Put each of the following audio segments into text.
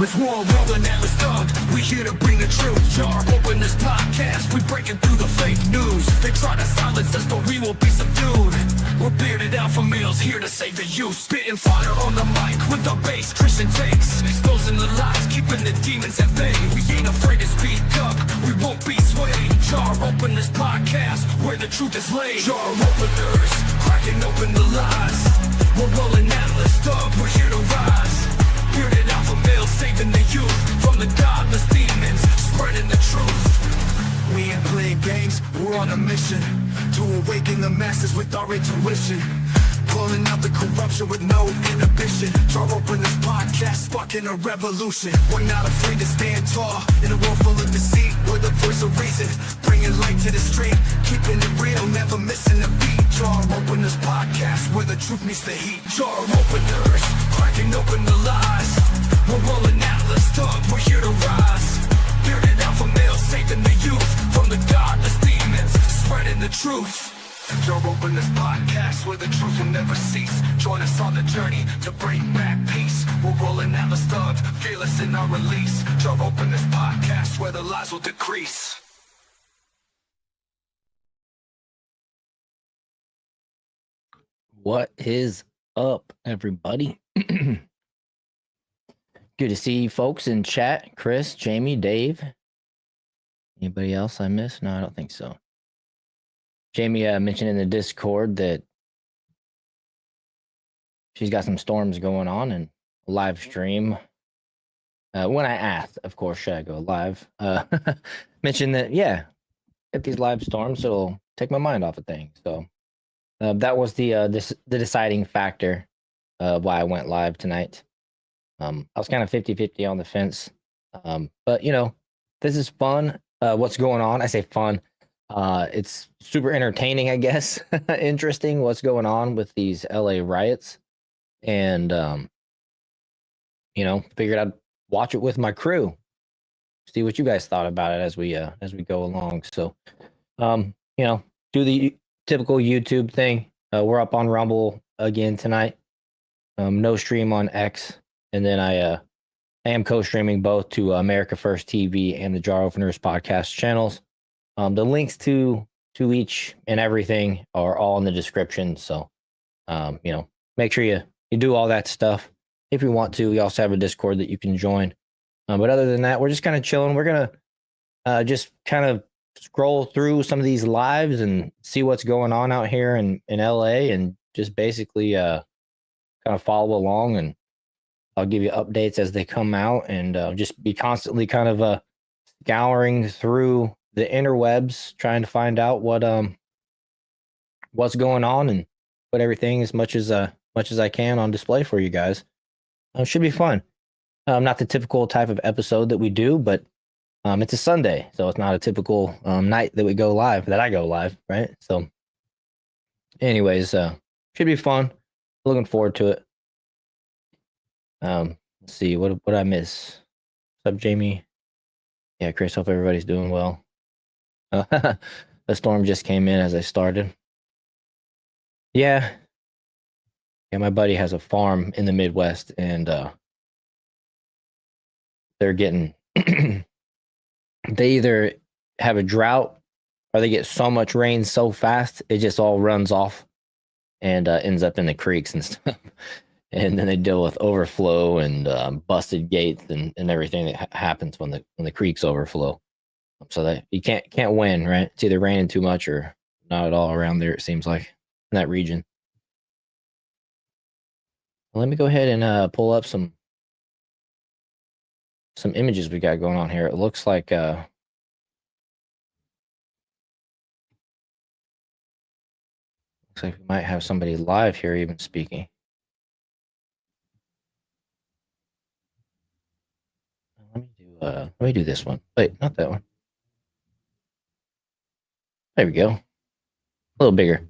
With war, rolling at the thug, we here to bring the truth. Jar open this podcast, we breaking through the fake news. They try to silence us, but we will be subdued. We're bearded alpha males here to save the youth. Spitting fire on the mic with the bass Christian takes. Exposing the lies, keeping the demons at bay. We ain't afraid to speak up, we won't be swayed. Jar open this podcast, where the truth is laid. Jar openers, cracking open the lies. We're rolling Atlas thug, we're here to rise. Bearded alpha males saving the youth from the godless demons, spreading the truth. We ain't playing games, we're on a mission to awaken the masses with our intuition. Pulling out the corruption with no inhibition. Jar open this podcast, sparking a revolution. We're not afraid to stand tall in a world full of deceit. We're the voice of reason, bringing light to the street, keeping it real, never missing a beat. Jar open this podcast, where the truth meets the heat. Jar openers, cracking open the lies. We're rolling Atlas thug, we're here to rise. Bearded alpha males saving the youth from the godless demons, spreading the truth. Jar open this podcast, where the truth will never cease. Join us on the journey to bring back peace. We're rolling Atlas thug, fearless in our release. Jar open this podcast, where the lies will decrease. What is up, everybody? Good to see you folks in chat. Chris, Jamie, Dave. Anybody else I missed? No, I don't think so. Jamie mentioned in the Discord that she's got some storms going on and live stream. When I asked, of course, should I go live? Mentioned that, yeah, get these live storms, it'll take my mind off of things. So that was the deciding factor why I went live tonight. I was kind of 50-50 on the fence. But, you know, this is fun. What's going on? I say fun. It's super entertaining, I guess. Interesting what's going on with these LA riots. And, you know, figured I'd watch it with my crew. See what you guys thought about it as we go along. So, you know, do the typical YouTube thing. We're up on Rumble again tonight. No stream on X. And then I am co-streaming both to America First TV and the Jar Openers podcast channels. The links to each and everything are all in the description. So, you know, make sure you do all that stuff if you want to. We also have a Discord that you can join. But other than that, we're just kind of chilling. We're going to just kind of scroll through some of these lives and see what's going on out here in LA and just basically kind of follow along. And I'll give you updates as they come out and just be constantly kind of scouring through the interwebs, trying to find out what's going on and put everything as much as I can on display for you guys. It should be fun. Not the typical type of episode that we do, but it's a Sunday, so it's not a typical night that I go live, right? So, anyways, should be fun. Looking forward to it. Let's see, what I miss? What's up, Jamie? Yeah, Chris, hope everybody's doing well. The storm just came in as I started. Yeah, my buddy has a farm in the Midwest, and they're getting they either have a drought or they get so much rain so fast it just all runs off and ends up in the creeks and stuff. And then they deal with overflow and busted gates and everything that happens when the creeks overflow. So that you can't win, right? It's either raining too much or not at all around there, it seems like, in that region. Well, let me go ahead and pull up some images we got going on here. It looks like we might have somebody live here even speaking. Let me do this one. Wait, not that one. There we go. A little bigger.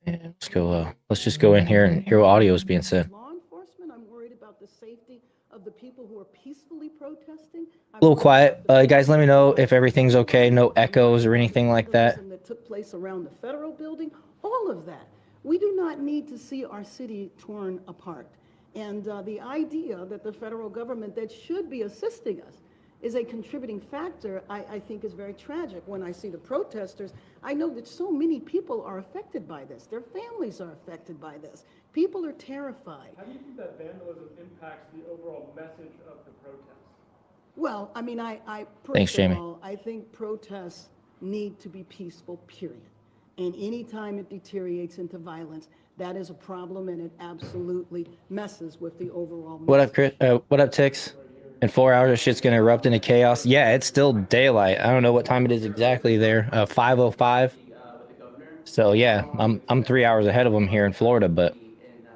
And let's go. Let's just go in here and hear what audio is being said. Law enforcement, I'm worried about the safety of the people who are peacefully protesting. A little quiet. Guys, let me know if everything's okay. No echoes or anything like that. That took place around the federal building. All of that. We do not need to see our city torn apart. And the idea that the federal government that should be assisting us is a contributing factor, I think is very tragic. When I see the protesters, I know that so many people are affected by this. Their families are affected by this. People are terrified. How do you think that vandalism impacts the overall message of the protest? Well, I mean, I Thanks, first of Jamie. all, I think protests need to be peaceful, period. And anytime it deteriorates into violence, that is a problem, and it absolutely messes with the overall What up, message. Chris? What up, Tix? In 4 hours, shit's gonna erupt into chaos. Yeah, it's still daylight. I don't know what time it is exactly there. 5:05. So yeah, I'm 3 hours ahead of them here in Florida. But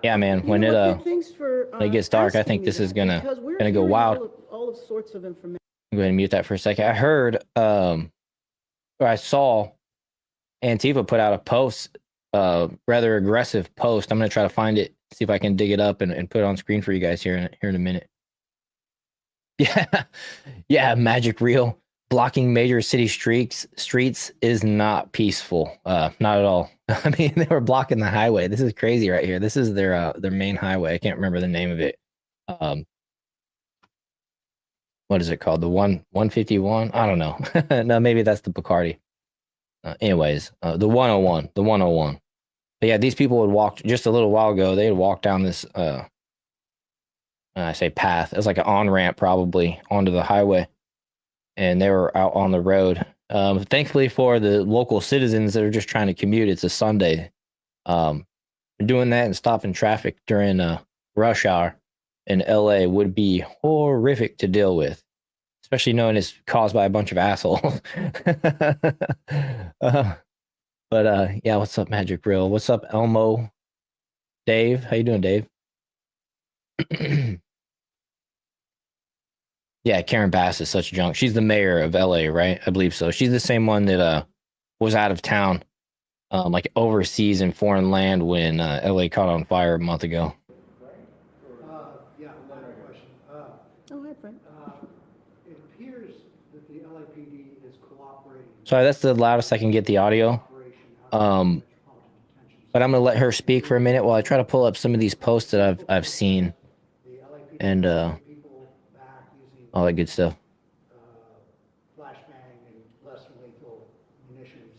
yeah, man, You know what, thanks for when it gets dark, I asking think me this is that, gonna because we're go hearing wild. all of sorts of information. Go ahead and mute that for a second. I heard, or I saw Antifa put out a post, rather aggressive post. I'm gonna try to find it, see if I can dig it up and put it on screen for you guys here in a minute. Yeah, yeah, magic reel. Blocking major city streets is not peaceful. Not at all. I mean, they were blocking the highway. This is crazy right here. This is their main highway. I can't remember the name of it. What is it called? The 151? I don't know. No, maybe that's the Bacardi. Anyways, the 101, the 101. But yeah, these people would walk just a little while ago. They had walked down this I say path. It's like an on-ramp probably onto the highway. And they were out on the road. Thankfully for the local citizens that are just trying to commute, it's a Sunday. Doing that and stopping traffic during rush hour in LA would be horrific to deal with, especially knowing it's caused by a bunch of assholes. Yeah, what's up, Magic Grill? What's up, Elmo? Dave, how you doing, Dave? Yeah, Karen Bass is such junk. She's the mayor of LA, right? I believe so. She's the same one that was out of town, like overseas in foreign land when LA caught on fire a month ago. Yeah, another question. Go ahead, Frank. It appears that the LAPD is cooperating. Sorry, that's the loudest I can get the audio. But I'm gonna let her speak for a minute while I try to pull up some of these posts that I've seen and People back using all that good stuff. flashbang and less lethal munitions.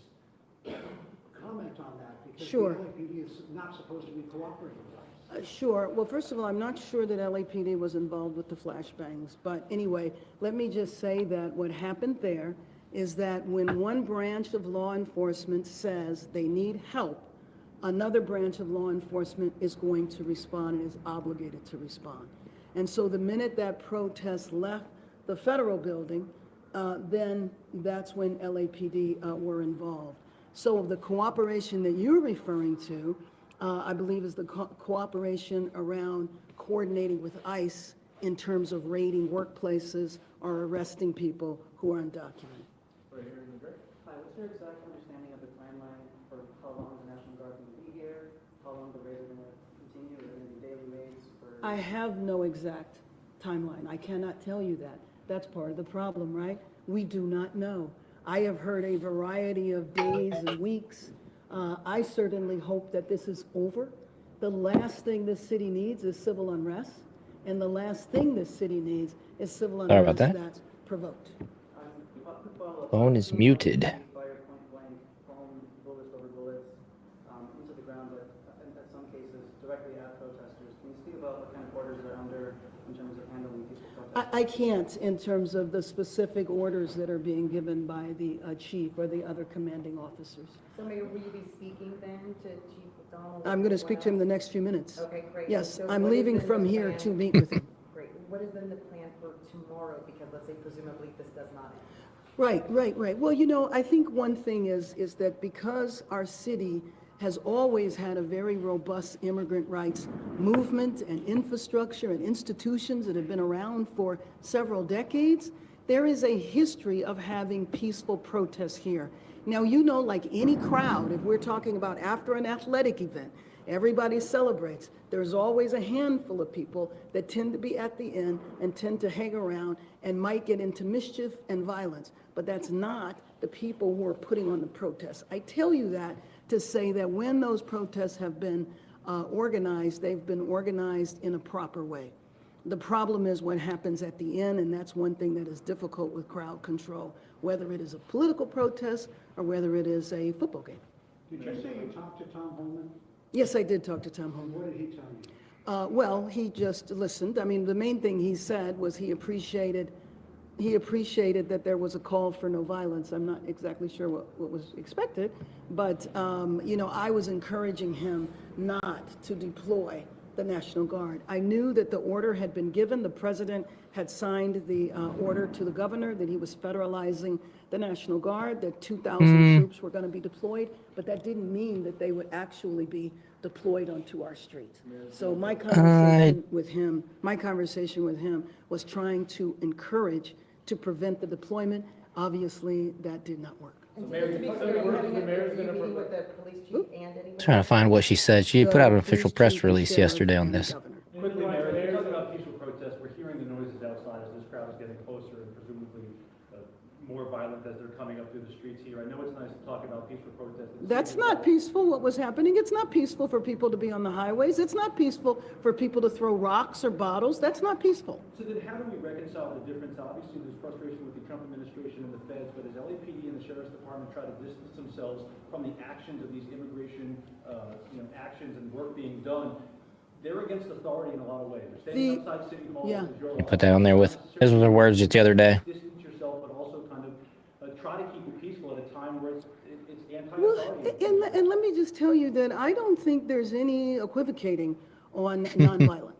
Comment on that, because Sure. the LAPD is not supposed to be cooperating with us. Sure. Well, first of all, I'm not sure that LAPD was involved with the flashbangs. But anyway, let me just say that what happened there is that when one branch of law enforcement says they need help, another branch of law enforcement is going to respond and is obligated to respond. And so the minute that protest left the federal building, then that's when LAPD were involved. So the cooperation that you're referring to, I believe is the cooperation around coordinating with ICE in terms of raiding workplaces or arresting people who are undocumented. Hi, what's your exact understanding of the timeline for how long the National Guard will be here? How long the raids are going to continue? Are there going to be daily raids? I have no exact timeline. I cannot tell you that. That's part of the problem, right? We do not know. I have heard a variety of days and weeks. I certainly hope that this is over. The last thing this city needs is civil unrest, and the last thing this city needs is civil Sorry about unrest that. that's provoked. Phone is muted. Fire point blank, foam, bullets over bullets, into the ground, but in some cases directly at protesters. Can you speak about what kind of orders they're under in terms of handling peaceful protests? I can't in terms of the specific orders that are being given by the chief or the other commanding officers. So Mayor, will you be speaking then to Chief McDonald? I'm going to speak to him in the next few minutes. Okay, great. Yes, So I'm what is leaving then from the here plan? to meet with him. Great. What is then the plan for tomorrow? Because let's say presumably this does not end. Right. Well, you know, I think one thing is that because our city has always had a very robust immigrant rights movement and infrastructure and institutions that have been around for several decades, there is a history of having peaceful protests here. Now, you know, like any crowd, if we're talking about after an athletic event, everybody celebrates. There's always a handful of people that tend to be at the end and tend to hang around and might get into mischief and violence. But that's not the people who are putting on the protests. I tell you that to say that when those protests have been organized, they've been organized in a proper way. The problem is what happens at the end, and that's one thing that is difficult with crowd control, whether it is a political protest or whether it is a football game. Did you say you talked to Tom Holman? Yes, I did talk to Tom Holman. What did he tell you? Well, he just listened. I mean, the main thing he said was he appreciated that there was a call for no violence. I'm not exactly sure what was expected, but, you know, I was encouraging him not to deploy the National Guard. I knew that the order had been given. The president had signed the order to the governor that he was federalizing the National Guard, that 2,000 troops were going to be deployed, but that didn't mean that they would actually be deployed onto our streets. So my conversation with him was trying to encourage, to prevent the deployment. Obviously, that did not work. And so just to be clear, are you having a meeting with the police chief and anybody? Trying to find what she said. She put out an The official police press chief, the release sheriff, yesterday on and the this. governor. Quickly, Mayor, you talk about peaceful protests, we're hearing the noises outside as this crowd is getting closer and presumably more violent as they're coming up through the streets here. I know it's nice to talk about peaceful protests. That's not peaceful, what was happening. It's not peaceful for people to be on the highways. It's not peaceful for people to throw rocks or bottles. That's not peaceful. So then how do we reconcile the difference? Obviously, there's frustration with the Trump administration and the feds, but as LAPD and the Sheriff's Department try to distance themselves from the actions of these immigration, actions and work being done, they're against authority in a lot of ways. They're standing outside City Hall. Yeah. with your You put that on there with, his were the words just the other day. Distance yourself, but also kind of try to keep it peaceful at a time where it's Well, anti-authority. and let me just tell you that I don't think there's any equivocating on nonviolence.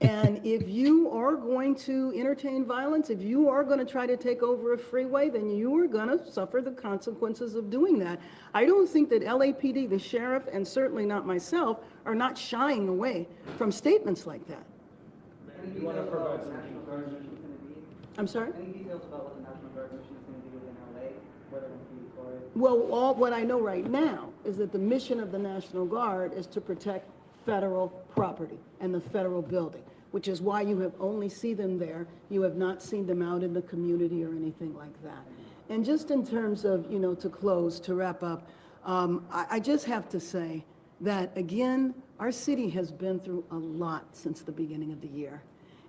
And if you are going to entertain violence, if you are going to try to take over a freeway, then you are going to suffer the consequences of doing that. I don't think that LAPD, the sheriff, and certainly not myself, are not shying away from statements like that. Any details about what the National Guard mission is going to be? I'm sorry? Any details about what the National Guard mission is going to be within LA, where they're going to be deployed? Well, what I know right now is that the mission of the National Guard is to protect federal property and the federal building, which is why you have only seen them there. You have not seen them out in the community or anything like that. And just in terms of, to close, to wrap up, I just have to say that, again, our city has been through a lot since the beginning of the year.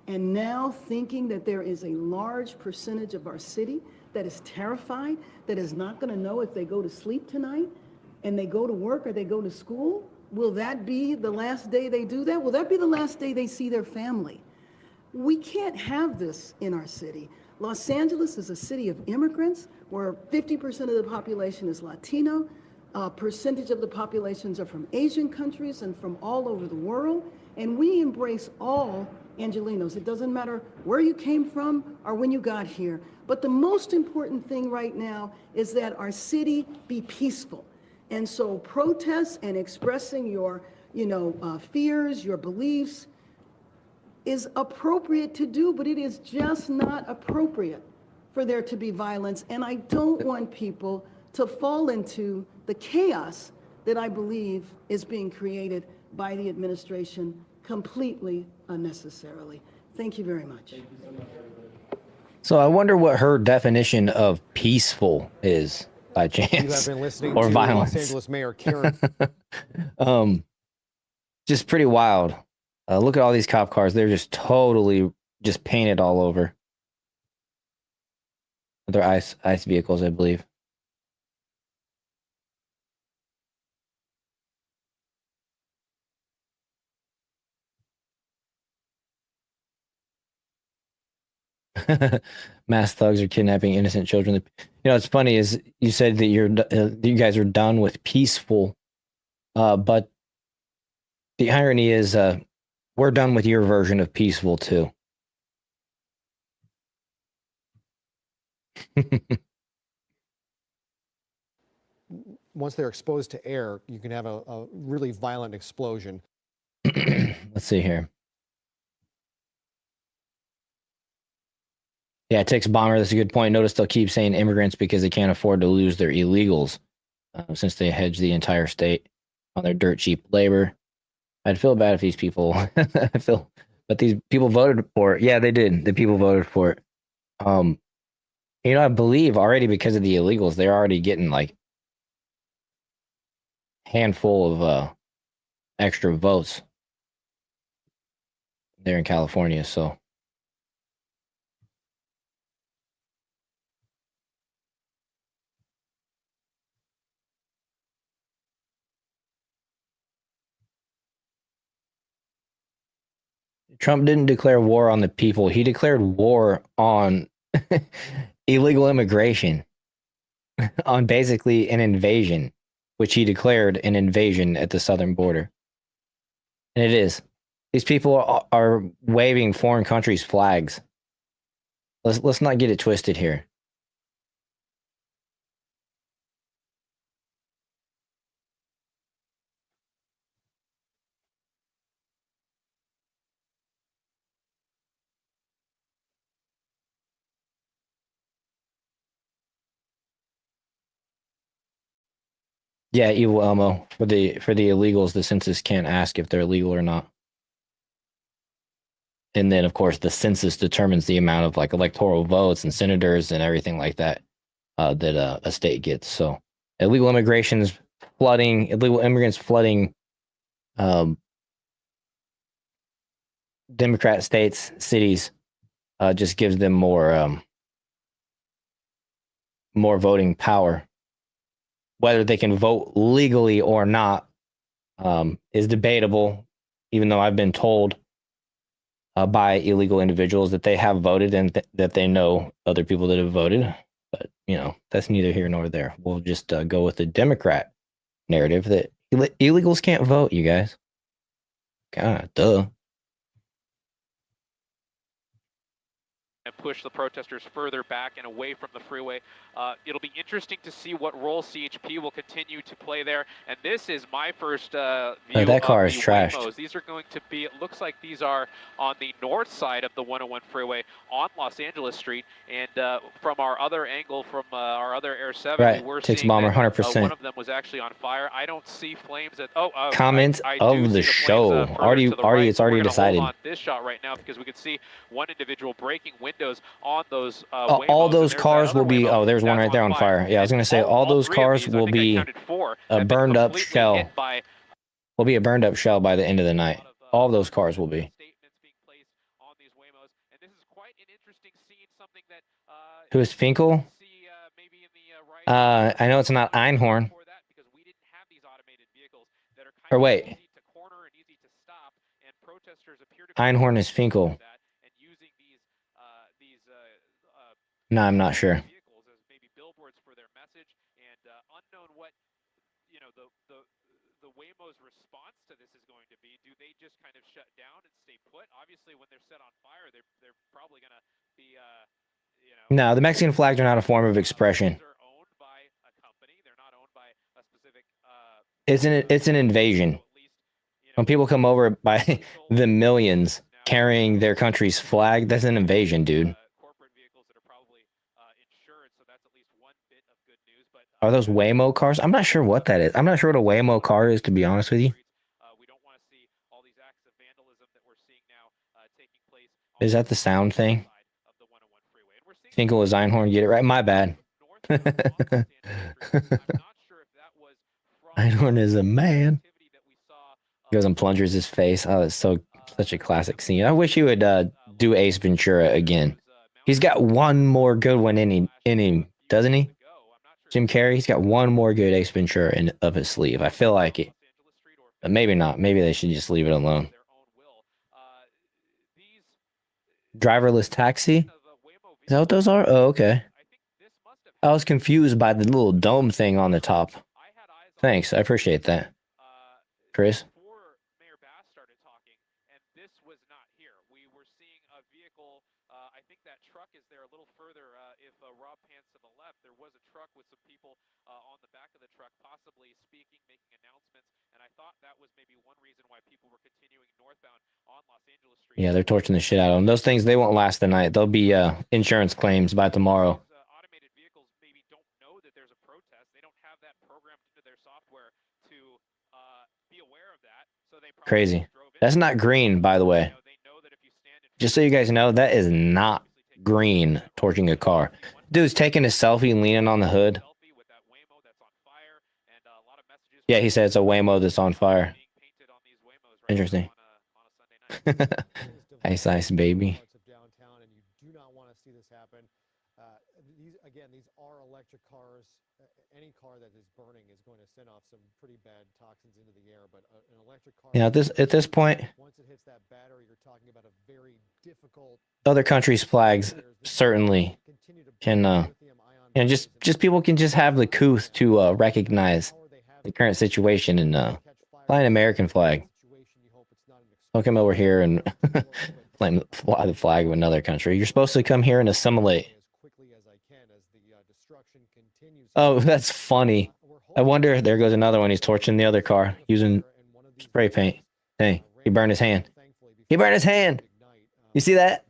And now thinking that there is a large percentage of our city that is terrified, that is not going to know if they go to sleep tonight and they go to work or they go to school, will that be the last day they do that? Will that be the last day they see their family? We can't have this in our city. Los Angeles is a city of immigrants where 50% of the population is Latino. A percentage of the populations are from Asian countries and from all over the world. And we embrace all Angelenos. It doesn't matter where you came from or when you got here. But the most important thing right now is that our city be peaceful. And so protests and expressing your, fears, your beliefs is appropriate to do, but it is just not appropriate for there to be violence. And I don't want people to fall into the chaos that I believe is being created by the administration completely unnecessarily. Thank you very much. So I wonder what her definition of peaceful is, by You have chance, been listening or to violence. Los Angeles Mayor Karen. Just pretty wild. Look at all these cop cars. They're just totally just painted all over. They're ice vehicles, I believe. Mass thugs are kidnapping innocent children. It's funny is you said that you guys are done with peaceful, but the irony is we're done with your version of peaceful too. Once they're exposed to air, you can have a really violent explosion. Let's see here. Yeah, Tix Bomber, that's a good point. Notice they'll keep saying immigrants because they can't afford to lose their illegals since they hedge the entire state on their dirt cheap labor. I'd feel bad if these people, but these people voted for it. Yeah, they did. The people voted for it. I believe already because of the illegals, they're already getting like handful of extra votes there in California. So Trump didn't declare war on the people. He declared war on illegal immigration, on basically an invasion, which he declared an invasion at the southern border. And it is. These people are waving foreign countries' flags. Let's not get it twisted here. Yeah, evil Elmo. For the illegals, the census can't ask if they're illegal or not. And then, of course, the census determines the amount of like electoral votes and senators and everything like that that a state gets. So, illegal immigrants flooding Democrat states, cities, just gives them more voting power. Whether they can vote legally or not is debatable, even though I've been told by illegal individuals that they have voted and that they know other people that have voted. But, that's neither here nor there. We'll just go with the Democrat narrative that illegals can't vote, you guys. God, duh. And push the protesters further back and away from the freeway. It'll be interesting to see what role CHP will continue to play there. And this is my first view that car of is the trashed. Waymos. These are going to be, it looks like these are on the north side of the 101 freeway on Los Angeles Street. And from our other angle, from our other Air 7, Right. we were Takes seeing bomber, that 100%. one of them was actually on fire. I don't see flames at, Comment I of do the see show. flames, further Already, to the right. it's already We're gonna decided. hold on this shot right now because we could see one individual breaking windows on those all Waymos, those and cars will be. Waymo Oh, there's one that's right there on fire. Yeah, I was gonna say all those three of cars these, I will think I be counted four, a have been burned up completely shell. hit by Will be a burned up shell by the end of the night. All of those cars will be. statements being placed on these Waymos, and this is quite an interesting scene. Something that Who is Finkel? see maybe in the right. I know it's not Einhorn. Before that, because we didn't have these automated vehicles that are Or kind of wait, easy to corner and easy to stop, and protesters appear to be Einhorn is using Finkel. that and using these No, I'm not sure. vehicles as maybe billboards for their message, and unknown what the Waymo's response to this is going to be. Do they just kind of shut down and stay put? Obviously, when they're set on fire, they're probably going to be No, the Mexican flags are not a form of expression. these are owned by a company. They're not owned by a specific It's an invasion. When people come over by the millions carrying their country's flag, that's an invasion, dude. corporate vehicles that are probably insured, so that's at least one bit of good news. But Are those Waymo cars? I'm not sure what that is. I'm not sure what a Waymo car is, to be honest with you. we don't want to see all these acts of vandalism that we're seeing now taking place. Is that the sound thing? Of the 101 freeway. And we're seeing Finkel is Einhorn. Get it right. My bad. north of Los Angeles Street. I'm not sure if that was from Einhorn is a man. activity that we saw. Goes and plungers his face. Oh, it's such a classic scene. I wish he would do Ace Ventura again. He's got one more good one in him, doesn't he? Jim Carrey, he's got one more good Ace Ventura up his sleeve. I feel like it. But maybe not. Maybe they should just leave it alone. Driverless taxi? Is that what those are? Oh, okay. I was confused by the little dome thing on the top. Thanks. I appreciate that. Chris? Before Mayor Bass started talking, and this was not here. We were seeing a vehicle. I think that truck is there a little further. If Rob pans to the left, there was a truck with some people on the back of the truck, possibly speaking, making announcements. And I thought that was maybe one reason why people were continuing northbound on Los Angeles Street. Yeah, they're torching the shit out of them. Those things, they won't last the night. They'll be insurance claims by tomorrow. Automated vehicles maybe don't know that there's a protest. They don't have that programmed into their software to be aware of that. So they probably Crazy. drove in. That's not green, by the way. They know that if you stand in Just so you guys know, that is not green torching a car. Dude's taking a selfie leaning on the hood. selfie with that Waymo that's on fire, and a lot of messages Yeah, he said it's a Waymo that's on fire. being painted on these Interesting. on a Sunday night. Ice Ice Baby. Parts of downtown, and you do not want to see this happen. These are electric cars. Any car that is burning is going to send off some pretty bad toxins into the air. But an electric car, Yeah, at this point, once it hits that battery, you're talking about a very difficult. other countries' flags certainly can, just people can just have the couth to recognize the current situation and fly an American flag. Don't come over here and fly the flag of another country. You're supposed to come here and assimilate. Oh, that's funny. I wonder. There goes another one. He's torching the other car using spray paint. Hey, he burned his hand. He burned his hand. You see that?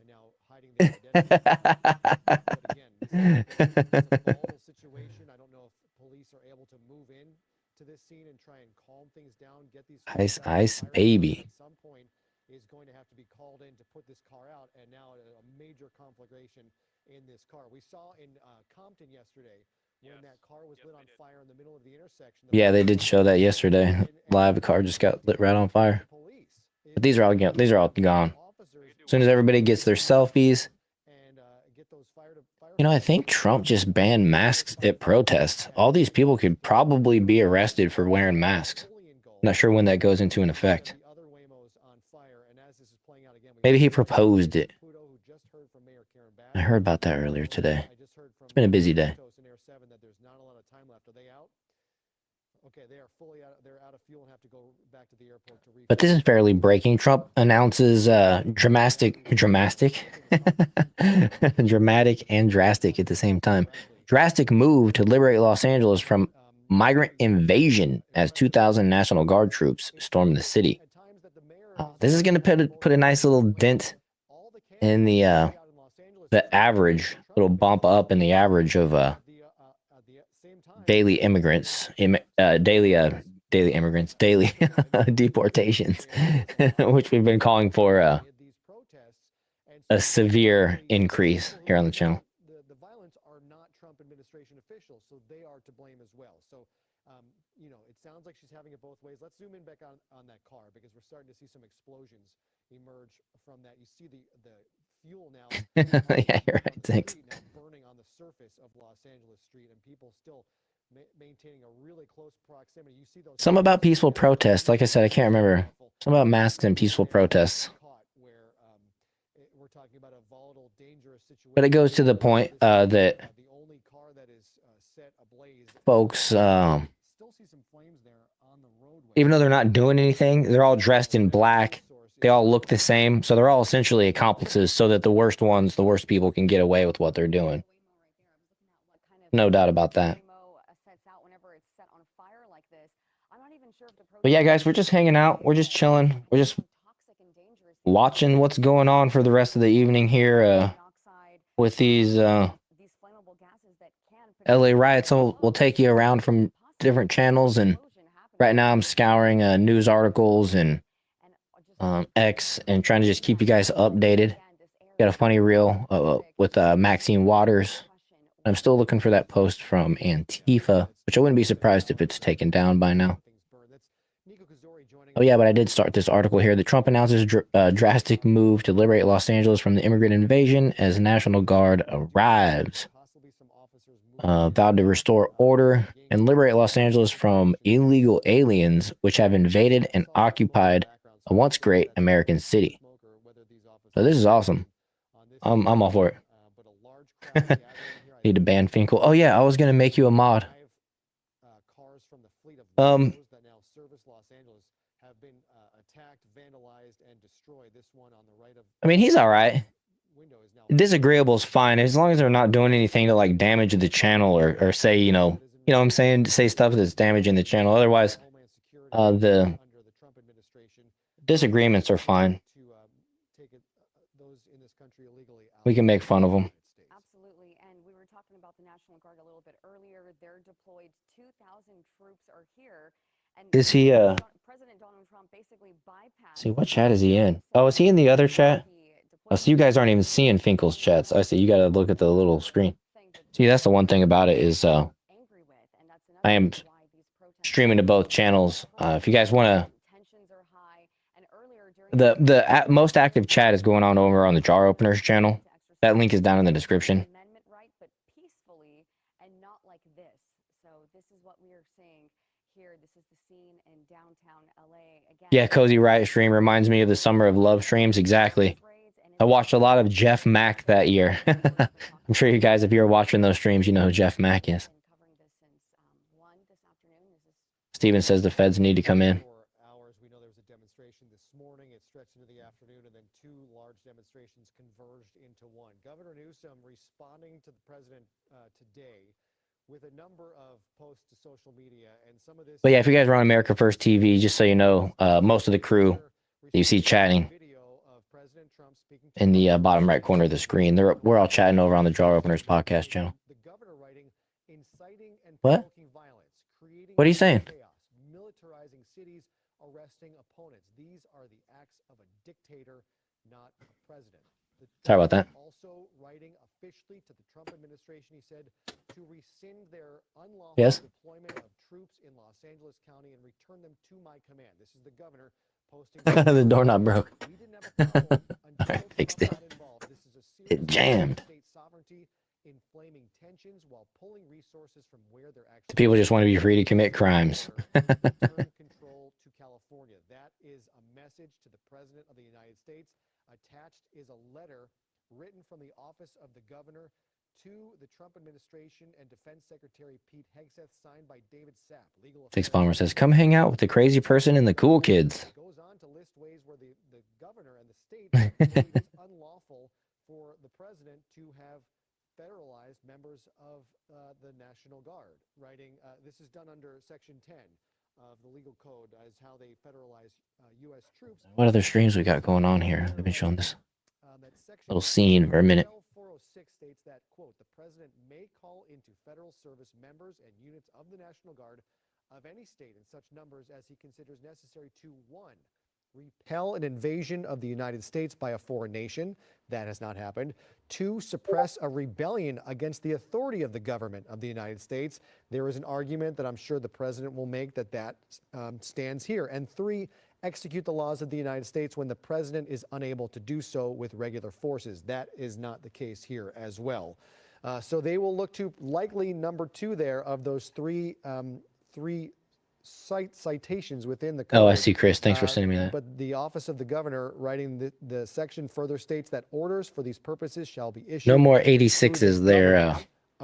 Ice Ice Baby. At some point is going to have to be called in to put this car out, and now a major conflagration in this car. We saw in Compton yesterday when that car was lit on fire in the middle of the intersection. Yeah, they did show that yesterday. Live, the car just got lit right on fire. But these are all gone. As soon as everybody gets their selfies. You know, I think Trump just banned masks at protests. All these people could probably be arrested for wearing masks. Not sure when that goes into an effect. Maybe he proposed it. I heard about that earlier today. It's been a busy day. But this is fairly breaking. Trump announces dramatic and drastic at the same time. Drastic move to liberate Los Angeles from migrant invasion as 2,000 National Guard troops storm the city. This is going to put a nice little dent in the average, little bump up in the average of daily immigrants, daily immigrants, daily deportations, which we've been calling for a severe increase here on the channel. The violence are not Trump administration officials, so they are to blame as well. So, it sounds like she's having it both ways. Let's zoom in back on that car because we're starting to see some explosions emerge from that. You see the fuel now. Yeah, you're right. Thanks. Burning on the surface of Los Angeles Street, and people still maintaining a really close proximity. You see those. Some about peaceful protests. Like I said, I can't remember. Some about masks and peaceful protests. We're talking about a volatile, dangerous situation. But it goes to the point that The only car that is set ablaze. folks, Still see some flames there on the roadway. even though they're not doing anything, they're all dressed in black. They all look the same. So they're all essentially accomplices so that the worst people can get away with what they're doing. No doubt about that. But yeah, guys, we're just hanging out. We're just chilling. We're just watching what's going on for the rest of the evening here with these LA riots. We'll take you around from different channels. And right now I'm scouring news articles and X and trying to just keep you guys updated. Got a funny reel with Maxine Waters. I'm still looking for that post from Antifa, which I wouldn't be surprised if it's taken down by now. Oh yeah, but I did start this article here. The Trump announces drastic move to liberate Los Angeles from the immigrant invasion as National Guard arrives. Vowed to restore order and liberate Los Angeles from illegal aliens which have invaded and occupied a once great American city. So this is awesome. I'm all for it. Need to ban Finkel. Oh yeah, I was gonna make you a mod. I mean, he's all right. Disagreeable is fine as long as they're not doing anything to like damage the channel or say, you know what I'm saying, say stuff that's damaging the channel. Otherwise, the disagreements are fine. We can make fun of them. Absolutely, and we were talking about the National Guard a little bit earlier. They're deployed. 2,000 troops are here. And Is he President Donald Trump basically bypassed. See, what chat is he in? Oh, is he in the other chat? Oh, so you guys aren't even seeing Finkel's chats. I see. You got to look at the little screen. See, that's the one thing about it is I am streaming to both channels. If you guys want to The most active chat is going on over on the jar openers channel. That link is down in the description. Amendment right, but peacefully and not like this. So this is what we are seeing here. This is the scene in downtown LA. Again, Yeah, Cozy Riot stream reminds me of the Summer of Love streams. Exactly. I watched a lot of Jeff Mack that year. I'm sure you guys, if you're watching those streams, you know who Jeff Mack is. Steven says the feds need to come in. Hours. We know there was a demonstration this morning. It stretched into the afternoon, and then two large demonstrations converged into one. Governor Newsom responding to the president today with a number of posts to social media, and some of this. But yeah, if you guys are on America First TV, just so you know, most of the crew that you see chatting in the bottom right corner of the screen, we're all chatting over on the Jar Openers podcast channel. The governor writing, inciting and What? provoking violence, creating What are you saying? chaos, militarizing cities, arresting opponents. These are the acts of a dictator, not a president. Sorry about that. Also writing officially to the Trump administration, he said, to rescind their unlawful Yes. deployment of troops in Los Angeles County and return them to my command. This is the governor posting. The doorknob broke. We didn't have a problem until I fixed it. Trump got involved. This is a serious It jammed. state sovereignty, inflaming tensions while pulling resources from where they're actually. People just want to be free to commit crimes. Return control to California. That is a message to the President of the United States. Attached is a letter written from the office of the governor to the Trump administration and Defense Secretary Pete Hegseth, signed by David Sapp. Legal Six Bomber says, come hang out with the crazy person and the cool kids. Goes on to list ways where the governor and the state believe it's unlawful for the president to have federalized members of the National Guard, writing, this is done under Section 10 of the legal code as how they federalize U.S. troops. What other streams we got going on here? They've been showing this little scene for a minute. 406 states that, quote, the president may call into federal service members and units of the National Guard of any state in such numbers as he considers necessary to, one, repel an invasion of the United States by a foreign nation. That has not happened. Two, suppress a rebellion against the authority of the government of the United States. There is an argument that I'm sure the president will make that stands here. And three, execute the laws of the United States when the president is unable to do so with regular forces. That is not the case here as well. So they will look to likely number two there of those three citations within the code. Oh, I see, Chris. Thanks for sending me that. But the office of the governor writing the section further states that orders for these purposes shall be issued. No more 86s there,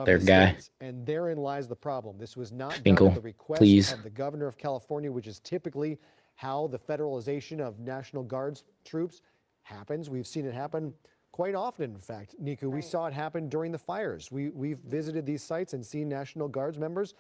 their guy. States. And therein lies the problem. This was not done Finkel, at the request please. of the governor of California, which is typically how the federalization of National Guard's troops happens. We've seen it happen quite often, in fact. Niku, we saw it happen during the fires. We've visited these sites and seen National Guards members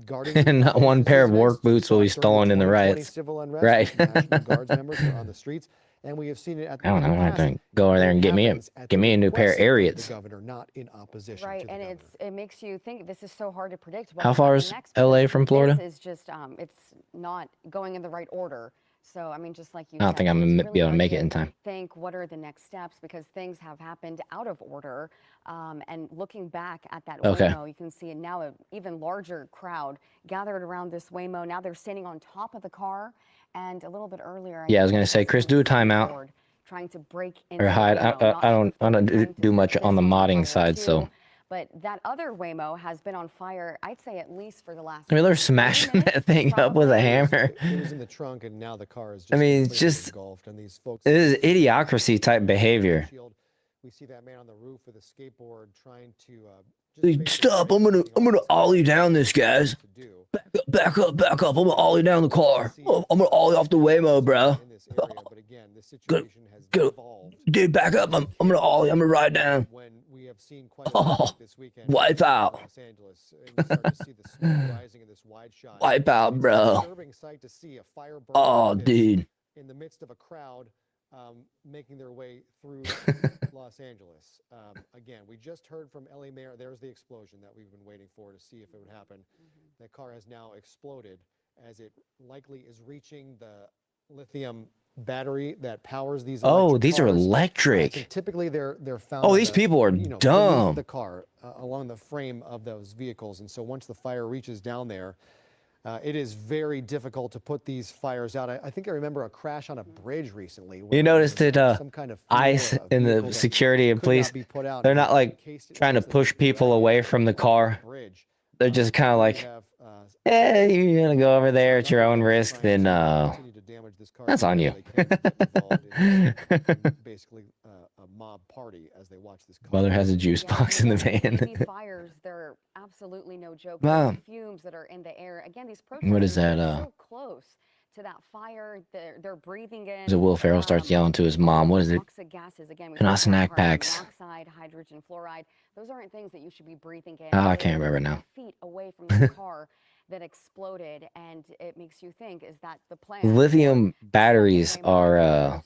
guarding. And not one pair of work boots will be stolen in the riots. Civil unrest, Right. National Guards members are on the streets, and we have seen it at the I don't know. I'm going to go over there and get me a new pair of Ariats. The governor, not in opposition. Right, to the and governor. it makes you think this is so hard to predict. How far is LA from Florida? This is just it's not going in the right order. So I mean, just like you. I don't said, think I'm it's going to really be able to hard make it in time. Think what are the next steps because things have happened out of order. And looking back at that Waymo, you can see now an even larger crowd gathered around this Waymo. Now they're standing on top of the car, and a little bit earlier. Yeah, I was going to say, Chris, do a timeout. Trying to break into Or hide. I don't do much on the modding side, so. But that other Waymo has been on fire, I'd say at least for the last. I mean, they're smashing that thing up with a hammer. It was in the trunk, and now the car is just. I mean, completely just engulfed, and these folks. It is idiocracy type behavior. We see that man on the roof with a skateboard trying to. Hey, stop! I'm gonna ollie down this, guys. Back up! I'm gonna ollie down the car. I'm gonna ollie off the Waymo, bro. In this area, but again, this situation has devolved. Dude, back up! I'm gonna ollie. I'm gonna ride down. When we have seen quite a lot this weekend. Wipe out. Los Angeles, and we start to see the smoke rising in this wide shot. Wipe out, bro. Disturbing sight to see a fire burn. Oh, dude. In the midst of a crowd, making their way through Los Angeles. Again, we just heard from LA Mayor. There's the explosion that we've been waiting for to see if it would happen. That car has now exploded as it likely is reaching the lithium battery that powers these. Oh, these are cars. electric. Typically, they're found. Oh, these people are beneath dumb. the car along the frame of those vehicles, and so once the fire reaches down there. it is very difficult to put these fires out. I think I remember a crash on a bridge recently. You where noticed there was, that some kind of ICE fuel, a and vehicle the that security and could not police, be put out, they're and not it like encased it trying to against the push people dragon away from the car. bridge. They're just kind of We like, have, you're gonna go over there at your own risk, trying then to continue to damage this car that's as on much you. as they can to get involved in basically a mob party as they watch this car. Mother has a juice Yeah, box and in the again, van. these fires, they're absolutely no joke. Wow. The fumes that are in the air. Again, these What is protesters are that? so close to that fire. They're breathing in. So Will Ferrell starts yelling to his mom. What is it? Toxic gases. Again, we And talked about snack carbon packs. monoxide, hydrogen fluoride. Those aren't things that you should be breathing in. Oh, I They can't were remember now. feet away from the car that exploded, and it makes you think: is that the plan? Lithium batteries are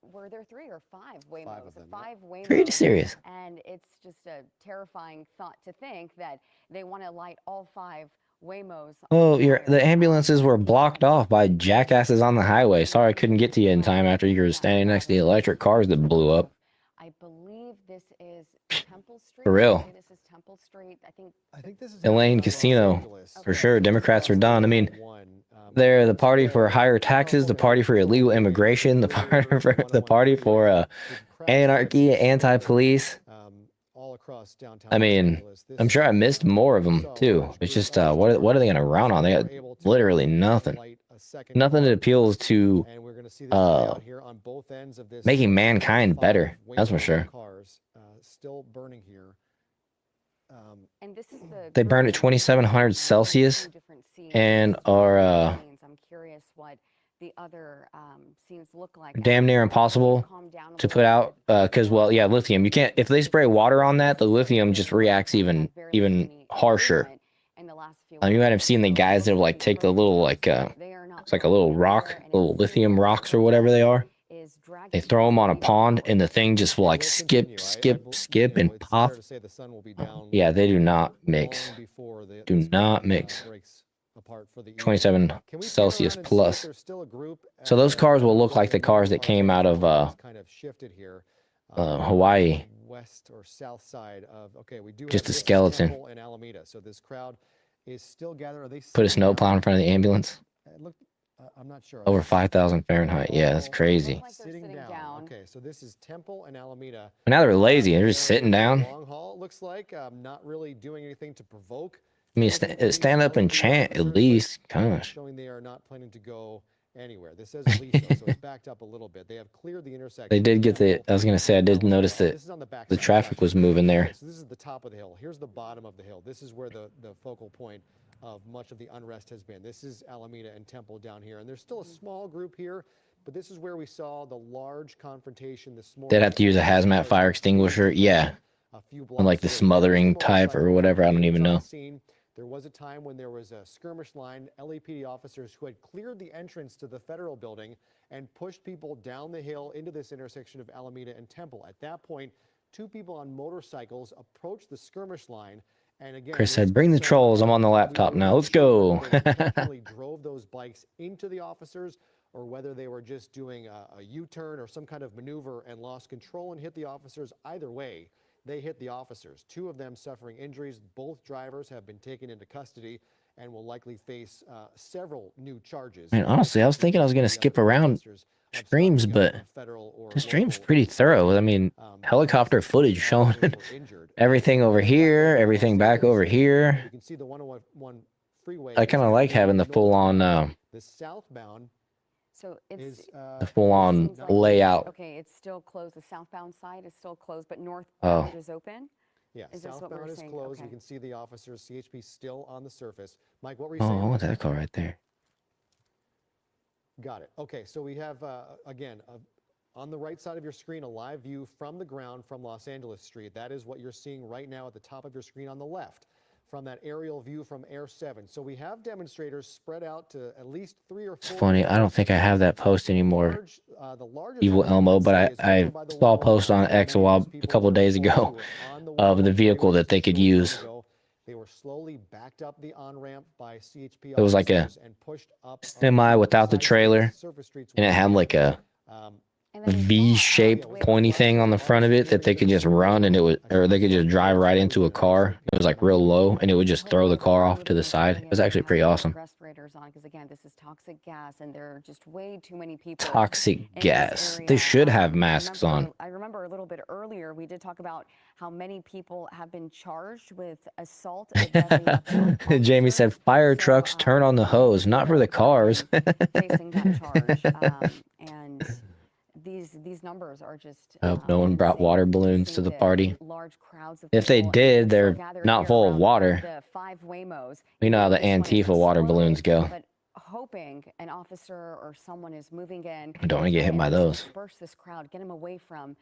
Were there 3 or 5 Waymos? Five of them, yeah. 5 Waymos. pretty serious. And it's just a terrifying thought to think that they want to light all 5 Waymos. Oh, the ambulances were blocked off by jackasses on the highway. Sorry I couldn't get to you in time after you were standing next to the electric cars that blew up. I believe this is Temple Street. For real. This is Temple Street. I think this is Elaine Casino, for sure. Democrats are done. I mean, they're the party for higher taxes, the party for illegal immigration, the party for anarchy, anti-police. All across downtown. I mean, I'm sure I missed more of them too. It's just what are they going to run on? They got literally nothing. Nothing that appeals to making mankind better. That's for sure. Still burning here. And this is They burn at 2,700 Celsius and are I'm curious what the other scenes look like. damn near impossible to put out because, well, yeah, lithium. You can't, if they spray water on that, the lithium just reacts even harsher. You might have seen the guys that like take the little it's like a little rock, little lithium rocks or whatever they are. They throw them on a pond and the thing just will like skip and pop. Yeah, they do not mix. Do not mix. 27 Celsius plus. So those cars will look like the cars that came out of Hawaii. West or south side of, okay, we do Just a skeleton. in Alameda. So this crowd is still gathered. Are they Put a snowplow in front of the ambulance. Look, I'm not sure. Over 5,000 Fahrenheit. Yeah, that's crazy. Sitting down. Okay, so this is Temple and Alameda. But now they're lazy. They're just sitting down. Long haul, it looks like. Not really doing anything to provoke. I mean, stand up and chant at least. Gosh. Showing they are not planning to go anywhere. This says at least, though, so it's backed up a little bit. They have cleared the intersection. They did get I was going to say, I did notice that the traffic was moving there. Okay, so this is the top of the hill. Here's the bottom of the hill. This is where the focal point of much of the unrest has been. This is Alameda and Temple down here. And there's still a small group here, but this is where we saw the large confrontation this morning. They'd have to use a hazmat fire extinguisher. Yeah. A few And like the smothering type or whatever. I don't even know. There was a time when there was a skirmish line, LAPD officers who had cleared the entrance to the federal building and pushed people down the hill into this intersection of Alameda and Temple. At that point, 2 people on motorcycles approached the skirmish line. And again, Chris said, bring the trolls. I'm on the laptop now. Let's go. They drove those bikes into the officers, or whether they were just doing a U-turn or some kind of maneuver and lost control and hit the officers. Either way, they hit the officers. 2 of them suffering injuries. Both drivers have been taken into custody and will likely face several new charges. Man, honestly, I was thinking I was going to skip around streams, but the stream's pretty thorough. I mean, helicopter footage showing everything over here, everything back over here. You can see the 101 freeway. I kind of like having the full-on the southbound. So it's the full-on layout. okay. It's still closed. The southbound side is still closed, but northbound is open. Yeah, Is this what we're southbound is saying? closed. Okay. You can see the officers, CHP still on the surface. Mike, what were you Oh, saying? I want that car right there. Got it. Okay, so we have, again, on the right side of your screen, a live view from the ground from Los Angeles Street. That is what you're seeing right now at the top of your screen on the left from that aerial view from Air 7. So we have demonstrators spread out to at least 3 or 4. It's funny. I don't think I have that post anymore, The largest Evil one Elmo, but is I over by the saw a wall. post on X a couple of days ago of the vehicle that they could use. They were slowly backed up the on-ramp by CHP. It was like a and pushed up semi without the trailer, and it had like a V-shaped pointy thing on the front of it that they could just run and it would, or they could just drive right into a car. It was like real low and it would just throw the car off to the side. It was actually pretty awesome. Respirators on because again, this is toxic gas, and there are just way too many people. Toxic in this gas. area. They should have masks on. I remember a little bit earlier we did talk about how many people have been charged with assault of a deadly weapon on Jamie officer. said, "Fire So, trucks turn on the hose, not for the cars." facing that charge, and these numbers are just. I hope no one brought insane. water You balloons see to the the party. large crowds of If they people, and did, still they're gathered not here full of around water. The 5 Waymos. You know how the This one is Antifa water slowly, balloons go. But hoping an officer or someone is moving in. I don't want to get hit by those. Disperse this crowd, get them away from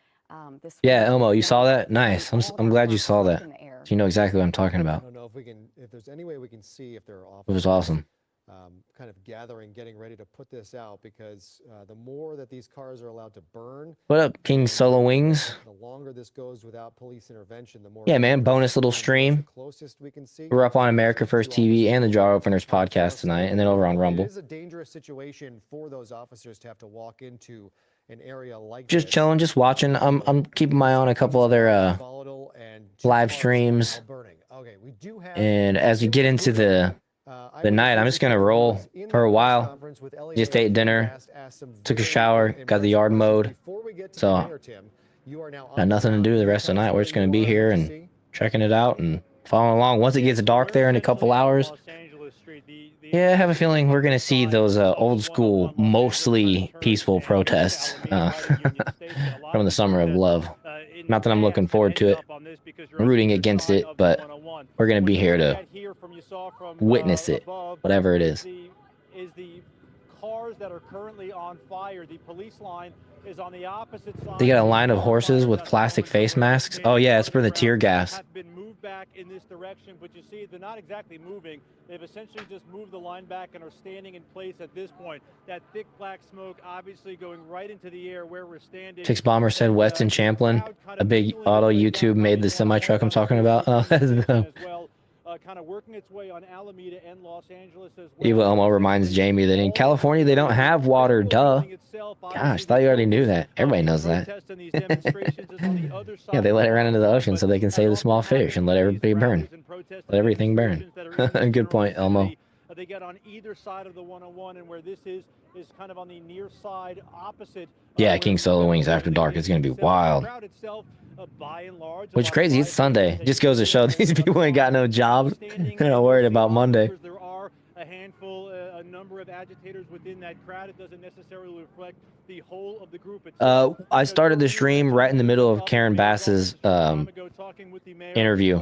this. Yeah, Waymo Elmo, you that's saw now that? Nice. I'm all glad around you saw stuck that. in the air. So you know exactly what I'm talking I about. don't know if there's any way we can see if there are It was officers awesome. kind of getting ready to put this out, because the more that these cars are allowed to burn, What up, King Solo Wings? the longer this goes without police intervention, the more. Yeah, man, bonus little The stream. closest we can see. We're up on America First TV and the Jar Openers podcast tonight, and then over on Rumble. It is a dangerous situation for those officers to have to walk into an area like Just this. chilling, just watching. I'm keeping my eye on a couple other Volatile and two live cars streams. now burning. Okay, we do have. and as we get into the night, I'm just gonna roll for a while. Just ate dinner, took a shower, got the yard mowed. So got nothing to do the rest of the night. We're just gonna be here and checking it out and following along. Once it gets dark there in a couple hours, yeah, I have a feeling we're gonna see those old school, mostly peaceful protests from the Summer of Love. Not that I'm looking forward to it, I'm rooting against it, but we're gonna be here to witness it, whatever it is. Is the cars that are currently on fire. The police line is on the opposite side. They got a line of horses with plastic face masks. Oh yeah, it's for the tear gas. Have been moved back in this direction, but you see they're not exactly moving. They've essentially just moved the line back and are standing in place at this point. That thick black smoke obviously going right into the air where we're standing. Tix Bomber said Weston Champlin, a big auto YouTube, made the semi truck I'm talking about. Oh, that's dope. Kind of working its way on Alameda and Los Angeles as well. Evil Elmo reminds Jamie that in California they don't have water. Duh. Gosh, thought you already knew that. Everybody knows that. Yeah, they let it run into the ocean so they can save the small fish and let everybody burn. Let everything burn. Good point, Elmo. They get on either side of the 101, and where this is kind of on the near side opposite. Yeah, King Solo Wings After Dark is going to be wild. Which is crazy, it's Sunday. It just goes to show these people ain't got no jobs. They're not worried about Monday. There are a handful, a number of agitators within that crowd. It doesn't necessarily reflect the whole of the group. I started the stream right in the middle of Karen Bass's interview.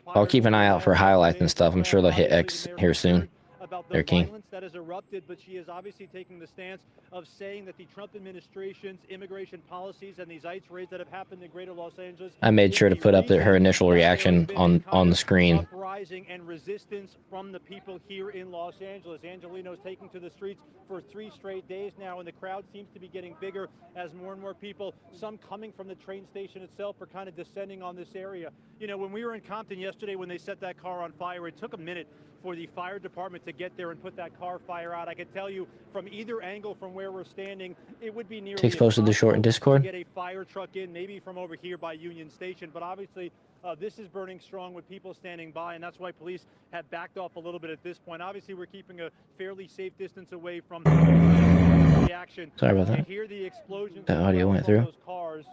I'll keep an eye out for highlights and stuff. I'm sure they'll hit X here soon. About the They're king. violence that has erupted, but she is obviously taking the stance of saying that the Trump administration's immigration policies and these ICE raids that have happened in Greater Los Angeles. I made sure to put up her initial reaction on the screen. Uprising and resistance from the people here in Los Angeles. Angelino's taking to the streets for 3 straight days now, and the crowd seems to be getting bigger as more and more people, some coming from the train station itself, are kind of descending on this area. You know, when we were in Compton yesterday, when they set that car on fire, it took a minute for the fire department to get there and put that car fire out. I can tell you from either angle from where we're standing, it would be nearly Tix posted the short in Discord. to get a fire truck in, maybe from over here by Union Station. But obviously, this is burning strong with people standing by, and that's why police have backed off a little bit at this point. Obviously, we're keeping a fairly safe distance away from the action. Sorry about that. You hear the explosions. That audio went from through. those cars.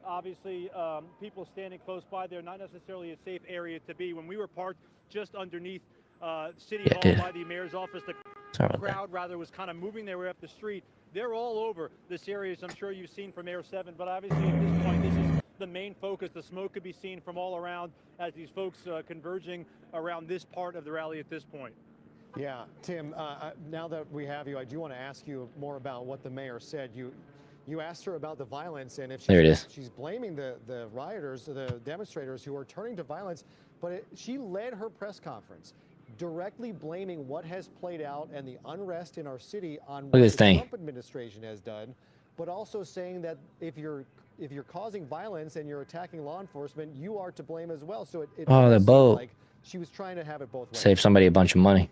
Obviously, people standing close by there, not necessarily a safe area to be. When we were parked just underneath City Hall by the mayor's office, the crowd rather was kind of moving their way up the street. They're all over this area, as I'm sure you've seen from Air 7, but obviously at this point this is the main focus. The smoke could be seen from all around as these folks converging around this part of the rally at this point. Yeah, Tim, now that we have you, I do want to ask you more about what the mayor said. You asked her about the violence, and if she's blaming the rioters, the demonstrators who are turning to violence, but she led her press conference directly blaming what has played out and the unrest in our city on what the Trump administration has done, but also saying that if you're causing violence and you're attacking law enforcement, you are to blame as well. So it the boat. like she was trying to have it both ways. Save somebody a bunch of money.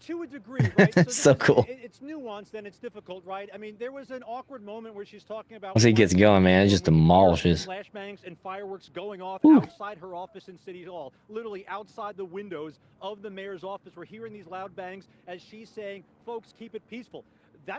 To a degree, right? That's so cool. It's nuanced and it's difficult, right? I mean, there was an awkward moment where she's talking about Once he gets going, man, it just demolishes. flashbangs and fireworks going off Whew. outside her office in City Hall, literally outside the windows of the mayor's office. We're hearing these loud bangs as she's saying, "Folks, keep it peaceful."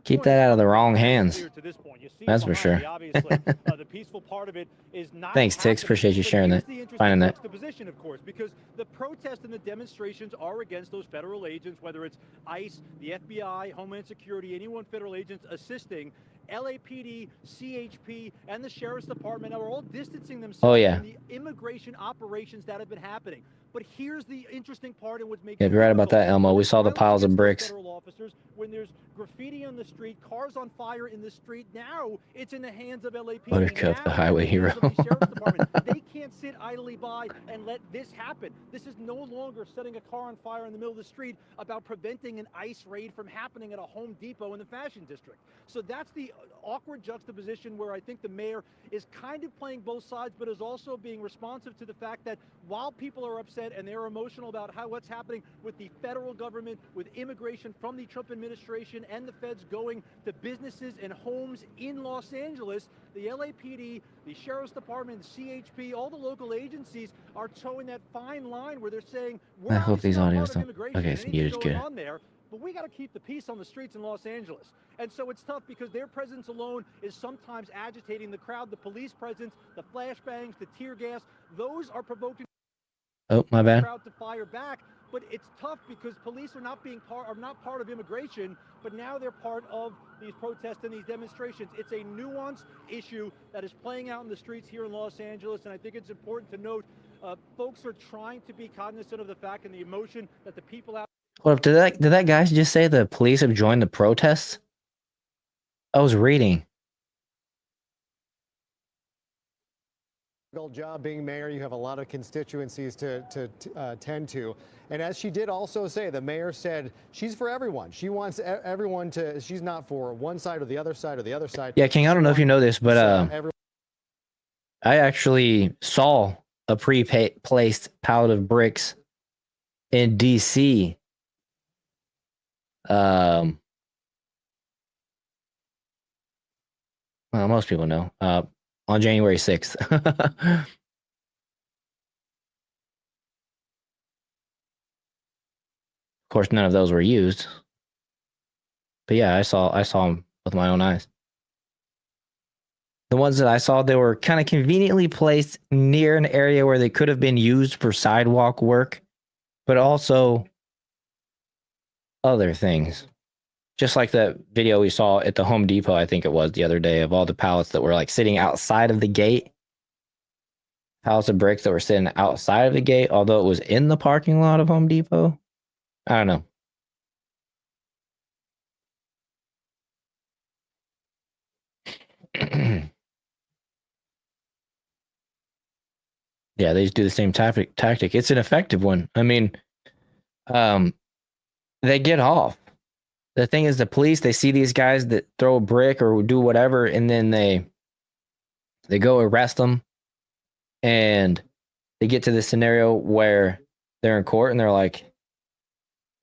Keep that out of the wrong hands. To this point. You see That's for sure. Obviously, the peaceful part of it is not. Thanks, Tix. Appreciate you sharing that. Finding that. The position, of course, because the protests and the demonstrations are against those federal agents, whether it's ICE, the FBI, Homeland Security, anyone federal agents assisting. LAPD, CHP, and the Sheriff's Department are all distancing themselves from the immigration operations that have been happening. But here's the interesting part and what's making Yeah, you're right about that, Elmo. We saw the piles of bricks. Federal officers, when there's graffiti on the street, cars on fire in the street, now it's in the hands of LAPD. Buttercup, the highway hero. They can't sit idly by and let this happen. This is no longer setting a car on fire in the middle of the street about preventing an ICE raid from happening at a Home Depot in the Fashion District. So that's the awkward juxtaposition where I think the mayor is kind of playing both sides, but is also being responsive to the fact that while people are upset and they're emotional about what's happening with the federal government, with immigration from the Trump administration and the feds going to businesses and homes in Los Angeles, the LAPD, the Sheriff's Department, the CHP, all the local agencies are towing that fine line where they're saying, we're I hope these audios don't. immigration, Okay, it's muted. Good. on there, but we got to keep the peace on the streets in Los Angeles. And so it's tough because their presence alone is sometimes agitating the crowd. The police presence, the flashbangs, the tear gas, those are provoking Oh, my bad. the crowd to fire back. But it's tough because police are not part of immigration, but now they're part of these protests and these demonstrations. It's a nuanced issue that is playing out in the streets here in Los Angeles, and I think it's important to note folks are trying to be cognizant of the fact and the emotion that the people out. Hold up, did that guy just say the police have joined the protests? I was reading. Job being mayor, you have a lot of constituencies to tend to, and as she did also say, the mayor said she's for everyone. She wants everyone to. She's not for one side or the other side or the other side. Yeah, King, I don't know if you know this, but I actually saw a pre-placed pallet of bricks in DC. Well, most people know. On January 6th. Of course, none of those were used. But yeah, I saw them with my own eyes. The ones that I saw, they were kind of conveniently placed near an area where they could have been used for sidewalk work, but also other things. Just like the video we saw at the Home Depot, I think it was the other day, of all the pallets that were like sitting outside of the gate. Pallets of bricks that were sitting outside of the gate, although it was in the parking lot of Home Depot. I don't know. Yeah, they just do the same tactic. It's an effective one. I mean, they get off. The thing is, the police, they see these guys that throw a brick or do whatever, and then they go arrest them, and they get to this scenario where they're in court and they're like,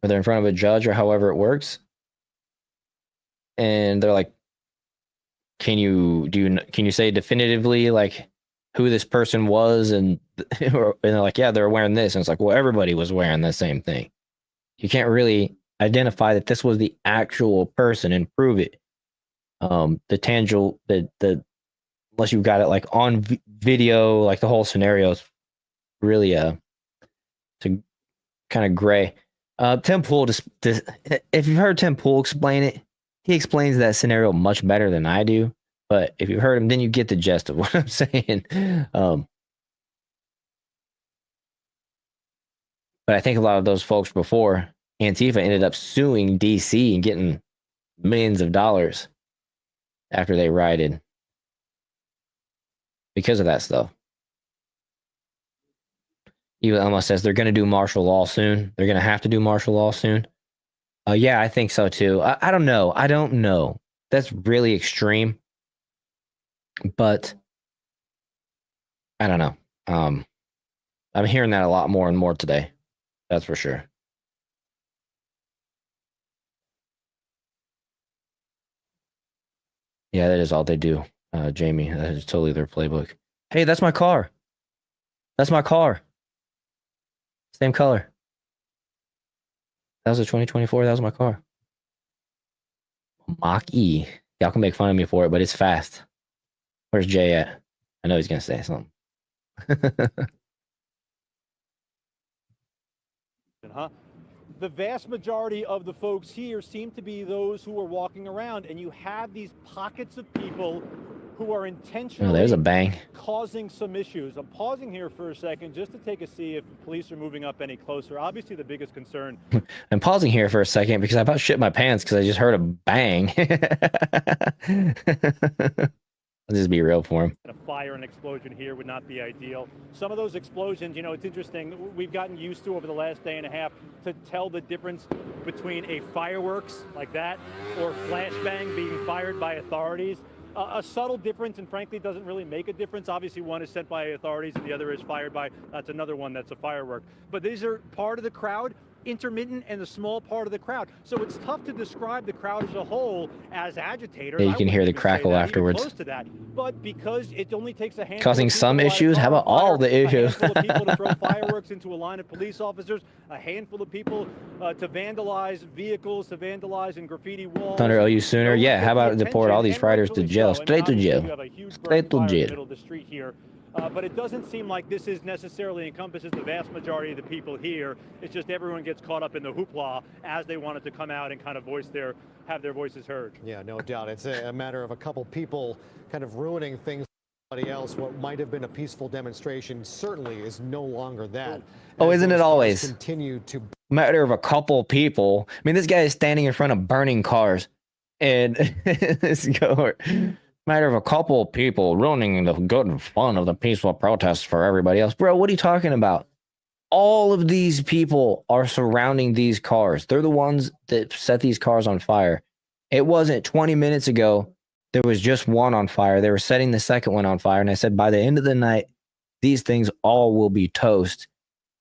or they're in front of a judge or however it works, and they're like, can you say definitively like who this person was? And they're like, yeah, they're wearing this, and it's like, well, everybody was wearing the same thing. You can't really identify that this was the actual person and prove it. The tangible, the unless you've got it like on video, like the whole scenario is really it's a kind of gray. Tim Pool, if you've heard Tim Pool explain it, he explains that scenario much better than I do. But if you've heard him, then you get the gist of what I'm saying. But I think a lot of those folks before Antifa ended up suing DC and getting millions of dollars after they rioted because of that stuff. Even Elmo says they're going to do martial law soon. They're going to have to do martial law soon. Yeah, I think so too. I don't know. I don't know. That's really extreme. But I don't know. I'm hearing that a lot more and more today. That's for sure. Yeah, that is all they do, Jamie. That is totally their playbook. Hey, that's my car. That's my car. Same color. That was a 2024. That was my car. Mach E. Y'all can make fun of me for it, but it's fast. Where's Jay at? I know he's gonna say something. Huh? The vast majority of the folks here seem to be those who are walking around, and you have these pockets of people who are intentionally Oh, there's a bang. causing some issues. I'm pausing here for a second just to take a see if police are moving up any closer. Obviously, the biggest concern. I'm pausing here for a second because I about shit my pants because I just heard a bang. I'll just be real for him. A fire and explosion here would not be ideal. Some of those explosions, you know, it's interesting. We've gotten used to over the last day and a half to tell the difference between a fireworks like that or flashbang being fired by authorities. A subtle difference, and frankly doesn't really make a difference. Obviously one is sent by authorities and the other is fired by, that's another one that's a firework. But these are part of the crowd, intermittent, and a small part of the crowd. So it's tough to describe the crowd as a whole as agitators. Yeah, you can hear the crackle afterwards. Close to that. But because it only takes a handful Causing of people some to light a issues? How car on about all fire, the issues? A handful of people to throw fireworks into a line of police officers, a handful of people to vandalize vehicles, to vandalize and graffiti walls. Thunder OU sooner. Those Yeah, get how the about deport all these attention, and riders to rightfully jail? so. I mean, Straight to obviously jail. you have a huge Straight to fire in the jail. middle of the street here. But it doesn't seem like this is necessarily encompasses the vast majority of the people here. It's just everyone gets caught up in the hoopla as they wanted to come out and kind of have their voices heard. Yeah, no doubt. It's a matter of a couple people kind of ruining things for somebody else. What might have been a peaceful demonstration certainly is no longer that. Oh, As isn't it those cars always? continue to Matter of a couple people. I mean, this guy is standing in front of burning cars, and this go. Matter of a couple people ruining the good fun of the peaceful protests for everybody else. Bro, what are you talking about? All of these people are surrounding these cars. They're the ones that set these cars on fire. It wasn't 20 minutes ago. There was just one on fire. They were setting the second one on fire. And I said, by the end of the night, these things all will be toast.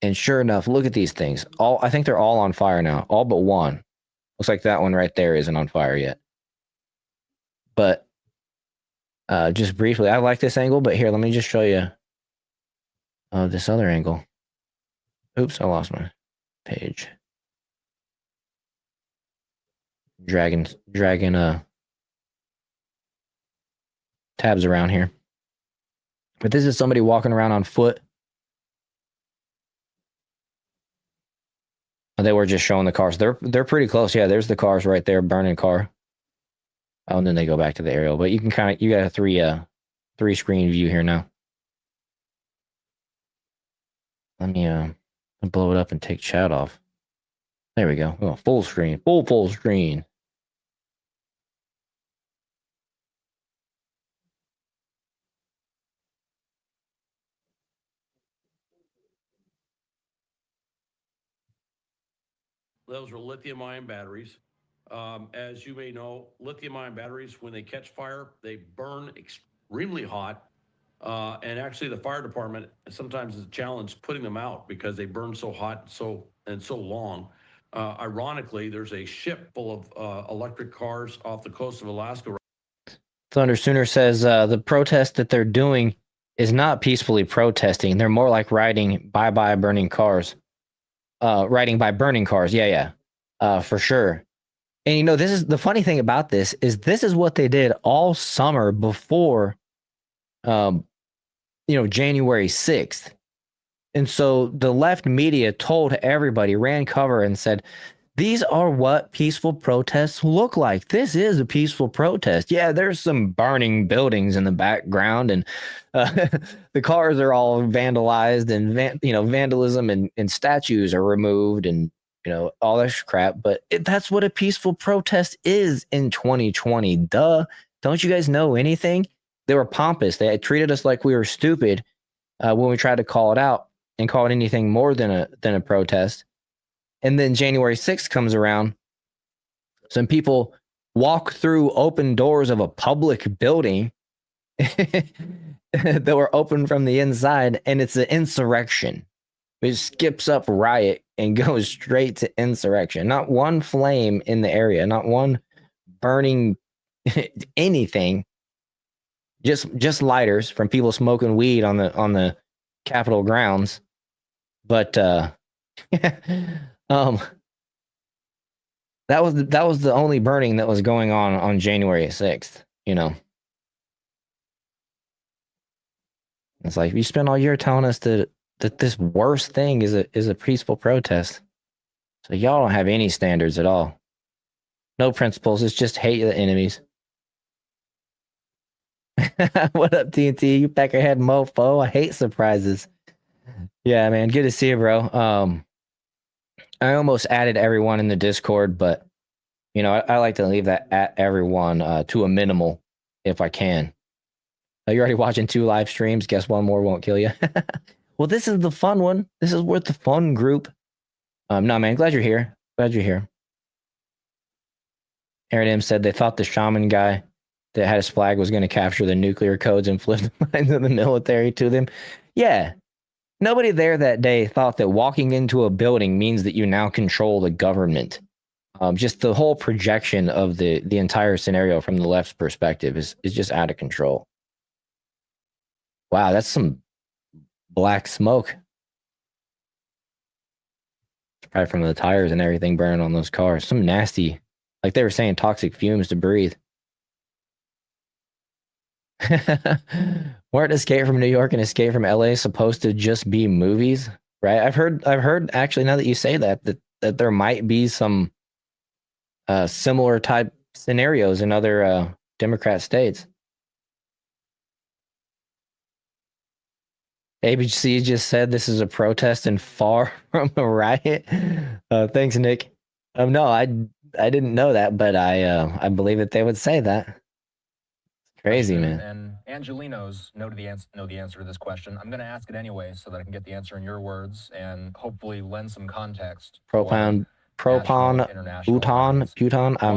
And sure enough, look at these things. I think they're all on fire now. All but one. Looks like that one right there isn't on fire yet. But just briefly, I like this angle, but here, let me just show you this other angle. Oops, I lost my page. Dragging tabs around here. But this is somebody walking around on foot. They were just showing the cars. They're pretty close. Yeah, there's the cars right there, burning car. Oh, and then they go back to the aerial. But you can you got a three screen view here now. Let me blow it up and take chat off. There we go. Oh, full screen. Full screen. Those are lithium-ion batteries. As you may know, lithium-ion batteries, when they catch fire, they burn extremely hot. And actually, the fire department sometimes is a challenge putting them out because they burn so hot so long. Ironically, there's a ship full of electric cars off the coast of Alaska. Thunder Sooner says the protest that they're doing is not peacefully protesting. They're more like riding bye-bye burning cars. Riding by burning cars. Yeah. For sure. And you know, this is the funny thing about this is what they did all summer before, January 6th. And so the left media told everybody, ran cover and said, these are what peaceful protests look like. This is a peaceful protest. Yeah, there's some burning buildings in the background, and the cars are all vandalized, and vandalism and statues are removed, and all that crap. But that's what a peaceful protest is in 2020. Duh! Don't you guys know anything? They were pompous. They treated us like we were stupid when we tried to call it out and call it anything more than a protest. And then January 6th comes around. Some people walk through open doors of a public building that were open from the inside, and it's an insurrection. It skips up riot and goes straight to insurrection. Not one flame in the area, not one burning anything, just lighters from people smoking weed on the Capitol grounds. But that was the only burning that was going on January 6th. You know, it's like you spend all year telling us that this worst thing is a peaceful protest. So y'all don't have any standards at all. No principles. It's just hate the enemies. What up, TNT? You peckerhead mofo. I hate surprises. Yeah, man. Good to see you, bro. I almost added everyone in the Discord, but you know, I like to leave that at everyone to a minimal if I can. You're already watching 2 live streams. Guess one more won't kill you. Well, this is the fun one. This is worth the fun group. No, man. Glad you're here. Glad you're here. Aaron M said they thought the shaman guy that had his flag was going to capture the nuclear codes and flip the minds of the military to them. Yeah. Nobody there that day thought that walking into a building means that you now control the government. Just the whole projection of the entire scenario from the left's perspective is just out of control. Wow, that's some black smoke. Probably from the tires and everything burning on those cars. Some nasty, like they were saying, toxic fumes to breathe. Weren't Escape from New York and Escape from LA supposed to just be movies? Right? I've heard actually, now that you say that there might be some similar type scenarios in other Democrat states. ABC just said this is a protest and far from a riot. Thanks, Nick. No, I didn't know that, but I believe that they would say that. Crazy, man. And Angelinos know the answer to this question. I'm going to ask it anyway so that I can get the answer in your words and hopefully lend some context. Buton. I'm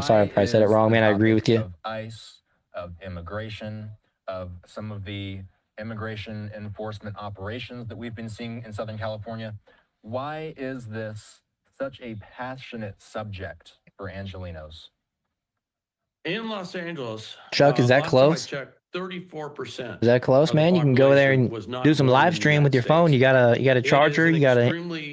sorry if I said it wrong, man. I agree with you. Of ICE, of immigration, of some of the immigration enforcement operations that we've been seeing in Southern California. Why is this such a passionate subject for Angelinos? In Los Angeles, Chuck, is that close? 34%. Is that close, man? You can go there and do some live stream with your phone. You got a charger, you got a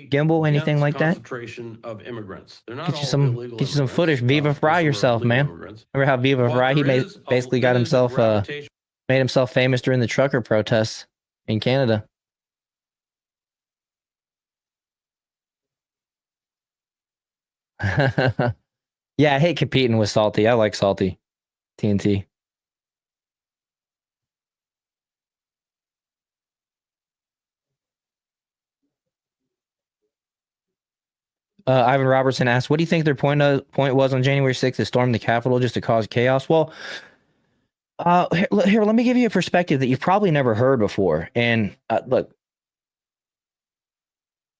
gimbal, anything like that. Concentration of immigrants. They're not get you some footage. Viva Fry yourself, man. Remember how Viva Fry, he basically got himself made himself famous during the trucker protests in Canada. Yeah, I hate competing with Salty. I like Salty. TNT. Ivan Robertson asked, what do you think their point was on January 6th to storm the Capitol just to cause chaos? Well, here, let me give you a perspective that you've probably never heard before. And look,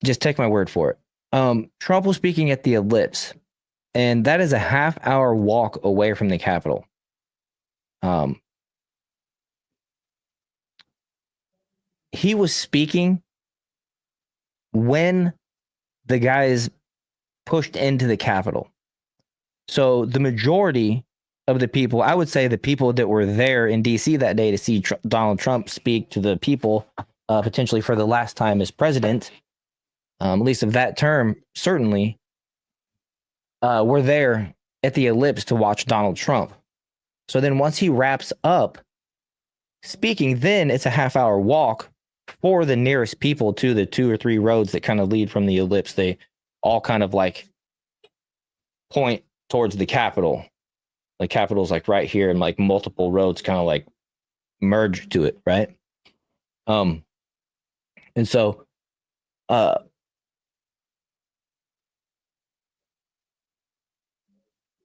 just take my word for it. Trump was speaking at the Ellipse, and that is a half-hour walk away from the Capitol. He was speaking when the guys pushed into the Capitol. So the majority of the people, I would say the people that were there in D.C. that day to see Donald Trump speak to the people, potentially for the last time as president, at least of that term, certainly, were there at the Ellipse to watch Donald Trump. So then once he wraps up speaking, then it's a half-hour walk for the nearest people to the 2 or 3 roads that kind of lead from the Ellipse. They all kind of like point towards the Capitol. The Capitol's like right here, and like multiple roads kind of like merge to it, right? And so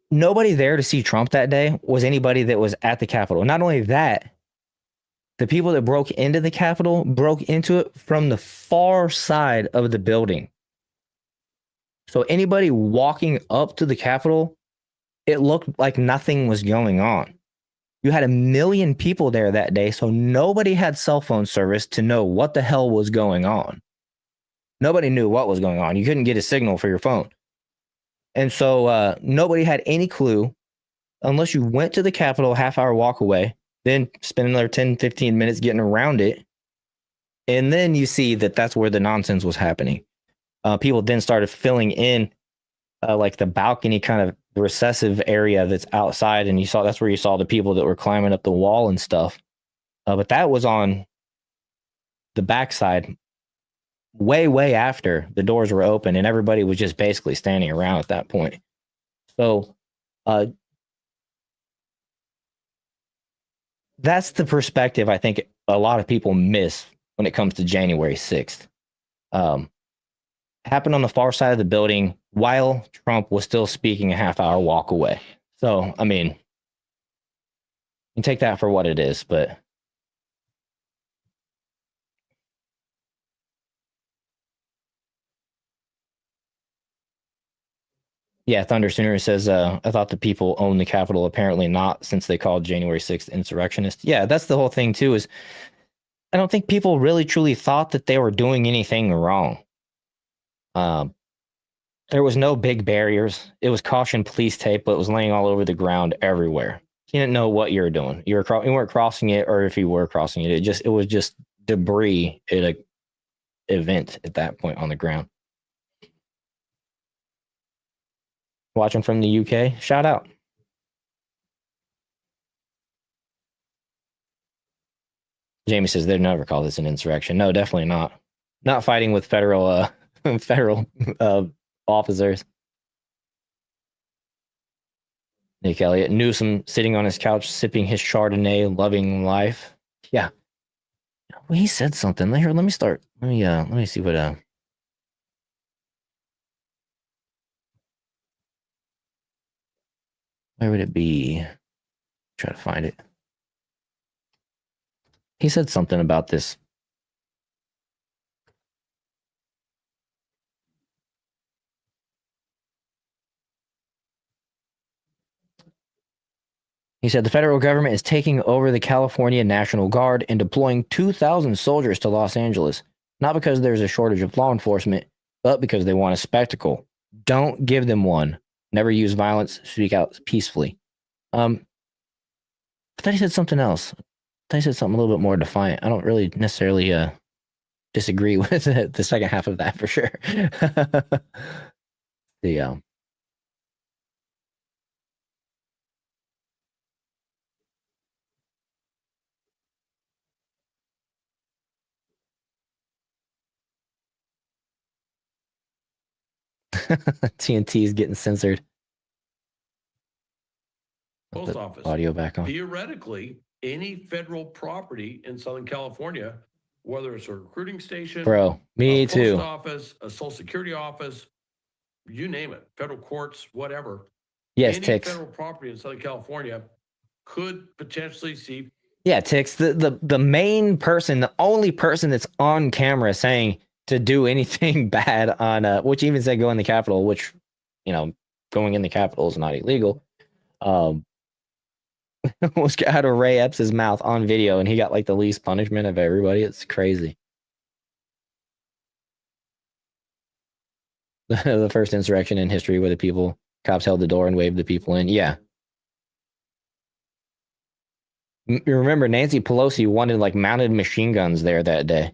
nobody there to see Trump that day was anybody that was at the Capitol. Not only that, the people that broke into the Capitol broke into it from the far side of the building. So anybody walking up to the Capitol, it looked like nothing was going on. You had 1 million people there that day, so nobody had cell phone service to know what the hell was going on. Nobody knew what was going on. You couldn't get a signal for your phone. And so nobody had any clue unless you went to the Capitol, half-hour walk away, then spend another 10, 15 minutes getting around it. And then you see that that's where the nonsense was happening. People then started filling in like the balcony kind of recessive area that's outside. And that's where you saw the people that were climbing up the wall and stuff. But that was on the backside way, way after the doors were open and everybody was just basically standing around at that point. So that's the perspective I think a lot of people miss when it comes to January 6th. Happened on the far side of the building while Trump was still speaking a half-hour walk away. So, I mean, you can take that for what it is, but yeah, Thunder Sooner says, I thought the people own the Capitol. Apparently not, since they called January 6th insurrectionists. Yeah, that's the whole thing, too, is I don't think people really truly thought that they were doing anything wrong. There was no big barriers. It was caution police tape, but it was laying all over the ground everywhere. You didn't know what you were doing. You weren't crossing it, or if you were crossing it, it was just debris at an event at that point on the ground. Watching from the UK, shout out. Jamie says they'd never call this an insurrection. No, definitely not. Not fighting with federal officers. Nick Elliott, Newsom sitting on his couch, sipping his Chardonnay, loving life. Yeah. Well, he said something. Here, let me start. Let me see what where would it be? Try to find it. He said something about this. He said the federal government is taking over the California National Guard and deploying 2,000 soldiers to Los Angeles, not because there's a shortage of law enforcement, but because they want a spectacle. Don't give them one. Never use violence. Speak out peacefully. I thought he said something else. I thought he said something a little bit more defiant. I don't really necessarily disagree with the second half of that for sure. The TNT is getting censored. Post office. Audio back on. Theoretically, any federal property in Southern California, whether it's a recruiting station, Bro, me a too. post office, a social security office, you name it, federal courts, whatever. Yes, any Tix. federal property in Southern California could potentially see. Yeah, Tix. The main person, the only person that's on camera saying to do anything bad on which even said go in the Capitol, which, you know, going in the Capitol is not illegal. Was out of Ray Epps' mouth on video, and he got like the least punishment of everybody. It's crazy. The first insurrection in history where the cops held the door and waved the people in. Yeah. You remember Nancy Pelosi wanted like mounted machine guns there that day.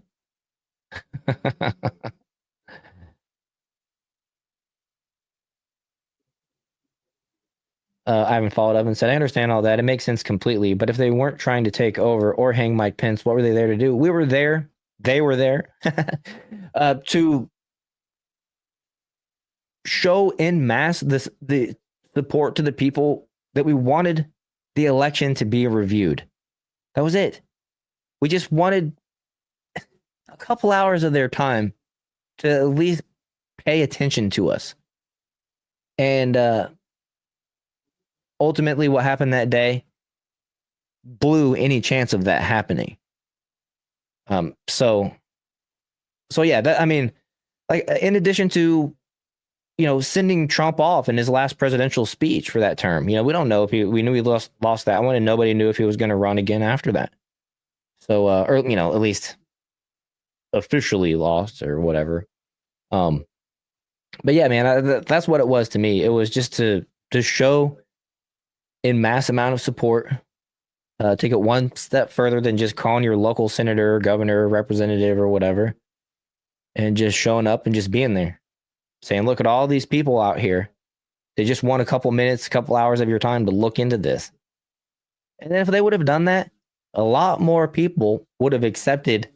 I haven't followed up and said, I understand all that. It makes sense completely. But if they weren't trying to take over or hang Mike Pence, what were they there to do? We were there. They were there to show en masse the support to the people that we wanted the election to be reviewed. That was it. We just wanted a couple hours of their time to at least pay attention to us. And ultimately, what happened that day blew any chance of that happening. So yeah, I mean, like in addition to, you know, sending Trump off in his last presidential speech for that term, you know, we don't know if we knew he lost that one, and nobody knew if he was going to run again after that. So, or you know, at least officially lost or whatever. But yeah, man, that's what it was to me. It was just to show in mass amount of support. Take it one step further than just calling your local senator, governor, representative, or whatever, and just showing up and just being there, saying, "Look at all these people out here. They just want a couple minutes, a couple hours of your time to look into this." And if they would have done that, a lot more people would have accepted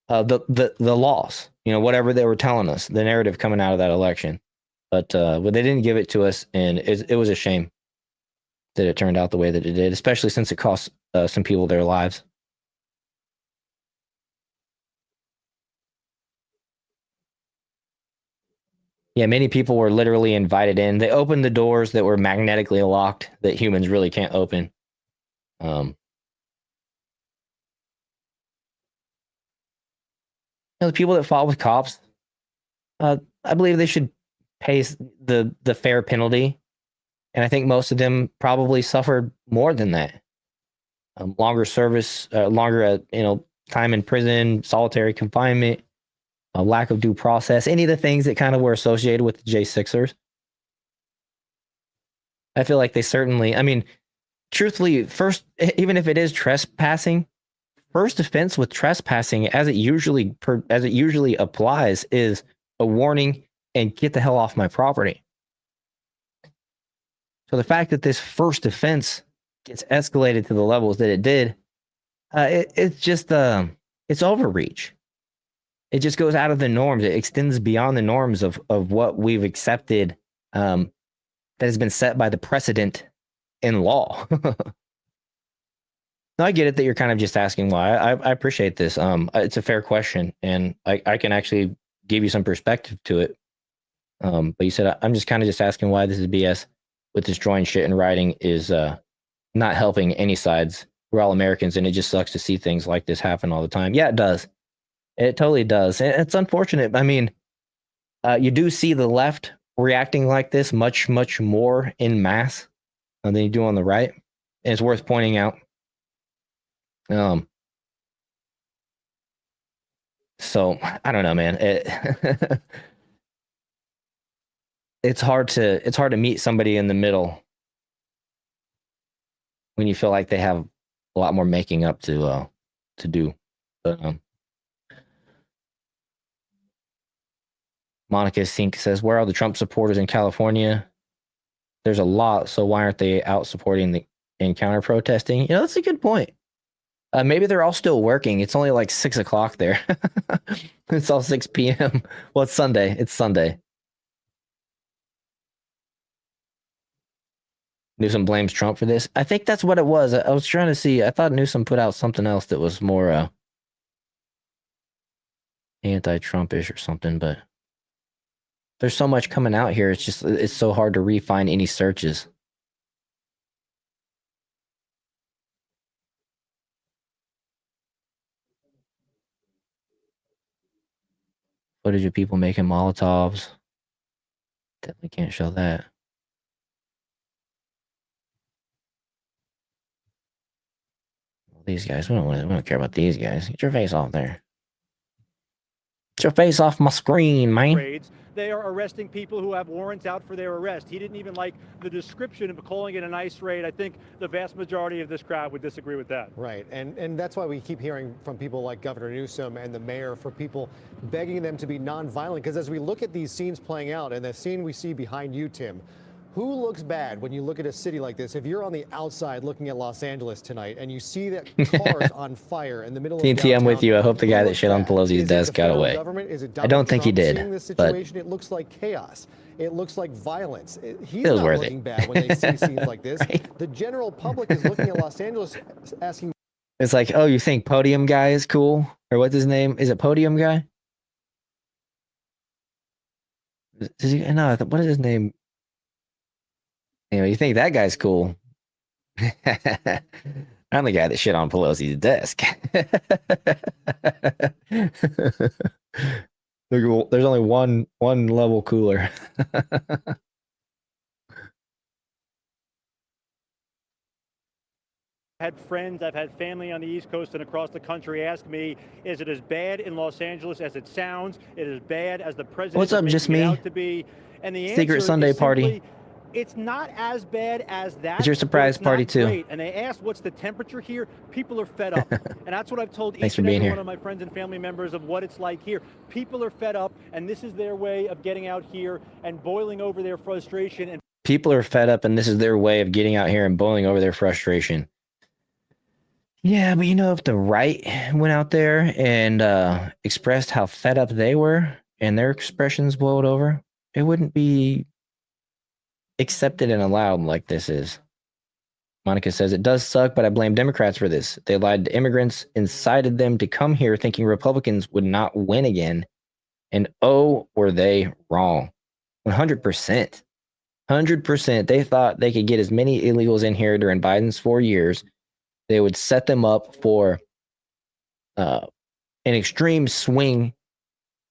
the loss. You know, whatever they were telling us, the narrative coming out of that election. But they didn't give it to us, and it was a shame that it turned out the way that it did, especially since it cost some people their lives. Yeah, many people were literally invited in. They opened the doors that were magnetically locked that humans really can't open. The people that fought with cops, I believe they should pay the fair penalty, and I think most of them probably suffered more than that. Longer service, longer time in prison, solitary confinement, a lack of due process, any of the things that kind of were associated with the J6ers. I feel like they certainly, I mean, truthfully, first, even if it is trespassing, first offense with trespassing, as it usually applies, is a warning and get the hell off my property. So the fact that this first offense gets escalated to the levels that it did, it's just it's overreach. It just goes out of the norms. It extends beyond the norms of what we've accepted, that has been set by the precedent in law. No, I get it that you're kind of just asking why. I appreciate this. It's a fair question, and I can actually give you some perspective to it. But you said I'm just kind of just asking why this is BS with destroying shit in writing is not helping any sides. We're all Americans, and it just sucks to see things like this happen all the time. Yeah, it does. It totally does. And it's unfortunate. I mean, you do see the left reacting like this much, much more in mass than you do on the right. And it's worth pointing out. So I don't know, man. It's hard to meet somebody in the middle when you feel like they have a lot more making up to do. But Monica Sink says, "Where are the Trump supporters in California? There's a lot, so why aren't they out supporting and counter protesting?" You know, that's a good point. Maybe they're all still working. It's only like 6 o'clock there. It's all 6 p.m. Well, it's Sunday. It's Sunday. Newsom blames Trump for this. I think that's what it was. I was trying to see. I thought Newsom put out something else that was more anti-Trumpish or something, but there's so much coming out here. It's so hard to refine any searches. Footage of people making Molotovs. Definitely can't show that. These guys, we don't care about these guys. Get your face off there. Get your face off my screen, man. Raids. They are arresting people who have warrants out for their arrest. He didn't even like the description of calling it an ICE raid. I think the vast majority of this crowd would disagree with that. Right, and that's why we keep hearing from people like Governor Newsom and the mayor for people begging them to be nonviolent. Because as we look at these scenes playing out, and the scene we see behind you, Tim, who looks bad when you look at a city like this? If you're on the outside looking at Los Angeles tonight and you see that cars on fire in the middle of TNT, I'm with you. I hope the guy that shit on bad? Pelosi's Is it desk the got federal away. government? Is it I don't Donald think he Trump did, seeing this but situation? It looks like chaos. It looks like violence. He's It was not worth looking it. bad when they see scenes like this. Right? The general public is looking at Los Angeles asking. It's like, oh, you think Podium Guy is cool? Or what's his name? Is it Podium Guy? Does he? No, what is his name? Anyway, you think that guy's cool? I'm the guy that shit on Pelosi's desk. There's only one level cooler. I've had friends, I've had family on the East Coast and across the country ask me, is it as bad in Los Angeles as it sounds? Is it as bad as the president What's up, is just making it me? out to be? And the Secret answer Sunday is party. simply, It's not as bad as that. It's your but surprise it's party not too. great. And they asked, what's the temperature here? People are fed up. And that's what I've told Thanks each for and being every here. one of my friends and family members of what it's like here. People are fed up, and this is their way of getting out here and boiling over their frustration. And People are fed up, and this is their way of getting out here and boiling over their frustration. Yeah, but you know, if the right went out there and expressed how fed up they were and their expressions boiled over, it wouldn't be accepted and allowed like this is. Monica says, it does suck, but I blame Democrats for this. They lied to immigrants, incited them to come here thinking Republicans would not win again. And oh, were they wrong. 100%. 100%. They thought they could get as many illegals in here during Biden's 4 years. They would set them up for an extreme swing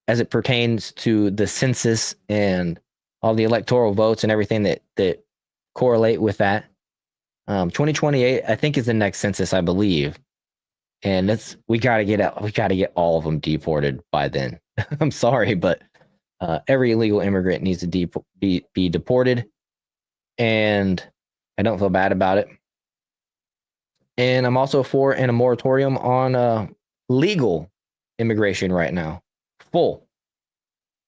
as it pertains to the census and all the electoral votes and everything that correlate with that. 2028, I think, is the next census, I believe, and we got to get all of them deported by then. I'm sorry, but every illegal immigrant needs to be deported, and I don't feel bad about it. And I'm also for a moratorium on legal immigration right now. Full.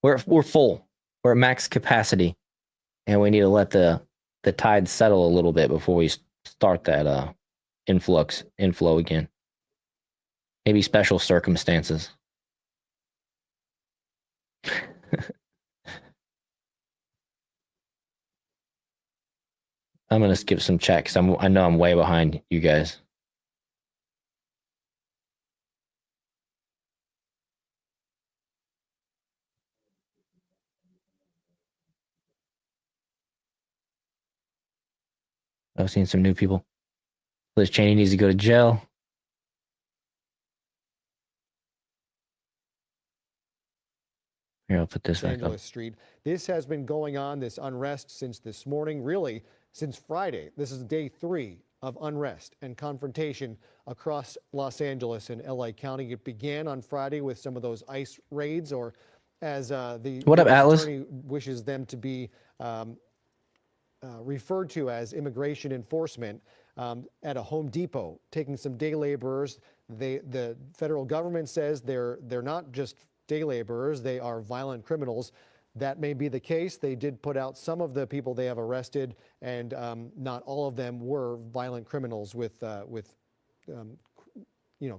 We're full. We're at max capacity, and we need to let the tide settle a little bit before we start that inflow again. Maybe special circumstances. I'm gonna skip some chat because I know I'm way behind you guys. I've seen some new people. Liz Cheney needs to go to jail. Here, I'll put this back up. Street. This has been going on, this unrest, since this morning, really since Friday. This is day 3 of unrest and confrontation across Los Angeles and LA County. It began on Friday with some of those ICE raids, or as the What up, US Atlas? attorney wishes them to be referred to as immigration enforcement, at a Home Depot, taking some day laborers. The federal government says they're not just day laborers, they are violent criminals. That may be the case. They did put out some of the people they have arrested, and not all of them were violent criminals with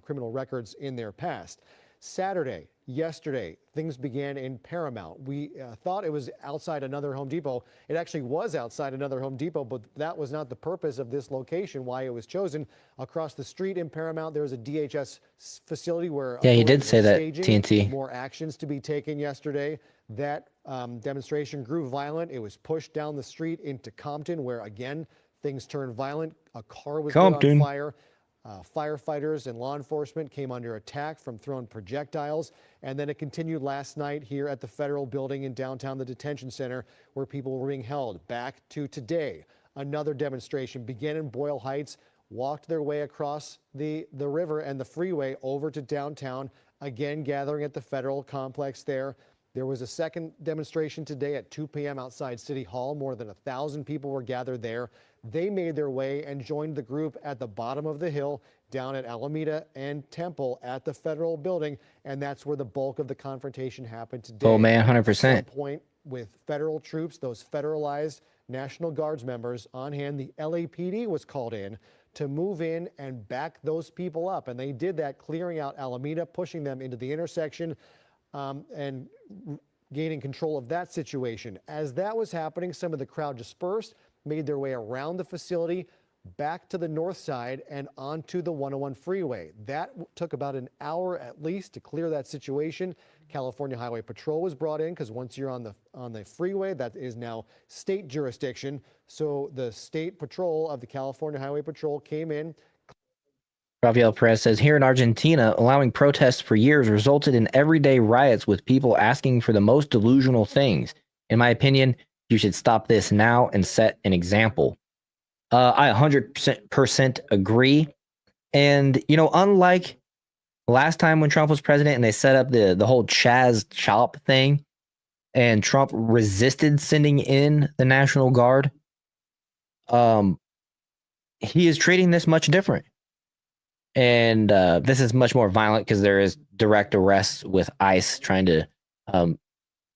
criminal records in their past. Saturday, yesterday, things began in Paramount. We thought it was outside another Home Depot. It actually was outside another Home Depot, but that was not the purpose of this location, why it was chosen. Across the street in Paramount, there was a DHS facility where Yeah, he did authorities say were that, staging TNT. more actions to be taken yesterday. That demonstration grew violent. It was pushed down the street into Compton, where, again, things turned violent. A car was lit on fire. Firefighters and law enforcement came under attack from thrown projectiles, and then it continued last night here at the federal building in downtown, the detention center, where people were being held. Back to today, another demonstration began in Boyle Heights, walked their way across the river and the freeway over to downtown, again gathering at the federal complex there. There was a second demonstration today at 2 p.m. outside City Hall. More than 1,000 people were gathered there. They made their way and joined the group at the bottom of the hill down at Alameda and Temple at the federal building, and that's where the bulk of the confrontation happened today. Oh man, At 100%. some point, with federal troops, those federalized National Guards members on hand, the LAPD was called in to move in and back those people up, and they did that, clearing out Alameda, pushing them into the intersection, and gaining control of that situation. As that was happening, some of the crowd dispersed, made their way around the facility, back to the north side and onto the 101 freeway. That took about an hour at least to clear that situation. California Highway Patrol was brought in, because once you're on the freeway, that is now state jurisdiction. So the state patrol of the California Highway Patrol came in. Rafael Perez says, here in Argentina, allowing protests for years resulted in everyday riots with people asking for the most delusional things. In my opinion, you should stop this now and set an example. I 100% agree. And, you know, unlike last time when Trump was president and they set up the whole Chaz Chop thing, and Trump resisted sending in the National Guard he is treating this much different. And this is much more violent because there is direct arrests with ICE trying to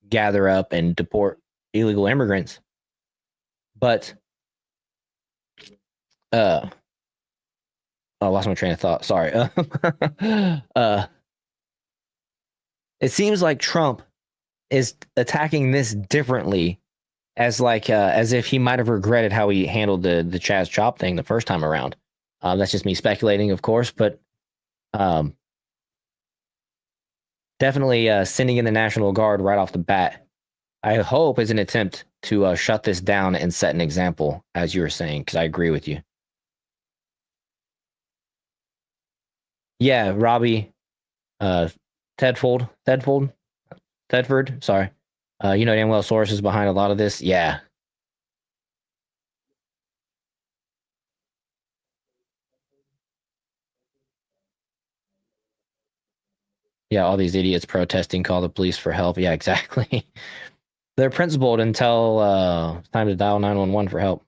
gather up and deport illegal immigrants. But I lost my train of thought. Sorry. It seems like Trump is attacking this differently, as if he might have regretted how he handled the Chaz Chop thing the first time around. That's just me speculating, of course, but definitely sending in the National Guard right off the bat, I hope, is an attempt to shut this down and set an example, as you were saying, because I agree with you. Yeah, Robbie, Tedford, sorry. You know damn well Soros is behind a lot of this. Yeah. Yeah, all these idiots protesting, call the police for help. Yeah, exactly. They're principled until it's time to dial 911 for help.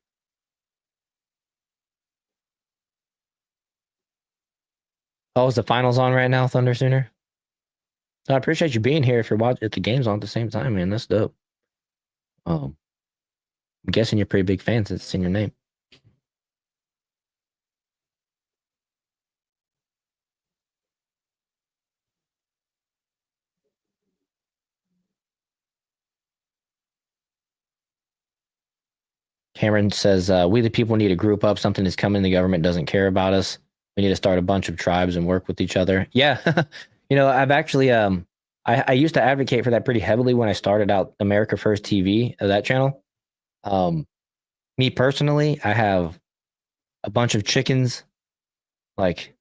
Oh, is the finals on right now, Thunder Sooner? I appreciate you being here if you're watching if the game's on at the same time, man. That's dope. I'm guessing you're a pretty big fan since it's in your name. Cameron says, we the people need to group up. Something is coming. The government doesn't care about us. We need to start a bunch of tribes and work with each other. Yeah. I've actually, I used to advocate for that pretty heavily when I started out America First TV, that channel. Me personally, I have a bunch of chickens, like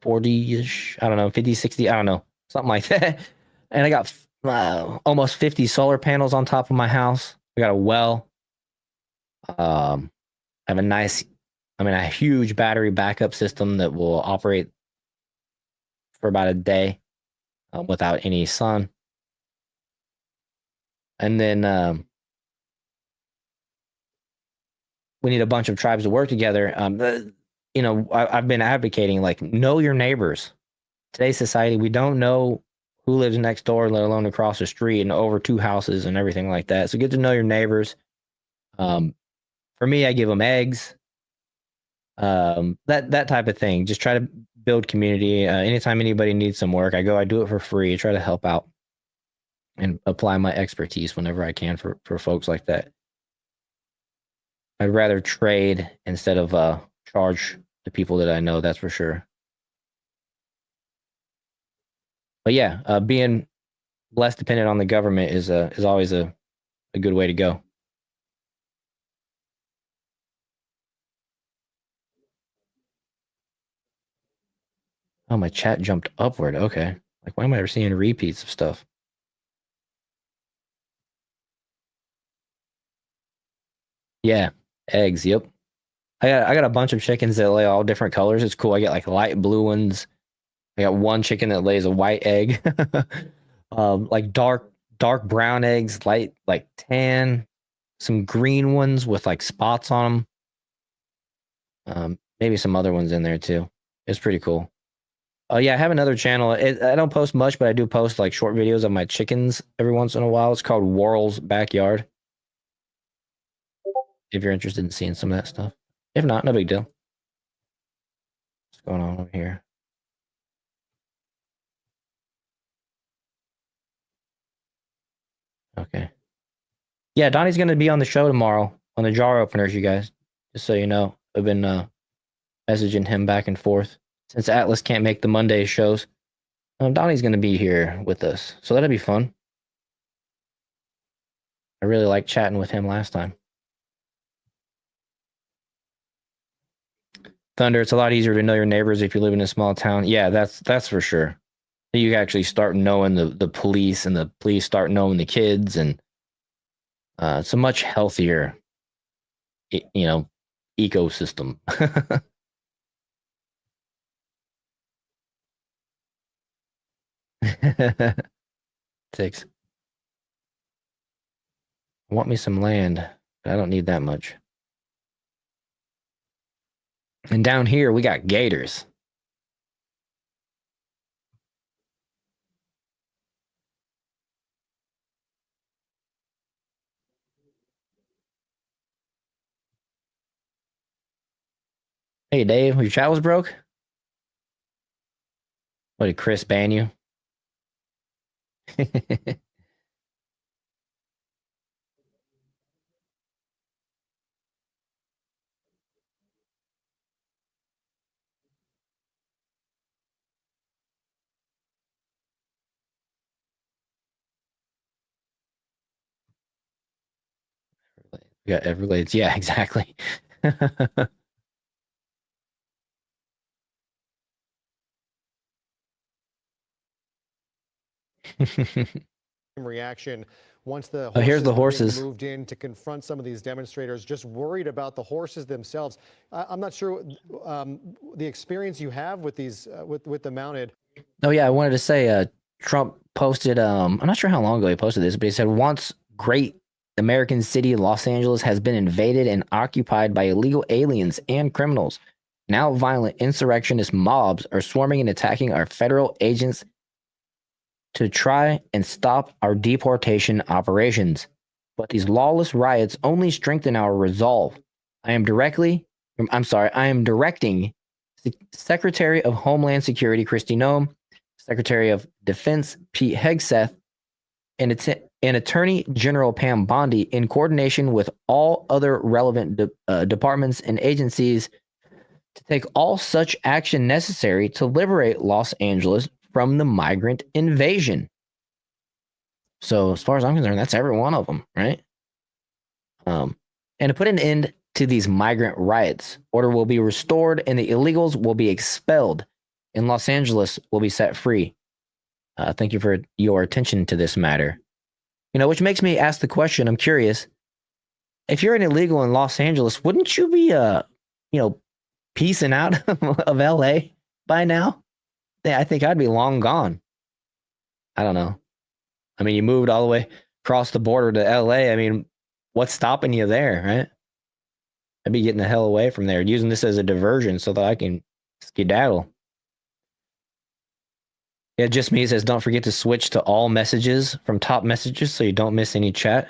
40-ish, I don't know, 50, 60, I don't know, something like that. And I got almost 50 solar panels on top of my house. I got a well. I have a huge battery backup system that will operate for about a day without any sun. And then we need a bunch of tribes to work together. I've been advocating, like, know your neighbors. Today's society, we don't know who lives next door, let alone across the street and over 2 houses and everything like that. So get to know your neighbors. For me, I give them eggs. That type of thing. Just try to build community. Anytime anybody needs some work, I do it for free. I try to help out and apply my expertise whenever I can for folks like that. I'd rather trade instead of charge the people that I know, that's for sure. But yeah, being less dependent on the government is always a good way to go. Oh, my chat jumped upward. Okay. Like, why am I ever seeing repeats of stuff? Yeah, eggs. Yep. I got a bunch of chickens that lay all different colors. It's cool. I get like light blue ones. I got one chicken that lays a white egg. Like dark brown eggs, light like tan, some green ones with like spots on them. Maybe some other ones in there too. It's pretty cool. Oh yeah, I have another channel. I don't post much, but I do post like short videos of my chickens every once in a while. It's called Worrell's Backyard. If you're interested in seeing some of that stuff. If not, no big deal. What's going on over here? Okay. Yeah, Donnie's going to be on the show tomorrow on the jar openers, you guys. Just so you know, I've been messaging him back and forth. Since Atlas can't make the Monday shows, Donnie's going to be here with us. So that'll be fun. I really liked chatting with him last time. Thunder, it's a lot easier to know your neighbors if you live in a small town. Yeah, that's for sure. You actually start knowing the police, and the police start knowing the kids, and it's a much healthier, ecosystem. 6. I want me some land, but I don't need that much. And down here, we got gators. Hey, Dave, your chat was broke? What, did Chris ban you? Yeah, Everglades. Yeah, exactly. reaction once the Oh, here's horses the were being horses. moved in to confront some of these demonstrators, just worried about the horses themselves. I'm not sure the experience you have with these with the mounted. Oh yeah, I wanted to say Trump posted I'm not sure how long ago he posted this, but he said once great American city Los Angeles has been invaded and occupied by illegal aliens and criminals. Now violent insurrectionist mobs are swarming and attacking our federal agents to try and stop our deportation operations. But these lawless riots only strengthen our resolve. I am directing Secretary of Homeland Security Kristi Noem, Secretary of Defense Pete Hegseth, and Attorney General Pam Bondi in coordination with all other relevant departments and agencies to take all such action necessary to liberate Los Angeles from the migrant invasion. So, as far as I'm concerned, that's every one of them, right? And to put an end to these migrant riots, order will be restored and the illegals will be expelled, and Los Angeles will be set free. Thank you for your attention to this matter. Which makes me ask the question. I'm curious. If you're an illegal in Los Angeles, wouldn't you be, piecing out of LA by now? Yeah, I think I'd be long gone. I don't know. I mean, you moved all the way across the border to LA. I mean, what's stopping you there, right? I'd be getting the hell away from there, using this as a diversion so that I can skedaddle. Yeah, just me says, don't forget to switch to all messages from top messages so you don't miss any chat.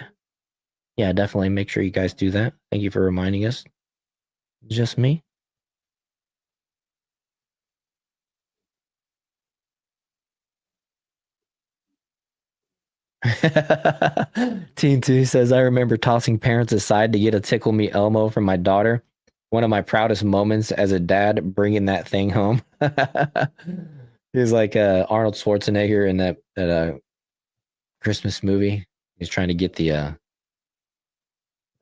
Yeah, definitely make sure you guys do that. Thank you for reminding us. Just me. Teen 2 says, I remember tossing parents aside to get a Tickle Me Elmo from my daughter. One of my proudest moments as a dad, bringing that thing home. He's like Arnold Schwarzenegger in that Christmas movie. He's trying to get the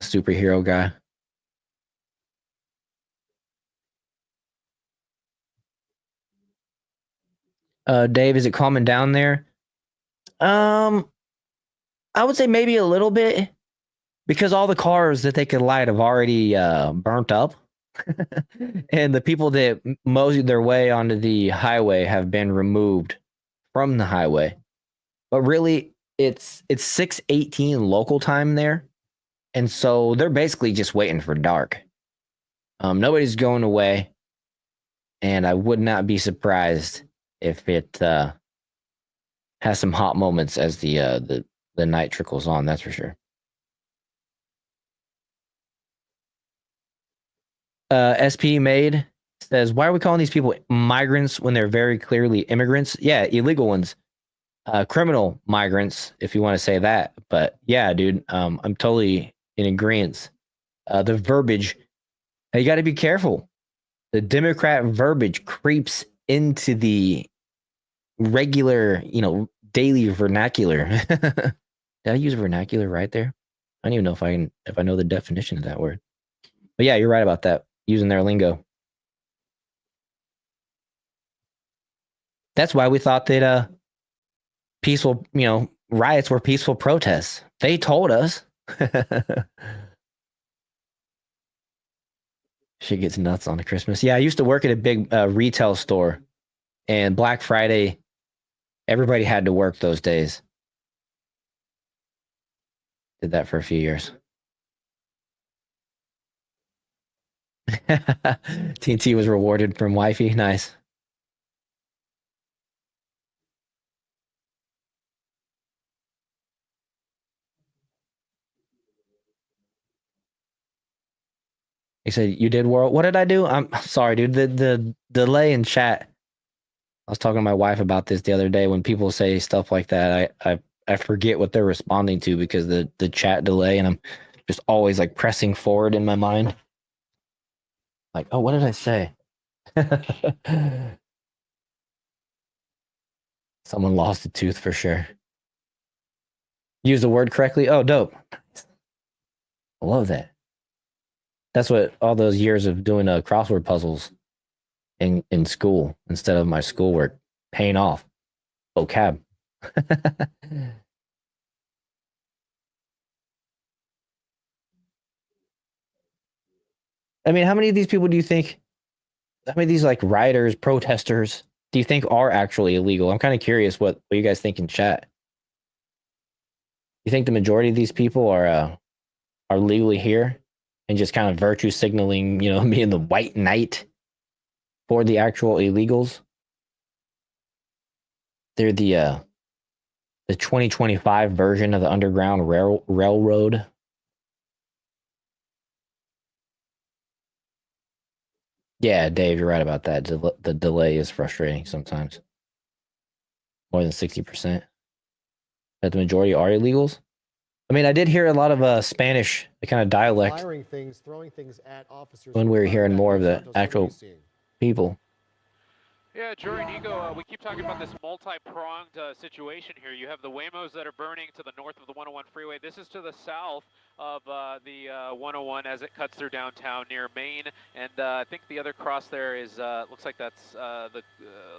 superhero guy. Dave, is it calming down there? I would say maybe a little bit, because all the cars that they could light have already burnt up. And the people that moseyed their way onto the highway have been removed from the highway. But really, it's 6:18 local time there. And so they're basically just waiting for dark. Nobody's going away. And I would not be surprised if it has some hot moments as the night trickles on, that's for sure. SP Made says, why are we calling these people migrants when they're very clearly immigrants? Yeah, illegal ones. Criminal migrants, if you want to say that. But yeah, dude, I'm totally in agreement. The verbiage, you got to be careful. The Democrat verbiage creeps into the regular, daily vernacular. Did I use vernacular right there? I don't even know if I know the definition of that word. But yeah, you're right about that. Using their lingo. That's why we thought that peaceful, riots were peaceful protests. They told us. Shit gets nuts on Christmas. Yeah, I used to work at a big retail store, and Black Friday, everybody had to work those days. Did that for a few years. TNT was rewarded from wifey. Nice. He said, "You did world. What did I do? I'm sorry, dude. The delay in chat. I was talking to my wife about this the other day. When people say stuff like that, I forget what they're responding to because the chat delay, and I'm just always like pressing forward in my mind. Like, oh, what did I say? Someone lost a tooth for sure. Use the word correctly. Oh, dope. I love that. That's what all those years of doing crossword puzzles in school instead of my schoolwork paying off. Vocab. I mean, how many of these people do you think? How many of these like rioters, protesters, do you think are actually illegal? I'm kind of curious what you guys think in chat. You think the majority of these people are legally here and just kind of virtue signaling, being the white knight for the actual illegals? They're the 2025 version of the Underground Railroad. Yeah, Dave, you're right about that. The delay is frustrating sometimes. More than 60%. That the majority are illegals. I mean, I did hear a lot of Spanish, the kind of dialect, Firing things, throwing things at officers. when we were hearing more of the Santos, what are you actual seeing? people. Yeah, Jory Nigo, we keep talking about this multi-pronged situation here. You have the Waymos that are burning to the north of the 101 freeway. This is to the south of the 101 as it cuts through downtown near Maine. And I think the other cross there is, looks like that's the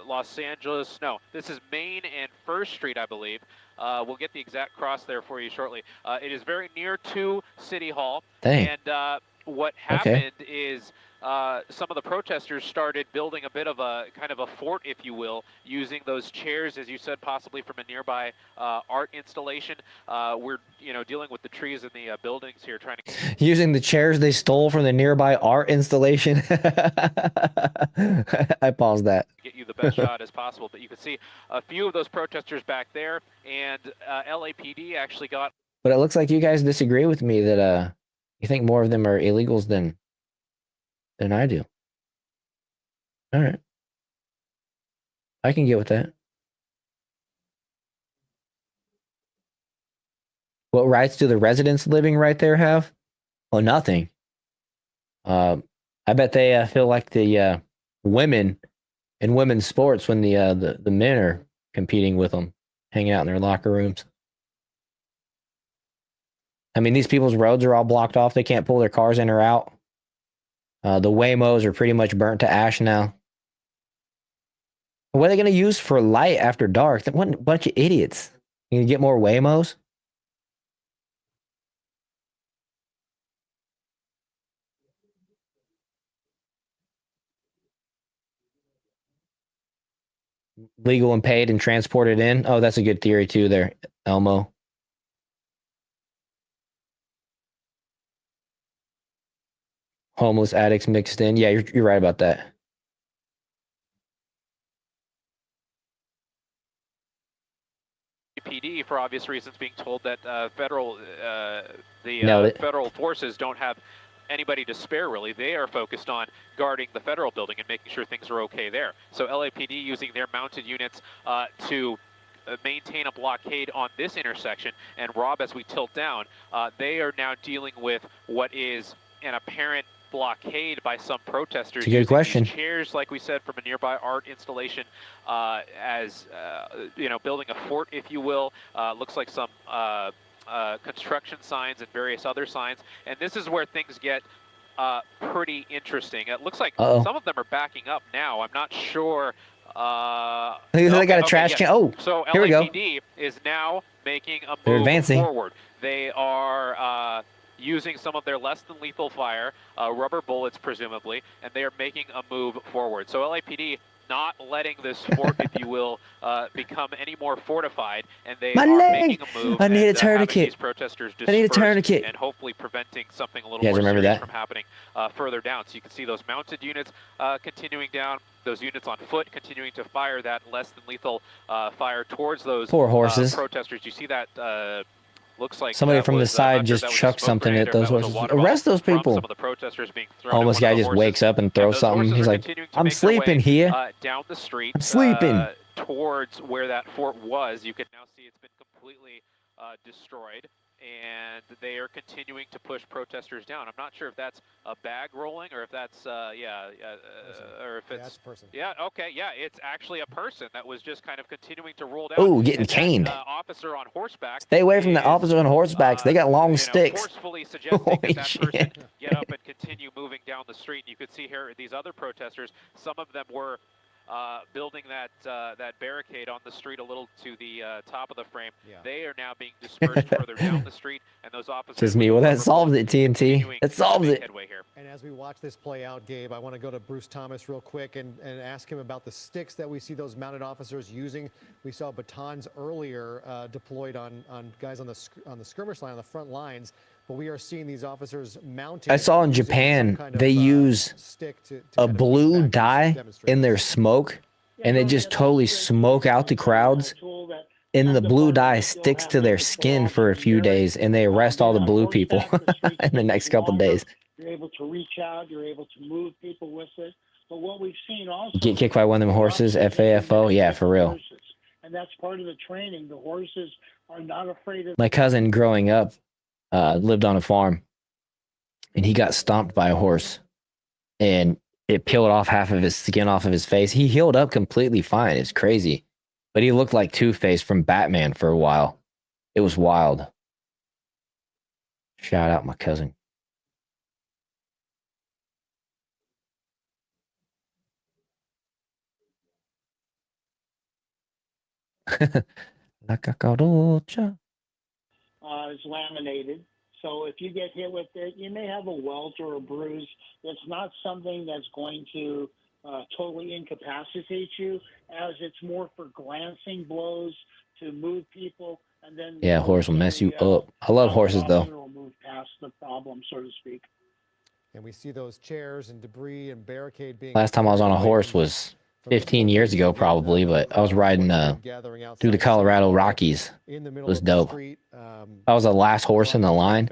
Los Angeles. No, this is Main and First Street, I believe. We'll get the exact cross there for you shortly. It is very near to City Hall. Dang. And what happened is some of the protesters started building a bit of a kind of a fort, if you will, using those chairs, as you said, possibly from a nearby art installation. We're dealing with the trees and the buildings here, trying to using the chairs they stole from the nearby art installation. I paused that. get you the best shot as possible. But you can see a few of those protesters back there, and LAPD actually got. But it looks like you guys disagree with me that you think more of them are illegals than I do. All right. I can get with that. What rights do the residents living right there have? Well, nothing. I bet they feel like the women in women's sports when the men are competing with them, hanging out in their locker rooms. I mean, these people's roads are all blocked off. They can't pull their cars in or out. The Waymos are pretty much burnt to ash now. What are they going to use for light after dark? What a bunch of idiots. You can get more Waymos? Legal and paid and transported in? Oh, that's a good theory too there, Elmo. Homeless addicts mixed in. Yeah, you're right about that. PD, for obvious reasons, being told that federal forces don't have anybody to spare, really. They are focused on guarding the federal building and making sure things are okay there. So LAPD using their mounted units to maintain a blockade on this intersection. And Rob, as we tilt down, they are now dealing with what is an apparent blockade by some protesters. It's a good question. Chairs, like we said, from a nearby art installation, as building a fort, if you will. Looks like some construction signs and various other signs. And this is where things get pretty interesting. It looks like some of them are backing up now. I'm not sure. They got a trash can. Oh, so here we go. LAPD is now making a They're move advancing forward. They are using some of their less than lethal fire, rubber bullets presumably, and they are making a move forward. So LAPD not letting this fort, if you will, become any more fortified, and they My are leg! making a move I need a and having tourniquet. these protesters I need a dispersed tourniquet. and hopefully preventing something a little You guys more remember serious that? from happening further down. So you can see those mounted units continuing down, those units on foot continuing to fire that less than lethal fire towards those Poor horses. protesters. You see that looks like Somebody that from the was, side not sure if just that was a chucked smoke something grenade at or if those that was a horses. water ball Arrest those from people. some of the protesters being thrown at Homeless one of guy the just horses. wakes up and And throws those something. horses He's are like, continuing to I'm make their sleeping way, here. down the street. I'm sleeping. Towards where that fort was. You can now see it's been completely destroyed, and they are continuing to push protesters down. I'm not sure if that's a bag rolling or if that's or if it's That's a person. yeah, okay, yeah, it's actually a person that was just kind of continuing to roll down. Oh, getting And that, caned. officer on horseback. Stay away from the is, officers on horsebacks. They got long you know, sticks. forcefully suggesting Holy that shit. person get up and continue moving down the street. You could see here these other protesters. Some of them were building that barricade on the street a little to the top of the frame. Yeah. They are now being dispersed further down the street, and those officers. Says me, well, that solves it, TNT. continuing That to solves make it. headway here. And as we watch this play out, Gabe, I want to go to Bruce Thomas real quick and ask him about the sticks that we see those mounted officers using. We saw batons earlier deployed on guys on the skirmish line, on the front lines, but we are seeing these officers mounted. I saw in using Japan, some kind they of, use stick to a kind of blue beat back dye these in their demonstrators. smoke, and they just totally smoke out the crowds. And the blue dye sticks to their skin for a few days, and they arrest all the blue people in the next couple of days. You're able to reach out, you're able to move people with it. But what we've seen also... Get kicked by one of them horses, FAFO, yeah, for real. And that's part of the training. The horses are not afraid of... My cousin growing up lived on a farm, and he got stomped by a horse, and it peeled off half of his skin off of his face. He healed up completely fine. It's crazy. But he looked like Two-Face from Batman for a while. It was wild. Shout out my cousin. La cacarocha. Is laminated. So if you get hit with it, you may have a welt or a bruise. It's not something that's going to totally incapacitate you, as it's more for glancing blows to move people. And then Yeah, horse will mess you up. I love horses, though. Will move past the problem, so to speak. And we see those chairs and debris and barricade being... Last time I was on a horse was 15 years ago, probably, but I was riding through the Colorado Rockies. It was dope. I was the last horse in the line,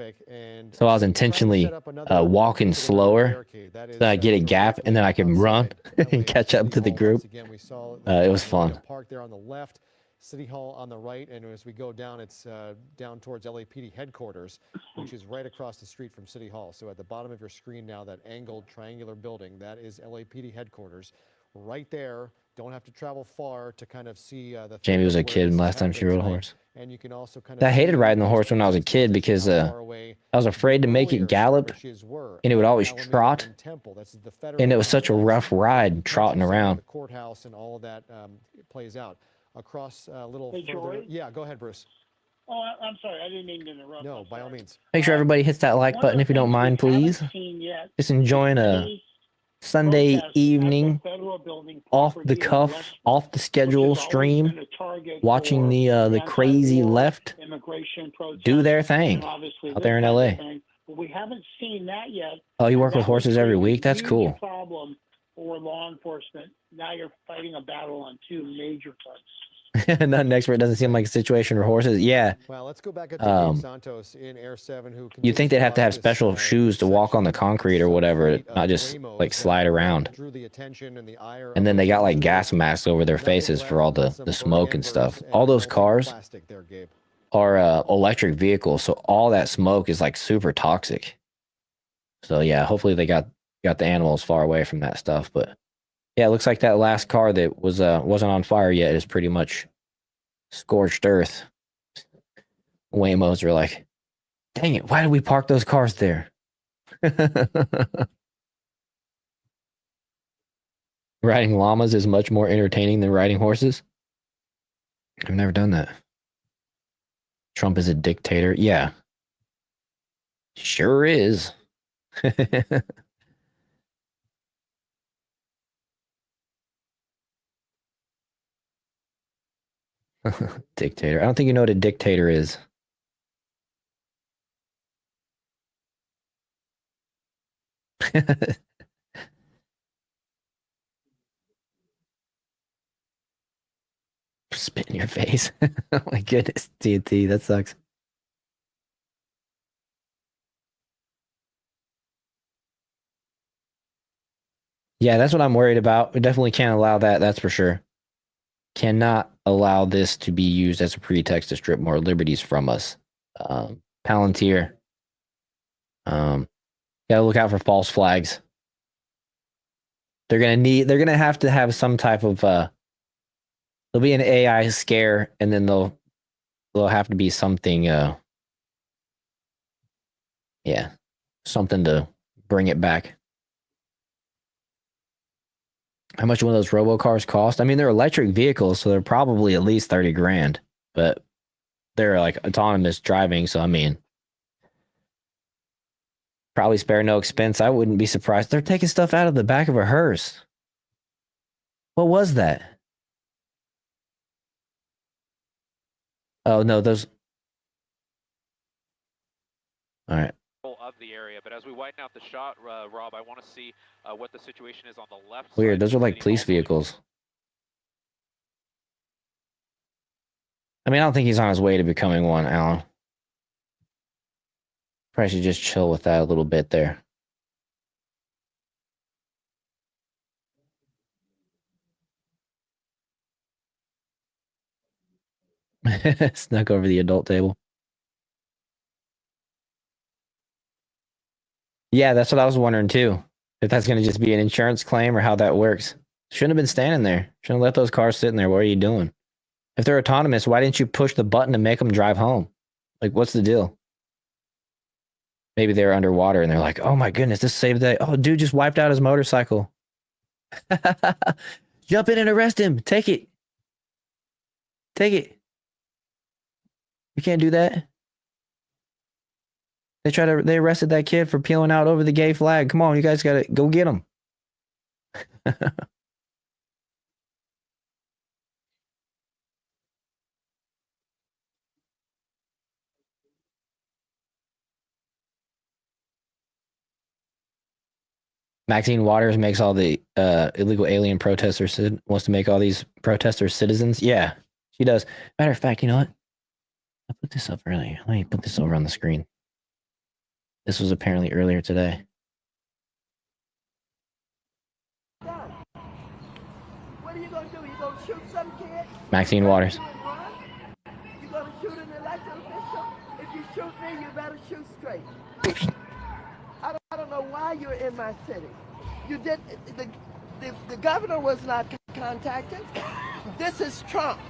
so I was intentionally walking slower so that I get a gap, and then I can run and catch up to the group. It was fun. Park there on the left, City Hall on the right, and as we go down, it's down towards LAPD headquarters, which is right across the street from City Hall. So at the bottom of your screen now, that angled triangular building, that is LAPD headquarters. Right there, don't have to travel far to kind of see the... Jamie was a kid last time she rode a horse. And you can also kind of... I hated riding the horse when I was a kid because I was afraid to make it gallop, and it would always trot, and it was such a rough ride trotting around. The courthouse and all of that plays out across a little Hey, further. George? Yeah, go ahead, Bruce. Oh, I'm sorry. I didn't mean to interrupt. No, I'm by all sorry. means. Make sure everybody hits that like button if you don't mind, please. Just enjoying a Sunday evening, off the cuff, off the schedule stream, watching the crazy left do their thing out there in LA. But we haven't seen that yet. Oh, you work with horses every week? That's cool. Problem for law enforcement. Now you're fighting a battle on two major fronts. Not an expert. Doesn't seem like a situation for horses. Yeah. Well, let's go back to Dave Santos in Air 7, who You'd think they'd have to have special shoes to walk on the concrete or whatever, not just like slide around. drew the attention and the ire. And then they got like gas masks over their faces for all the smoke and stuff. All those cars are electric vehicles, so all that smoke is like super toxic. So yeah, hopefully they got the animals far away from that stuff. But yeah, it looks like that last car that was wasn't on fire yet is pretty much scorched earth. Waymos are like, dang it, why did we park those cars there? Riding llamas is much more entertaining than riding horses. I've never done that. Trump is a dictator. Yeah. Sure is. Dictator. I don't think you know what a dictator is. Spit in your face. Oh my goodness, TNT, that sucks. Yeah, that's what I'm worried about. We definitely can't allow that, that's for sure. Cannot allow this to be used as a pretext to strip more liberties from us. Palantir. Gotta look out for false flags. They're gonna have to have some type of there'll be an AI scare, and then there'll have to be something yeah, something to bring it back. How much one of those robocars cost? I mean, they're electric vehicles, so they're probably at least 30 grand, but they're like autonomous driving, so I mean, probably spare no expense. I wouldn't be surprised. They're taking stuff out of the back of a hearse. What was that? Oh no, those. All right. Of the area, but as we widen out the shot, Rob, I want to see what the situation is on the left. Weird. Side Those are like police vehicles. I mean, I don't think he's on his way to becoming one, Alan. Probably should just chill with that a little bit there. Snuck over the adult table. Yeah, that's what I was wondering too. If that's going to just be an insurance claim or how that works. Shouldn't have been standing there. Shouldn't have let those cars sit in there. What are you doing? If they're autonomous, why didn't you push the button to make them drive home? Like, what's the deal? Maybe they're underwater and they're like, oh my goodness, this saved that. Oh, dude just wiped out his motorcycle. Jump in and arrest him. Take it. Take it. You can't do that. They arrested that kid for peeling out over the gay flag. Come on, you guys gotta go get him. Maxine Waters makes all the illegal alien protesters, wants to make all these protesters citizens. Yeah, she does. Matter of fact, you know what? I put this up earlier. Let me put this over on the screen. This was apparently earlier today. What are you going to do? You going to shoot some kid? Maxine Waters. You going to shoot an elected official? If you shoot me, you better shoot straight. I don't know why you're in my city. You did the governor was not contacted. This is Trump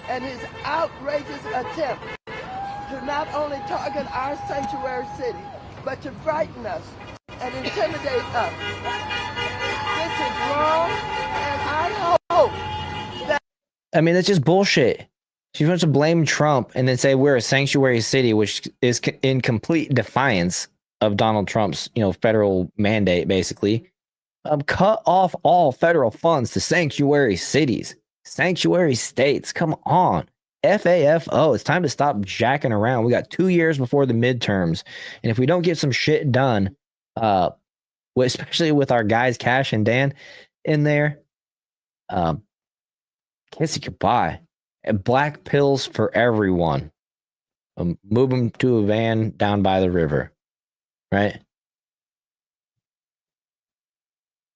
and his outrageous attempt to not only target our sanctuary city, but to frighten us and intimidate us. This is wrong, and I hope that... I mean, that's just bullshit. She wants to blame Trump and then say we're a sanctuary city, which is in complete defiance of Donald Trump's, federal mandate, basically. Cut off all federal funds to sanctuary cities, sanctuary states. Come on. FAFO. It's time to stop jacking around. We got 2 years before the midterms. And if we don't get some shit done, especially with our guys, Cash and Dan in there, kiss it goodbye. And black pills for everyone. Move them to a van down by the river. Right?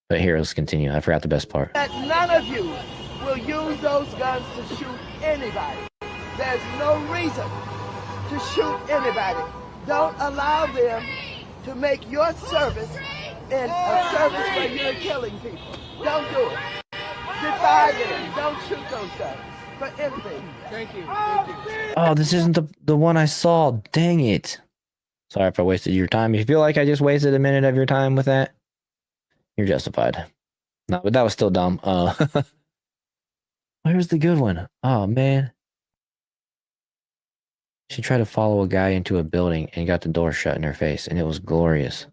But here, let's continue. I forgot the best part. That none of you will use those guns to shoot anybody. There's no reason to shoot anybody. Don't allow them to make your service in a service where you're killing people. Don't do it. Defy them. Don't shoot those guns for anything. Thank you. Oh, this isn't the one I saw. Dang it. Sorry if I wasted your time. If you feel like I just wasted a minute of your time with that, you're justified. No, but that was still dumb. Where's the good one? Oh, man. She tried to follow a guy into a building and got the door shut in her face, and it was glorious.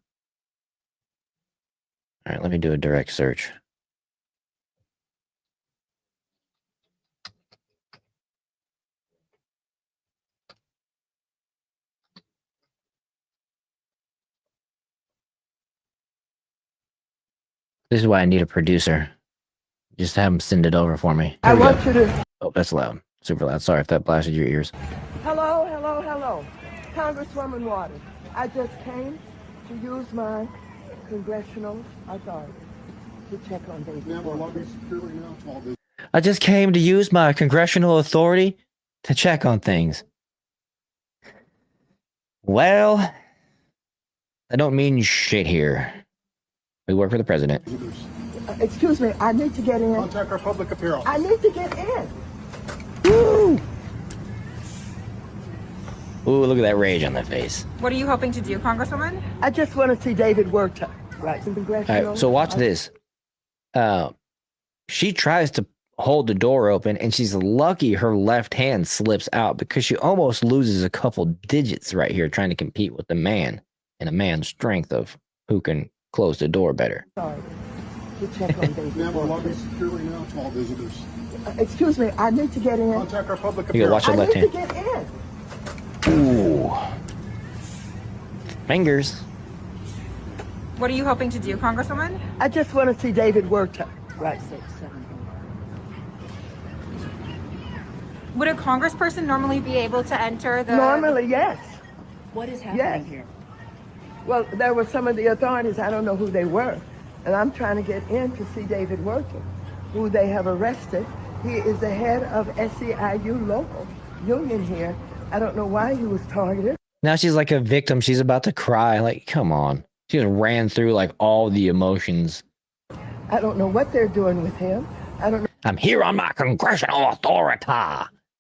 All right, let me do a direct search. This is why I need a producer. Just have him send it over for me. I Here we want go. you to. Oh, that's loud. Super loud. Sorry if that blasted your ears. Hello, hello, hello. Congresswoman Waters, I just came to use my congressional authority to check on David. I just came to use my congressional authority to check on things. Well, I don't mean shit here. We work for the president. Excuse me, I need to get in. Contact our public appearance. I need to get in. Woo! Ooh, look at that rage on that face. What are you hoping to do, Congresswoman? I just want to see David work. Right, some All congressional. right, so watch this. She tries to hold the door open, and she's lucky her left hand slips out because she almost loses a couple digits right here trying to compete with the man and a man's strength of who can close the door better. Sorry. To check on David. Ma'am, we're lobbying securely now to all visitors. Excuse me, I need to get in. Contact our public You gotta appearance. watch your left I hand. need to get in. Ooh. Fingers. What are you hoping to do, Congresswoman? I just want to see David work. Right. Would a congressperson normally be able to enter the... Normally, yes. What is happening here? Well, there were some of the authorities, I don't know who they were, and I'm trying to get in to see David working, who they have arrested. He is the head of SEIU local union here. I don't know why he was targeted. Now she's like a victim. She's about to cry. Like, come on. She just ran through like all the emotions. I don't know what they're doing with him. I don't know. I'm here on my congressional authority.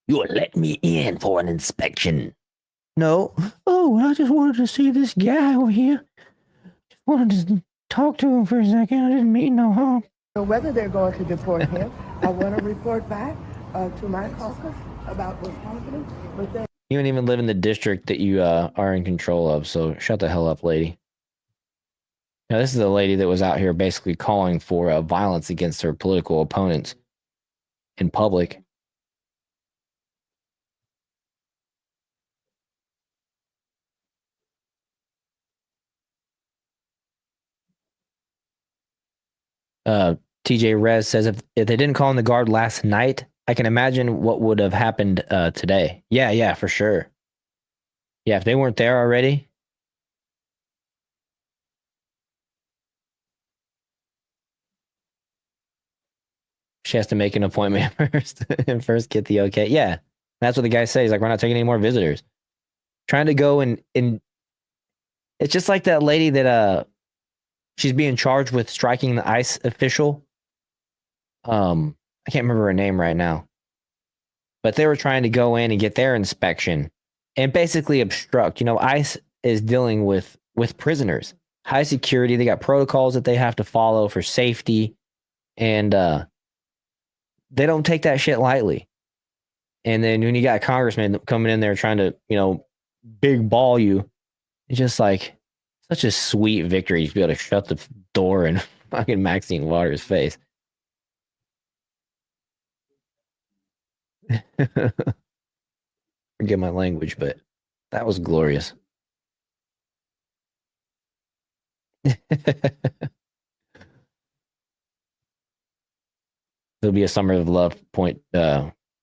You will let me in for an inspection. No. Oh, I just wanted to see this guy over here. Just wanted to talk to him for a second. I didn't mean no harm. Whether they're going to deport him. I want to report back to my caucus about what's happening. But they You don't even live in the district that you are in control of, so shut the hell up, lady. Now, this is a lady that was out here basically calling for violence against her political opponents in public. TJ Rez says if they didn't call in the guard last night, I can imagine what would have happened today. Yeah, for sure. Yeah, if they weren't there already. She has to make an appointment first and first get the okay. Yeah, that's what the guy says. He's like, we're not taking any more visitors. Trying to go and it's just like that lady that she's being charged with striking the ICE official. I can't remember her name right now. But they were trying to go in and get their inspection and basically obstruct. You know, ICE is dealing with prisoners. High security, they got protocols that they have to follow for safety. And they don't take that shit lightly. And then when you got a congressman coming in there trying to, you know, big ball you, it's just like such a sweet victory to be able to shut the door in fucking Maxine Waters' face. Forget my language, but that was glorious. There'll be a summer of love point.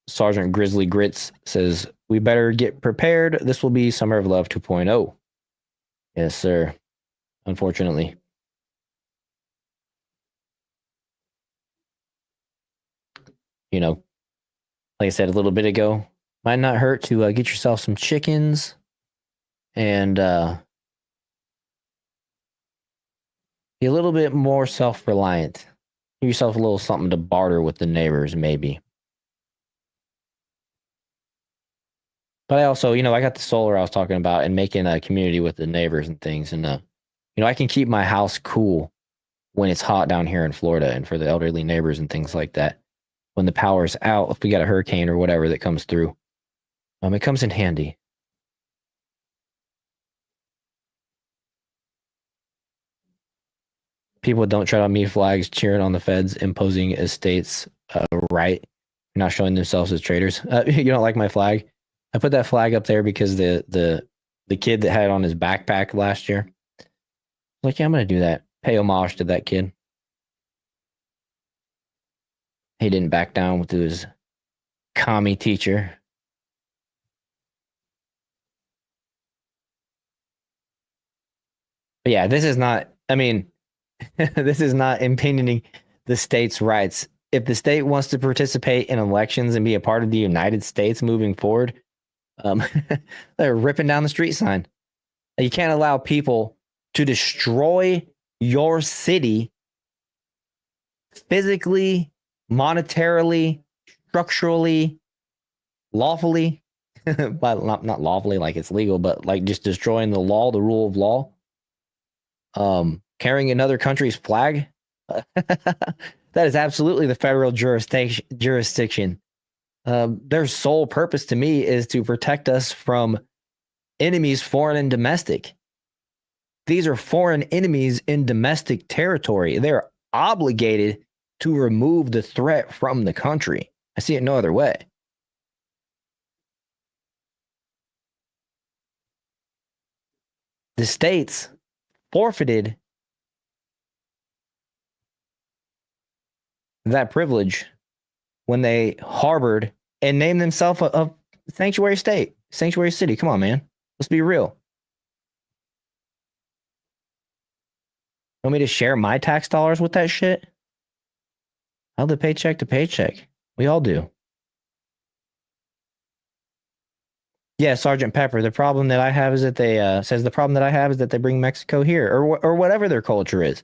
Sergeant Grizzly Grits says, we better get prepared. This will be Summer of Love 2.0. Yes, sir. Unfortunately. You know, like I said a little bit ago, might not hurt to get yourself some chickens and be a little bit more self-reliant. Give yourself a little something to barter with the neighbors, maybe. But I also, you know, I got the solar I was talking about and making a community with the neighbors and things. And, you know, I can keep my house cool when it's hot down here in Florida and for the elderly neighbors and things like that. When the power's out, if we got a hurricane or whatever that comes through, it comes in handy. People with Don't Tread on Me flags cheering on the feds imposing estates right, not showing themselves as traitors. You don't like my flag? I put that flag up there because the kid that had it on his backpack last year. Like, yeah, I'm gonna do that. Pay homage to that kid. He didn't back down with his commie teacher. But yeah, this is not, I mean, this is not impinging the state's rights. If the state wants to participate in elections and be a part of the United States moving forward, they're ripping down the street sign. You can't allow people to destroy your city physically, monetarily, structurally, lawfully. But not lawfully like it's legal, but like just destroying the law, the rule of law. Carrying another country's flag. That is absolutely the federal jurisdiction. Their sole purpose to me is to protect us from enemies, foreign and domestic. These are foreign enemies in domestic territory. They're obligated to remove the threat from the country. I see it no other way. The states forfeited that privilege when they harbored and named themselves a sanctuary state, sanctuary city. Come on, man. Let's be real. Want me to share my tax dollars with that shit? I'll live paycheck to paycheck. We all do. Yeah, Sergeant Pepper. The problem that I have is that they the problem that I have is that they bring Mexico here or whatever their culture is.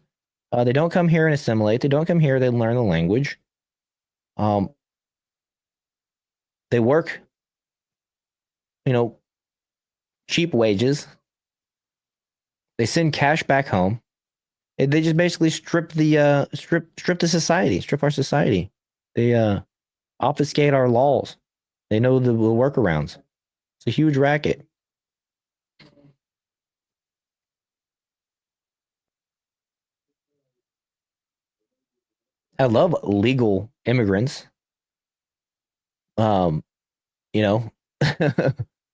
They don't come here and assimilate. They don't come here. They learn the language. They work, cheap wages. They send cash back home. They just basically strip the society, strip our society. They obfuscate our laws. They know the workarounds. It's a huge racket. I love legal immigrants. This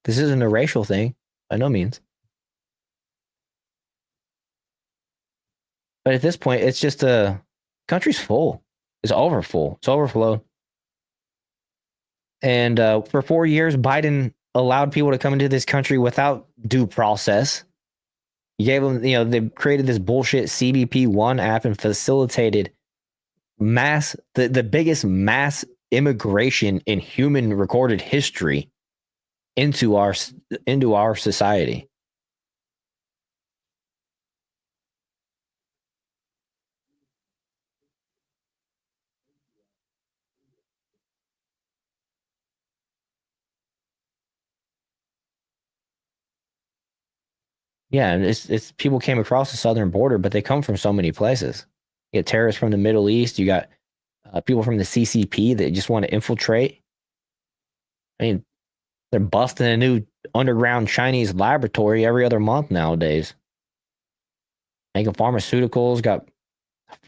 isn't a racial thing by no means. But at this point, it's just country's full. It's overfull. It's overflowed. And for 4 years, Biden allowed people to come into this country without due process. He gave them, they created this bullshit CBP-1 app and facilitated the biggest mass immigration in human recorded history into our society. Yeah, and it's people came across the southern border, but they come from so many places. You get terrorists from the Middle East. You got people from the CCP that just want to infiltrate. I mean, they're busting a new underground Chinese laboratory every other month nowadays. Making pharmaceuticals, got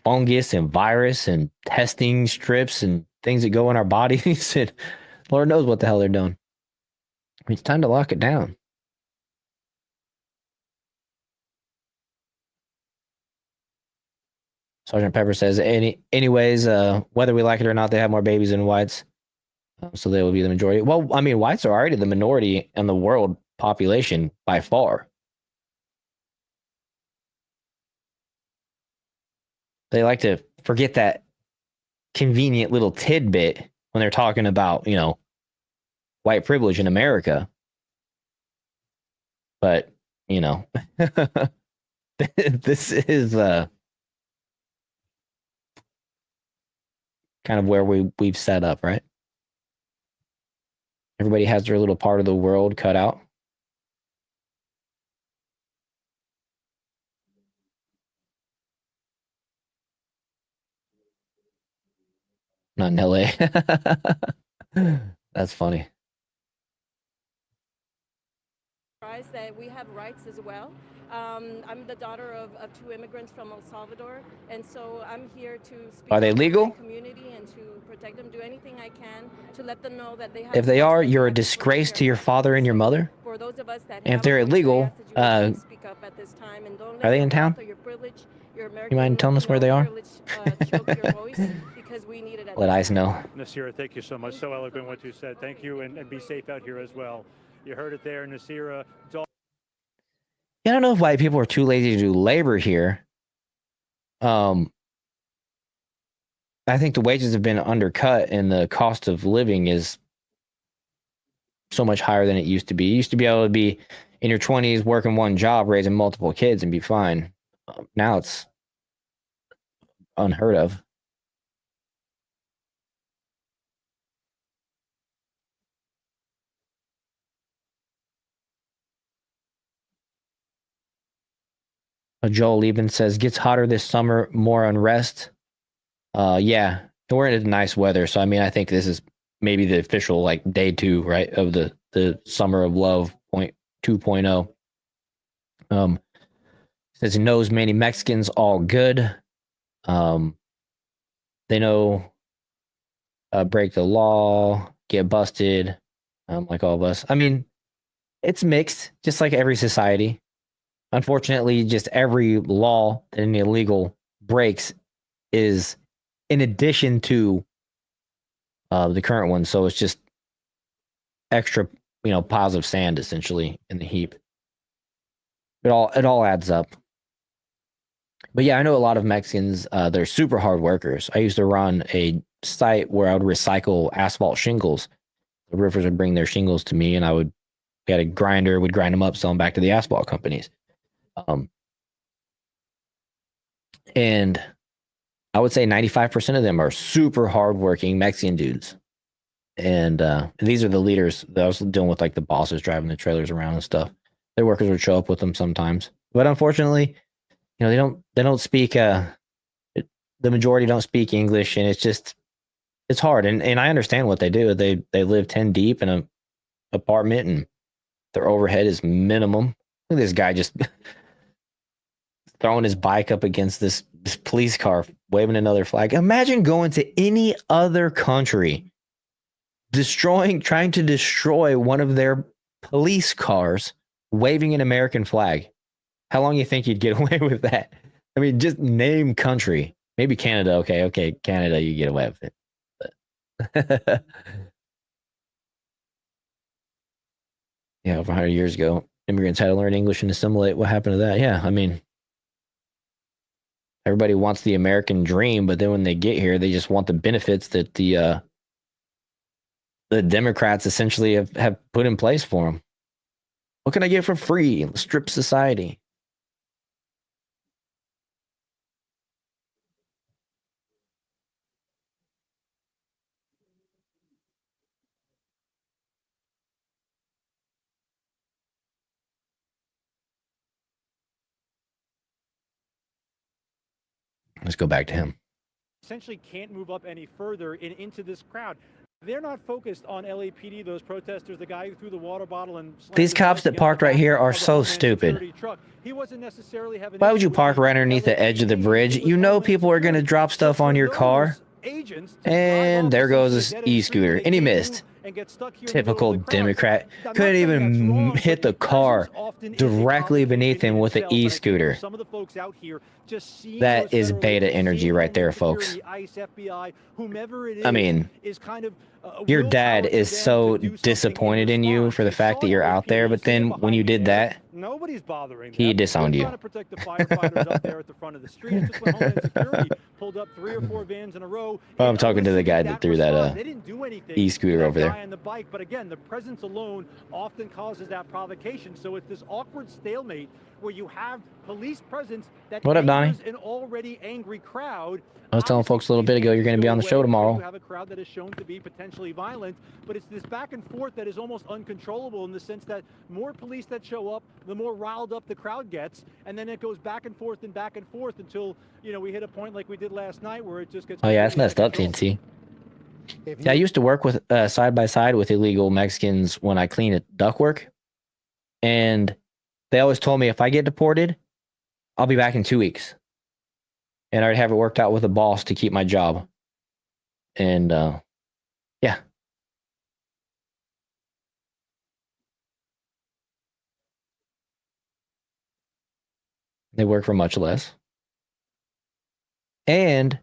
fungus and virus and testing strips and things that go in our bodies. And Lord knows what the hell they're doing. I mean, it's time to lock it down. Sergeant Pepper says, anyways, whether we like it or not, they have more babies than whites. So they will be the majority. Well, I mean, whites are already the minority in the world population by far. They like to forget that convenient little tidbit when they're talking about, white privilege in America. But, this is kind of where we've set up, right? Everybody has their little part of the world cut out. Not in LA. That's funny. That we have rights as well. I'm the daughter of 2 immigrants from El Salvador, and so I'm here to speak Are they legal? to the community and to protect them, do anything I can to let them know that they have. If they are, you're a disgrace to your father and your mother. For those of us that and if they're illegal, speak up at this time and don't are they in town? You mind telling us where they are? because we need it at Let this ICE time. know. Nasira, thank you so much. So eloquent what you said. Thank you, and be safe out here as well. You heard it there, Nasira. I don't know if white people are too lazy to do labor here. I think the wages have been undercut and the cost of living is so much higher than it used to be. You used to be able to be in your 20s working one job, raising multiple kids and be fine. Now it's unheard of. Joel even says, gets hotter this summer, more unrest. Yeah, we're in nice weather. So, I mean, I think this is maybe the official like day 2, right, of the Summer of Love 2.0. Says he knows many Mexicans all good. They know break the law, get busted, like all of us. I mean, it's mixed, just like every society. Unfortunately, just every law that an illegal breaks is in addition to the current one. So it's just extra, piles of sand essentially in the heap. It all adds up. But yeah, I know a lot of Mexicans. They're super hard workers. I used to run a site where I would recycle asphalt shingles. The roofers would bring their shingles to me, and I would get a grinder, would grind them up, sell them back to the asphalt companies. And I would say 95% of them are super hardworking Mexican dudes. And these are the leaders that I was dealing with, like the bosses driving the trailers around and stuff. Their workers would show up with them sometimes, but unfortunately, they don't speak. The majority don't speak English, and it's hard. And I understand what they do. They live 10 deep in an apartment, and their overhead is minimum. Look at this guy just throwing his bike up against this police car, waving another flag. Imagine going to any other country, trying to destroy one of their police cars, waving an American flag. How long do you think you'd get away with that? I mean, just name country. Maybe Canada. Okay, Canada, you get away with it. But yeah, over 100 years ago, immigrants had to learn English and assimilate. What happened to that? Yeah, I mean, everybody wants the American dream, but then when they get here, they just want the benefits that the Democrats essentially have put in place for them. What can I get for free? Strip society. Let's go back to him. Essentially can't move up any further into this crowd. They're not focused on LAPD, those protesters, the guy who threw the water bottle and these cops that parked right here are so stupid. He wasn't necessarily having Why would you park right underneath the edge of the bridge? You know people are going to drop stuff on your car. And there goes this e-scooter. And he missed. Typical Democrat. Couldn't even hit the car directly beneath him with an e-scooter. That is beta energy right there, folks. I mean, your dad is so disappointed in you for the fact that you're out there, but then when you did that, nobody's bothering he disowned you. Trying to protect the firefighters up there at the front of the street. It's just when Homeland Security pulled up 3 or 4 vans in a row. Well, I'm talking to the guy that threw that e-scooter over there. On the bike, but again, the presence alone often causes that provocation. So it's this awkward stalemate where you have police presence that what up, Donnie? An already angry crowd. I was telling folks a little bit ago you're going to be on the show tomorrow. You have a crowd that is shown to be potentially violent, but it's this back and forth that is almost uncontrollable in the sense that more police that show up, the more riled up the crowd gets, and then it goes back and forth until we hit a point like we did last night where it just gets. Oh yeah, it's messed up, TNT. Yeah, I used to work with side by side with illegal Mexicans when I cleaned at ductwork, and they always told me if I get deported, I'll be back in 2 weeks, and I'd have it worked out with a boss to keep my job. And yeah, they work for much less, and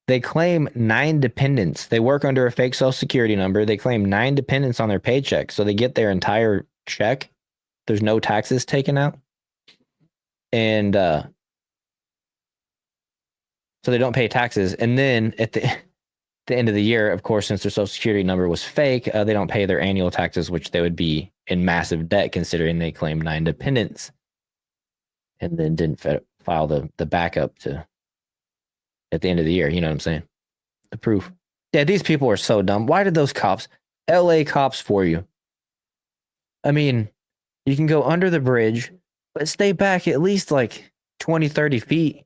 They claim 9 dependents. They work under a fake social security number. They claim 9 dependents on their paycheck. So they get their entire check. There's no taxes taken out. And so they don't pay taxes. And then at the end of the year, of course, since their social security number was fake, they don't pay their annual taxes, which they would be in massive debt considering they claim 9 dependents. And then didn't file the backup to at the end of the year. You know what I'm saying? The proof. Yeah, these people are so dumb. Why did those cops, LA cops for you? I mean, you can go under the bridge, but stay back at least like 20, 30 feet.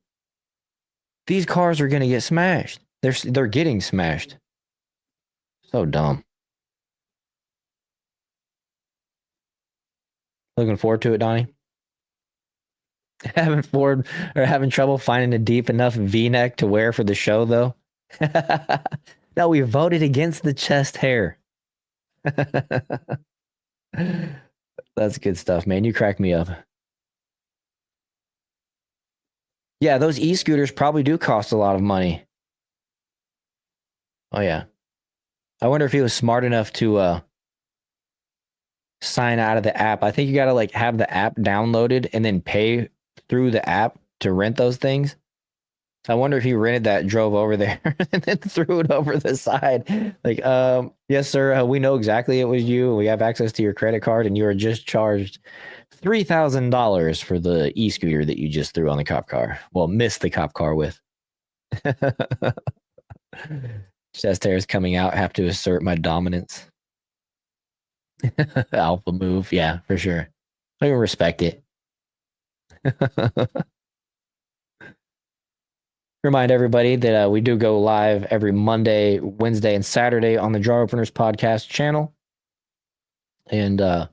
These cars are going to get smashed. They're getting smashed. So dumb. Looking forward to it, Donnie. Having trouble finding a deep enough V-neck to wear for the show, though. No, we voted against the chest hair. That's good stuff, man. You crack me up. Yeah, those e-scooters probably do cost a lot of money. Oh, yeah. I wonder if he was smart enough to sign out of the app. I think you got to like have the app downloaded and then pay through the app to rent those things. So I wonder if he rented that, drove over there, and then threw it over the side. Like, yes, sir, we know exactly it was you. We have access to your credit card, and you are just charged $3,000 for the e-scooter that you just threw on the cop car. Well, missed the cop car with. Chest hair is coming out. Have to assert my dominance. Alpha move. Yeah, for sure. I can respect it. Remind everybody that we do go live every Monday, Wednesday, and Saturday on the Jar Openers podcast channel. And going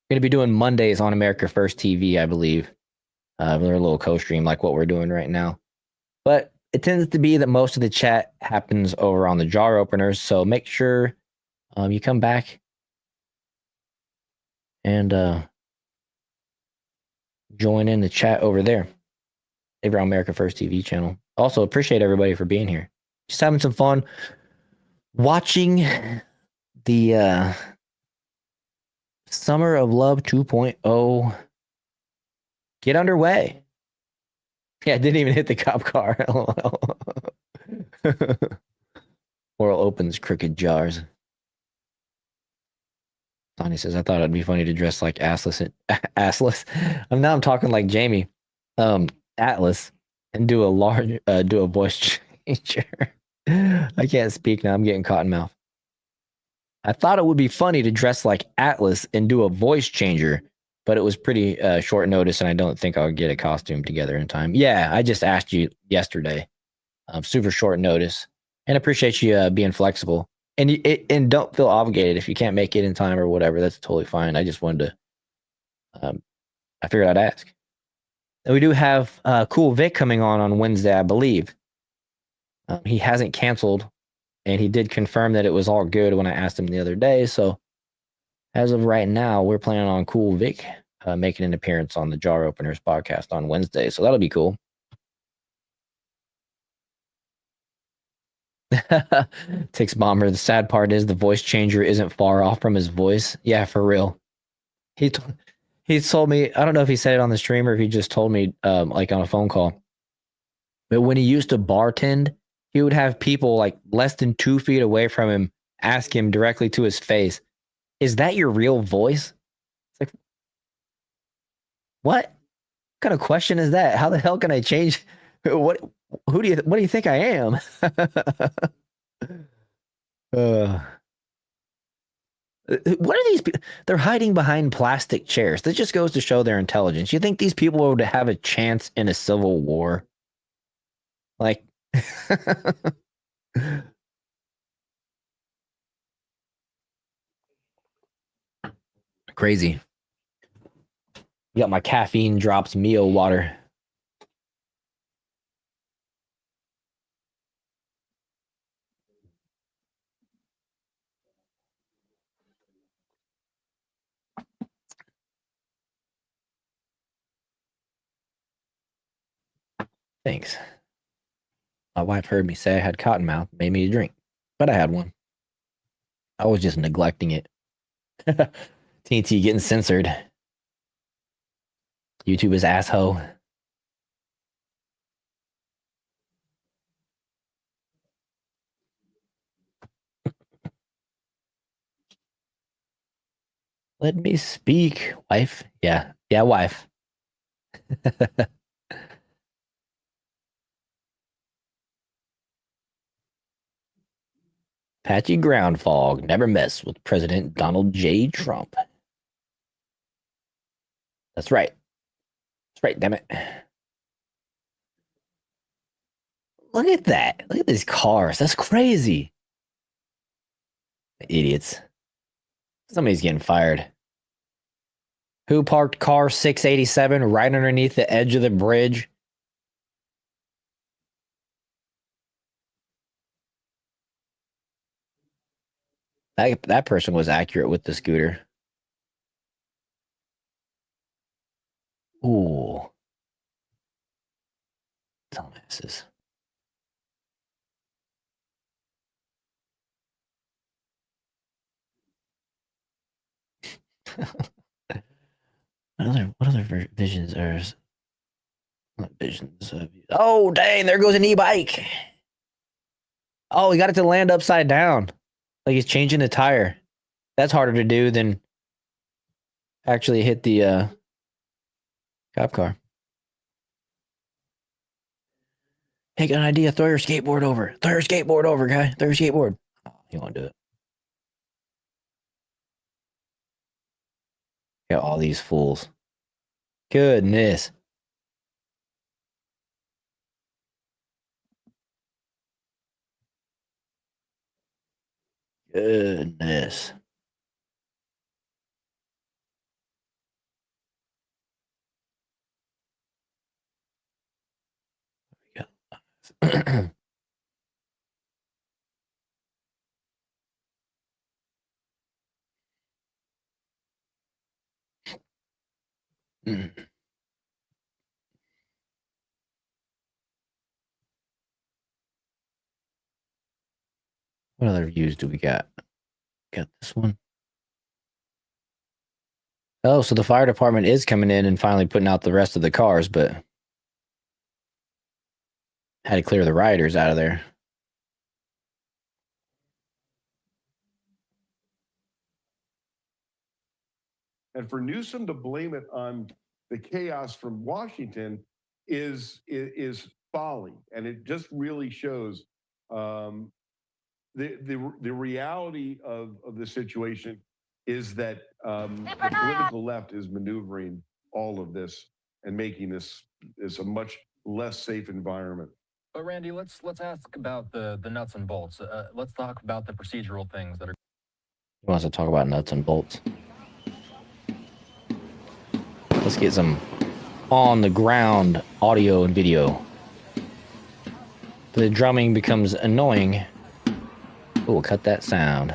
to be doing Mondays on America First TV, I believe. They're a little co-stream like what we're doing right now. But it tends to be that most of the chat happens over on the Jar Openers. So make sure you come back and join in the chat over there. Over on America First TV channel. Also, appreciate everybody for being here. Just having some fun watching the Summer of Love 2.0 get underway. Yeah, it didn't even hit the cop car. Oral opens crooked jars. Sonny says, I thought it'd be funny to dress like assless. Now I'm talking like Jamie. Atlas. And do a voice changer. I can't speak now. I'm getting cotton mouth. I thought it would be funny to dress like Atlas and do a voice changer, but it was pretty short notice, and I don't think I'll get a costume together in time. Yeah, I just asked you yesterday. Super short notice, and appreciate you being flexible. And don't feel obligated if you can't make it in time or whatever. That's totally fine. I just wanted to. I figured I'd ask. And we do have Cool Vic coming on Wednesday, I believe. He hasn't canceled, and he did confirm that it was all good when I asked him the other day. So as of right now, we're planning on Cool Vic making an appearance on the Jar Openers podcast on Wednesday. So that'll be cool. Tix Bomber. The sad part is the voice changer isn't far off from his voice. Yeah, for real. He told me, I don't know if he said it on the stream or if he just told me like on a phone call. But when he used to bartend, he would have people like less than 2 feet away from him ask him directly to his face, "Is that your real voice?" It's like, what kind of question is that? How the hell can I change? What do you think I am? What are these people? They're hiding behind plastic chairs. That just goes to show their intelligence. You think these people would have a chance in a civil war? Like, crazy. You got my caffeine drops Mio water. Thanks. My wife heard me say I had cottonmouth, made me a drink, but I had one. I was just neglecting it. TNT getting censored. YouTube is asshole. Let me speak, wife. Yeah, wife. Patchy ground fog. Never mess with President Donald J. Trump. That's right. That's right, damn it. Look at that. Look at these cars. That's crazy. Idiots. Somebody's getting fired. Who parked car 687 right underneath the edge of the bridge? That person was accurate with the scooter. Ooh. Dumbasses. What other visions are? What visions of? Oh, dang! There goes an e-bike. Oh, he got it to land upside down, like he's changing the tire. That's harder to do than actually hit the cop car. Hey, got an idea. Throw your skateboard over. Throw your skateboard over, guy. Throw your skateboard. Oh, you won't do it. Got all these fools. Goodness. Goodness. Yeah. What other views do we got? Got this one. Oh, so the fire department is coming in and finally putting out the rest of the cars, but had to clear the rioters out of there. And for Newsom to blame it on the chaos from Washington is folly, and it just really shows the reality of the situation is that the political left is maneuvering all of this and making this a much less safe environment. But Randy, let's ask about the nuts and bolts. Let's talk about the procedural things that are. He wants to talk about nuts and bolts. Let's get some on the ground audio and video. The drumming becomes annoying. Oh, we'll cut that sound.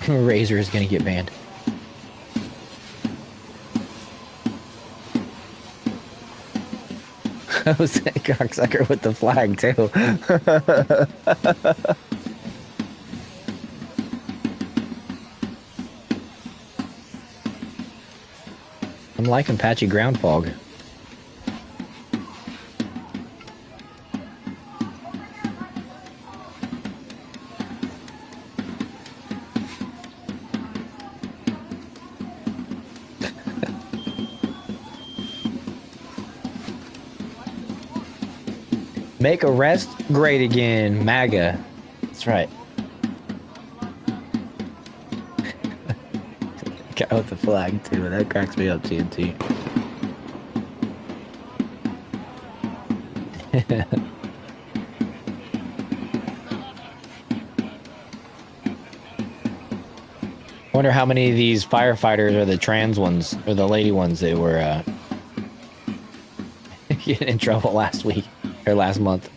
Razor is gonna get banned. I was that cocksucker with the flag too. I'm liking patchy ground fog. Make arrest great again, MAGA. That's right. Guy with the flag too. That cracks me up, TNT. Wonder how many of these firefighters are the trans ones or the lady ones that were getting in trouble last week or last month.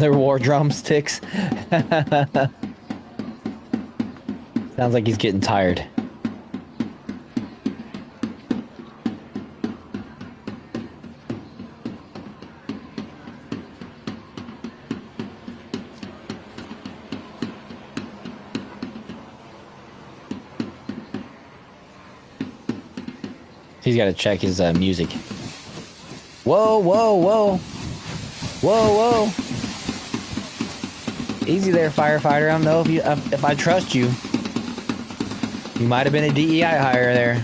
Their war drumsticks. Sounds like he's getting tired. He's got to check his music. Whoa, whoa, whoa. Whoa, whoa. Easy there, firefighter. I don't know if I trust you. You might have been a DEI hire there.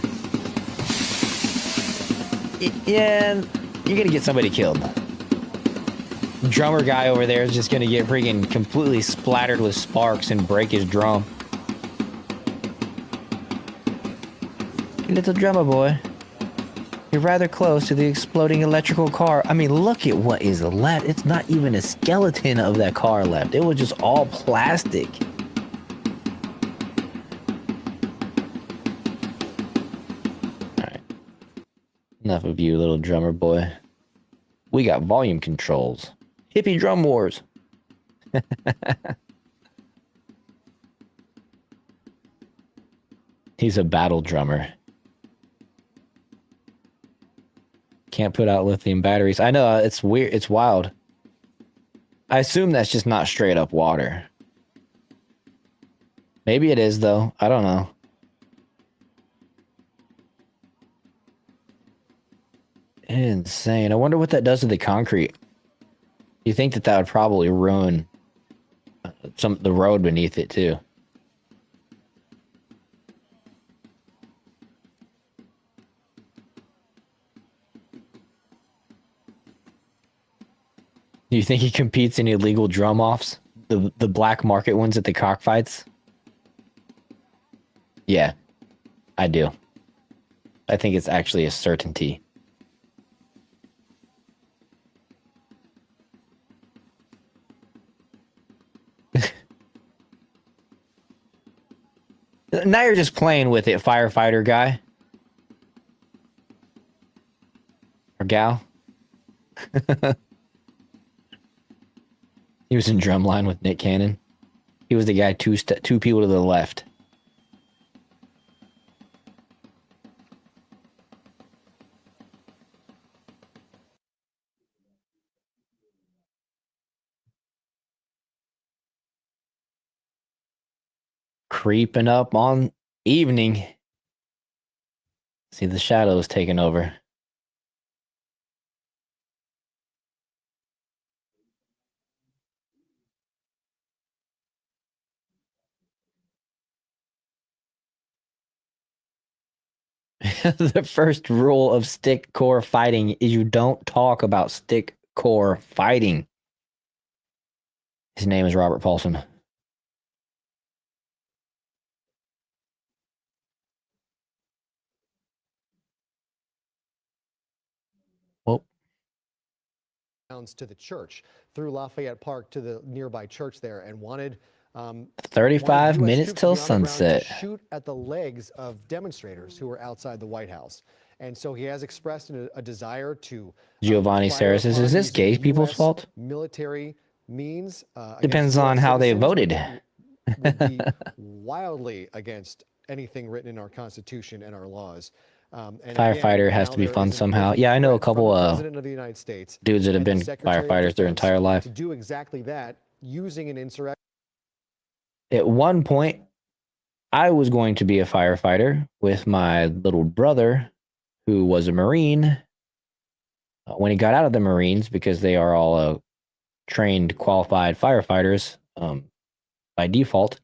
Yeah, you're gonna get somebody killed. Drummer guy over there is just gonna get freaking completely splattered with sparks and break his drum. Little drummer boy. You're rather close to the exploding electrical car. I mean, look at what is left. It's not even a skeleton of that car left. It was just all plastic. All right. Enough of you, little drummer boy. We got volume controls. Hippie drum wars. He's a battle drummer. Can't put out lithium batteries. I know, it's weird. It's wild. I assume that's just not straight up water. Maybe it is, though. I don't know. Insane. I wonder what that does to the concrete. You think that would probably ruin the road beneath it, too. Do you think he competes in illegal drum-offs? The black market ones at the cockfights? Yeah, I do. I think it's actually a certainty. Now you're just playing with it, firefighter guy. Or gal. He was in drumline with Nick Cannon. He was the guy two people to the left. Creeping up on evening. See the shadows taking over. The first rule of stick core fighting is you don't talk about stick core fighting. His name is Robert Paulson. Well, to the church through Lafayette Park to the nearby church there, and wanted 35 wanted US minutes troops to till be on the ground sunset. to shoot at the legs of demonstrators who were outside the White House. And so he has expressed a desire to Giovanni fire Saris says, upon is this using gay people's US fault? military means. Depends against on US how they citizens, voted. which would be wildly against anything written in our Constitution and our laws. And Firefighter again, has now to be there fun is an somehow. open Yeah, I know a threat from couple the President of the United States dudes that have and the been Secretary of firefighters their Defense entire life. to do exactly that, using an insurrection. At one point, I was going to be a firefighter with my little brother, who was a Marine. When he got out of the Marines, because they are all trained, qualified firefighters by default,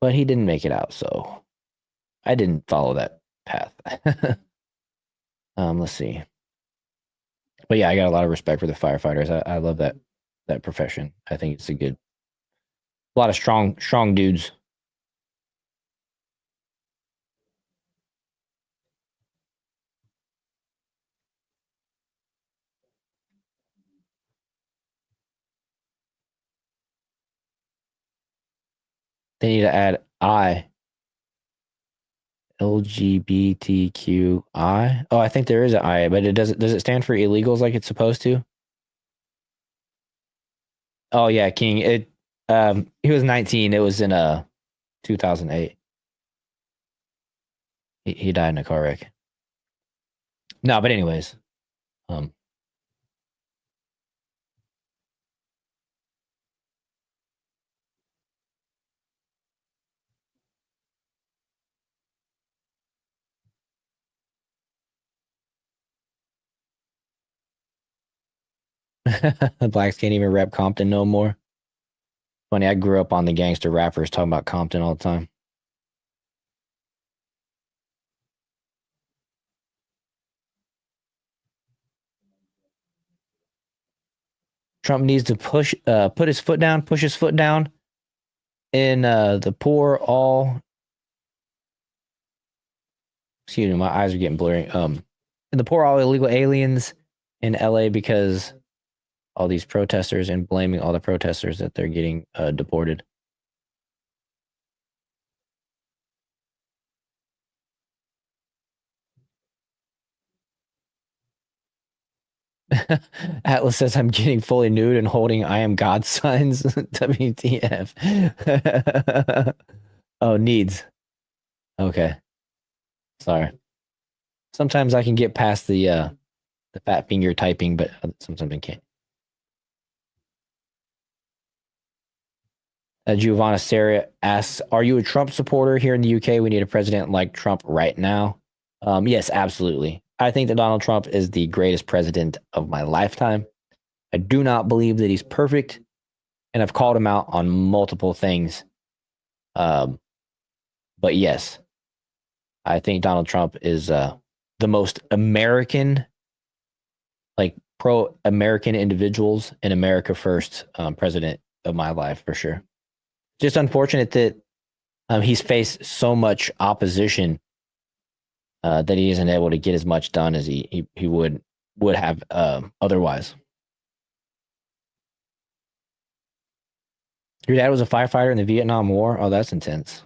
but he didn't make it out, so I didn't follow that path. Let's see. But yeah, I got a lot of respect for the firefighters. I love that profession. I think it's a lot of strong dudes. They need to add LGBTQI. Oh, I think there is an I, but does it stand for illegals like it's supposed to? Oh yeah, King. He was 19. It was in 2008. He died in a car wreck. No, but anyways, blacks can't even rap Compton no more. Funny, I grew up on the gangster rappers talking about Compton all the time. Trump needs to push his foot down in the poor all excuse me, my eyes are getting blurry. In the poor all illegal aliens in LA because all these protesters and blaming all the protesters that they're getting deported. Atlas says I'm getting fully nude and holding I am God signs. WTF. Oh, needs. Okay. Sorry. Sometimes I can get past the fat finger typing, but sometimes I can't. Giovanna Sarah asks, "Are you a Trump supporter here in the UK? We need a president like Trump right now." Yes, absolutely. I think that Donald Trump is the greatest president of my lifetime. I do not believe that he's perfect, and I've called him out on multiple things. But yes, I think Donald Trump is the most American, like pro-American individuals in America first president of my life for sure. Just unfortunate that he's faced so much opposition that he isn't able to get as much done as he would have otherwise. Your dad was a firefighter in the Vietnam War? Oh, that's intense.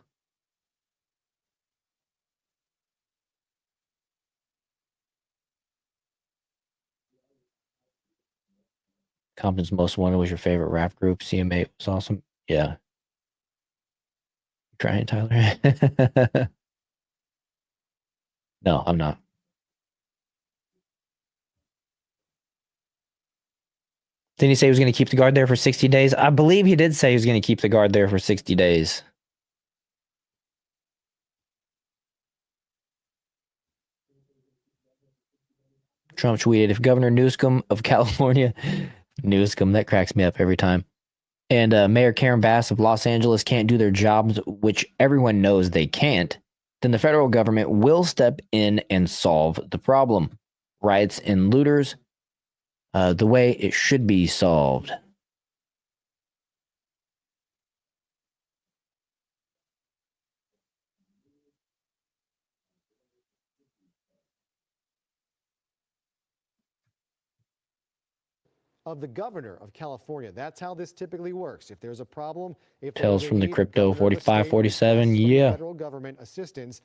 Compton's Most Wanted was your favorite rap group. CM8 was awesome. Yeah. Trying, Tyler? No, I'm not. Didn't he say he was going to keep the guard there for 60 days? I believe he did say he was going to keep the guard there for 60 days. Trump tweeted, if Governor Newsom of California, Newsom, that cracks me up every time, and Mayor Karen Bass of Los Angeles can't do their jobs, which everyone knows they can't, then the federal government will step in and solve the problem. Riots and looters, the way it should be solved. Of the governor of California. That's how this typically works. If there's a problem, if Tales there's a from the need, crypto governor of the state 4547, requests from the yeah. federal government assistance,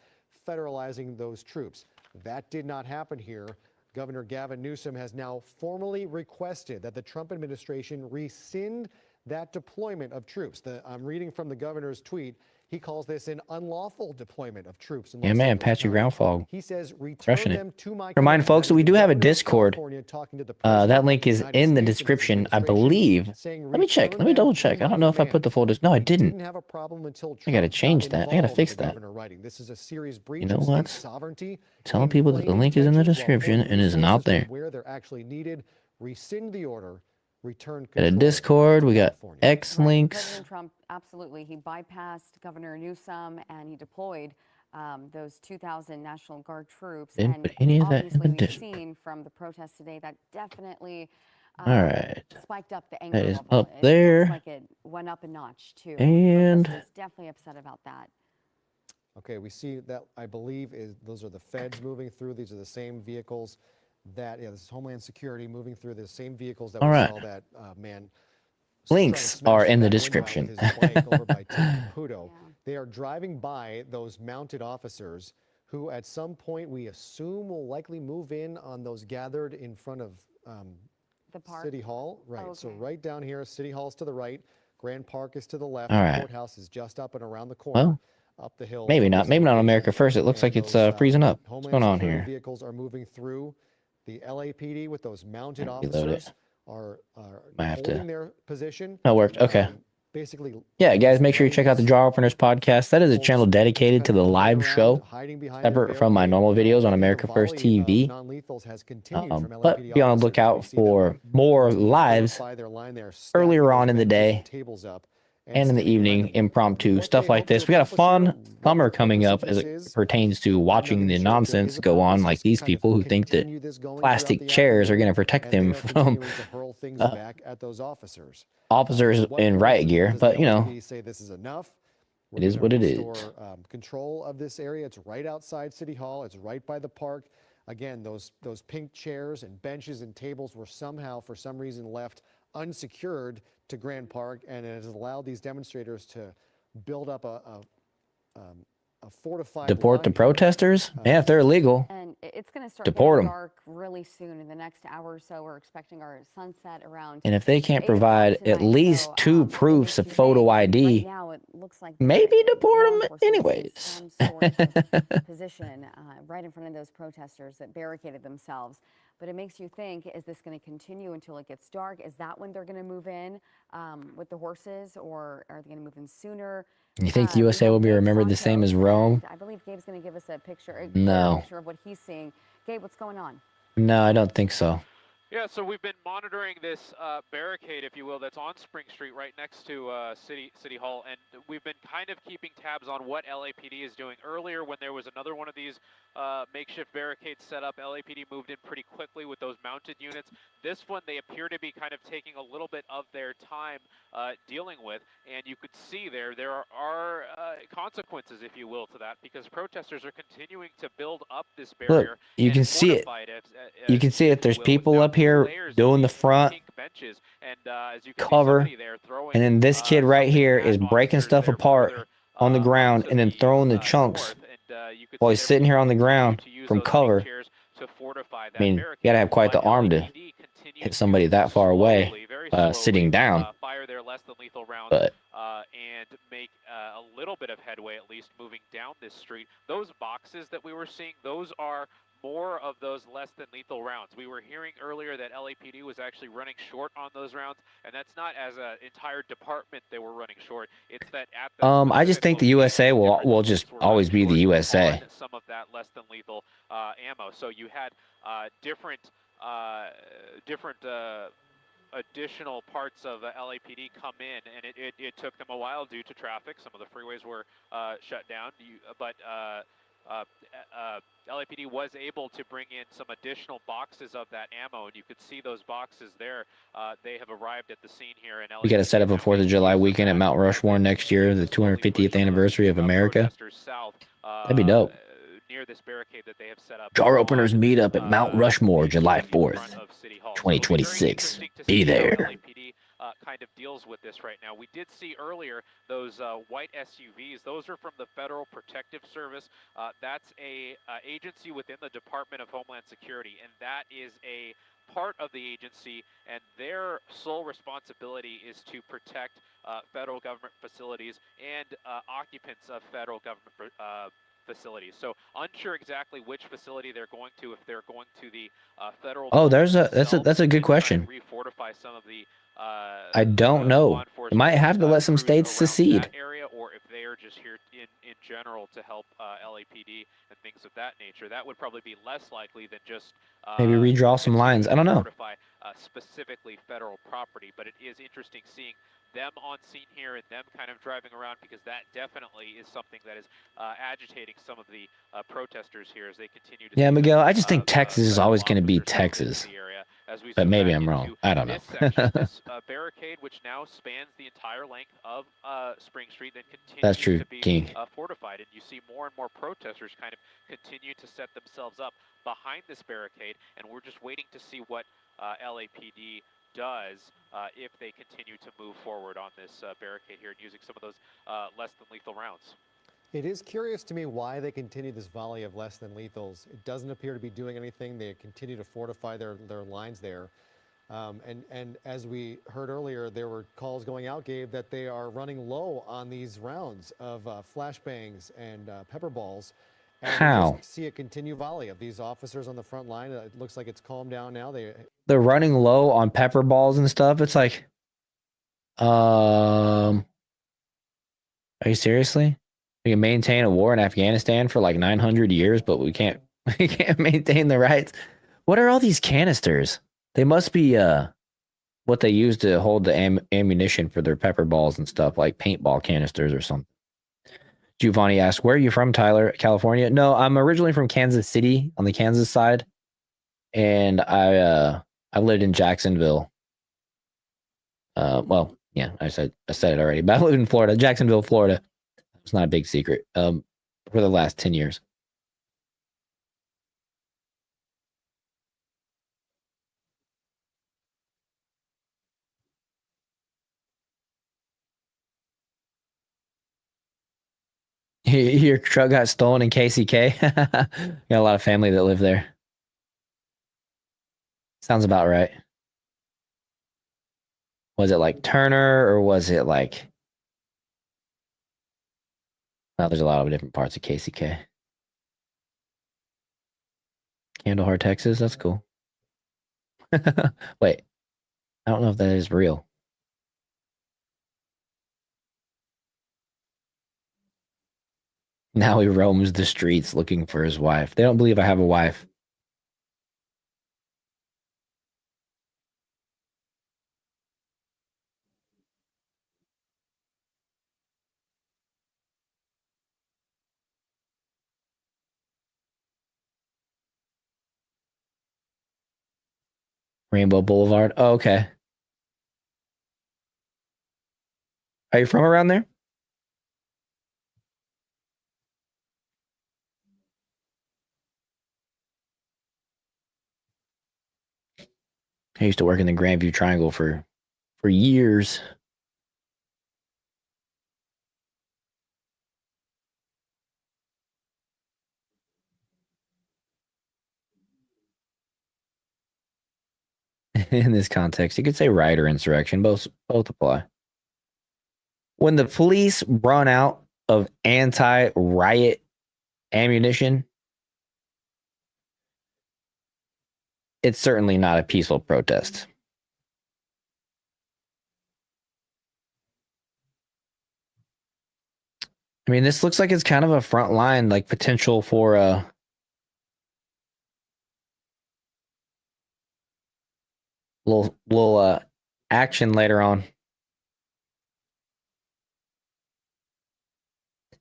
federalizing those troops. That did not happen here. Governor Gavin Newsom has now formally requested that the Trump administration rescind that deployment of troops. I'm reading from the governor's tweet. He calls this an unlawful deployment of troops in Los Yeah, man, Angeles Patchy County. Groundfog. He says, return Crushing it. them to my Remind command. folks that we do have a Discord. That link is United in the States description, I believe. Let me check. Let me double check. I don't know if I put the full No, I didn't. Have a problem until I gotta Trump change got that. I gotta involved, fix the that. governor writing. This is a serious breach You know of state what? sovereignty. Telling people that the link is in the description and is not there. Where they're actually needed. Rescind the order. Return Got a control Discord. We got California. X Right. links. President Trump, absolutely. He bypassed Governor Newsom and he deployed those 2,000 National Guard troops. Didn't And put any of that in obviously, the we've Discord. seen from the protests today that definitely All right. spiked up the anger That is level. up It there. looks like it went up a notch, too. And Protesters definitely upset about that. Okay, we see that, I believe, those are the feds moving through. These are the same vehicles that, this is Homeland Security moving through the same vehicles that all we right. saw that man. Links are in the description. Over by Tim Caputo. They are driving by those mounted officers who at some point we assume will likely move in on those gathered in front of The park? City Hall, right. Oh, So okay. right down here, City Hall's to the right, Grand Park is to the left, All the right. courthouse is just up and around the corner, Well, up the hill maybe from not. this Maybe not on location. America First. It looks And like it's those, freezing up. What's Homeland going on Security here? vehicles are moving through. The LAPD with those mounted Reload it. officers are Might have holding to. their position. That worked. Okay. Basically, Yeah, guys, just make sure you letting check out the these Jaw Openers podcast. That is a folks channel dedicated to kind of the run live around, show, hiding behind their separate from my barricade. normal videos on And the America First volley of TV. non-lethals has continued from But LAPD be on the officers. We lookout see them for more continue to lives fortify their line there, earlier stacking those on in the benches and day tables up and in the standing behind evening, them. impromptu What stuff they like hope to this. We got a accomplish here, fun what summer the coming purpose up of as this it is, pertains to I'm not watching even the sure. There nonsense is a go on, purpose like to these kind of people who think that continue this going plastic throughout the chairs are going afternoon, to protect and they them are from continuing to hurl things back at those officers. officers At what in point riot gear. does the But, you know, LAPD say this is enough? We're it is gonna what it is. restore control of this area. It's right outside City Hall. It's right by the park. Again, those pink chairs and benches and tables were somehow, for some reason, left unsecured to Grand Park, and it has allowed these demonstrators to build up a fortified Deport the line here. protesters? Yeah, if they're illegal. And it's going to start Deport getting 'em. dark really soon. In the next hour or so, we're expecting our sunset around And if they can't 8 o'clock provide at tonight. least So, two it proofs of makes you photo think. ID, Right now, it looks like maybe deport law them enforcement is in anyways. some sort of position right in front of those protesters that barricaded themselves. But it makes you think, is this going to continue until it gets dark? Is that when they're going to move in with the horses, or are they going to move in sooner? You think We USA have will be Gabe remembered the same as Santos, Rome? and I believe Gabe's going to give us a picture, a clear No. picture of what he's seeing. Gabe, what's going on? No, I don't think so. Yeah, so we've been monitoring this barricade, if you will, that's on Spring Street right next to City Hall, and we've been kind of keeping tabs on what LAPD is doing. Earlier, when there was another one of these makeshift barricades set up, LAPD moved in pretty quickly with those mounted units. This one, they appear to be kind of taking a little bit of their time dealing with, and you could see there are consequences, if you will, to that, because protesters are continuing to build up this barrier. Look, you can see it. You can see it. There's people up here doing the front cover, and then this kid right here is breaking stuff apart on the ground and then throwing the chunks while he's sitting here on the ground from cover. I mean, you gotta have quite the arm to hit somebody that far away sitting down. But and make a little bit of headway, at least moving down this street. Those boxes that we were seeing, those are more of those less than lethal rounds. We were hearing earlier that LAPD was actually running short on those rounds, and that's not as an entire department they were running short. It's that at the I just think the USA will just always be the USA. some of that less than lethal ammo. So you had different additional parts of LAPD come in, and it took them a while due to traffic. Some of the freeways were shut down, but LAPD was able to bring in some additional boxes of that ammo, and you could see those boxes there. They have arrived at the scene here. And we got to set up a 4th of July weekend at Mount Rushmore next year, the 250th anniversary of America. That'd be dope. Near this barricade that they have set up. Jar Openers meet up at Mount Rushmore, July 4th, 2026. Be there. LAPD kind of deals with this right now. We did see earlier those white SUVs. Those are from the Federal Protective Service. That's a agency within the Department of Homeland Security, and that is a part of the agency, and their sole responsibility is to protect federal government facilities and occupants of federal government facilities. So unsure exactly which facility they're going to, if they're going to the federal. Oh, that's a good question. Refortify some of the I don't know. They might have to let some states secede. That area, or if they are just here in general to help LAPD and things of that nature. That would probably be less likely than just Maybe redraw some lines. I don't know. Fortify specifically federal property, but it is interesting seeing them on scene here and them kind of driving around, because that definitely is something that is agitating some of the protesters here as they continue to. Yeah, Miguel, I just think Texas is always going to be Texas. But maybe I'm wrong. I don't know. This section, this barricade, which now spans the entire length of Spring Street, then continues That's true, to be King. fortified, and you see more and more protesters kind of continue to set themselves up behind this barricade, and we're just waiting to see what LAPD does if they continue to move forward on this barricade here and using some of those less than lethal rounds. It is curious to me why they continue this volley of less than lethals. It doesn't appear to be doing anything. They continue to fortify their lines there. And as we heard earlier, there were calls going out, Gabe, that they are running low on these rounds of flashbangs and pepper balls. And we How? just see a continued volley of these officers on the front line. It looks like it's calmed down now. They're running low on pepper balls and stuff. It's like, are you seriously? We can maintain a war in Afghanistan for like 900 years, but we can't maintain the rights. What are all these canisters? They must be what they use to hold the ammunition for their pepper balls and stuff, like paintball canisters or something. Giovanni asked, "Where are you from, Tyler? California?" No, I'm originally from Kansas City on the Kansas side, and I lived in Jacksonville. Well, yeah, I said it already, but I live in Florida, Jacksonville, Florida. It's not a big secret. For the last 10 years. Your truck got stolen in KCK? Got a lot of family that live there. Sounds about right. Was it like Turner or was it like... Well, there's a lot of different parts of KCK. Kandahar, Texas? That's cool. Wait. I don't know if that is real. Now he roams the streets looking for his wife. They don't believe I have a wife. Rainbow Boulevard. Oh, okay. Are you from around there? I used to work in the Grandview Triangle for years. In this context, you could say riot or insurrection. Both apply. When the police run out of anti-riot ammunition, it's certainly not a peaceful protest. I mean, this looks like it's kind of a front line, like potential for little action later on.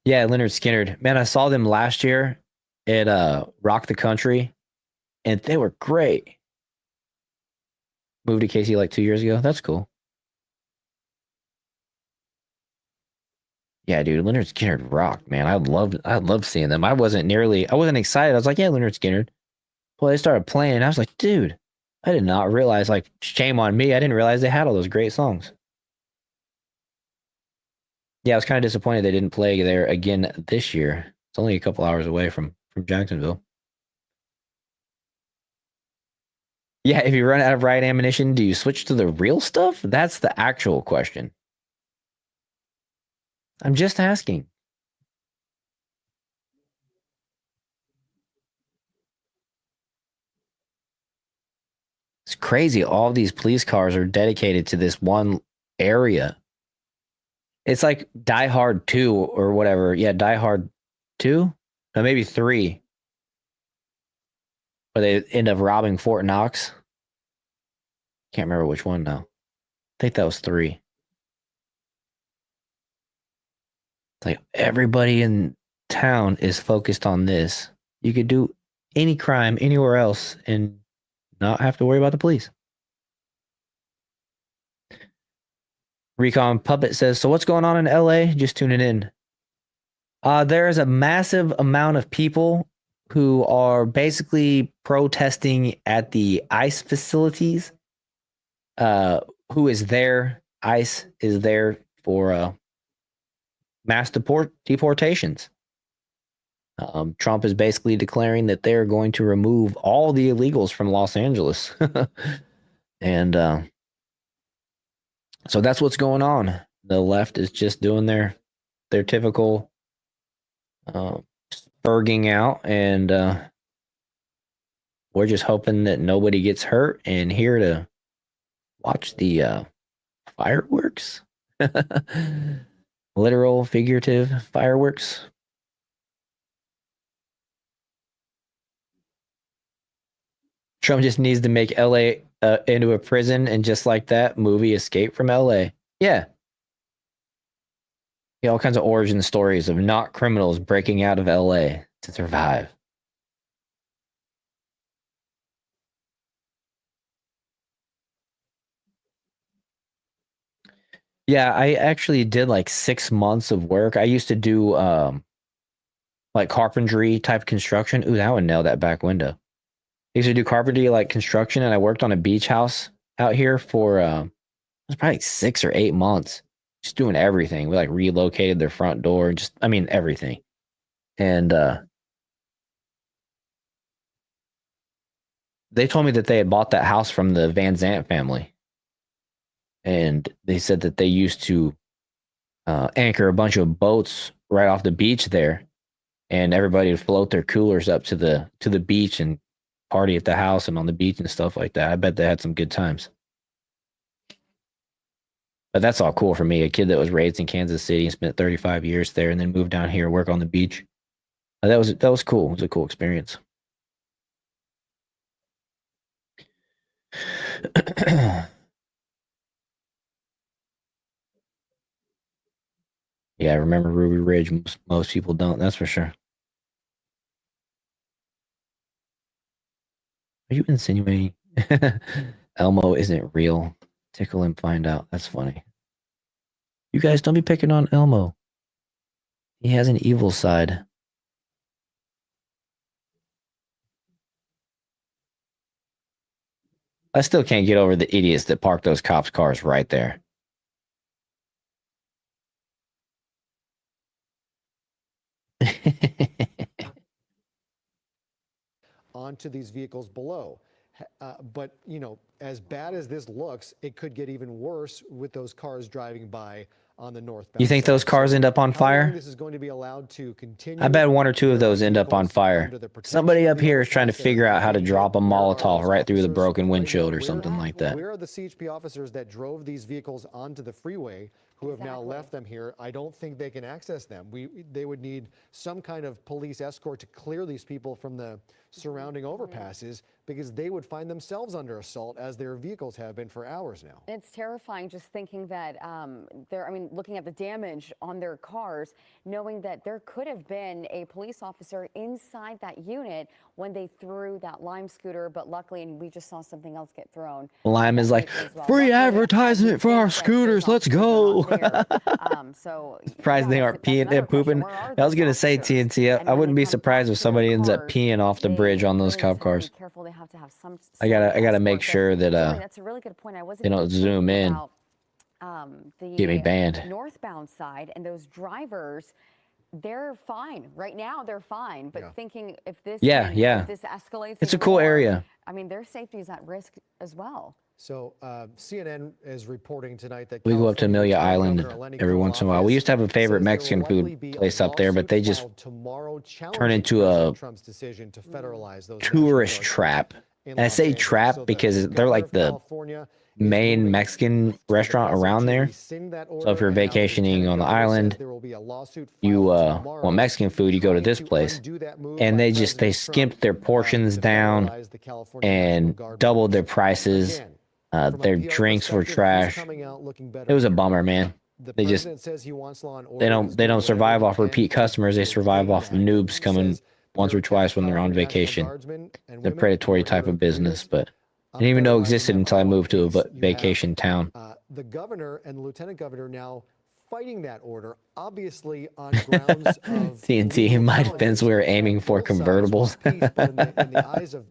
Yeah, Leonard Skinner. Man, I saw them last year at Rock the Country, and they were great. Moved to KC like 2 years ago. That's cool. Yeah, dude, Leonard Skinner rocked, man. I loved seeing them. I wasn't excited. I was like, yeah, Leonard Skinner. Well, they started playing, and I was like, dude, I did not realize, like, shame on me. I didn't realize they had all those great songs. Yeah, I was kind of disappointed they didn't play there again this year. It's only a couple hours away from Jacksonville. Yeah, if you run out of riot ammunition, do you switch to the real stuff? That's the actual question. I'm just asking. It's crazy. All these police cars are dedicated to this one area. It's like Die Hard 2 or whatever. Yeah, Die Hard 2? No, maybe 3. Where they end up robbing Fort Knox. Can't remember which one now. I think that was 3. It's like everybody in town is focused on this. You could do any crime anywhere else and not have to worry about the police. Recon Puppet says, so what's going on in LA? Just tuning in. There is a massive amount of people who are basically protesting at the ICE facilities. Who is there? ICE is there for mass deportations. Trump is basically declaring that they're going to remove all the illegals from Los Angeles. And so that's what's going on. The left is just doing their typical spurging out, and we're just hoping that nobody gets hurt and here to watch the fireworks. Literal, figurative fireworks. Trump just needs to make LA into a prison, and just like that movie Escape from LA. Yeah. All kinds of origin stories of not criminals breaking out of LA to survive. Yeah, I actually did like 6 months of work. I used to do like carpentry type construction. Ooh, that would nail that back window. I used to do carpentry like construction, and I worked on a beach house out here for it was probably like 6 or 8 months. Just doing everything. We like relocated their front door, just I mean everything. And they told me that they had bought that house from the Van Zant family. And they said that they used to anchor a bunch of boats right off the beach there, and everybody would float their coolers up to the beach and party at the house and on the beach and stuff like that. I bet they had some good times. But that's all cool for me, a kid that was raised in Kansas City and spent 35 years there and then moved down here, work on the beach. That was cool. It was a cool experience. Yeah, I remember Ruby Ridge. Most people don't, that's for sure. Are you insinuating Elmo isn't real? Tickle him, find out. That's funny. You guys don't be picking on Elmo. He has an evil side. I still can't get over the idiots that park those cops' cars right there. Onto these vehicles below. But, you know, as bad as this looks, it could get even worse with those cars driving by on the northbound. You think those cars end up on fire? This is going to be allowed to continue. I bet 1 or 2 of those end up on fire. Somebody up here is trying to figure out how to drop a Molotov right through the broken windshield or something like that. Where are the CHP officers that drove these vehicles onto the freeway who have now left them here? I don't think they can access them. They would need some kind of police escort to clear these people from the surrounding overpasses, because they would find themselves under assault, as their vehicles have been for hours now. It's terrifying just thinking that looking at the damage on their cars, knowing that there could have been a police officer inside that unit when they threw that Lime scooter, but luckily, and we just saw something else get thrown. Lime is like, free advertisement for our scooters, let's go. So surprised they aren't peeing and pooping. I was going to say, TNT, I wouldn't be surprised if somebody ends up peeing off the bridge on those cop cars. Careful, they have to have some I gotta make sure that that's a really good point. I wasn't they don't zoom in. Get me banned. Northbound side, and those drivers, they're fine right now. They're fine, but thinking if this if this escalates, it's a cool area. I mean, their safety is at risk as well. So CNN is reporting tonight that we go up to Amelia Island every once in a while. We used to have a favorite Mexican food place up there, but they just turn into a tourist trap. And I say trap because they're like the main Mexican restaurant around there. So if you're vacationing on the island, you want Mexican food, you go to this place. And they skimped their portions down and doubled their prices. Their drinks were trash. It was a bummer, man. They don't survive off repeat customers. They survive off noobs coming once or twice when they're on vacation. The predatory type of business, but I didn't even know existed until I moved to a vacation town. The governor and the lieutenant governor now fighting that order, obviously on grounds of TNT. In my defense, we were aiming for convertibles. in the eyes of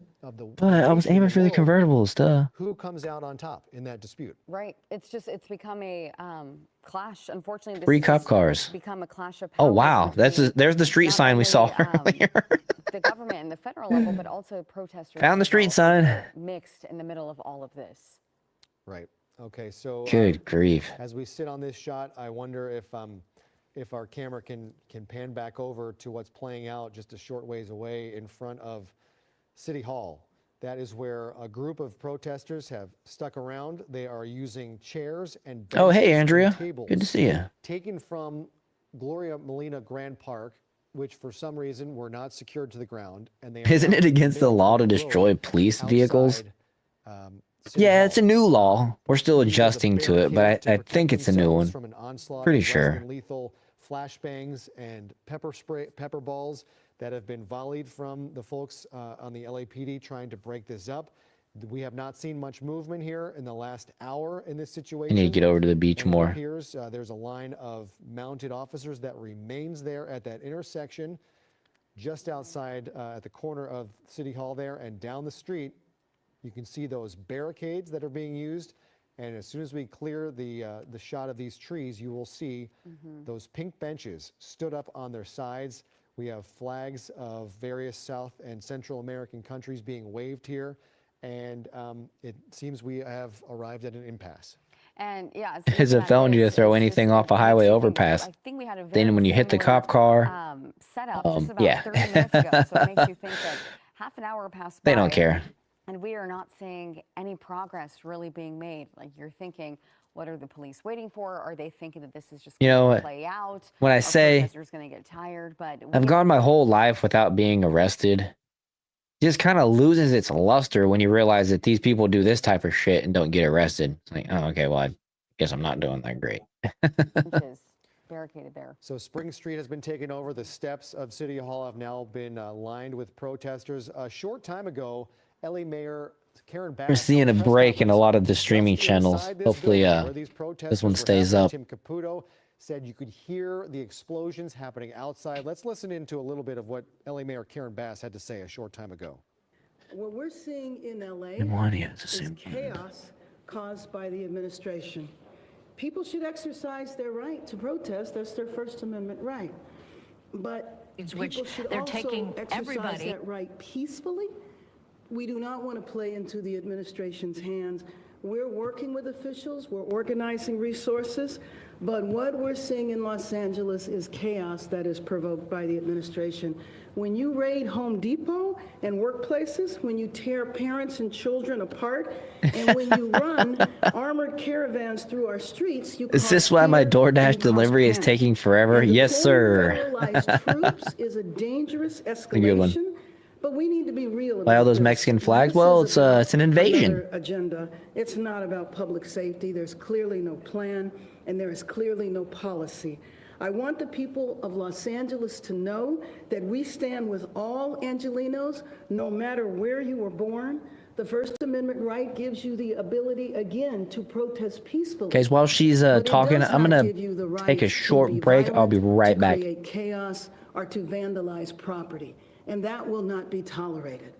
but I was aiming for the convertibles, duh. Who comes out on top in that dispute? Right. It's become a clash. Unfortunately, Free cop cars. Become a clash of powers. Oh wow, there's the street sign we saw earlier. The government and the federal level, but also protesters. Found the street sign. Mixed in the middle of all of this. Right. Okay. So Good grief. as we sit on this shot, I wonder if our camera can pan back over to what's playing out just a short ways away in front of City Hall. That is where a group of protesters have stuck around. They are using chairs and benches Oh, hey, and Andrea. tables Good to see you. taken from Gloria Molina Grand Park, which for some reason were not secured to the ground. And they are Isn't now it in the against the middle law of to the destroy road police vehicles? outside, City Yeah, Hall. it's a new law. We're still Using those adjusting to it, but barricades I protect think it's a new themselves one. from an onslaught Pretty of less sure. than lethal flashbangs and pepper balls that have been volleyed from the folks on the LAPD trying to break this up. We have not seen much movement here in the last hour in this I situation. need to get over to the beach And it more. appears there's a line of mounted officers that remains there at that intersection just outside at the corner of City Hall there, and down the street you can see those barricades that are being used. And as soon as we clear the shot of these trees, you will see those pink benches stood up on their sides. We have flags of various South and Central American countries being waved here. And it seems we have arrived at an impasse. And yeah, It's a felony to throw anything off a highway overpass. I think we had a very Then when you hit the similar, cop car, setup just about yeah. 30 minutes ago. So it makes you think that half an hour passed by. They don't care. And we are not seeing any progress really being made. Like, you're thinking, what are the police waiting for? Are they thinking that this is just going to play out? When I Are say protesters going to get tired? But I've gone my whole life without being arrested, it just kind of loses its luster when you realize that these people do this type of shit and don't get arrested. It's like, oh, okay, well, I guess I'm not doing that great. benches barricaded there. So Spring Street has been taken over. The steps of City Hall have now been lined with protesters. A short time ago, LA Mayor Karen Bass. We're seeing a break in a lot of the streaming channels. Hopefully, this one stays up. Tim Caputo said you could hear the explosions happening outside. Let's listen into a little bit of what LA Mayor Karen Bass had to say a short time ago. What we're seeing in LA is chaos caused by the administration. People should exercise their right to protest. That's their First Amendment right. But people should also exercise that right peacefully. We do not want to play into the administration's hands. We're working with officials, we're organizing resources, but what we're seeing in Los Angeles is chaos that is provoked by the administration. When you raid Home Depot and workplaces, when you tear parents and children apart, and when you run armored caravans through our streets, you Is this why my DoorDash delivery is taking forever? Yes, sir. federalized troops is a dangerous escalation. But we need to be real about By all those this. Mexican flags? Well, it's an invasion. Another agenda. It's not about public safety. There's clearly no plan, and there is clearly no policy. I want the people of Los Angeles to know that we stand with all Angelenos, no matter where you were born. The First Amendment right gives you the ability, again, to protest peacefully. Guys, while she's talking, I'm going to take a short break. I'll be right back. To create chaos or to vandalize property, and that will not be tolerated.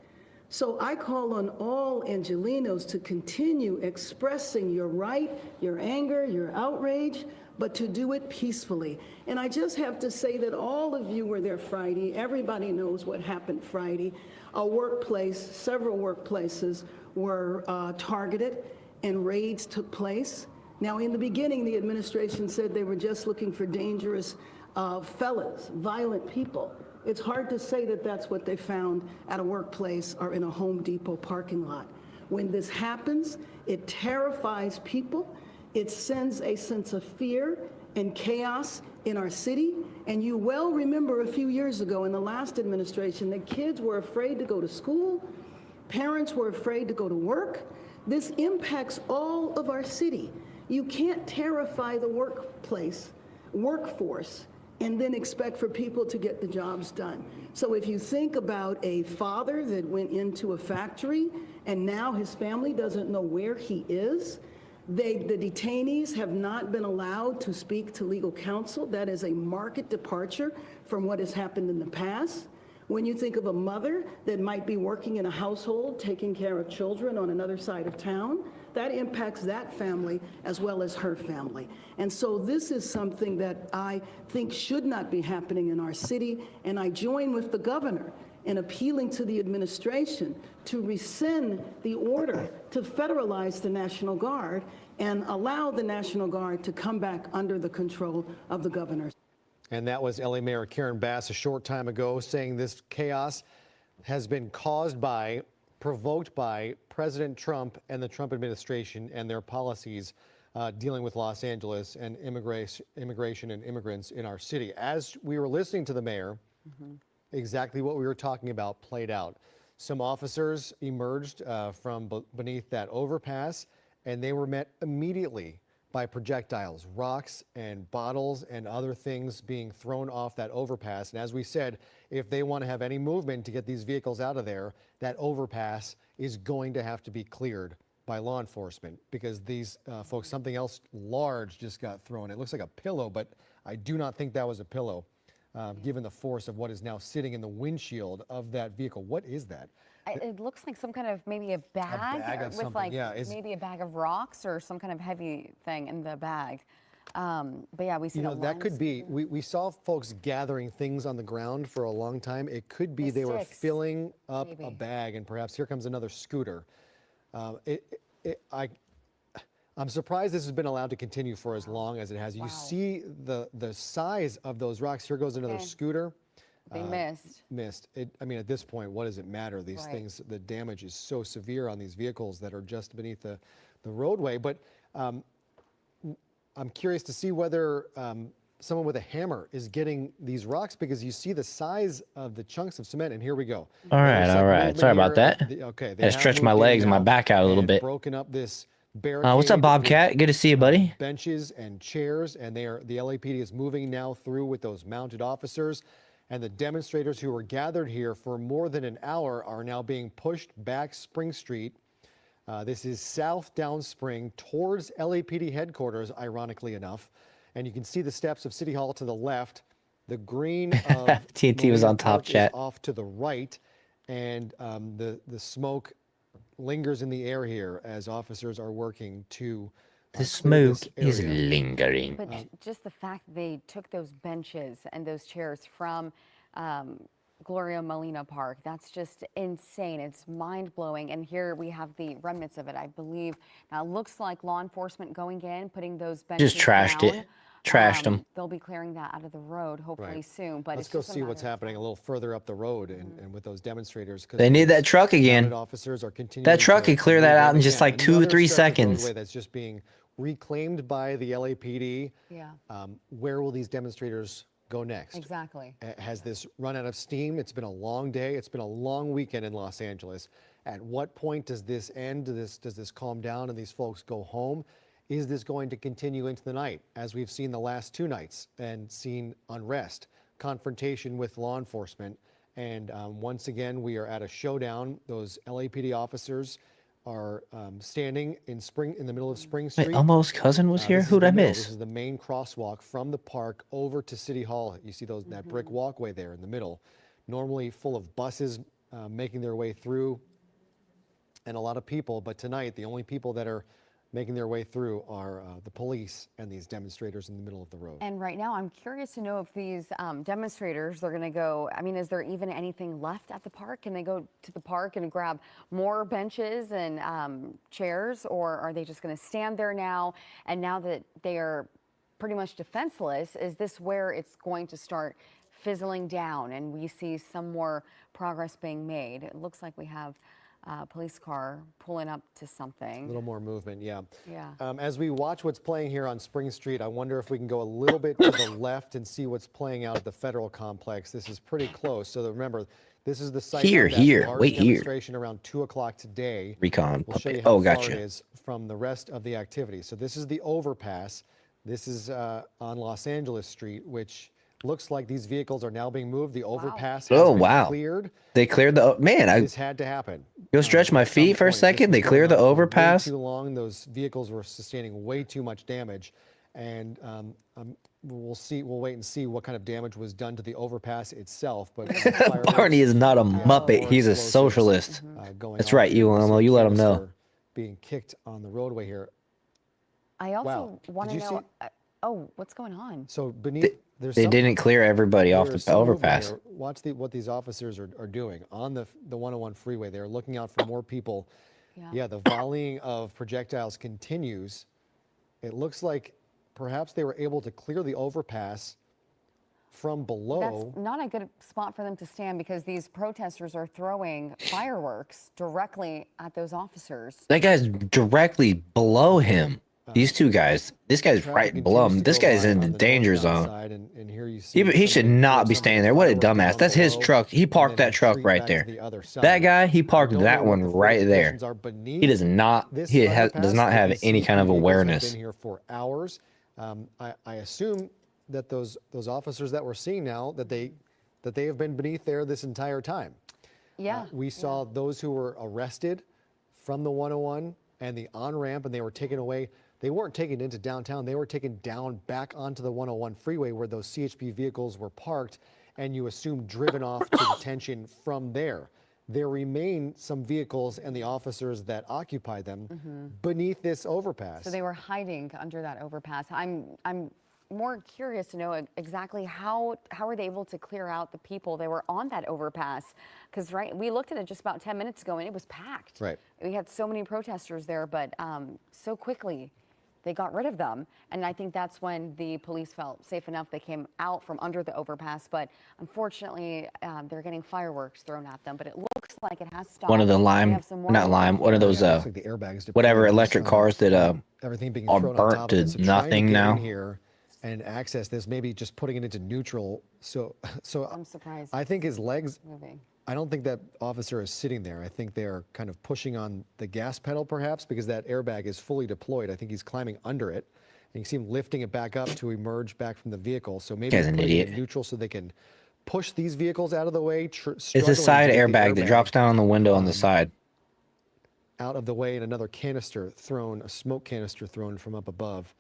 So I call on all Angelenos to continue expressing your right, your anger, your outrage, but to do it peacefully. And I just have to say that all of you were there Friday. Everybody knows what happened Friday. A workplace, several workplaces were targeted and raids took place. Now, in the beginning, the administration said they were just looking for dangerous felons, violent people. It's hard to say that that's what they found at a workplace or in a Home Depot parking lot. When this happens, it terrifies people. It sends a sense of fear and chaos in our city. And you well remember a few years ago in the last administration that kids were afraid to go to school, parents were afraid to go to work. This impacts all of our city. You can't terrify the workforce, and then expect for people to get the jobs done. So if you think about a father that went into a factory and now his family doesn't know where he is, the detainees have not been allowed to speak to legal counsel. That is a marked departure from what has happened in the past. When you think of a mother that might be working in a household, taking care of children on another side of town, that impacts that family as well as her family. And so this is something that I think should not be happening in our city, and I join with the governor in appealing to the administration to rescind the order to federalize the National Guard and allow the National Guard to come back under the control of the governor. And that was LA Mayor Karen Bass a short time ago saying this chaos has been caused by, provoked by President Trump and the Trump administration and their policies dealing with Los Angeles and immigration and immigrants in our city. As we were listening to the mayor, exactly what we were talking about played out. Some officers emerged from beneath that overpass, and they were met immediately by projectiles, rocks and bottles and other things being thrown off that overpass. And as we said, if they want to have any movement to get these vehicles out of there, that overpass is going to have to be cleared by law enforcement, because these folks, something else large just got thrown. It looks like a pillow, but I do not think that was a pillow, given the force of what is now sitting in the windshield of that vehicle. What is that? It looks like some kind of maybe a bag, of with something, like yeah, maybe a bag of rocks or some kind of heavy thing in the bag. But yeah, we see that could be. We saw folks gathering things on the ground for a long time. It could be they were sticks, filling up maybe. a bag, and perhaps here comes another scooter. I'm surprised this has been allowed to continue for as long as it has. You see the size of those rocks. Here goes another scooter. They missed. I mean, at this point, what does it matter? These things, the damage is so severe on these vehicles that are just beneath the roadway. But I'm curious to see whether someone with a hammer is getting these rocks, because you see the size of the chunks of cement. And here we go. All right. Sorry about that. Okay. I stretched my legs and my back out a little bit. Broken up this barricade. What's up, Bobcat? Good to see you, buddy. Benches and chairs, and the LAPD is moving now through with those mounted officers. And the demonstrators who were gathered here for more than an hour are now being pushed back Spring Street. This is south down Spring towards LAPD headquarters, ironically enough. And you can see the steps of City Hall to the left. The green of TNT was on top chat. Off to the right, and the smoke lingers in the air here as officers are working to. The smoke is lingering. But just the fact they took those benches and those chairs from Gloria Molina Park, that's just insane. It's mind-blowing. And here we have the remnants of it, I believe. Now, it looks like law enforcement going in, putting those benches Just trashed down. it. Trashed them. They'll be clearing that out of the road hopefully soon. But let's go see what's happening a little further up the road and with those demonstrators. They need that truck again. Officers are continuing that truck could clear that out in just like 2 or 3 seconds. That's just being reclaimed by the LAPD. Yeah. Where will these demonstrators go next? Exactly. Has this run out of steam? It's been a long day. It's been a long weekend in Los Angeles. At what point does this end? Does this calm down and these folks go home? Is this going to continue into the night, as we've seen the last 2 nights and seen unrest, confrontation with law enforcement? And once again, we are at a showdown. Those LAPD officers are standing in the middle of Spring Street. Wait, Elmo's cousin was here? Who'd I miss? This is the main crosswalk from the park over to City Hall. You see that brick walkway there in the middle, normally full of buses making their way through and a lot of people. But tonight, the only people that are making their way through are the police and these demonstrators in the middle of the road. And right now, I'm curious to know if these demonstrators are going to go, I mean, is there even anything left at the park? Can they go to the park and grab more benches and chairs, or are they just going to stand there now? And now that they are pretty much defenseless, is this where it's going to start fizzling down and we see some more progress being made? It looks like we have police car pulling up to something. A little more movement, yeah. Yeah. As we watch what's playing here on Spring Street, I wonder if we can go a little bit to the left and see what's playing out at the federal complex. This is pretty close. So remember, this is the site of that large demonstration around 2 o'clock today. Recon. We'll show you how far gotcha. it is from the rest of the activity. So this is the overpass. This is on Los Angeles Street, which looks like these vehicles are now being moved. The overpass has been cleared. They cleared This had to happen. Go stretch my feet for a second. They cleared the overpass. Way too long. Those vehicles were sustaining way too much damage, and we'll see. We'll wait and see what kind of damage was done to the overpass itself. But Barney is not a muppet. He's a socialist. That's right, you Elmo. You let him know. Being kicked on the roadway here. I also want to know. Oh, what's going on? So beneath They didn't clear everybody off the overpass. Watch what these officers are doing on the 101 freeway. They're looking out for more people. Yeah, the volleying of projectiles continues. It looks like perhaps they were able to clear the overpass from below. That's not a good spot for them to stand because these protesters are throwing fireworks directly at those officers. That guy's directly below him. These two guys. This guy's right below him. This guy's in the danger zone. And here you see He should not be standing there. What a dumbass. That's his truck. He parked that truck right there. That guy, he parked that one right there. He does not. Does not have any kind of awareness. Been here for hours. I assume that those officers that we're seeing now that they have been beneath there this entire time. Yeah. We saw those who were arrested from the 101 and the on-ramp, and they were taken away. They weren't taken into downtown. They were taken down back onto the 101 freeway where those CHP vehicles were parked, and you assume driven off to detention from there. There remain some vehicles and the officers that occupy them beneath this overpass. So they were hiding under that overpass. I'm more curious to know exactly how are they able to clear out the people that were on that overpass? Because we looked at it just about 10 minutes ago and it was packed. Right. We had so many protesters there, but so quickly they got rid of them. And I think that's when the police felt safe enough. They came out from under the overpass, but unfortunately they're getting fireworks thrown at them. But it looks like it has stopped. One of the one of those whatever electric cars that everything being are thrown on burnt top to of it. So nothing now. Here and access this, maybe just putting it into neutral. So I'm surprised. I think his legs. Moving. I don't think that officer is sitting there. I think they are kind of pushing on the gas pedal, perhaps, because that airbag is fully deployed. I think he's climbing under it, and you see him lifting it back up to emerge back from the vehicle. So maybe Guy's an idiot. Neutral so they can push these vehicles out of the way. It's a side airbag that drops down on the window on the side. Out of the way, and another canister thrown, a smoke canister thrown from up above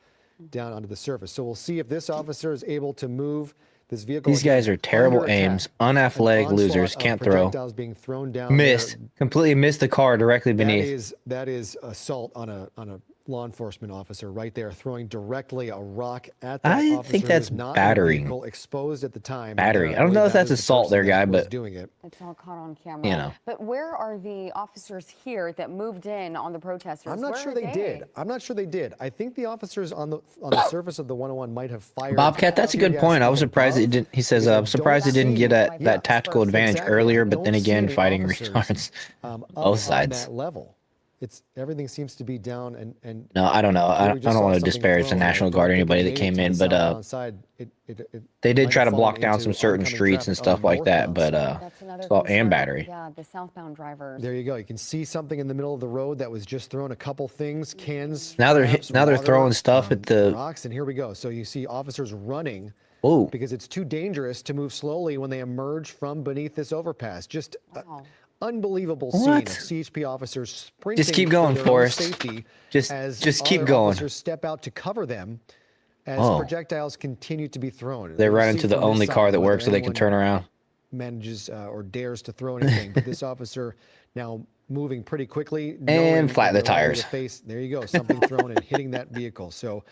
down onto the surface. So we'll see if this officer is able to move this vehicle. These guys are terrible aims, unathletic losers, can't throw. Being thrown down missed, completely missed the car directly beneath. That is assault on a law enforcement officer right there, throwing directly a rock at that officer. I think that's battery. Exposed at the time. Battery. I don't know if that's assault there, guy, but doing it. It's all caught on camera. You know. But where are the officers here that moved in on the protesters? I'm not sure they did. I'm not sure they did. I think the officers on the surface of the 101 might have fired. Bobcat, that's a good point. I was surprised it didn't. He says, I'm surprised it didn't get that tactical advantage earlier, but then again, fighting retards both sides. That level. Everything seems to be down and no, I don't know. I don't want to disparage the National Guard or anybody that came in, but they did try to block down some certain streets and stuff like that, but and battery. Yeah, the southbound drivers. There you go. You can see something in the middle of the road that was just thrown. A couple things, cans. Now they're throwing stuff at the rocks, and here we go. So you see officers running. Whoa. Because it's too dangerous to move slowly when they emerge from beneath this overpass. Just. Unbelievable scene of CHP officers sprinting. Just keep going, Forrest. Safety just keep going. Officers step out to cover them as projectiles continue to be thrown. They run into the only car that works so they can turn around. Manages or dares to throw anything, but this officer now moving pretty quickly and flat the tires. There you go, something thrown and hitting that vehicle. So.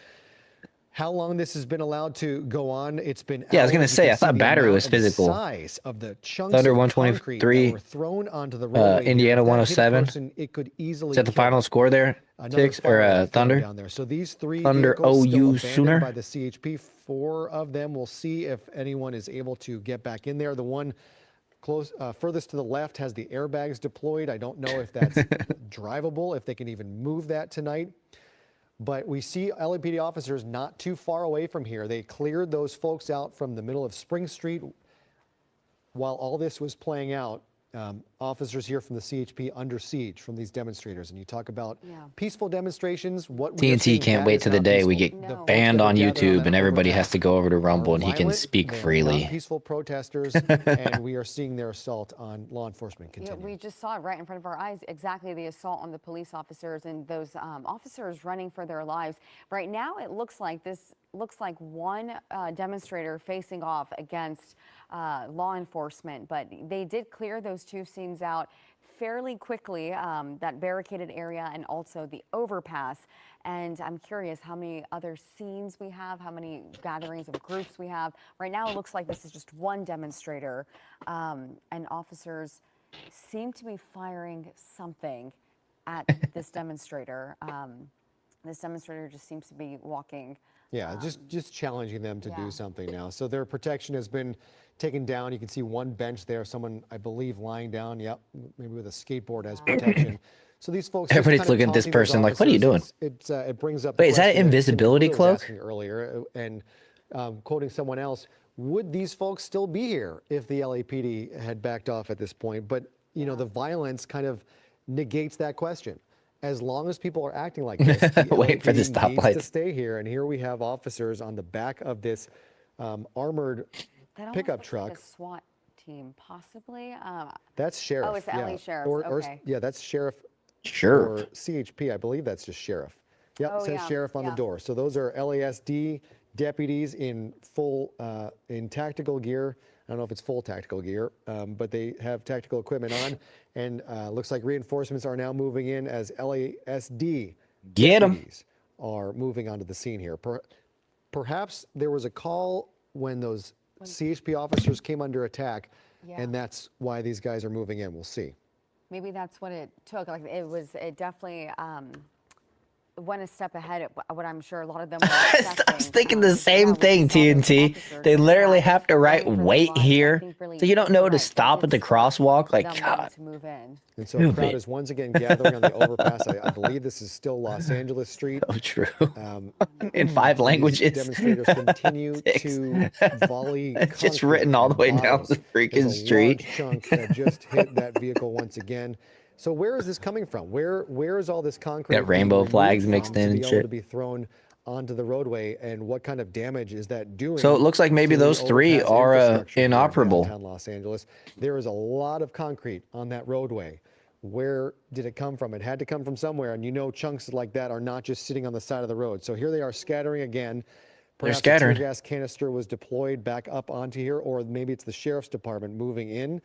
How long this has been allowed to go on? It's been. Yeah, I was gonna say. I thought battery was physical. Size of the chunks Thunder of 123. were thrown onto the roadway. Indiana 107. It could easily. Is that the final score there? Six or Thunder? Down there. So these three Thunder OU Sooner by the CHP. 4 of them. We'll see if anyone is able to get back in there. The one furthest to the left has the airbags deployed. I don't know if that's drivable. If they can even move that tonight. But we see LAPD officers not too far away from here. They cleared those folks out from the middle of Spring Street while all this was playing out. Officers here from the CHP under siege from these demonstrators. And you talk about peaceful demonstrations. What TNT can't wait to the day we get banned on YouTube and everybody has to go over to Rumble and he can speak freely. Peaceful protesters, and we are seeing their assault on law enforcement continue. Yeah, we just saw it right in front of our eyes, exactly the assault on the police officers and those officers running for their lives. Right now, it looks like one demonstrator facing off against law enforcement, but they did clear those two scenes out fairly quickly, that barricaded area and also the overpass. And I'm curious how many other scenes we have, how many gatherings of groups we have. Right now, it looks like this is just one demonstrator, and officers seem to be firing something at this demonstrator. This demonstrator just seems to be walking. Yeah, just challenging them to do something now. So their protection has been taken down. You can see one bench there, someone, I believe, lying down. Yep, maybe with a skateboard as protection. So these folks, Everybody's looking at this person like, what are you doing? It brings up. Wait, is that an invisibility cloak? Earlier, and quoting someone else, would these folks still be here if the LAPD had backed off at this point? But you know, the violence kind of negates that question. As long as people are acting like this, the wait for the LAPD needs stoplights to stay here. And here we have officers on the back of this armored pickup truck. Like a SWAT team, possibly. That's sheriff. Oh, it's the LA sheriff. Or, Okay. yeah, that's sheriff. Sure. Or CHP, I believe that's just sheriff. Yep, Oh, says yeah, sheriff on the door. So those are LASD deputies in full, in tactical gear. I don't know if it's full tactical gear, but they have tactical equipment on, and looks like reinforcements are now moving in as LASD deputies are moving onto the scene here. Perhaps there was a call when those CHP officers came under attack, and that's why these guys are moving in. We'll see. Maybe that's what it took. Like it definitely went a step ahead of what I'm sure a lot of them were expecting. I was thinking the same thing, TNT. They literally have to write wait here. So you don't know to stop at the crosswalk? Like, God. And so a crowd is once again gathering on the overpass. I believe this is still Los Angeles Street. Oh, true. In 5 languages. Demonstrators continue to volley. It's written all the way down the freaking street. There's a large chunk that just hit that vehicle once again. So where is this coming from? Where is all this concrete? Got rainbow flags mixed in and shit. To be thrown onto the roadway, and what kind of damage is that doing? So it looks like maybe those 3 are inoperable. Downtown Los Angeles. There is a lot of concrete on that roadway. Where did it come from? It had to come from somewhere, and you know chunks like that are not just sitting on the side of the road. So here they are scattering again. Perhaps They're scattering. A tear gas canister was deployed back up onto here, or maybe it's the sheriff's department moving in.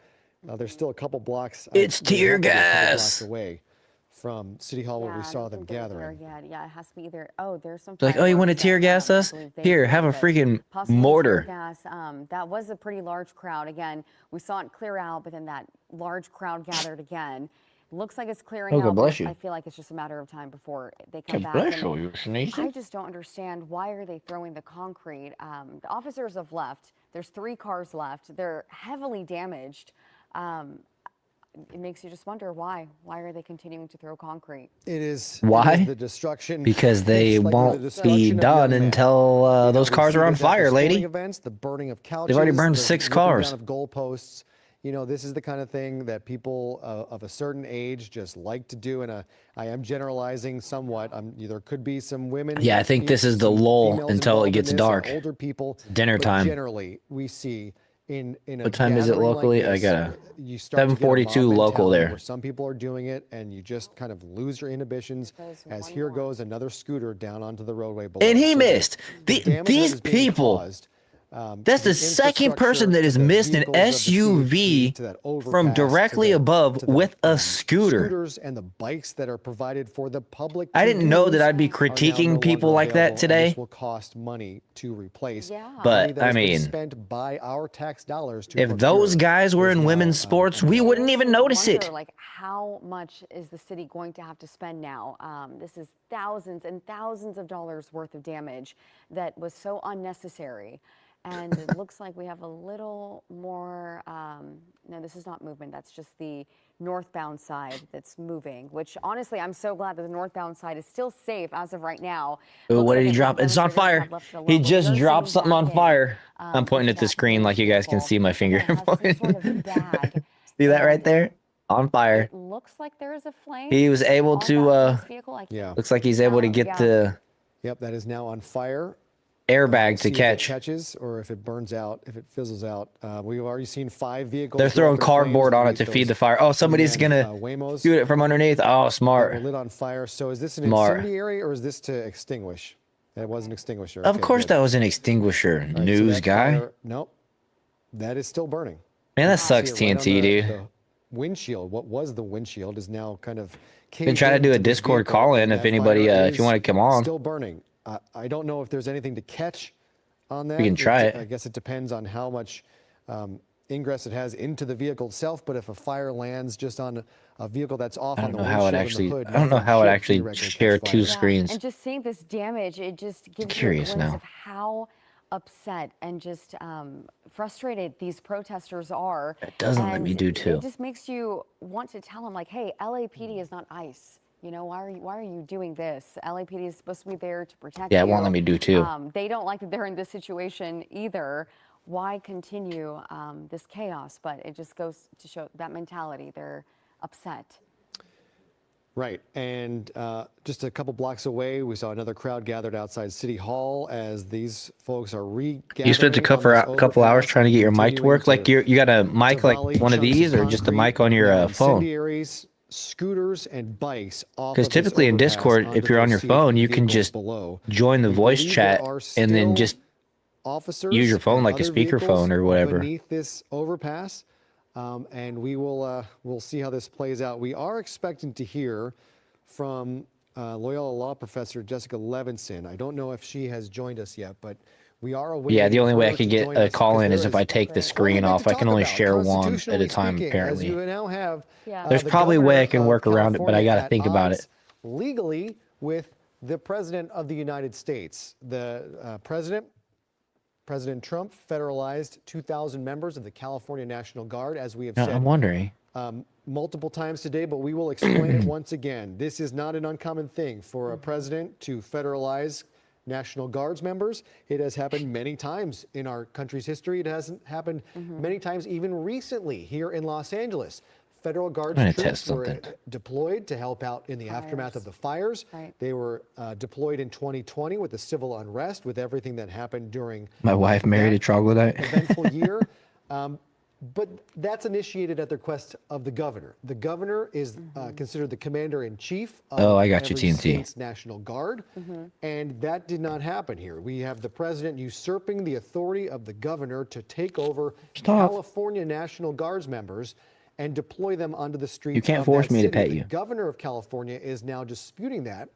There's still a couple blocks. It's tear gas away from City Hall where we saw them gathering. Yeah, it has to be either. Oh, there's some. Like, oh, you want to tear gas us? Here, have a freaking mortar. Tear gas. That was a pretty large crowd. Again, we saw it clear out, but then that large crowd gathered again. Looks like it's clearing out. Bless you. I feel like it's just a matter of time before they come back. Bless you, you're sneezing. I just don't understand, why are they throwing the concrete? The officers have left. There's 3 cars left. They're heavily damaged. It makes you just wonder why. Why are they continuing to throw concrete? It is why? The destruction. Because they won't be done until those cars are on fire, lady. Events, the burning of couches, they've already burned 6 cars. Down of goalposts. You know, this is the kind of thing that people of a certain age just like to do. And I am generalizing somewhat. There could be some women. Yeah, I think this is the lull until it gets dark. Older people. Dinner time. Generally, we see in a what time is it locally? Like this, I gotta. you start 7:42 local there. Where some people are doing it, and you just kind of lose your inhibitions. As here goes another scooter down onto the roadway below. And he missed. These people. That's the second person that has missed an SUV from directly above with a scooter. Scooters and the bikes that are provided for the public. I didn't know that I'd be critiquing people like that today. This will cost money to replace. But I mean, spent by our tax dollars to if those guys were in women's sports, we wouldn't even notice it. Like, how much is the city going to have to spend now? This is thousands and thousands of dollars worth of damage that was so unnecessary. And it looks like we have a little more, no, this is not movement. That's just the northbound side that's moving, which honestly, I'm so glad that the northbound side is still safe as of right now. Ooh, what did he drop? It's on fire. He just dropped something on fire. I'm pointing at the screen like you guys can see my finger. See that right there? On fire. It looks like there is a flame. He was able to, yeah. Looks like he's able to get the... Yep, that is now on fire. Airbag to catch. If it catches or if it burns out, if it fizzles out. We've already seen 5 vehicles. They're throwing cardboard on it to feed the fire. Oh, somebody's gonna shoot it from underneath. Oh, smart. Lit on fire. So is this an incendiary or is this to extinguish? That was an extinguisher. Of course, that was an extinguisher. News guy. Nope. that is still burning. Man, that You can sucks, see it right on TNT, dude. the windshield. What was the windshield is now kind of Been trying to do a into the Discord vehicle, call in and if that anybody, fire if you is want to come on. still burning. I don't know if there's anything to catch on that. We can try it. I guess it depends on how much ingress it has into the vehicle itself. But if a fire lands just on a vehicle that's off I on don't the know how it windshield actually. and the hood, I don't know nothing how it should actually theoretically share catch two fire. screens. And just seeing this damage, it just gives you a Curious glimpse now. of how upset and just frustrated these protesters are. It doesn't let And me do two. It just makes you want to tell them, like, hey, LAPD is not ICE. You know, why are you doing this? LAPD is supposed to be there to protect you. Yeah, it won't let me do two. They don't like that they're in this situation either. Why continue this chaos? But it just goes to show that mentality. They're upset. Right, and just a couple blocks away, we saw another crowd gathered outside City Hall as these folks are regathering. You spent a couple hours trying to get your mic to work. Like you got a mic like one of these, or just a mic on your phone? Incendiaries, scooters, and bikes off. Because typically in Discord, if you're on your phone, you can just join the voice chat and then just use your phone like a speakerphone or whatever. Beneath this overpass. And we will we'll see how this plays out. We are expecting to hear from Loyola Law Professor Jessica Levinson. I don't know if she has joined us yet, but we are awaiting. Yeah, the only way I her could to get join a us call in because is if there I take the quite a screen bit off. to I can talk only about, share one at a constitutionally time, speaking, apparently. As you now have, There's the probably a way I governor can of work around it, but I got to California think at about it. odds legally with the President of the United States. The President Trump federalized 2,000 members of the California National Guard, as we have said. I'm wondering. Multiple times today, but we will explain it once again. This is not an uncommon thing for a president to federalize National Guards members. It has happened many times in our country's history. It hasn't happened many times even recently here in Los Angeles. Federal Guards troops were deployed to help out in the aftermath of the fires. They were deployed in 2020 with the civil unrest, with everything that happened during My wife married a troglodyte. eventful year. But that's initiated at the request of the governor. The governor is considered the commander-in-chief of Oh, I got you, every TNT. state's National Guard, and that did not happen here. We have the president usurping the authority of the governor to take over California National Guards members and deploy them onto the streets. You can't of force that me to city. pet The you. governor of California is now disputing that,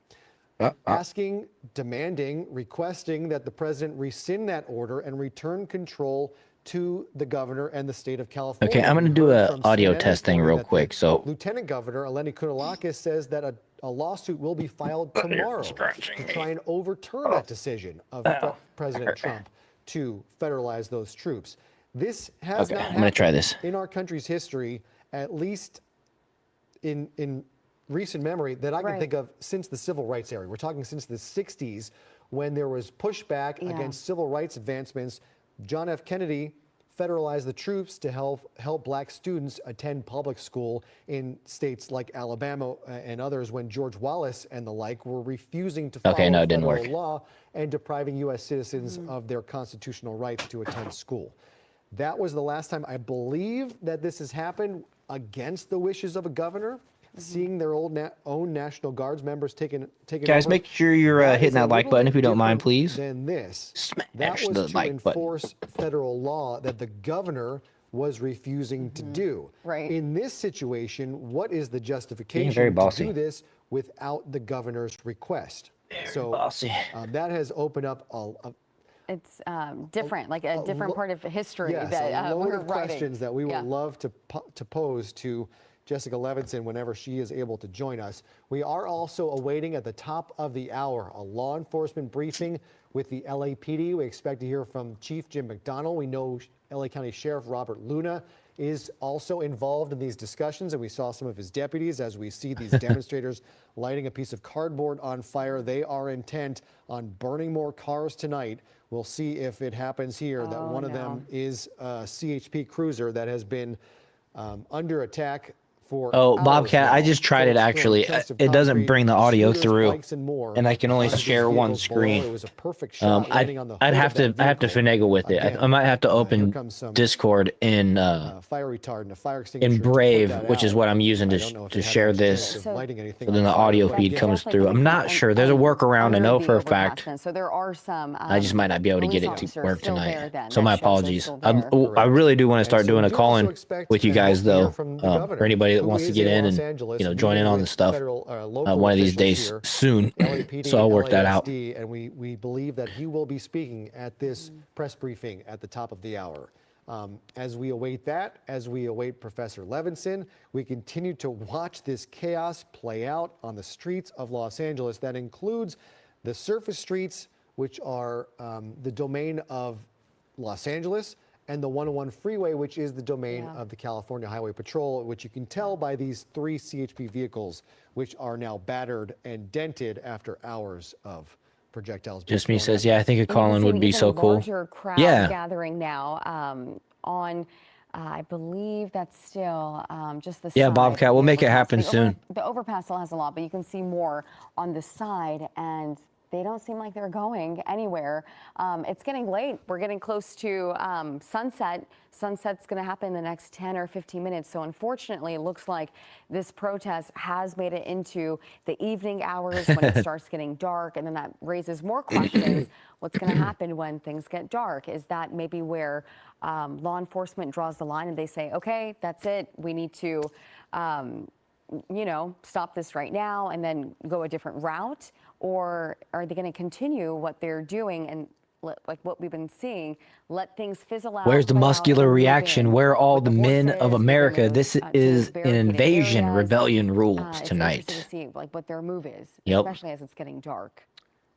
asking, demanding, requesting that the president rescind that order and return control to the governor and the state of California. Okay, I'm going to do a audio test thing real quick. So Lieutenant Governor Eleni Kounalakis says that a lawsuit will be filed tomorrow to try and overturn that decision of President Trump to federalize those troops. This has not I'm going to try this. in our country's history, at least in recent memory, that I can think of since the civil rights era. We're talking since the 60s, when there was pushback against civil rights advancements. John F. Kennedy federalized the troops to help black students attend public school in states like Alabama and others, when George Wallace and the like were refusing to follow federal law and depriving U.S. citizens of their constitutional rights to attend school. That was the last time I believe that this has happened against the wishes of a governor, seeing their own National Guards members taken guys, over. make sure you're hitting that like button if you don't mind, please. Than this. Smash that was the to like button. enforce federal law that the governor was refusing to do. In this situation, what is the justification to do this without the governor's request? That has opened up it's different, like a different part of history that a load we're of questions that we would love to pose to Jessica Levinson whenever she is able to join us. We are also awaiting at the top of the hour a law enforcement briefing with the LAPD. We expect to hear from Chief Jim McDonnell. We know LA County Sheriff Robert Luna is also involved in these discussions, and we saw some of his deputies as we see these demonstrators lighting a piece of cardboard on fire. They are intent on burning more cars tonight. We'll see if it happens here that one of them is a CHP cruiser that has been under attack for Oh, hours Bobcat, I now. just tried it Folks throwing actually. chunks of It doesn't concrete, bring the audio scooters, through, bikes, and more and I can only onto these share one vehicles below. It screen. was a perfect shot landing on the I'd hood have of that to vehicle. finagle with it. Again, I might have to here open comes some Discord in fire retardant, a fire extinguisher in to put Brave, that which is out. what I'm using I don't know if to it had share much chance this. of lighting anything So then on the fire, audio but feed again, comes through. I'm not sure. There's a workaround I know for a fact. So there are some. I just might not be able to get it to work still tonight. there then. So That my shows they're apologies. still I there. really do want to And start so doing we a do call also in expect with you and guys hope to hear though, from the governor, for anybody that who wants to is get in Los and Angeles, join in meeting on the with stuff local one of these officials days here, soon. LAPD, So I'll work that out. LASD, and we believe that he will be speaking at this press briefing at the top of the hour. As we await that, as we await Professor Levinson, we continue to watch this chaos play out on the streets of Los Angeles. That includes the surface streets, which are the domain of Los Angeles, and the 101 freeway, which is the domain of the California Highway Patrol, which you can tell by these 3 CHP vehicles, which are now battered and dented after hours of projectiles. Just me says, yeah, I think a call in would be so cool. Larger crowd Yeah. gathering now on. I believe that's still just the Yeah, side. Bobcat, we'll make it happen The soon. The overpass still has a lot, but you can see more on the side, and they don't seem like they're going anywhere. It's getting late. We're getting close to sunset. Sunset's going to happen in the next 10 or 15 minutes. So unfortunately, it looks like this protest has made it into the evening hours when it starts getting dark. And then that raises more questions. What's going to happen when things get dark? Is that maybe where law enforcement draws the line and they say, okay, that's it. We need to stop this right now and then go a different route? Or are they going to continue what they're doing and like what we've been seeing, let things fizzle out? Where's the muscular reaction? Where are all the men of America? This is an invasion. Rebellion rules tonight. It's interesting to see like what their move is, Yep. especially as it's getting dark.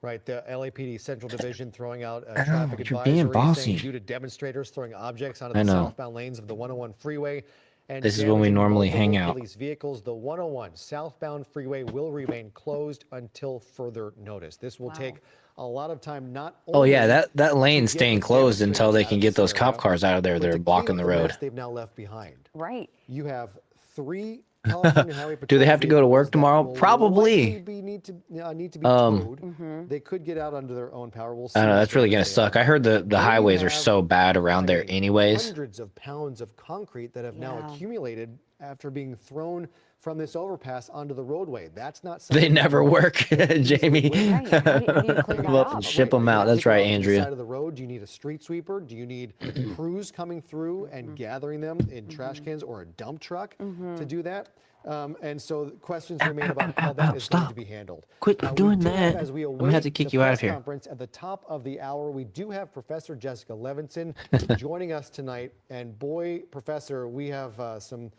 Right, the LAPD Central Division throwing out I know, traffic but you're being advisories bossy. saying due to demonstrators throwing objects onto I the know. southbound lanes of the 101 freeway. And This is when we damaging normally multiple hang out. police vehicles. The 101 southbound freeway will remain closed until further notice. This will take a lot of time. Not Oh only yeah, that to lane's get staying those closed until they demonstrators can out get of those this cop area, cars out of there. but They're to blocking clean the up road. mess they've now left behind. Right. You have 3 California Highway Patrol Do they have to go to work vehicles that tomorrow? will Probably. likely need to be towed. They could get out under their own power. We'll see. I know how that's really dangerous gonna they suck. are. I heard the Then you highways are have, so bad around there anyways. Hundreds of pounds of concrete that have now Yeah. accumulated after being thrown from this overpass onto the roadway. That's not They something never work, Jamie. Right. How do you clean Pick that them up up? and ship them You out. have to That's go right, out to the Andrea. side of the road. Do you need a street sweeper? Do you need crews coming through and gathering them in trash cans or a dump truck to do that? And so questions remain about how that is going to be handled. Quit We doing do have, that. as we I'm gonna have to await kick the you out of press here. conference at the top of the hour, we do have Professor Jessica Levinson joining us tonight. And boy, Professor, we have some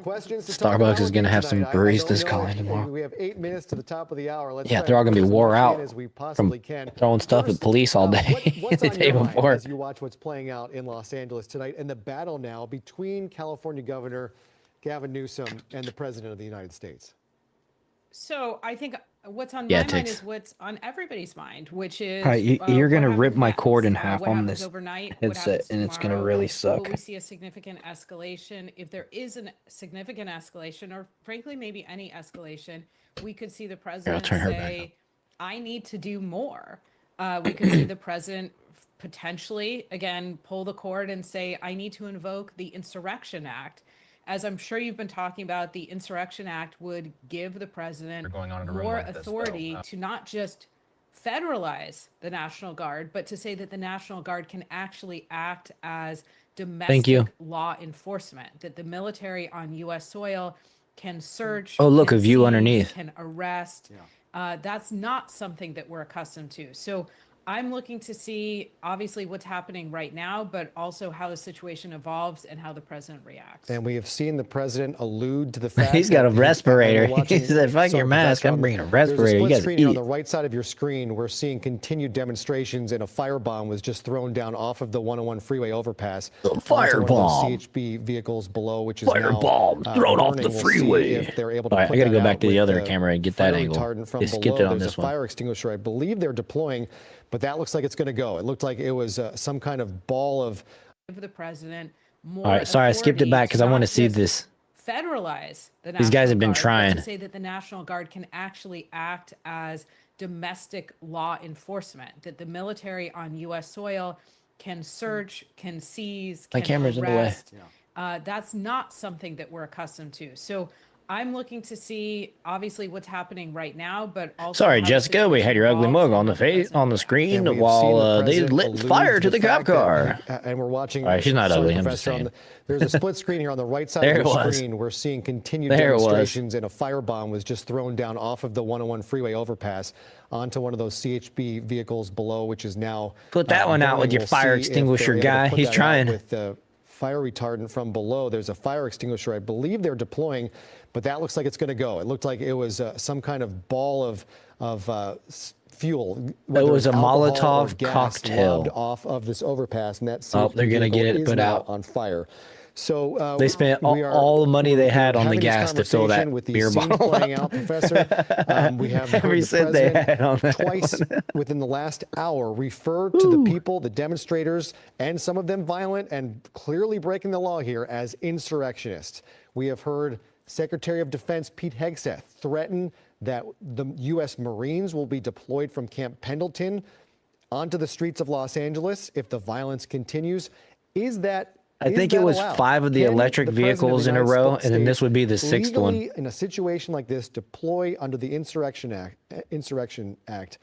questions to talk about Starbucks is with gonna you have some tonight. I don't baristas know calling if- tomorrow. We have 8 minutes to the top of the hour. Let's Yeah, try they're all and gonna be put as wore much out in as we from possibly can. throwing stuff at First, police all day what's the on day your mind before. as you watch what's playing out in Los Angeles tonight and the battle now between California Governor Gavin Newsom and the President of the United States? So I think what's on Yeah, my mind Tix. is what's on everybody's mind, which is All right, you're what gonna happens rip my next. cord in half what on happens this overnight, what headset, happens and it's gonna tomorrow. really Will suck. we see a significant escalation? If there is a significant escalation, or frankly maybe any escalation, we could see the president turn her back say, "I need to do more." We could see the president potentially again pull the cord and say, "I need to invoke the Insurrection Act." As I'm sure you've been talking about, the Insurrection Act would give the president going on in a room more like this, though. authority to not just federalize the National Guard, but to say that the National Guard can actually act as domestic law enforcement, that the military on U.S. soil can search. Oh, look, can a view seize, underneath. Can arrest. That's not something that we're accustomed to. So I'm looking to see, obviously, what's happening right now, but also how the situation evolves and how the president reacts. And we have seen the president allude to the fact He's got a that he- respirator. and we're watching- He said, "Fuck your Sorry, mask, Professor, I'm bringing a there's respirator. You split guys screen here on eat." the right side of your screen. We're seeing continued demonstrations, and a firebomb was just thrown down off of the 101 freeway overpass. onto one of those firebomb. CHP vehicles below, which is Firebomb now thrown off burning. the We'll see freeway. if they're able to All right, put I gotta that go back out to the with other camera and get that fire angle. retardant from They skipped below. it on There's this a one. fire extinguisher, I believe they're deploying, but that looks like it's going to go. It looked like it was some kind of ball of Give the president more All right, sorry, I skipped it authority back because I not want to see just this. federalize the National These guys have been Guard, but trying. to say that the National Guard can actually act as domestic law enforcement, that the military on U.S. soil can search, can seize, My can camera's in the way. arrest. That's not something that we're accustomed to. So I'm looking to see, obviously, what's happening right now, but also Sorry, how the Jessica, we situation had your ugly evolves mug on and the what president on the will screen And we have seen while the they president lit allude fire to the cop fact that car. and we're watching. All right, she's not sorry, ugly, I'm just Professor, saying. there's a split screen here on the right side There of it your was. screen. We're seeing continued There it was. demonstrations, and a firebomb was just thrown down off of the 101 freeway overpass onto one of those CHP vehicles below, which is now Put that one out with burning. your We'll fire see if extinguisher they're able to guy. put He's that out trying. with the fire retardant from below. There's a fire extinguisher, I believe they're deploying, but that looks like it's going to go. It looked like it was some kind of ball of fuel. It was a alcohol or Molotov gas cocktail. lobbed off of this overpass, and that Oh, they're gonna vehicle get it is put now out. on fire. So They spent we are- all the money they we're had on the having this gas to fill that conversation with these beer scenes bottle playing up. out, Professor. We have heard Every the cent they president had on that twice one. within the last hour refer to the people, the demonstrators, and some of them violent and clearly breaking the law here as insurrectionists. We have heard Secretary of Defense Pete Hegseth threaten that the U.S. Marines will be deployed from Camp Pendleton onto the streets of Los Angeles if the violence continues. Is that I think it was allowed? 5 of the Can electric the President of the vehicles in a United row, States and then this would be the 6th one. legally, in a situation like this, deploy under the Insurrection Act,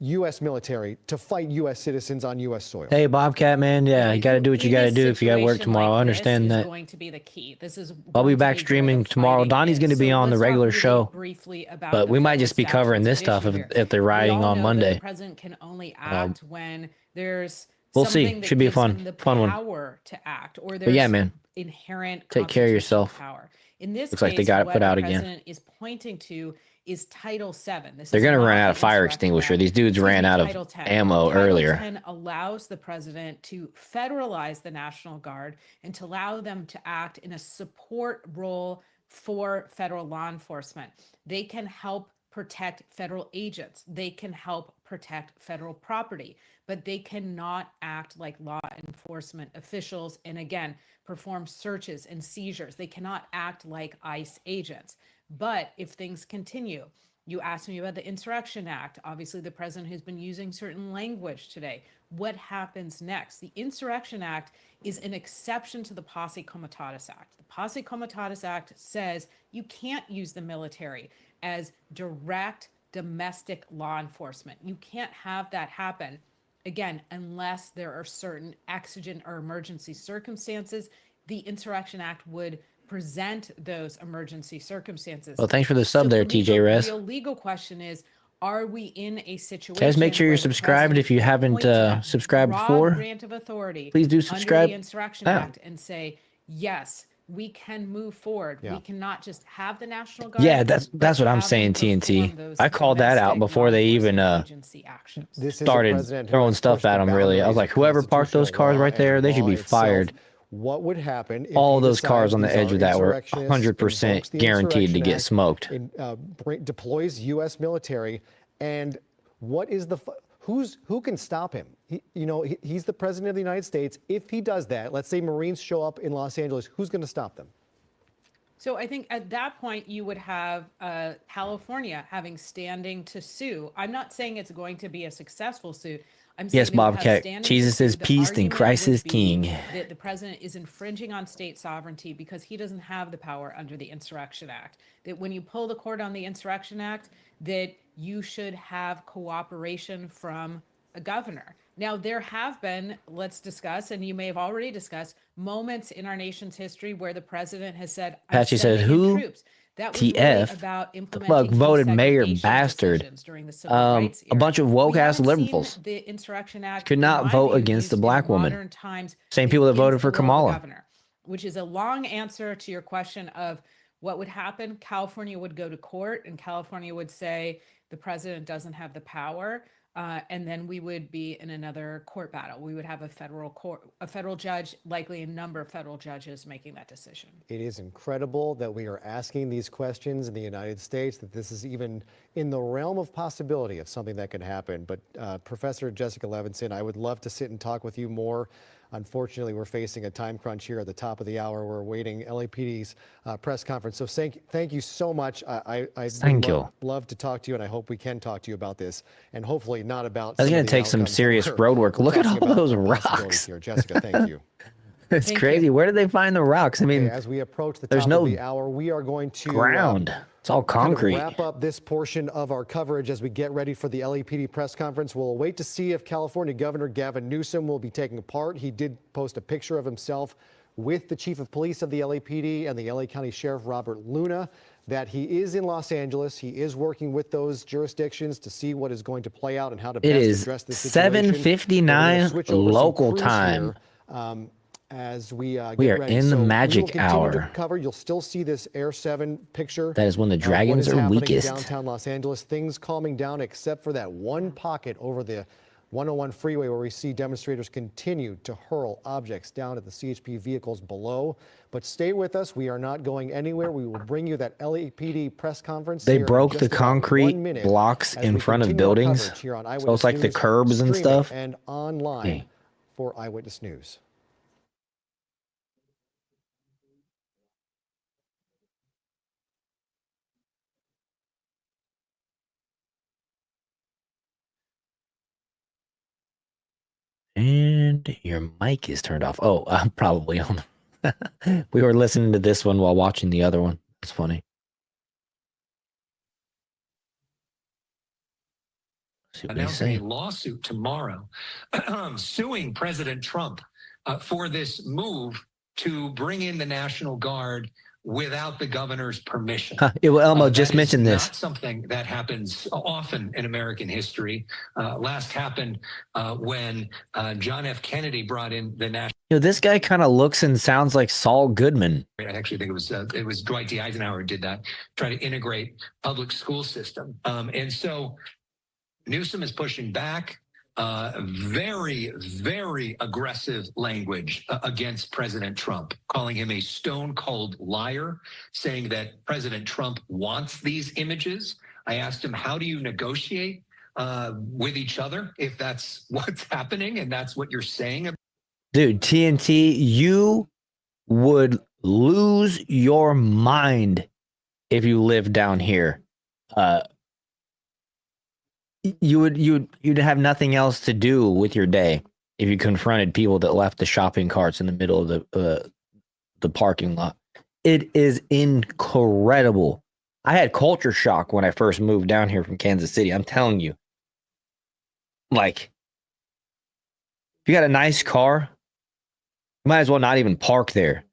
U.S. military to fight U.S. citizens on U.S. soil? Hey, Bobcat, man, yeah, you got to do what you In got to a do if you got to work situation tomorrow. like I this understand is that. going to be the key. This is I'll be going to back where streaming the tomorrow. fighting Donnie's going to is. be So on the let's talk regular really show, briefly about but the we might federal just be statutes covering this at stuff issue if they're here. We riding all on know that Monday. the president can only act when there's We'll see. something that Should be a gives him fun the one. power to act, or But yeah, there's man, inherent take care of constitutional yourself. power. In this Looks case, like they got it what put the out again. president is pointing to is Title VII. This They're is going to not run out the of fire Insurrection extinguisher. Act. These dudes Excuse ran me, out of Title 10. ammo Title earlier. 10 allows the president to federalize the National Guard and to allow them to act in a support role for federal law enforcement. They can help protect federal agents. They can help protect federal property, but they cannot act like law enforcement officials and, again, perform searches and seizures. They cannot act like ICE agents. But if things continue, you asked me about the Insurrection Act. Obviously, the president has been using certain language today. What happens next? The Insurrection Act is an exception to the Posse Comitatus Act. The Posse Comitatus Act says you can't use the military as direct domestic law enforcement. You can't have that happen, again, unless there are certain exigent or emergency circumstances. The Insurrection Act would present those emergency circumstances. Well, thanks for the sub there, for me, TJ the Rez. real legal question is, are we in a situation Guys, make sure you're where the subscribed president if you can haven't point to that subscribed broad before. grant of authority Please do under subscribe the Insurrection now. Act and say, yes, we can move forward. Yeah. We cannot just have the National Guard. Yeah, that's but what I'm have them saying, perform TNT. those I called that out domestic before law they even enforcement agency actions. This is a started president who throwing has stuff pushed at the them, really. I was boundaries like, of whoever parked those constitutional cars law right there, and they should law be itself. fired. What would happen if All he those cars decides on the these edge are of that were insurrectionists, 100% invokes the guaranteed to Insurrection get Act, smoked. deploys U.S. military, and what is the who can stop him? He's the president of the United States. If he does that, let's say Marines show up in Los Angeles, who's going to stop them? So I think at that point you would have California having standing to sue. I'm not saying it's going to be a successful suit. I'm saying Yes, they would have Bobcat. standing Jesus to is sue. The peace and argument Christ would is be king. that the president is infringing on state sovereignty because he doesn't have the power under the Insurrection Act. That when you pull the cord on the Insurrection Act, that you should have cooperation from a governor. Now, there have been, let's discuss, and you may have already discussed, moments in our nation's history where the president has said, I'm Patchy said, sending in who? troops. That was really TF? about The implementing fuck voted mayor desegregation bastard? decisions during the civil rights A bunch era. of woke We ass haven't seen liberals the Insurrection Act, could in not my vote view, against the used in black woman. modern times Same people that voted against for the will of the Kamala. governor, which is a long answer to your question of what would happen. California would go to court, and California would say the president doesn't have the power. And then we would be in another court battle. We would have a federal judge, likely a number of federal judges making that decision. It is incredible that we are asking these questions in the United States, that this is even in the realm of possibility of something that could happen. But Professor Jessica Levinson, I would love to sit and talk with you more unfortunately, we're facing a time crunch here at the top of the hour. We're awaiting LAPD's press conference. So thank you so much. I love to talk to you, and I hope we can talk to you about this, and hopefully not about. That's going to take some serious road work. Look at all those rocks. Here. Jessica, thank you. It's crazy. Where did they find the rocks? I mean, as we approach the top of the hour, we are going to ground. It's all concrete. Kind of wrap up this portion of our coverage as we get ready for the LAPD press conference. We'll wait to see if California Governor Gavin Newsom will be taking part. He did post a picture of himself with the chief of police of the LAPD and the LA County Sheriff Robert Luna, that he is in Los Angeles. He is working with those jurisdictions to see what is going to play out and how to best address this situation. 7:59 local time. As we get are ready. in the magic we will continue hour. To cover. You'll still see this Air 7 picture. That is when the dragons are weakest. Downtown Los Angeles, things calming down except for that one pocket over the 101 freeway where we see demonstrators continue to hurl objects down at the CHP vehicles below. But stay with us. We are not going anywhere. We will bring you that LAPD press conference. They broke the concrete blocks in front of buildings, so it's like the curbs and stuff. And online for Eyewitness News. And your mic is turned off. Oh, I'm probably on. We were listening to this one while watching the other one. It's funny. Announcing a lawsuit tomorrow suing President Trump for this move to bring in the National Guard without the governor's permission. Elmo just mentioned this. Not something that happens often in American history. Last happened when John F. Kennedy brought in the national. This guy kind of looks and sounds like Saul Goodman. I actually think it was Dwight D. Eisenhower who did that, try to integrate public school system. And so Newsom is pushing back. Very, very aggressive language against President Trump, calling him a stone-cold liar, saying that President Trump wants these images. I asked him, how do you negotiate with each other if that's what's happening and that's what you're saying? Dude, TNT, you would lose your mind if you lived down here. You'd have nothing else to do with your day if you confronted people that left the shopping carts in the middle of the parking lot. It is incredible. I had culture shock when I first moved down here from Kansas City. I'm telling you, like, if you got a nice car, you might as well not even park there.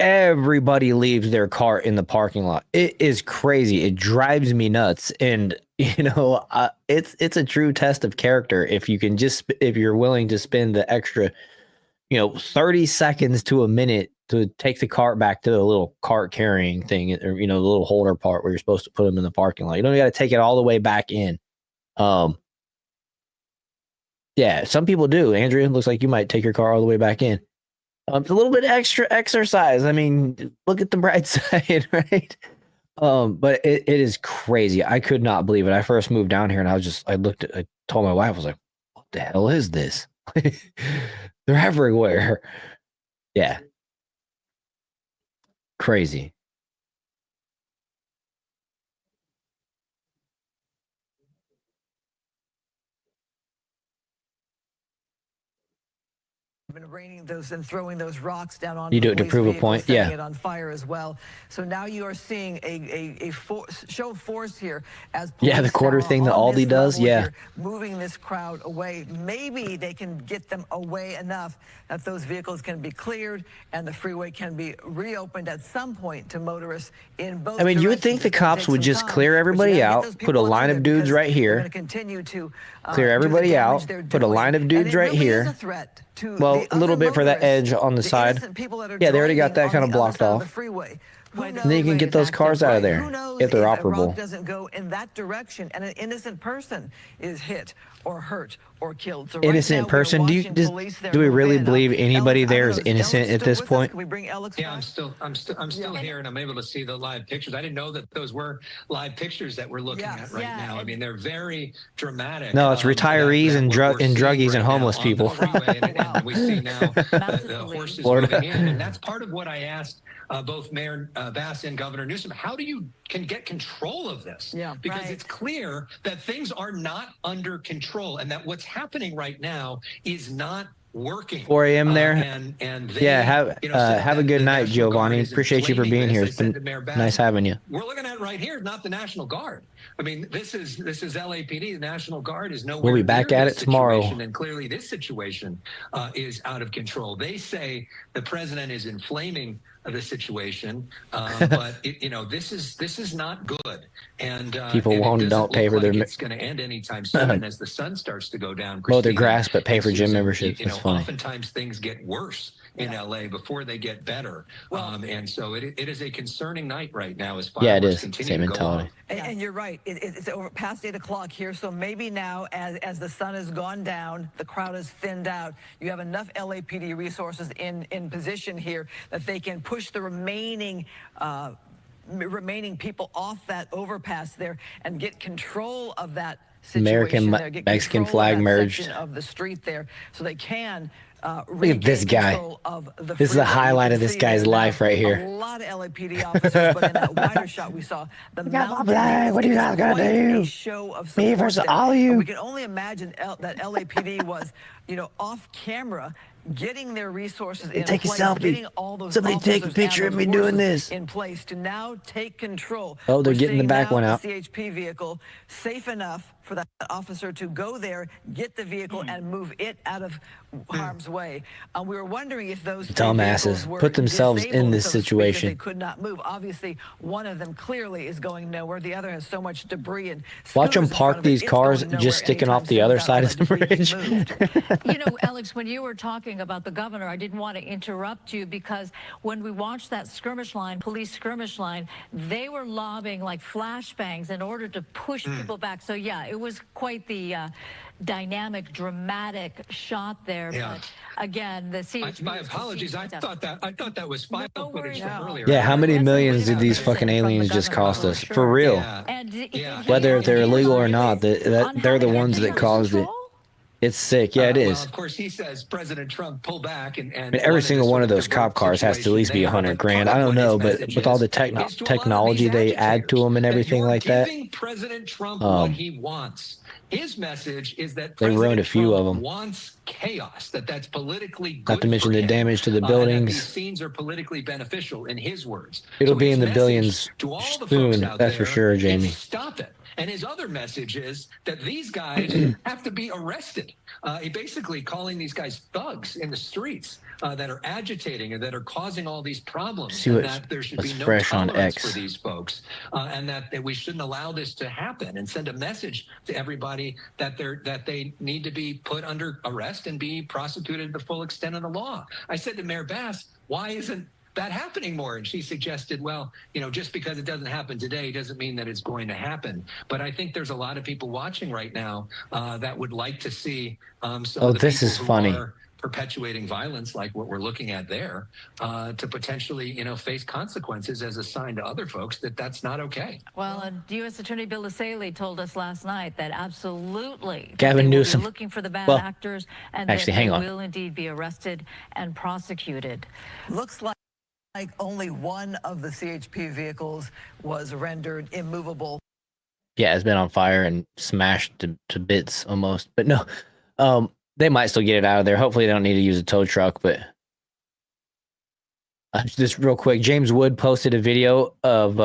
Everybody leaves their car in the parking lot. It is crazy. It drives me nuts. And it's a true test of character if you're willing to spend the extra 30 seconds to a minute to take the cart back to the little cart carrying thing, or the little holder part where you're supposed to put them in the parking lot. You don't got to take it all the way back in. Yeah, some people do. Andrea, looks like you might take your car all the way back in. It's a little bit extra exercise. I mean, look at the bright side, right? But it is crazy. I could not believe it. I first moved down here and I told my wife, I was like, what the hell is this? They're everywhere. Yeah. Crazy. Been raining those and throwing those rocks down on you do it to prove a point, yeah. It on fire as well. So now you are seeing a show of force here as the quarter thing that Aldi does, here, moving this crowd away. Maybe they can get them away enough that those vehicles can be cleared and the freeway can be reopened at some point to motorists in both. I mean, you would think the cops would just clear everybody out, put a line of dudes right here, clear everybody out, put a line of dudes right here. Well, a little bit for that edge on the side. Yeah, they already got that kind of blocked off. And then you can get those cars out of there if they're operable. Doesn't go in that direction and an innocent person is hit or hurt or killed. So right innocent now, we're person. Do watching police there do we move really in. believe anybody Alex, I there don't is know, is innocent Alex at still this with us? point? Can we bring Alex Yeah, back? I'm still here, and I'm able to see the live pictures. I didn't know that those were live pictures that we're looking at right now. I mean, they're very dramatic. No, it's retirees and druggies and homeless people. Freeway, and we see now the horses Florida. moving in, and that's part of what I asked both Mayor Bass and Governor Newsom. How do you can get control of this? Yeah, because it's clear that things are not under control, and that what's happening right now is not working. 4 a.m. there. And they, Yeah, have a good night, National Guard Giovanni. is Appreciate you for being inflaming here. this. It's I said been to Mayor Bass, nice having you. we're looking at right here, not the National Guard. I mean, this is LAPD. The National Guard is nowhere. We'll be back near at this it tomorrow. situation, and clearly, this situation is out of control. They say the president is inflaming the situation, but this is not good. And People don't pay for their. It's going to end anytime soon. And as the sun starts to go down, mow their Christina grass, but pay for and gym Susan, memberships. That's funny. Oftentimes things get worse in LA before they get better. And so it is a concerning night right now as Yeah, it fireworks is. continue Same to go mentality. on. And you're right. It's over past 8 o'clock here, so maybe now, as the sun has gone down, the crowd has thinned out. You have enough LAPD resources in position here that they can push the remaining people off that overpass there and get control of that situation American there, get Mexican control flag of that merged. section of the street there, so they can. Look at this guy. This is the highlight of this guy's life right A here. lot of LAPD officers, but in that wider shot, we saw the mountain. What are you guys gonna do? Show of Me support versus there. all of And you. we can only imagine that LAPD was, off camera, getting their resources in Take a place, selfie. getting all those Somebody take a officers picture and of me those doing forces this. in place to now take control. Oh, they're We're getting the seeing back now one out. the CHP vehicle safe enough for that officer to go there, get the vehicle, and move it out of harm's way. We were wondering if those three Dumbasses vehicles were put themselves in disabled, this so to speak, that situation. they could not move. Obviously, one of them clearly is going nowhere. The other has so much debris and Watch them scooters in front park of it. these It's cars going nowhere just sticking anytime off the soon other without side all of the that debris being bridge. moved. Alex, when you were talking about the governor, I didn't want to interrupt you because when we watched that skirmish line, police skirmish line, they were lobbing like flashbangs in order to push people back. So yeah, it was quite the dynamic, dramatic shot there. Yeah. But again, the CHP. My apologies. I thought that was file footage from earlier. Yeah, how many millions did these fucking aliens just cost us? For real. Whether they're illegal or not, they're the ones that caused it. It's sick. Yeah, it Well, is. of course, he says President Trump pull back and I mean, every single one of those cop cars has to at least be 100 grand. I don't know, but with all the technology they add to them and everything like that, giving President Trump what he wants. His message is that they ruined a few of them. wants chaos, that's politically good. Not to mention for the him, damage to the and that buildings. these scenes are politically beneficial, in his words. It'll So be his in the message billions to all the folks soon. out That's for there sure, is Jamie. stop it. And his other message is that these guys have to be arrested. He basically calling these guys thugs in the streets that are agitating and that are causing all these problems. See and what's- that there should what's be no fresh on tolerance X. for these folks, and that we shouldn't allow this to happen, and send a message to everybody that they need to be put under arrest and be prosecuted to the full extent of the law. I said to Mayor Bass, why isn't that happening more? And she suggested, well, just because it doesn't happen today doesn't mean that it's going to happen. But I think there's a lot of people watching right now that would like to see some Oh, of the this people is who funny. are perpetuating violence like what we're looking at there to potentially, face consequences as a sign to other folks that that's not okay. Well, U.S. Attorney Bill Lassaley told us last night that absolutely Gavin they will Newsom. be looking for the bad Well, actors and actually, that hang they on. will indeed be arrested and prosecuted. Looks like only one of the CHP vehicles was rendered immovable. Yeah, it's been on fire and smashed to bits almost. But no, they might still get it out of there. Hopefully, they don't need to use a tow truck. But just real quick, James Wood posted a video of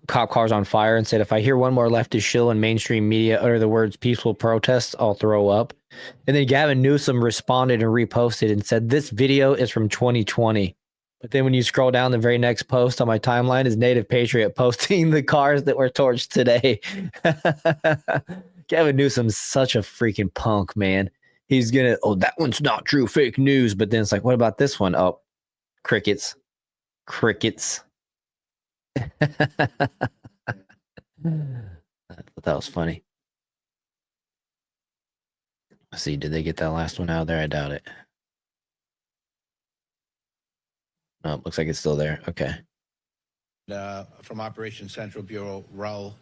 cop cars on fire and said, "If I hear one more leftist shill in mainstream media utter the words peaceful protests, I'll throw up." And then Gavin Newsom responded and reposted and said, "This video is from 2020." But then when you scroll down, the very next post on my timeline is Native Patriot posting the cars that were torched today. Gavin Newsom's such a freaking punk, man. He's gonna, that one's not true, fake news. But then it's like, what about this one? Oh, crickets. Crickets. I thought that was funny. Let's see, did they get that last one out of there? I doubt it. Oh, looks like it's still there. Okay. From Operation Central Bureau, Raul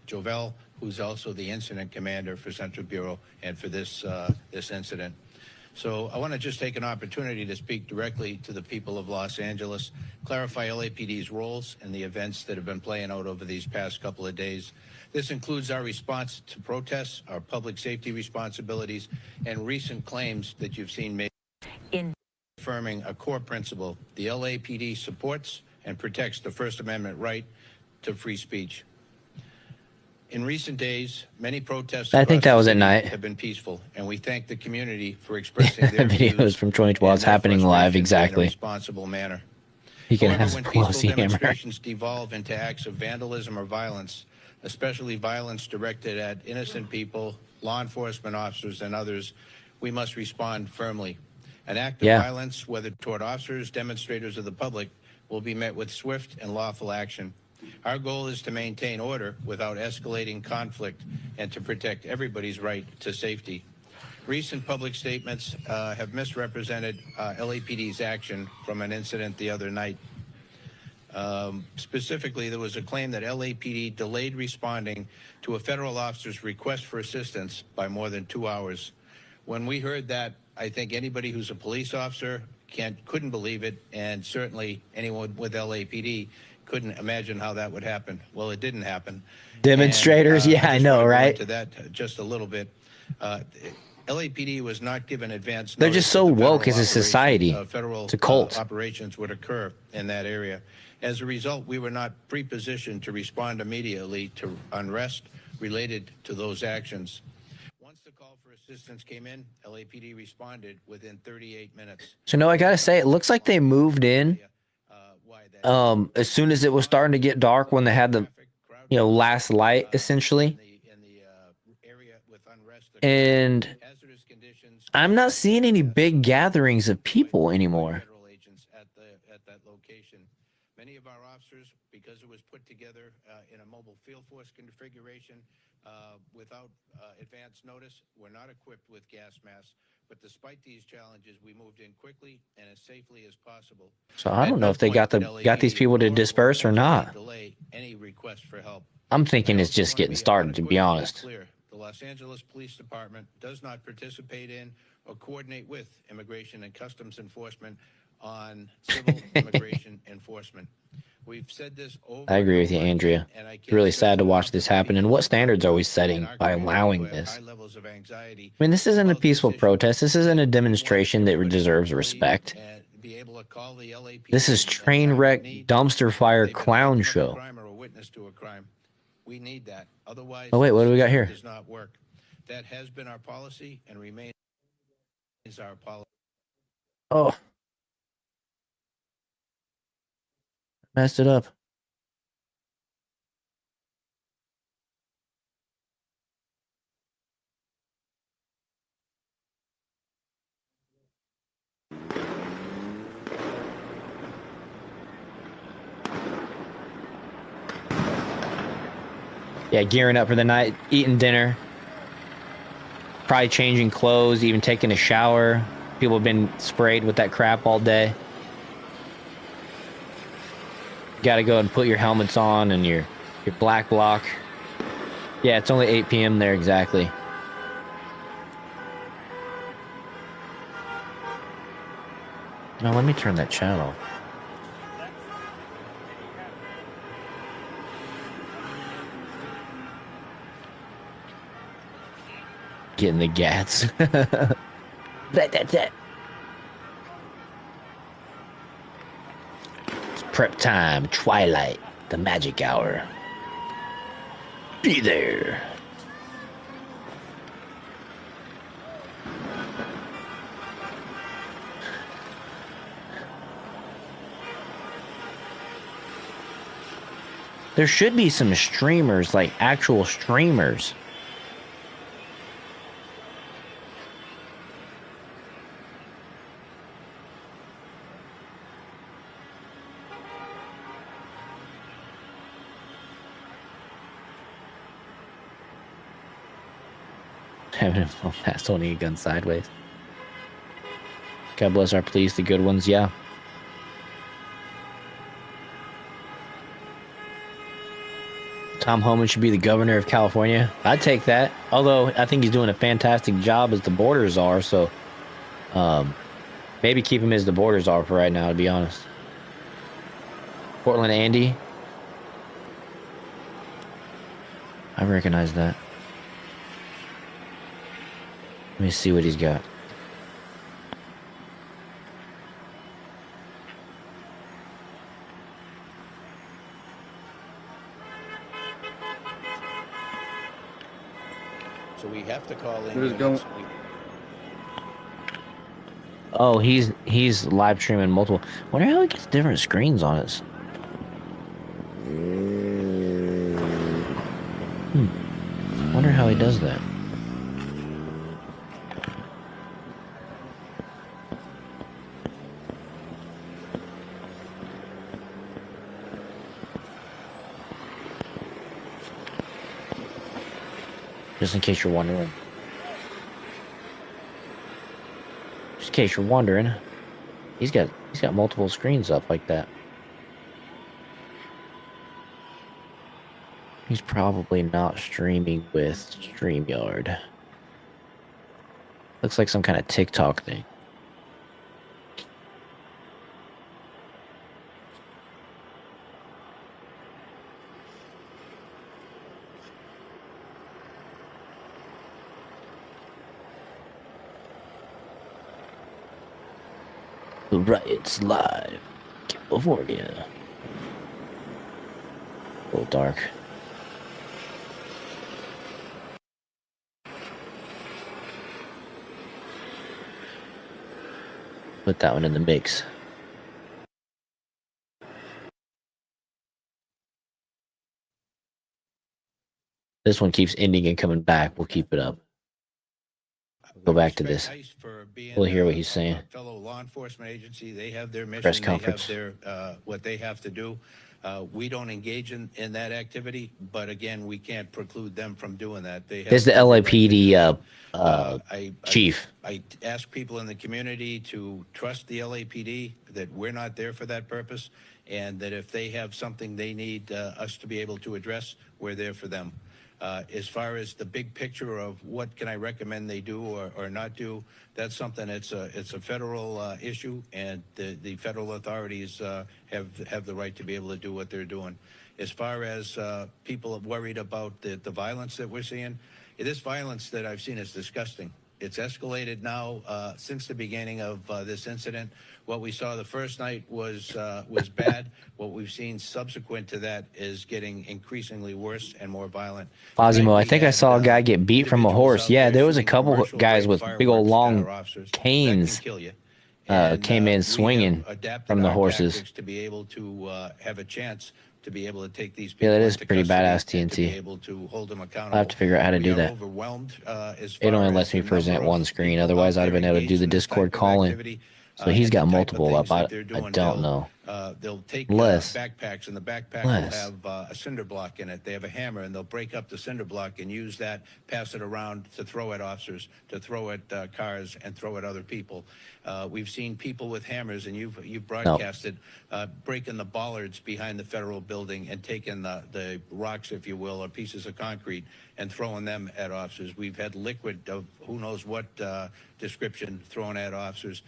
Jovel, who's also the incident commander for Central Bureau and for this incident. So I want to just take an opportunity to speak directly to the people of Los Angeles, clarify LAPD's roles and the events that have been playing out over these past couple of days. This includes our response to protests, our public safety responsibilities, and recent claims that you've seen made in affirming a core principle. The LAPD supports and protects the First Amendment right to free speech. In recent days, many protests I think that was at night. have been peaceful, and we thank the community for expressing their Videos views from 2012. It's happening live, exactly. in a responsible manner. He can However, have when some peaceful Pelosi hammer. demonstrations devolve into acts of vandalism or violence, especially violence directed at innocent people, law enforcement officers, and others, we must respond firmly. An act of violence, whether toward officers, demonstrators, or the public, will be met with swift and lawful action. Our goal is to maintain order without escalating conflict and to protect everybody's right to safety. Recent public statements have misrepresented LAPD's action from an incident the other night. Specifically, there was a claim that LAPD delayed responding to a federal officer's request for assistance by more than 2 hours. When we heard that, I think anybody who's a police officer couldn't believe it, and certainly anyone with LAPD couldn't imagine how that would happen. Well, it didn't happen. Demonstrators, And, yeah, I know, right? To that just a little bit. LAPD was not given advance. They're just so woke as a society. Federal It's a cult. operations would occur in that area. As a result, we were not pre-positioned to respond immediately to unrest related to those actions. Once the call for assistance came in, LAPD responded within 38 minutes. So no, I gotta say, it looks like they moved in as soon as it was starting to get dark, when they had the last light, essentially. And I'm not seeing any big gatherings of people anymore. At that location. Many of our officers, because it was put together in a mobile field force configuration without advance notice, were not equipped with gas masks. But despite these challenges, we moved in quickly and as safely as possible. So I don't know if they got these people to disperse or not. Delay any request for help. I'm thinking it's just getting started, to be honest. The Los Angeles Police Department does not participate in or coordinate with Immigration and Customs Enforcement on civil immigration enforcement. We've said this over. I agree with you, Andrea. It's really sad to watch this happen. And what standards are we setting by allowing this? I mean, this isn't a peaceful protest. This isn't a demonstration that deserves respect. This is train wreck, dumpster fire, clown show. We need that. Otherwise, oh wait, what do we got here? Does not work. That has been our policy and remains our policy. Oh. Messed it up. Yeah, gearing up for the night, eating dinner, probably changing clothes, even taking a shower. People have been sprayed with that crap all day. Got to go and put your helmets on and your black block. Yeah, it's only 8 p.m. there exactly. Now let me turn that chat off. Getting the gats. That. It's prep time, twilight, the magic hour. Be there. There should be some streamers, like actual streamers. Having a fast holding a gun sideways. God bless our police, the good ones, yeah. Tom Homan should be the governor of California. I'd take that. Although I think he's doing a fantastic job as the borders are, so maybe keep him as the borders are for right now, to be honest. Portland Andy. I recognize that. Let me see what he's got. So we have to call in. Who's going? Oh, he's live streaming multiple. Wonder how he gets different screens on it. Wonder how he does that. Just in case you're wondering. Just in case you're wondering, he's got multiple screens up like that. He's probably not streaming with StreamYard. Looks like some kind of TikTok thing. The Riots Live, California. A little dark. Put that one in the mix. This one keeps ending and coming back. We'll keep it up. Go back to this. We'll hear what he's saying. Fellow law enforcement agency, they have their mission. Press conference. They have their what they have to do. We don't engage in that activity, but again, we can't preclude them from doing that. They have This is the LAPD chief. I ask people in the community to trust the LAPD, that we're not there for that purpose, and that if they have something they need us to be able to address, we're there for them. As far as the big picture of what can I recommend they do or not do, that's something it's a federal issue, and the federal authorities have the right to be able to do what they're doing. As far as people worried about the violence that we're seeing, this violence that I've seen is disgusting. It's escalated now since the beginning of this incident. What we saw the first night was bad. What we've seen subsequent to that is getting increasingly worse and more violent. Fazimo, I think I saw a guy get beat from a horse. Yeah, there was a couple guys with big old long canes came in swinging from the horses. To be able to have a chance to be able to take these people. Yeah, that is into pretty custody badass and to be TNT. able to hold them I'll accountable. have to figure out how to do that. It only lets me present one screen. Otherwise, I'd have been able to do the Discord call-in. So he's got multiple up. I don't know. They'll take backpacks, and the backpack will have a cinder block in it. They have a hammer, and they'll break up the cinder block and use that, pass it around to throw at officers, to throw at cars, and throw at other people. We've seen people with hammers, and you've broadcasted breaking the bollards behind the federal building and taking the rocks, if you will, or pieces of concrete, and throwing them at officers. We've had liquid of who knows what description thrown at officers.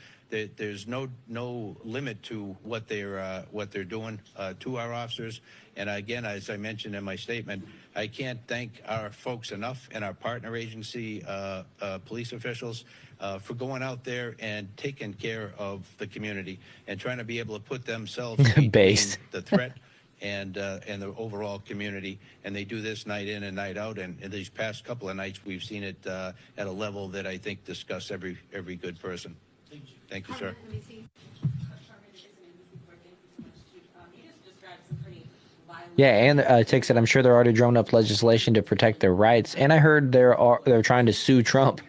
There's no limit to what they're doing to our officers. And again, as I mentioned in my statement, I can't thank our folks enough and our partner agency police officials for going out there and taking care of the community and trying to be able to put themselves based the threat and the overall community. And they do this night in and night out. And in these past couple of nights, we've seen it at a level that I think disgusts every good person. Thank you, sir. Yeah, and Tick said, I'm sure they're already drawn up legislation to protect their rights. And I heard they're trying to sue Trump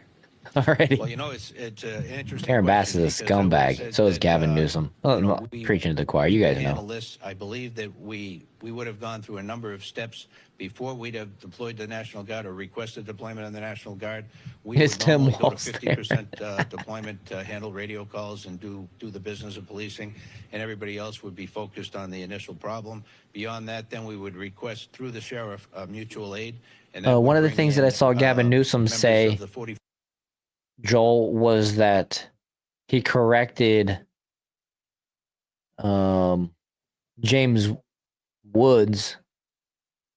already. Well, you know, it's an interesting Karen Bass is a question because I would've scumbag. said So is that, Gavin Newsom. Oh, you know, no, preaching to the choir. You guys handle know. this. I believe that we would have gone through a number of steps before we'd have deployed the National Guard or requested deployment of the National Guard. We It's would Tim normally go to Walz 50% deployment, handle radio calls and do the business of policing, and everybody else would be focused on the initial problem. Beyond that, then we would request through the sheriff mutual aid. And that One would of the bring things that I in, saw Gavin Newsom members say, of the 40 Joel, was that he corrected James Woods,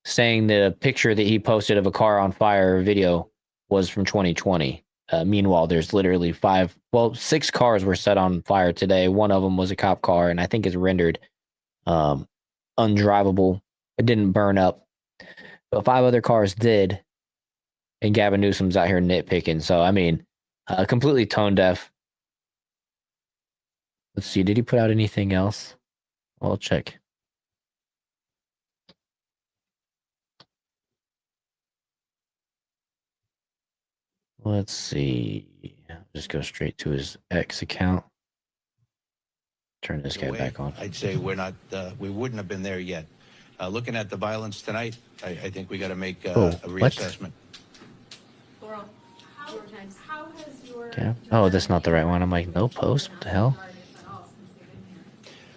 saying that a picture that he posted of a car on fire video was from 2020. Meanwhile, there's literally 6 cars were set on fire today. One of them was a cop car, and I think is rendered undrivable. It didn't burn up, but 5 other cars did. And Gavin Newsom's out here nitpicking. So, I mean, completely tone deaf. Let's see. Did he put out anything else? I'll check. Let's see. Just go straight to his X account. Turn this guy back on. I'd say we're not. We wouldn't have been there yet. Looking at the violence tonight, I think we got to make a reassessment. Laurel, how has your Yeah. Oh, that's not the right one. I'm like, no post. What the hell?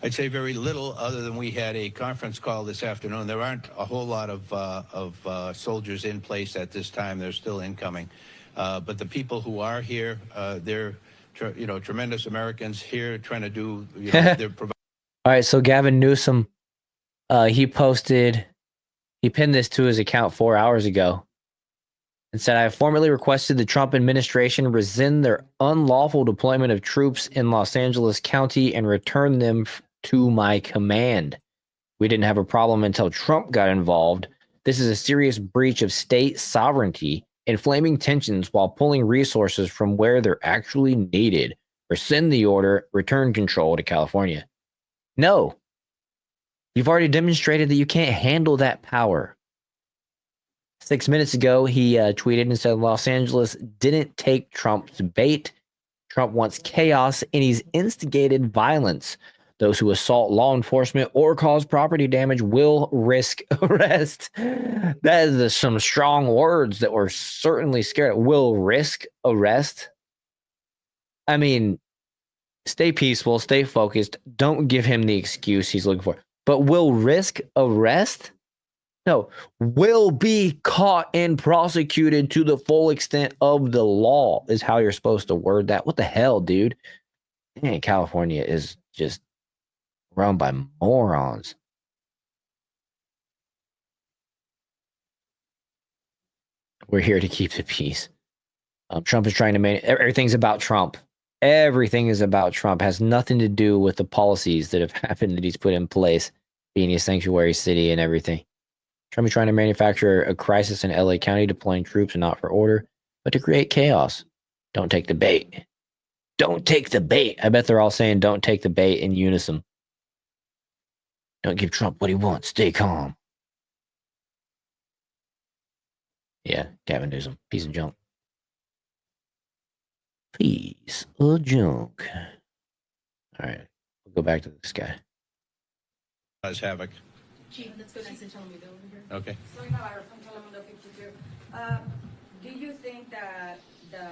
I'd say very little, other than we had a conference call this afternoon. There aren't a whole lot of soldiers in place at this time. They're still incoming, but the people who are here, they're tremendous Americans here trying to do. They're All right. So Gavin Newsom, he pinned this to his account 4 hours ago, and said, "I have formally requested the Trump administration rescind their unlawful deployment of troops in Los Angeles County and return them to my command. We didn't have a problem until Trump got involved. This is a serious breach of state sovereignty, inflaming tensions while pulling resources from where they're actually needed. Rescind the order, return control to California." No. You've already demonstrated that you can't handle that power. 6 minutes ago, he tweeted and said Los Angeles didn't take Trump's bait. Trump wants chaos, and he's instigated violence. Those who assault law enforcement or cause property damage will risk arrest. That is some strong words that we're certainly scared of. Will risk arrest. I mean, stay peaceful, stay focused. Don't give him the excuse he's looking for. But will risk arrest? No, will be caught and prosecuted to the full extent of the law is how you're supposed to word that. What the hell, dude? Man, California is just run by morons. We're here to keep the peace. Trump is trying to everything's about Trump. Everything is about Trump. It has nothing to do with the policies that have happened that he's put in place, being a sanctuary city and everything. Trump is trying to manufacture a crisis in LA County, deploying troops and not for order, but to create chaos. Don't take the bait. Don't take the bait. I bet they're all saying don't take the bait in unison. Don't give Trump what he wants. Stay calm. Yeah, Gavin Newsom. Piece of junk. Piece of junk. All right, we'll go back to this guy. Cause havoc. Chief, let's go next to Telemundo over here. Okay. Soy Navarro from Telemundo 52. Do you think that the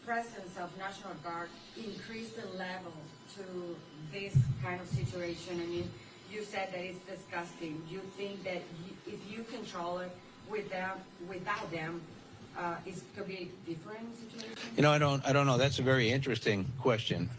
presence of National Guard increased the level to this kind of situation? I mean, you said that it's disgusting. Do you think that if you control it without them, it could be a different situation? You know, I don't know. That's a very interesting question.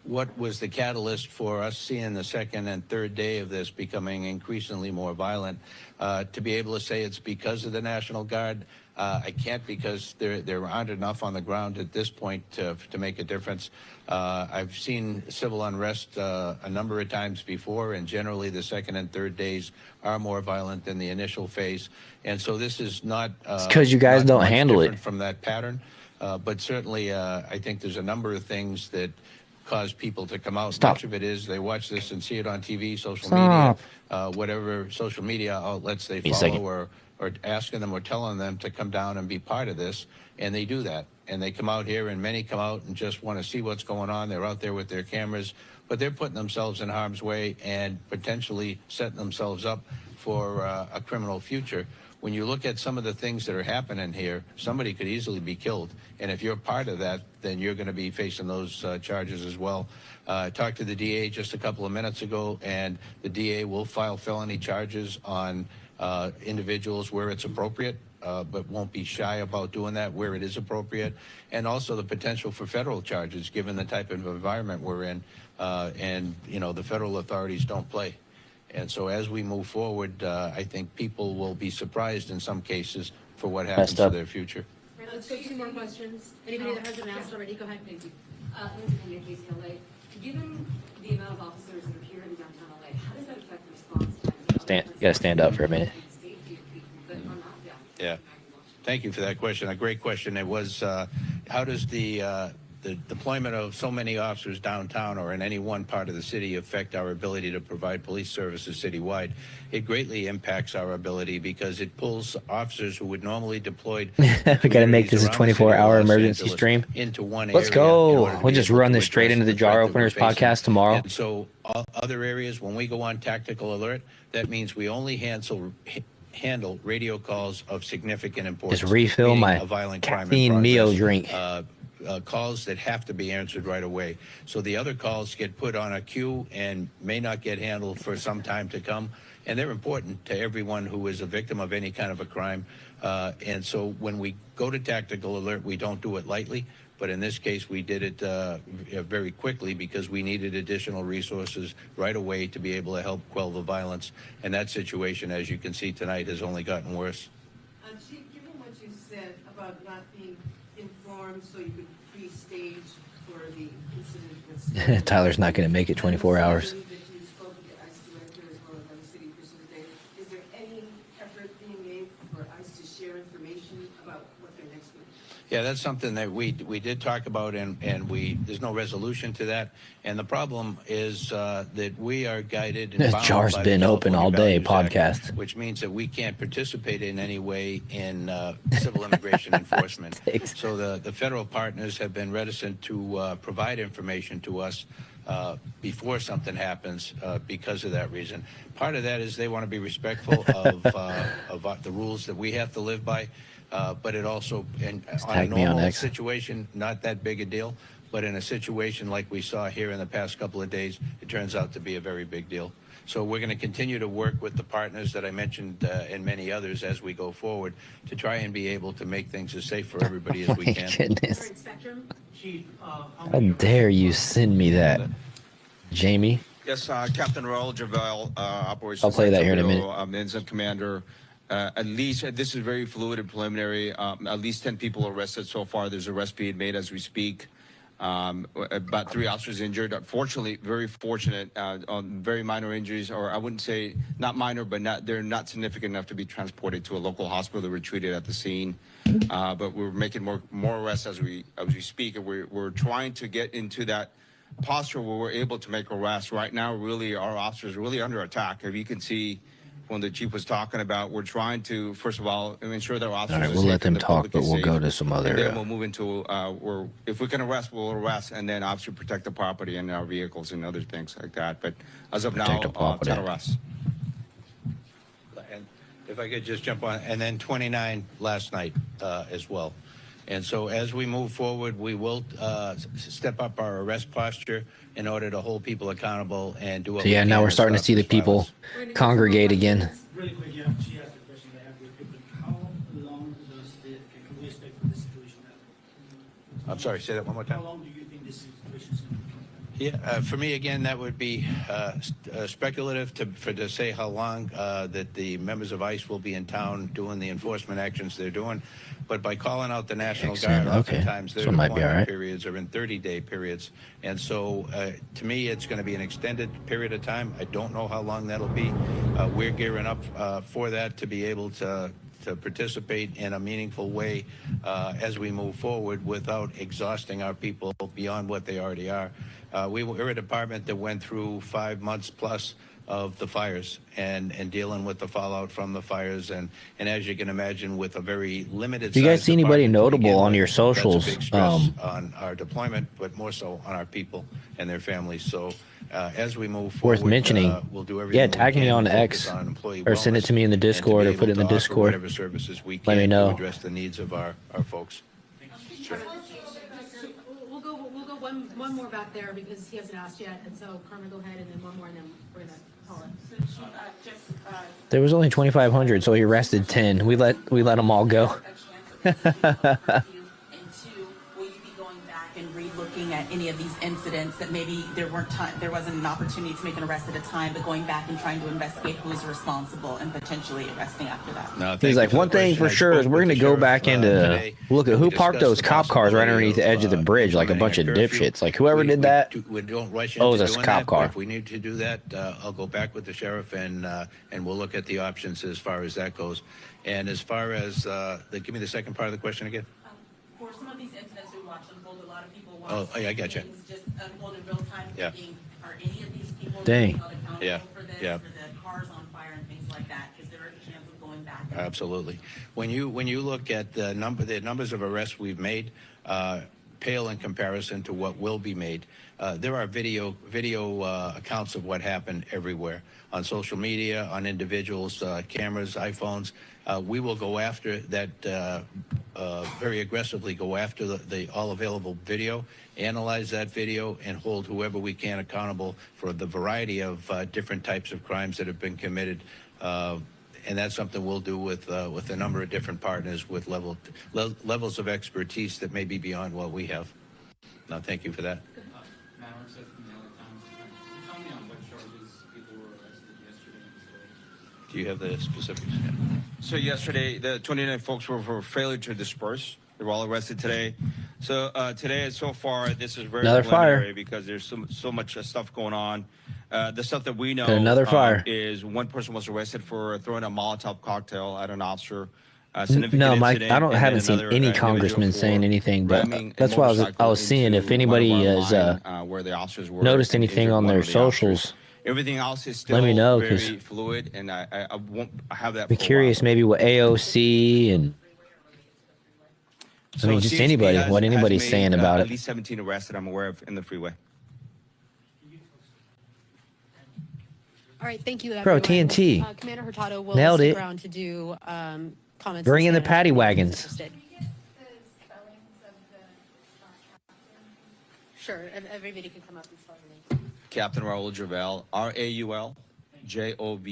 What was the catalyst for us seeing the second and third day of this becoming increasingly more violent? To be able to say it's because of the National Guard, I can't, because there aren't enough on the ground at this point to make a difference. I've seen civil unrest a number of times before, and generally the second and third days are more violent than the initial phase. And so this is not because you guys don't handle it from that pattern. But certainly, I think there's a number of things that cause people to come out. Much of it is they watch this and see it on TV, social media, whatever social media outlets they follow, or asking them or telling them to come down and be part of this, and they do that. and they come out here, and many come out and just want to see what's going on. They're out there with their cameras, but they're putting themselves in harm's way and potentially setting themselves up for a criminal future. When you look at some of the things that are happening here, somebody could easily be killed. And if you're part of that, then you're going to be facing those charges as well. I talked to the DA just a couple of minutes ago, and the DA will file felony charges on individuals where it's appropriate, but won't be shy about doing that where it is appropriate. And also the potential for federal charges, given the type of environment we're in. And, you know, the federal authorities don't play. And so as we move forward, I think people will be surprised in some cases for what happens to their future. Let's go to 2 more questions. Anybody that hasn't asked already, go ahead. Thank you. Lindsay from KCLA. Given the amount of officers that are here in downtown LA, how does that affect response times? You gotta stand up for a minute. Yeah. Thank you for that question. A great question. It was, how does the deployment of so many officers downtown or in any one part of the city affect our ability to provide police services citywide? It greatly impacts our ability because it pulls officers who would normally deployed We gotta make this a 24-hour emergency stream. Into one Let's area go. We'll just run this straight into the Jar Openers podcast tomorrow. And so other areas, when we go on tactical alert, that means we only handle radio calls of significant importance. Just refill my caffeine meal drink. Calls that have to be answered right away. So the other calls get put on a queue and may not get handled for some time to come. And they're important to everyone who is a victim of any kind of a crime. And so when we go to tactical alert, we don't do it lightly. But in this case, we did it very quickly because we needed additional resources right away to be able to help quell the violence. And that situation, as you can see tonight, has only gotten worse. Chief, given what you said about not being informed so you could pre-stage for the incident. Tyler's not gonna make it 24 hours. Is there any effort being made for ICE to share information about what their next move? Yeah, that's something that we did talk about, and there's no resolution to that. And the problem is that we are guided and This bound jar's by the been open all California day Values Act, podcast. which means that we can't participate in any way in civil immigration enforcement. So the federal partners have been reticent to provide information to us before something happens because of that reason. Part of that is they want to be respectful of the rules that we have to live by. But it also, on a normal situation, not that big a deal. But in a situation like we saw here in the past couple of days, it turns out to be a very big deal. So we're going to continue to work with the partners that I mentioned and many others as we go forward to try and be able to make things as safe for everybody as we can. Goodness. How dare you send me that, Jamie? Yes, Captain Raul Javel, Operations. I'll play that here in a minute. Incident Commander. At least, this is very fluid and preliminary, at least 10 people arrested so far. There's arrests being made as we speak. About 3 officers injured. Unfortunately, very fortunate on very minor injuries, or I wouldn't say not minor, but they're not significant enough to be transported to a local hospital. They were treated at the scene. But we're making more arrests as we speak, and we're trying to get into that posture where we're able to make arrests. Right now, really, our officers are really under attack. If you can see, when the chief was talking about, we're trying to, first of all, ensure that our officers All right, are we'll safe let them and the talk, public but is we'll safe. go to some other. And then we'll move into, where if we can arrest, we'll arrest, and then obviously protect the property and our vehicles and other things like that. But as of Protect the now, property. 10 arrests. And if I could just jump on, and then 29 last night as well. And so as we move forward, we will step up our arrest posture in order to hold people accountable and do what So yeah, we now can we're starting to see the people congregate again. Really quick, yeah, she asked the question I have real quick, but how long can we expect for this situation to happen? I'm sorry, say that one more time. How long do you think this situation is going to be? Yeah, for me, again, that would be speculative to say how long that the members of ICE will be in town doing the enforcement actions they're doing. But by calling out the National Guard, oftentimes their deployment periods are in 30-day periods. And so, to me, it's going to be an extended period of time. I don't know how long that'll be. We're gearing up for that to be able to participate in a meaningful way as we move forward without exhausting our people beyond what they already are. We're a department that went through 5 months plus of the fires and dealing with the fallout from the fires. And as you can imagine, with a very limited Do you guys size see anybody department to notable begin on with, your socials? That's a big stress on our deployment, but more so on our people and their families. So as we move forward, Worth mentioning. we'll do everything Yeah, we tag me can on to focus X on employee or send it wellness to me in the and to be Discord or put it in able the to offer Discord. whatever services we Let me can know. to address the needs of our folks. Sure. We'll go one more back there because he hasn't asked yet, and so Carmen, go ahead, and then one more, and then we're gonna call it. There was only 2,500, so he arrested 10. We let them all go. And re-looking at any of these incidents that maybe there wasn't an opportunity to make an arrest at a time, but going back and trying to investigate who's responsible and potentially arresting after that. No, He's like, one thing for sure is we're going to go back into look at who parked those cop cars right underneath the edge of the bridge, like a bunch of dipshits. Like whoever did that We don't rush owes into us a doing cop that, but car. if we need to do that, I'll go back with the sheriff and we'll look at the options as far as that goes. And as far as give me the second part of the question again. For some of these incidents we watched unfold, a lot of people watch Oh, yeah, I got you. things just unfold in real time. Yeah. Thinking, are any of these people Dang. being held accountable Yeah. for this, Yeah. for the cars on fire and things like that? Is there a chance of going back? Absolutely. When you look at the numbers of arrests we've made, pale in comparison to what will be made. There are video accounts of what happened everywhere on social media, on individuals, cameras, iPhones. We will go after that very aggressively. Go after the all available video, analyze that video, and hold whoever we can accountable for the variety of different types of crimes that have been committed. And that's something we'll do with a number of different partners with levels of expertise that may be beyond what we have. Now, thank you for that. Do you have the specifics? Yeah. So yesterday, the 29 folks were for failure to disperse. They were all arrested today. So today, so far, this is very Another preliminary fire. because there's so much stuff going on. The stuff that we know Another fire. is one person was arrested for throwing a Molotov cocktail at an officer. No, Mike, I haven't seen any congressman saying anything, but that's why I was seeing if anybody has where the officers were noticed and anything injured on one their of the officers. socials. Everything else is still Let me know, 'cause very fluid, and I won't have that. Be curious maybe what AOC and I mean, just CHP anybody, has what anybody's made, saying about at it. least 17 arrests that I'm aware of in the freeway. All right, thank you, Bro, everyone. TNT. Commander Hurtado will Nailed stick it. around to do comments. Bring in the Spanish paddy if anyone's wagons. interested. Sure, everybody can come up and spell your name. Captain Raul Jovel, RAUL-JOV.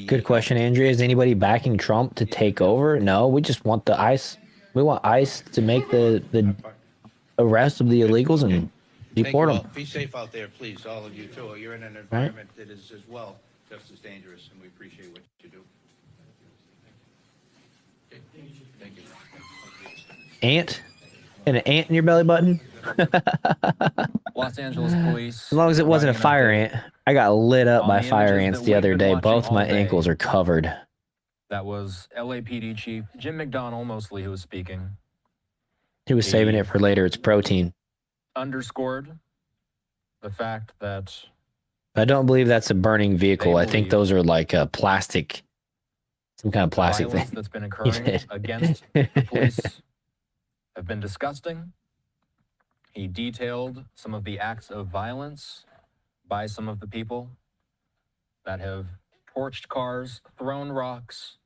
Good question, Andrea. Is anybody backing Trump to take over? No, we just want the ICE. We want ICE to make the arrest of the illegals and deport Thank you them. all. Be safe out there, please, all of you too. You're in an environment that is as well just as dangerous, and we appreciate what you do. Okay. Thank you. Ant? And an ant in your belly button? Los Angeles police. As long as it wasn't a fire ant. I got lit up On by the fire images ants that the we've other been day. watching Both all my day. ankles are covered. That was LAPD Chief Jim McDonnell mostly who was speaking. He was saving it for later. It's protein. Underscored the fact that I don't believe that's a burning vehicle. I think believe those are like a plastic, some kind of plastic violence thing. that's been He occurring did. against the police have been disgusting. He detailed some of the acts of violence by some of the people that have torched cars, thrown rocks,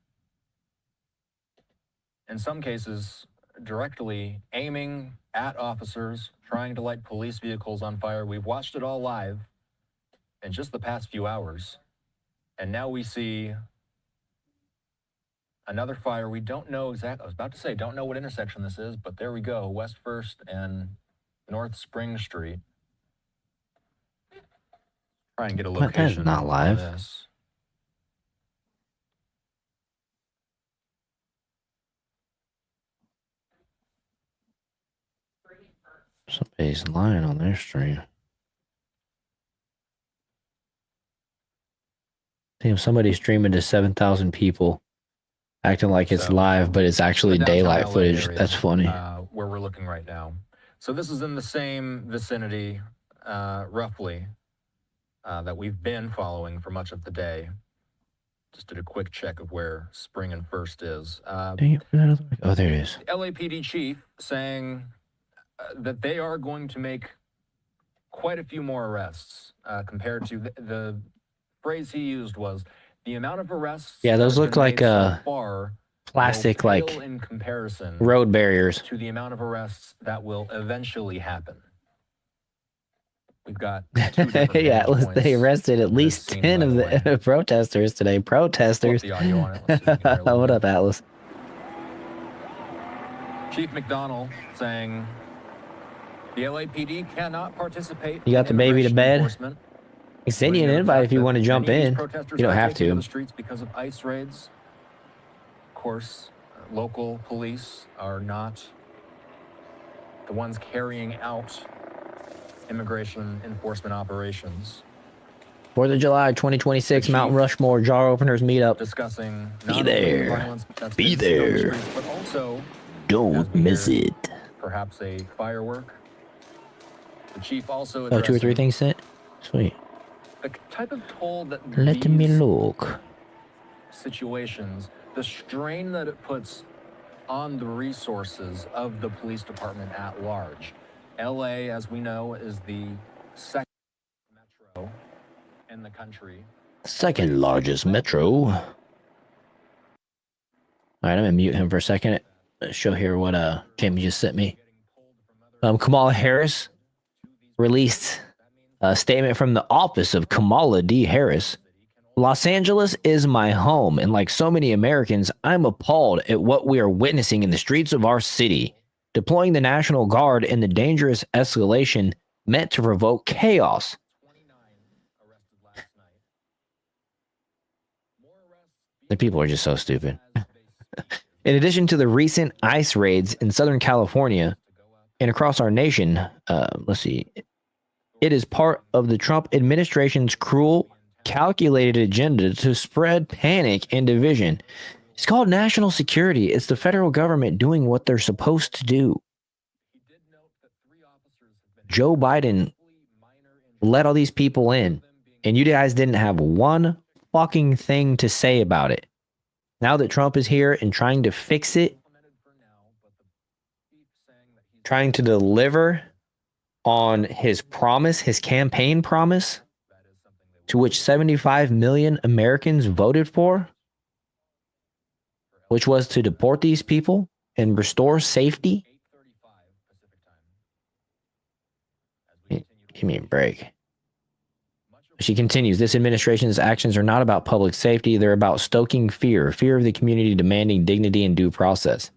in some cases directly aiming at officers, trying to light police vehicles on fire. We've watched it all live in just the past few hours. And now we see another fire. We don't know exactly, I was about to say, don't know what intersection this is, but there we go, West 1st and North Spring Street. Try and get a But that's location not on live. this. Somebody's lying on their stream. Damn, somebody's streaming to 7,000 people, acting like it's live, but it's actually The downtown daylight LA footage. area, That's funny. Where we're looking right now. So this is in the same vicinity, roughly. that we've been following for much of the day. Just did a quick check of where Spring and First is. Dang it, oh, there it is. The LAPD chief saying that they are going to make quite a few more arrests compared to the phrase he used was the amount of arrests. Yeah, those look like so far plastic, will like pale in comparison road barriers to the amount of arrests that will eventually happen. We've got yeah, they arrested at least 10 of the protesters today. Protesters. The audio on it. Let's see if we can hear a little What bit. up, Atlas? Chief McDonnell saying the LAPD cannot participate. You got the in baby to immigration bed? enforcement. I can send you an invite if you want to jump Many of in. these protesters You don't are have taking to. the streets because of ICE raids. Of course, local police are not the ones carrying out immigration enforcement operations. 4th of July, 2026, Mount Rushmore jar openers meetup. Discussing Be not only the there. violence that's Be been seen on the there. streets, but also Don't miss it. perhaps a firework. The chief also Oh, 2 or 3 addressing things sent? Sweet. the type of toll that Let me these look. situations, the strain that it puts on the resources of the police department at large. LA, as we know, is the second metro in the country. Second largest metro. All right, I'm gonna mute him for a second. Show here what Jamie just sent me. Kamala Harris released a statement from the office of Kamala D. Harris. Los Angeles is my home, and like so many Americans, I'm appalled at what we are witnessing in the streets of our city. Deploying the National Guard in the dangerous escalation meant to provoke chaos. The people are just so stupid. In addition to the recent ICE raids in Southern California and across our nation, let's see, it is part of the Trump administration's cruel, calculated agenda to spread panic and division. It's called national security. It's the federal government doing what they're supposed to do. Joe Biden let all these people in, and you guys didn't have one fucking thing to say about it. Now that Trump is here and trying to fix it, trying to deliver on his promise, his campaign promise, to which 75 million Americans voted for, which was to deport these people and restore safety. Give me a break. She continues, this administration's actions are not about public safety. They're about stoking fear of the community demanding dignity and due process.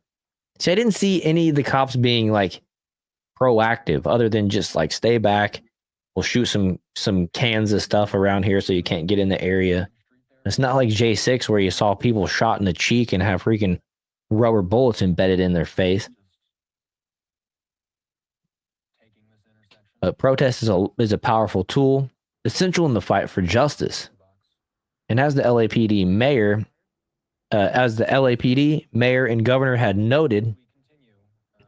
See, I didn't see any of the cops being like proactive other than just like stay back. We'll shoot some cans of stuff around here so you can't get in the area. It's not like J6 where you saw people shot in the cheek and have freaking rubber bullets embedded in their face. But protest is a powerful tool, essential in the fight for justice. And as the LAPD mayor and governor had noted,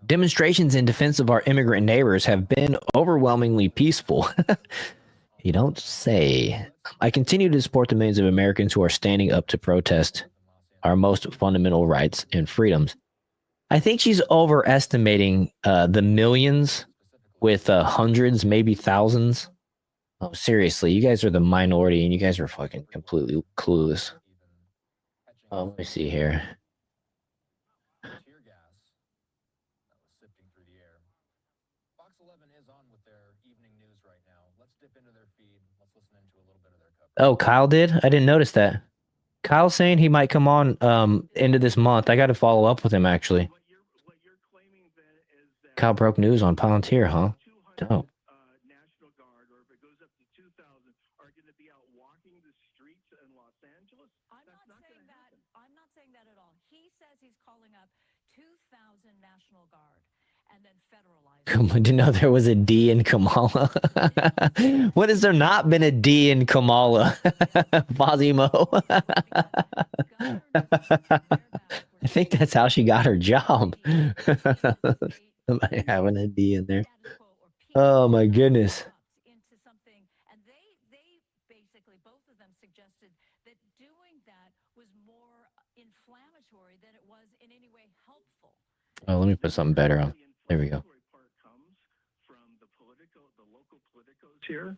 demonstrations in defense of our immigrant neighbors have been overwhelmingly peaceful. You don't say. I continue to support the millions of Americans who are standing up to protest our most fundamental rights and freedoms. I think she's overestimating the millions with hundreds, maybe thousands. Oh, seriously, you guys are the minority and you guys are fucking completely clueless. Let me see here. Oh, Kyle did? I didn't notice that. Kyle's saying he might come on end of this month. I got to follow up with him, actually. Kyle broke news on Palantir, huh? Dope. I'm not saying that at all. He says he's calling up 2,000 National Guard and then federalize. I didn't know there was a D in Kamala. When has there not been a D in Kamala? Fozimo. I think that's how she got her job. Somebody having a D in there. Oh my goodness. was more inflammatory than it was in any way helpful. Oh, let me put something better on. There we go. Here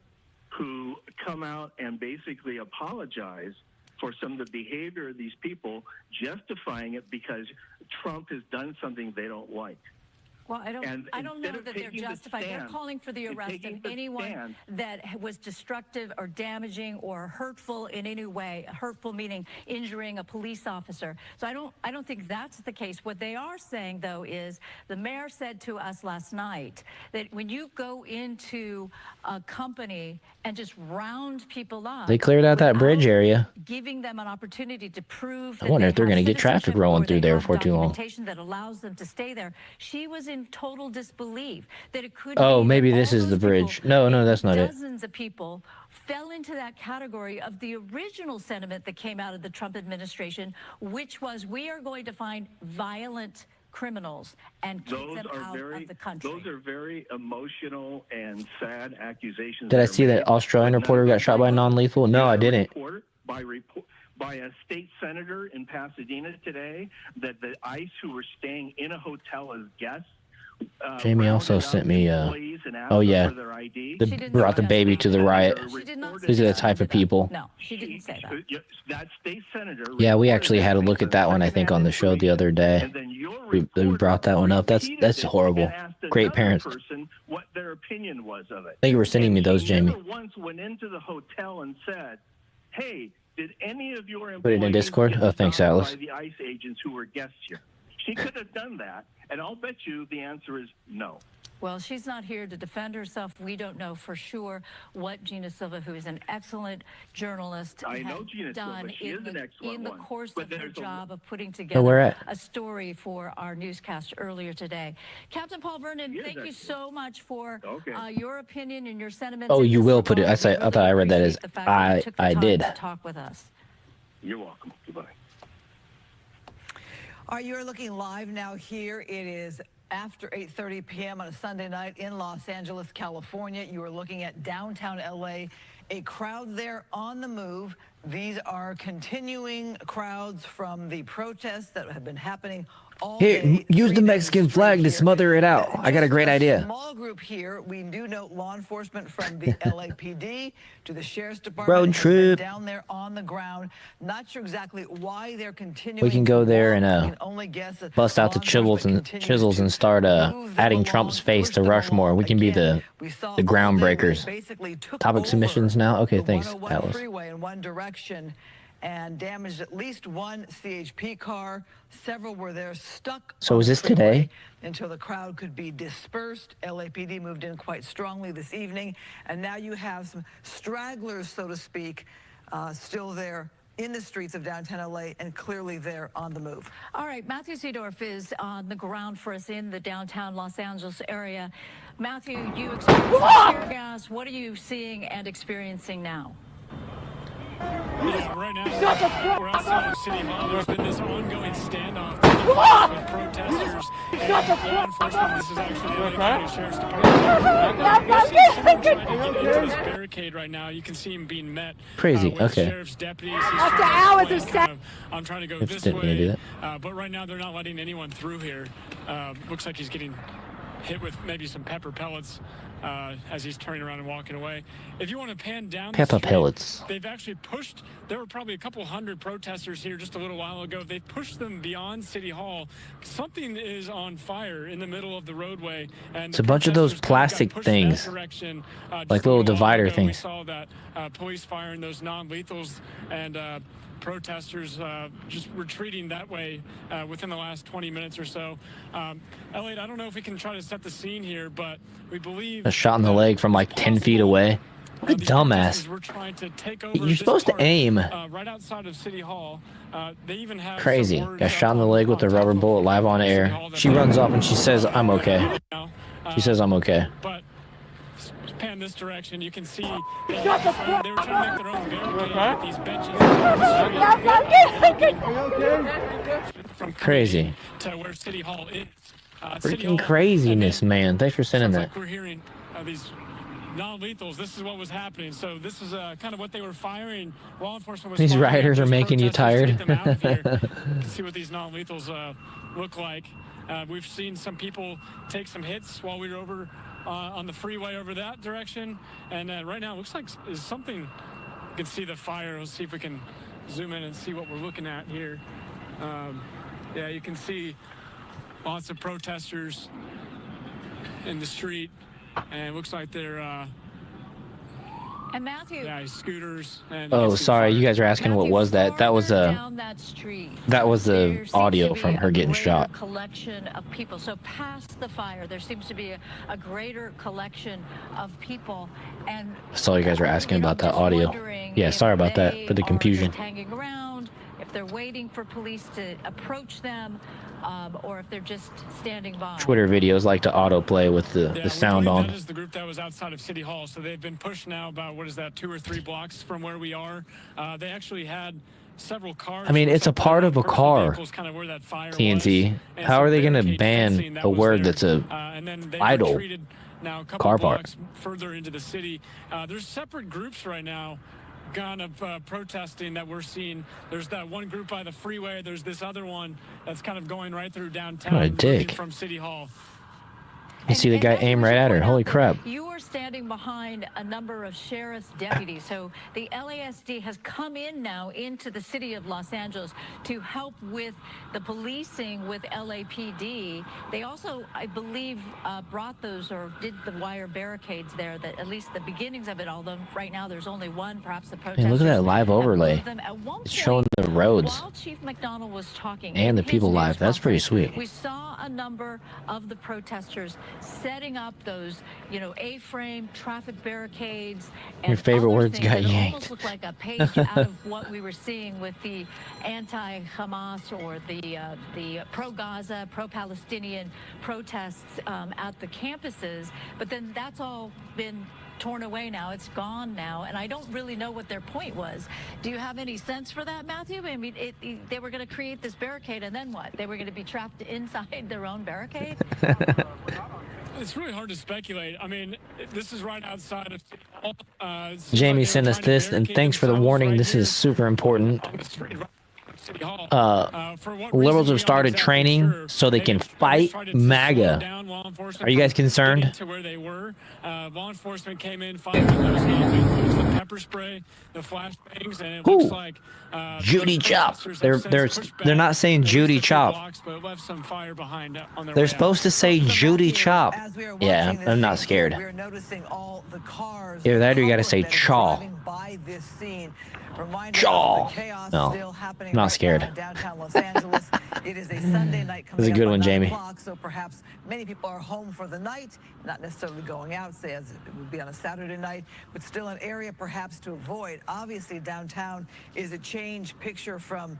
who come out and basically apologize for some of the behavior of these people, justifying it because Trump has done something they don't like. Well, I don't know instead of that they're taking the justified. They're stand calling for the and arrest of taking the anyone stand- that was destructive or damaging or hurtful in any way. Hurtful meaning injuring a police officer. So I don't think that's the case. What they are saying, though, is the mayor said to us last night that when you go into a company and just round people up, They cleared out that bridge area. giving them an opportunity to prove I that wonder they if they're have going to get traffic citizenship rolling or through they there have for too long. documentation that allows them to stay there. She was in total disbelief that it could Oh, be maybe that this all is the those people, bridge. No, that's not it. dozens of people fell into that category of the original sentiment that came out of the Trump administration, which was we are going to find violent criminals and keep them out of the country. Those are very emotional and sad accusations. Did I that are see that made, Australian but none reporter of got them shot by non-lethal? No, I didn't. By a state senator in Pasadena today that the ICE who were staying in a hotel as guests. Jamie also sent me. Oh yeah, brought the baby to the riot. These are the type of people. No, she didn't say that. That state senator. Yeah, we actually had a look at that one, I think, on the show the other day. We brought that one up. That's horrible. Great parents. What their opinion was of it. Thank you for sending me those, Jamie. Never once went into the hotel and said, "Hey, did any of your employees Put it in Discord. get Oh, thanks, stopped Alice. by the ICE agents who were guests here?" She could have done that, and I'll bet you the answer is no. Well, she's not here to defend herself. We don't know for sure what Gina Silva, who is an excellent journalist, I know had Gina done Silva. She is an excellent in the one. course But of her there's a- job of putting where together at? a story for our newscast earlier today. Captain Paul Vernon, He is thank you excellent. so much for Okay. Your opinion and your sentiments. Oh, in you this will put it. regard. I thought I read that as appreciate the fact that you took the I time did. to talk with us. You're welcome. Goodbye. All right, you're looking live now here. It is after 8:30 p.m. on a Sunday night in Los Angeles, California. You are looking at downtown LA, a crowd there on the move. These are continuing crowds from the protests that have been happening all Here, day. use the Mexican flag to smother it out. I got a great idea. Small group here. We do note law enforcement from the LAPD to the sheriff's department Road has been trip. down there on the ground. Not sure exactly why they're continuing. We can go to there walk. and We can only guess that bust out the law enforcement chisels and start adding Trump's face to Rushmore. We can be the groundbreakers. basically took Topic submissions now. Okay, the thanks, 101 Alice. freeway in one direction and damaged at least one CHP car. Several were there stuck. So on is the this freeway today? Until the crowd could be dispersed. LAPD moved in quite strongly this evening, and now you have some stragglers, so to speak, still there in the streets of downtown LA and clearly there on the move. All right, Matthew Seedorf is on the ground for us in the downtown Los Angeles area. Matthew, you experienced tear gas. What are you seeing and experiencing now? Yeah, right now we're outside of City Hall. There's been this ongoing standoff with protesters and law enforcement. This is actually the LA County Sheriff's Department. We're seeing someone trying to get into this barricade right now. You can see him being met Crazy, with okay. sheriff's deputies. After hours of staff. I'm trying to go this Didn't mean to do way, that. but right now they're not letting anyone through here. Looks like he's getting hit with maybe some pepper pellets as he's turning around and walking away. If you want to pan down the Pepper street, pellets. they've actually pushed, there were probably a couple hundred protesters here just a little while ago. They've pushed them beyond City Hall. Something is on fire in the middle of the roadway. And It's a bunch of those plastic things, like little divider We things. saw that police firing those non-lethals and protesters just retreating that way within the last 20 minutes or so. Elliot, I don't know if we can try to set the scene here, but we believe A shot in the leg from like 10 feet away. What a dumbass. we're trying to take over You're this supposed to park, aim. right outside of City Hall. They even have Crazy. some words Got shot in the up leg with a rubber bullet live on air. She runs off and she says, "I'm okay." She says, "I'm okay." But pan this direction, you can see they were trying to make their own barricade with these benches. From Crazy. to where City Hall is. Freaking craziness, man. Thanks for sending that. Like we're hearing these non-lethals. This is what was happening. So this is kind of what they were firing. Law enforcement was These firing riders at are these making you protesters to tired. get them out of here. You can see what these non-lethals look like. We've seen some people take some hits while we were over on the freeway over that direction. And right now it looks like is something, you can see the fire. Let's see if we can zoom in and see what we're looking at here. Yeah, you can see lots of protesters in the street, and it looks like they're and Matthew, yeah, scooters. And Oh, sorry. You guys are asking Matthew, what was that? That was down that street, that was the there seems audio to be from her a getting greater shot. collection of people. So past the fire, there seems to be a greater collection of people. And That's all you guys are asking about that audio. Yeah, sorry about that for the confusion. Hanging around, if they're waiting for police to approach them, or if they're just standing by. Twitter videos like to autoplay with the sound on. That is the group that was outside of City Hall. So they've been pushed now about, what is that, 2 or 3 blocks from where we are. They actually had several cars. I mean, it's a part of a car. Kind of where that fire TNT. How are they going to ban a word that's a idle now a couple car blocks part? Further into the city. There's separate groups right now kind of protesting that we're seeing. There's that one group by the freeway. There's this other one that's kind of going right through downtown. What a dick. From City Hall. You see the guy aim right at her. Holy crap. You are standing behind a number of sheriff's deputies. So the LASD has come in now into the city of Los Angeles to help with the policing with LAPD. They also, I believe, brought those or did the wire barricades there, that at least the beginnings of it, although right now there's only one, perhaps the protesters. Man, look at that live overlay. It's showing the roads While Chief McDonald was talking and the people live. That's pretty sweet. we saw a number of the protesters setting up those, A-frame traffic barricades. And your favorite other words things got that yanked. almost look like a page out of what we were seeing with the anti-Hamas or the pro-Gaza, pro-Palestinian protests at the campuses. But then that's all been torn away now. It's gone now, and I don't really know what their point was. Do you have any sense for that, Matthew? I mean, they were going to create this barricade, and then what? They were going to be trapped inside their own barricade? It's really hard to speculate. I mean, this is right outside of City Hall. Jamie sent us this, and thanks for the warning. This is super important. Liberals have started training so they can fight MAGA. Are you guys concerned? To where they were, law enforcement came in, fired the pepper spray, the flashbangs, and it looks like Judy Chop. They're not saying Judy Chop. They're supposed to say Judy Chop. Yeah, I'm not scared. Either that or you got to say Chaw. Chaw. No, I'm not scared. Downtown Los Angeles. It is a Sunday night coming This is a good up one, by 9 Jamie. o'clock, so perhaps many people are home for the night, not necessarily going out, say as it would be on a Saturday night, but still an area perhaps to avoid. Obviously, downtown is a changed picture from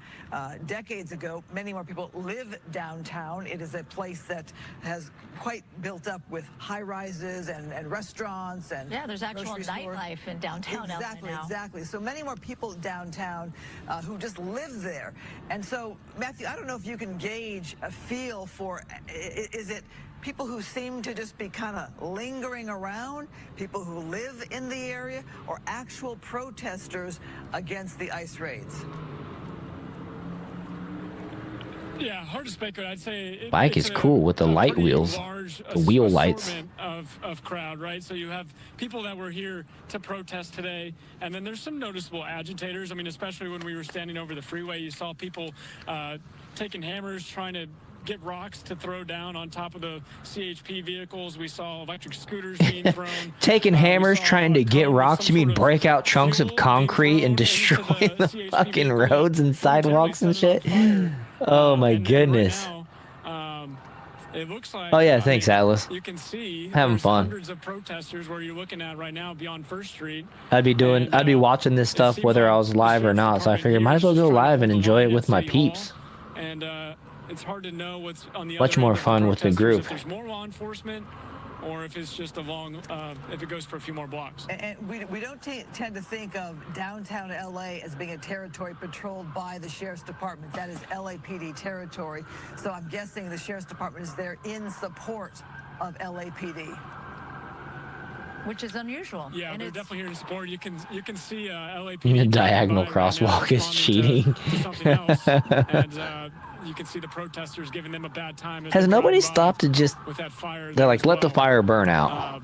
decades ago. Many more people live downtown. It is a place that has quite built up with high-rises and restaurants and yeah, there's actual nightlife in downtown LA now. Exactly. So many more people downtown who just live there. And so, Matthew, I don't know if you can gauge a feel for, is it people who seem to just be kind of lingering around, people who live in the area, or actual protesters against the ICE raids? Yeah, hard to speculate. I'd say Bike is cool with the light wheels, the wheel lights. Of crowd, right? So you have people that were here to protest today, and then there's some noticeable agitators. I mean, especially when we were standing over the freeway, you saw people taking hammers, trying to get rocks to throw down on top of the CHP vehicles. We saw electric scooters being thrown. Taking hammers, trying to get rocks? You mean break out chunks of concrete and destroy the fucking roads and sidewalks and shit? Oh my goodness. It looks like, oh yeah, thanks, Atlas. You can see having fun. Hundreds of protesters where you're looking at right now beyond First Street. I'd be watching this stuff whether I was live or not, so I figured might as well go live and enjoy it with my peeps. And it's hard to know what's on the much other more end of fun with the group. If there's more law enforcement, or if it's just a long, if it goes for a few more blocks. And we don't tend to think of downtown LA as being a territory patrolled by the Sheriff's Department. That is LAPD territory. So I'm guessing the Sheriff's Department is there in support of LAPD. which is unusual. Yeah, and they're it's definitely here to support. You can see LAPD. The diagonal by right now, crosswalk is responding cheating. to something else, and you can see the protesters giving them a bad time. As Has they're nobody driving by stopped to just? with that fire They're there like, as let the well. fire burn out.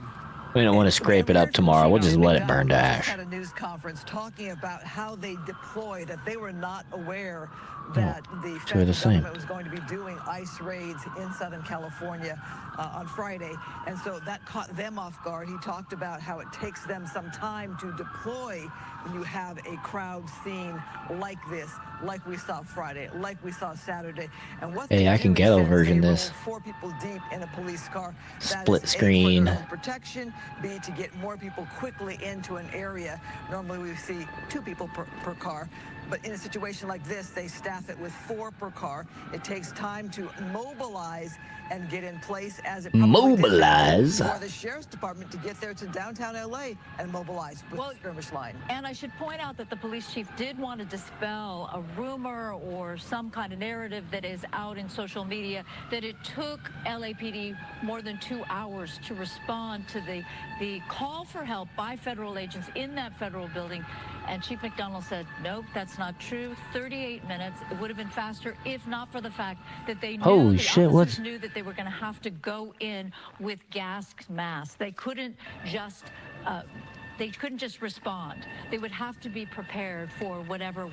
We don't want to scrape it up tomorrow. We'll just let it burn to ash. Had a news conference talking about how they deployed, that they were not aware that the federal government was going to be doing ICE raids in Southern California on Friday. And so that caught them off guard. He talked about how it takes them some time to deploy when you have a crowd scene like this, like we saw Friday, like we saw Saturday. And what Hey, I can ghetto version this. 4 people deep in a police car. Split screen. A, for their own protection, B, to get more people quickly into an area. Normally we see 2 people per car. But in a situation like this, they staff it with 4 per car. It takes time to mobilize and get in place as it mobilize for the sheriff's department to get there to downtown LA and mobilize with the skirmish line. And I should point out that the police chief did want to dispel a rumor or some kind of narrative that is out in social media that it took LAPD more than 2 hours to respond to the call for help by federal agents in that federal building. And Chief McDonald said, nope, that's not true. 38 minutes. It would have been faster if not for the fact that they knew officers knew that they were going to have to go in with gas masks. They couldn't just respond. They would have to be prepared for whatever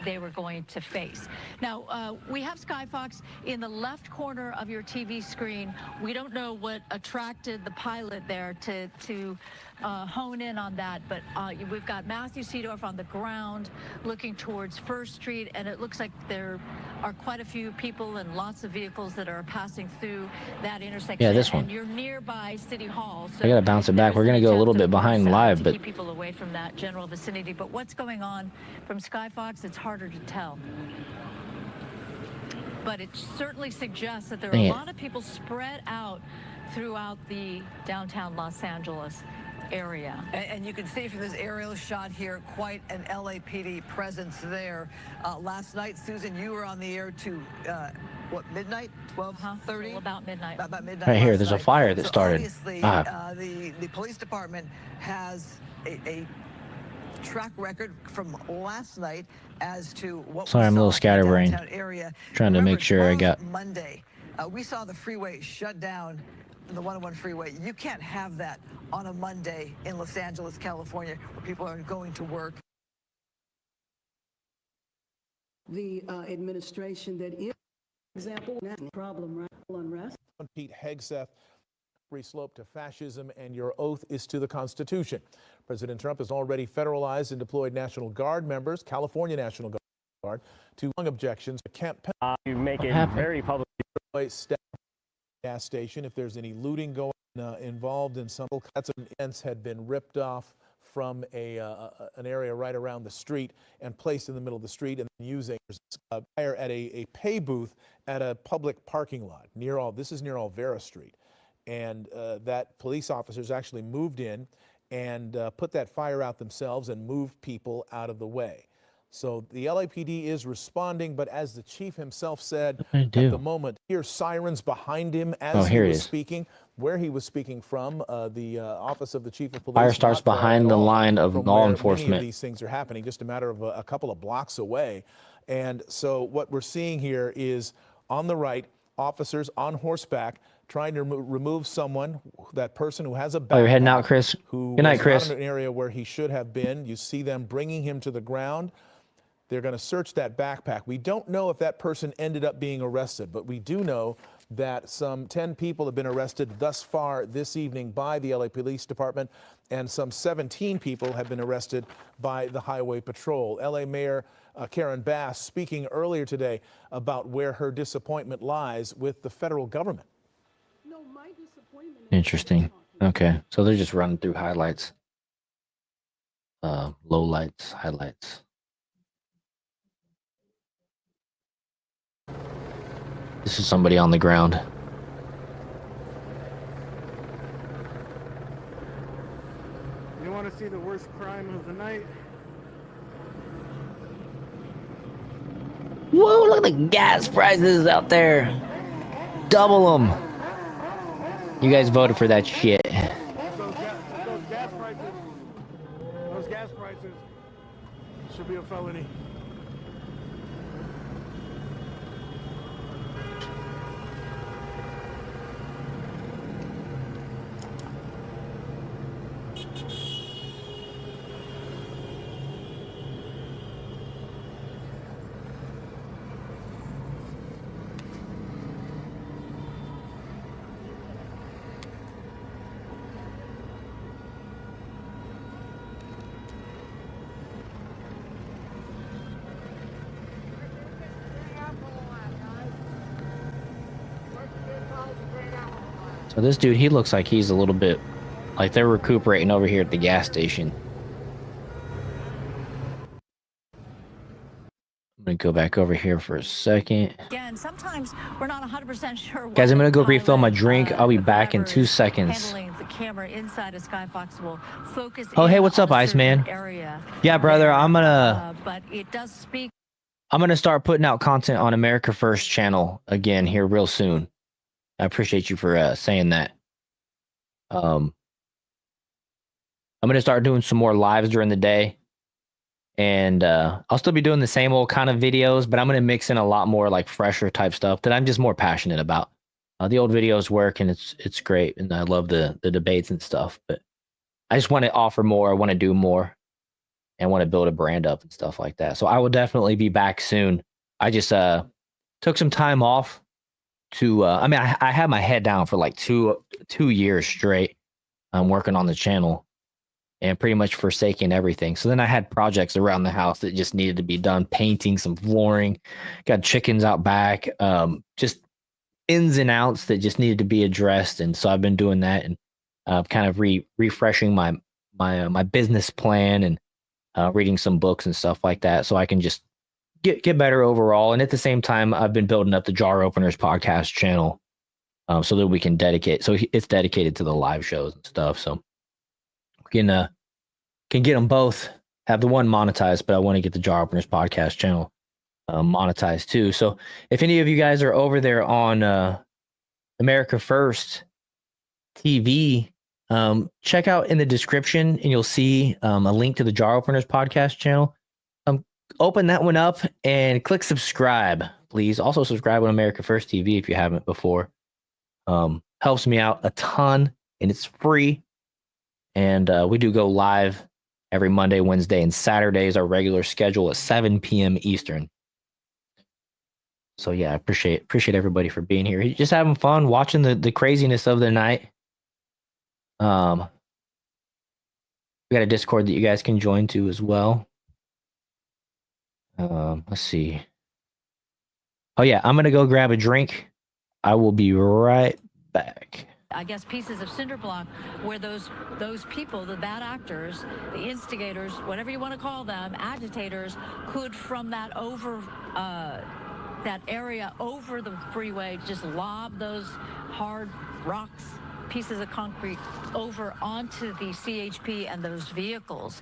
they were going to face. Now, we have Skyfox in the left corner of your TV screen. We don't know what attracted the pilot there to hone in on that, but we've got Matthew Seedorf on the ground looking towards First Street, and it looks like there are quite a few people and lots of vehicles that are passing through that intersection. Yeah, this one. And you're nearby City Hall. So I gotta bounce it back. We're gonna go a little bit behind live, but keep people away from that general vicinity. But what's going on from Skyfox, it's harder to tell. But it certainly suggests that there are a lot of people spread out throughout the downtown Los Angeles area. And you can see from this aerial shot here, quite an LAPD presence there. Last night, Susan, you were on the air to, what, midnight? 12:30? Well, about midnight. About midnight. Right here, there's a fire that started. Obviously, the police department has a track record from last night as to what sorry, I'm a little scatterbrained. Trying to make sure I got. Monday, we saw the freeway shut down. The 101 freeway. You can't have that on a Monday in Los Angeles, California, where people are going to work. The administration that is, for example, problem, right? Unrest. Pete Hegseth, free slope to fascism, and your oath is to the Constitution. President Trump has already federalized and deployed National Guard members, California National Guard, to long objections to campaign. You make it very public. Gas station if there's any looting going involved in some cuts of events had been ripped off from an area right around the street and placed in the middle of the street and using a fire at a pay booth at a public parking lot near this is near Alvera Street, and that police officers actually moved in and put that fire out themselves and moved people out of the way. So the LAPD is responding, but as the chief himself said at the moment, hear sirens behind him as he was speaking. Where he was speaking from, the office of the chief of police. Fire starts behind the line of law enforcement. Many of these things are happening just a matter of a couple of blocks away. And so what we're seeing here is on the right, officers on horseback trying to remove someone, that person who has a backpack. Oh, you're heading out, Chris. Who Good night, Chris. was not in an area where he should have been. You see them bringing him to the ground. They're going to search that backpack. We don't know if that person ended up being arrested, but we do know that some 10 people have been arrested thus far this evening by the LA Police Department, and some 17 people have been arrested by the Highway Patrol. LA Mayor Karen Bass speaking earlier today about where her disappointment lies with the federal government. Interesting. Okay, so they're just running through highlights, lowlights, highlights. This is somebody on the ground. You want to see the worst crime of the night? Whoa, look at the gas prices out there. Double them. You guys voted for that shit. Those gas felony. So this dude, he looks like he's a little bit like they're recuperating over here at the gas station. I'm gonna go back over here for a second. Again, sometimes we're not 100% sure. Guys, I'm gonna go pilot, refill my drink. I'll be back in 2 seconds. Handling the camera inside a Skyfox will focus. Oh, hey, what's up, Iceman? Yeah, brother, I'm gonna. But it does speak. I'm gonna start putting out content on America First channel again here real soon. I appreciate you for saying that. I'm gonna start doing some more lives during the day, and I'll still be doing the same old kind of videos, but I'm gonna mix in a lot more like fresher type stuff that I'm just more passionate about. The old videos work, and it's great, and I love the debates and stuff. But I just want to offer more. I want to do more, and want to build a brand up and stuff like that. So I will definitely be back soon. I just took some time off to I mean, I had my head down for like two years straight. I'm working on the channel and pretty much forsaking everything. So then I had projects around the house that just needed to be done, painting some flooring, got chickens out back, just ins and outs that just needed to be addressed. And so I've been doing that and kind of refreshing my business plan and reading some books and stuff like that, so I can just get better overall. And at the same time, I've been building up the Jar Openers podcast channel so that we can dedicate. So it's dedicated to the live shows and stuff. So we can get them both. Have the one monetized, but I want to get the Jar Openers podcast channel monetized too. So if any of you guys are over there on America First TV, check out in the description and you'll see a link to the Jar Openers podcast channel. Open that one up and click subscribe, please. Also subscribe on America First TV if you haven't before. Helps me out a ton, and it's free. And we do go live every Monday, Wednesday, and Saturdays, our regular schedule at 7 p.m. Eastern. So yeah, I appreciate everybody for being here. Just having fun, watching the craziness of the night. We got a Discord that you guys can join to as well. Let's see. Oh yeah, I'm gonna go grab a drink. I will be right back. I guess pieces of cinder block where those people, the bad actors, the instigators, whatever you want to call them, agitators, could from that area over the freeway just lob those hard rocks, pieces of concrete over onto the CHP and those vehicles.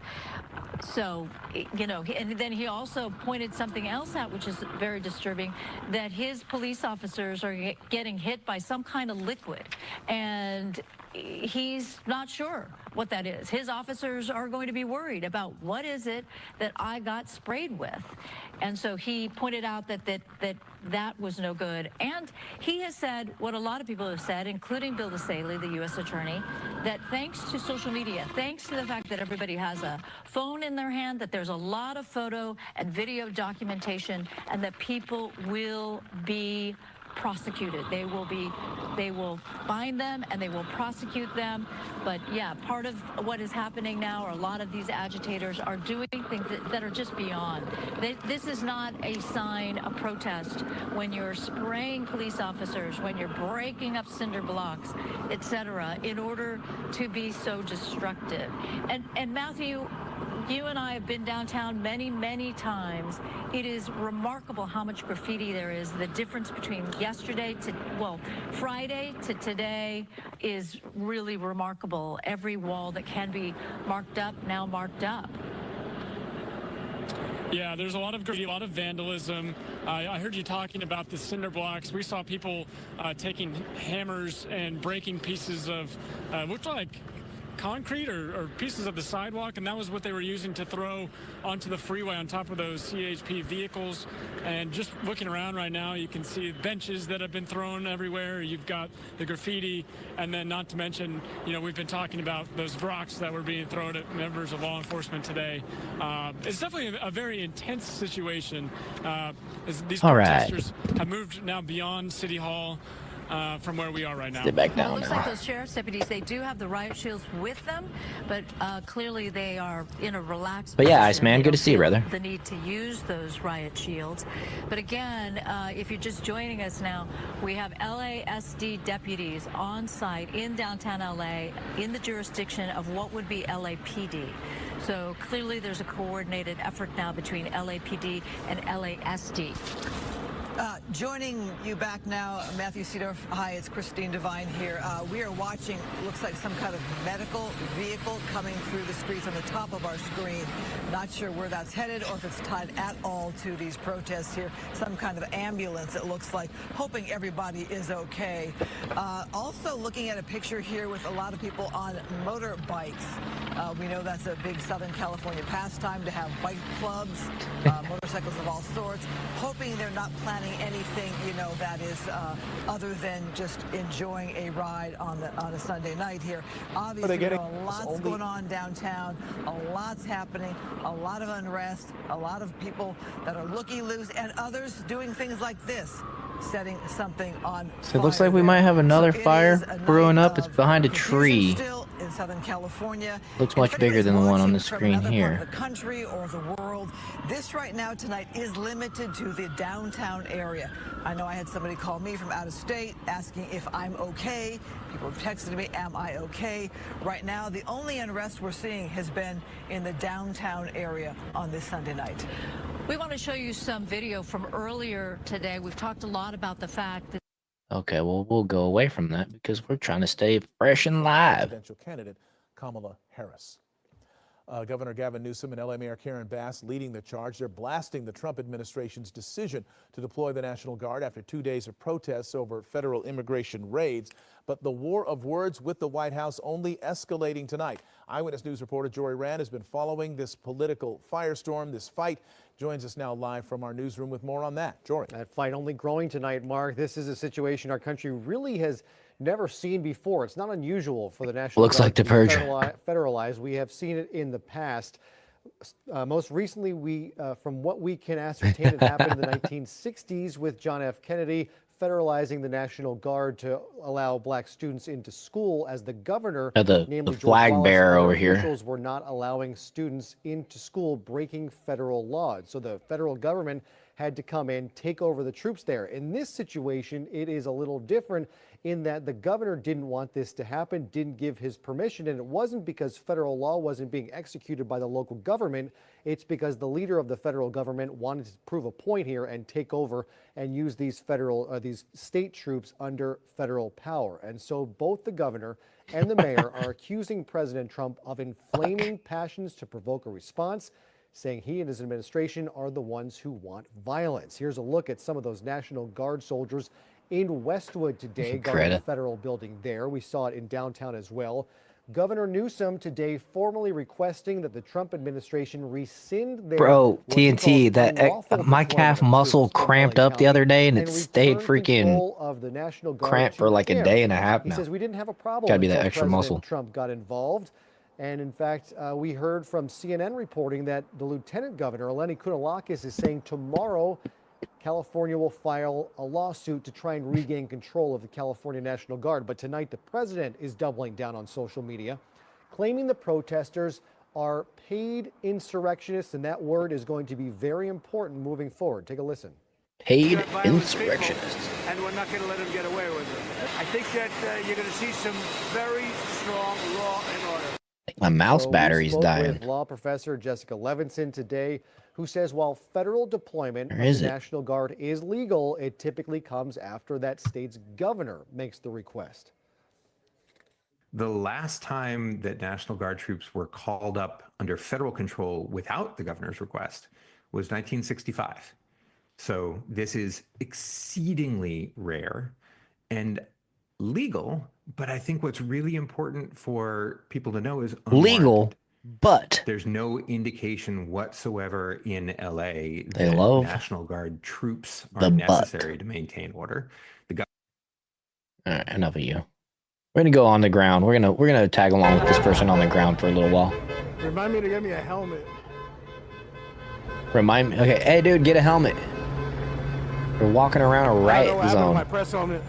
So, you know, and then he also pointed something else out, which is very disturbing, that his police officers are getting hit by some kind of liquid, and he's not sure what that is. His officers are going to be worried about what is it that I got sprayed with. And so he pointed out that was no good. And he has said what a lot of people have said, including Bill DeSaley, the U.S. attorney, that thanks to social media, thanks to the fact that everybody has a phone in their hand, that there's a lot of photo and video documentation, and that people will be prosecuted. They will find them and they will prosecute them. But yeah, part of what is happening now are a lot of these agitators are doing things that are just beyond. This is not a sign of protest when you're spraying police officers, when you're breaking up cinder blocks, etc., in order to be so destructive. And Matthew, you and I have been downtown many, many times. It is remarkable how much graffiti there is. The difference between Friday to today is really remarkable. Every wall that can be marked up, now marked up. Yeah, there's a lot of graffiti, a lot of vandalism. I heard you talking about the cinder blocks. We saw people taking hammers and breaking pieces of, looked like concrete or pieces of the sidewalk, and that was what they were using to throw onto the freeway on top of those CHP vehicles. And just looking around right now, you can see benches that have been thrown everywhere. You've got the graffiti, and then not to mention, we've been talking about those rocks that were being thrown at members of law enforcement today. It's definitely a very intense situation. As these protesters have moved now beyond City Hall. From where we are right now. Sit back down. Well, it looks like those sheriff's deputies, they do have the riot shields with them, but clearly they are in a relaxed But yeah, position. Iceman, They good to don't see you, feel brother. the need to use those riot shields. But again, if you're just joining us now, we have LASD deputies on site in downtown LA in the jurisdiction of what would be LAPD. So clearly there's a coordinated effort now between LAPD and LASD. Joining you back now, Matthew Seedorf. Hi, it's Christine Devine here. We are watching, looks like some kind of medical vehicle coming through the streets on the top of our screen. Not sure where that's headed or if it's tied at all to these protests here. Some kind of ambulance, it looks like, hoping everybody is okay. Also looking at a picture here with a lot of people on motorbikes. We know that's a big Southern California pastime to have bike clubs, motorcycles of all sorts, hoping they're not planning anything, that is other than just enjoying a ride on a Sunday night here. Obviously, a lot's going on downtown, a lot's happening, a lot of unrest, a lot of people that are looking loose, and others doing things like this, setting something on fire. So it looks like we might have another fire brewing up. It's behind a tree. Still in Southern California. Looks much bigger than the one on the screen here. The country or the world. This right now tonight is limited to the downtown area. I know I had somebody call me from out of state asking if I'm okay. People have texted me, am I okay? Right now, the only unrest we're seeing has been in the downtown area on this Sunday night. We want to show you some video from earlier today. We've talked a lot about the fact that Okay, well, we'll go away from that because we're trying to stay fresh and live. Presidential candidate Kamala Harris. Governor Gavin Newsom and LA Mayor Karen Bass leading the charge. They're blasting the Trump administration's decision to deploy the National Guard after 2 days of protests over federal immigration raids. But the war of words with the White House only escalating tonight. Eyewitness News reporter Jory Rand has been following this political firestorm, this fight. Joins us now live from our newsroom with more on that. Jory. That fight only growing tonight, Mark. This is a situation our country really has never seen before. It's not unusual for the National Looks Guard like the to be purge. federalized. We have seen it in the past. Most recently, from what we can ascertain, it happened in the 1960s with John F. Kennedy federalizing the National Guard to allow black students into school, as the governor, namely the flag George Wallace, bearer and over here. officials were not allowing students into school, breaking federal laws. So the federal government had to come in, take over the troops there. In this situation, it is a little different in that the governor didn't want this to happen, didn't give his permission, and it wasn't because federal law wasn't being executed by the local government. It's because the leader of the federal government wanted to prove a point here and take over and use these these state troops under federal power. And so both the governor and the mayor are accusing President Trump of inflaming passions to provoke a response, saying he and his administration are the ones who want violence. Here's a look at some of those National Guard soldiers in Westwood today, guarding the federal building there. We saw it in downtown as well. Governor Newsom today formally requesting that the Trump administration rescind their TNT, that my calf muscle cramped up the other day and it stayed freaking cramped for like a day and a half now. He says we didn't have a problem. Gotta be that until extra President muscle. Trump got involved. And in fact, we heard from CNN reporting that the Lieutenant Governor, Eleni Kounalakis, is saying tomorrow California will file a lawsuit to try and regain control of the California National Guard. But tonight, the president is doubling down on social media, claiming the protesters are paid insurrectionists, and that word is going to be very important moving forward. Take a listen. Paid insurrectionists. And we're not going to let them get away with it. I think that you're going to see some very strong law and order. My mouse battery's dying. With law professor Jessica Levinson today, who says while federal deployment of the National Guard is legal, it typically comes after that state's governor makes the request. The last time that National Guard troops were called up under federal control without the governor's request was 1965. So this is exceedingly rare. And legal, but I think what's really important for people to know is Legal, but there's no indication whatsoever in LA they that love National Guard troops the are butt. necessary to maintain order. All right, enough of you. We're gonna go on the ground. We're gonna tag along with this person on the ground for a little while. Remind me to get me a helmet. Remind me. Okay, hey dude, get a helmet. We're walking around a riot zone. My press helmet.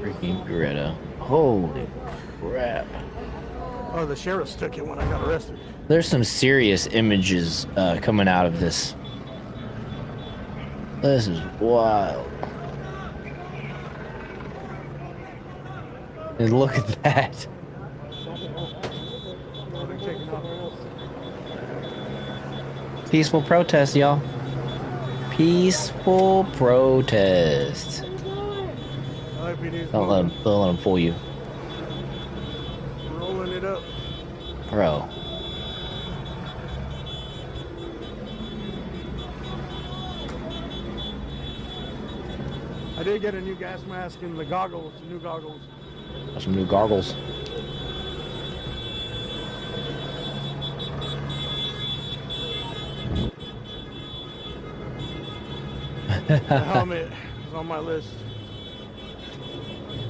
Freaking Greta. Holy crap. Oh, the sheriffs took it when I got arrested. There's some serious images coming out of this. This is wild. And look at that. Peaceful protest, y'all. Peaceful protest. Don't let them fool you. Rolling it up. Bro. I did get a new gas mask and the goggles, the new goggles. Some new goggles. The helmet is on my list.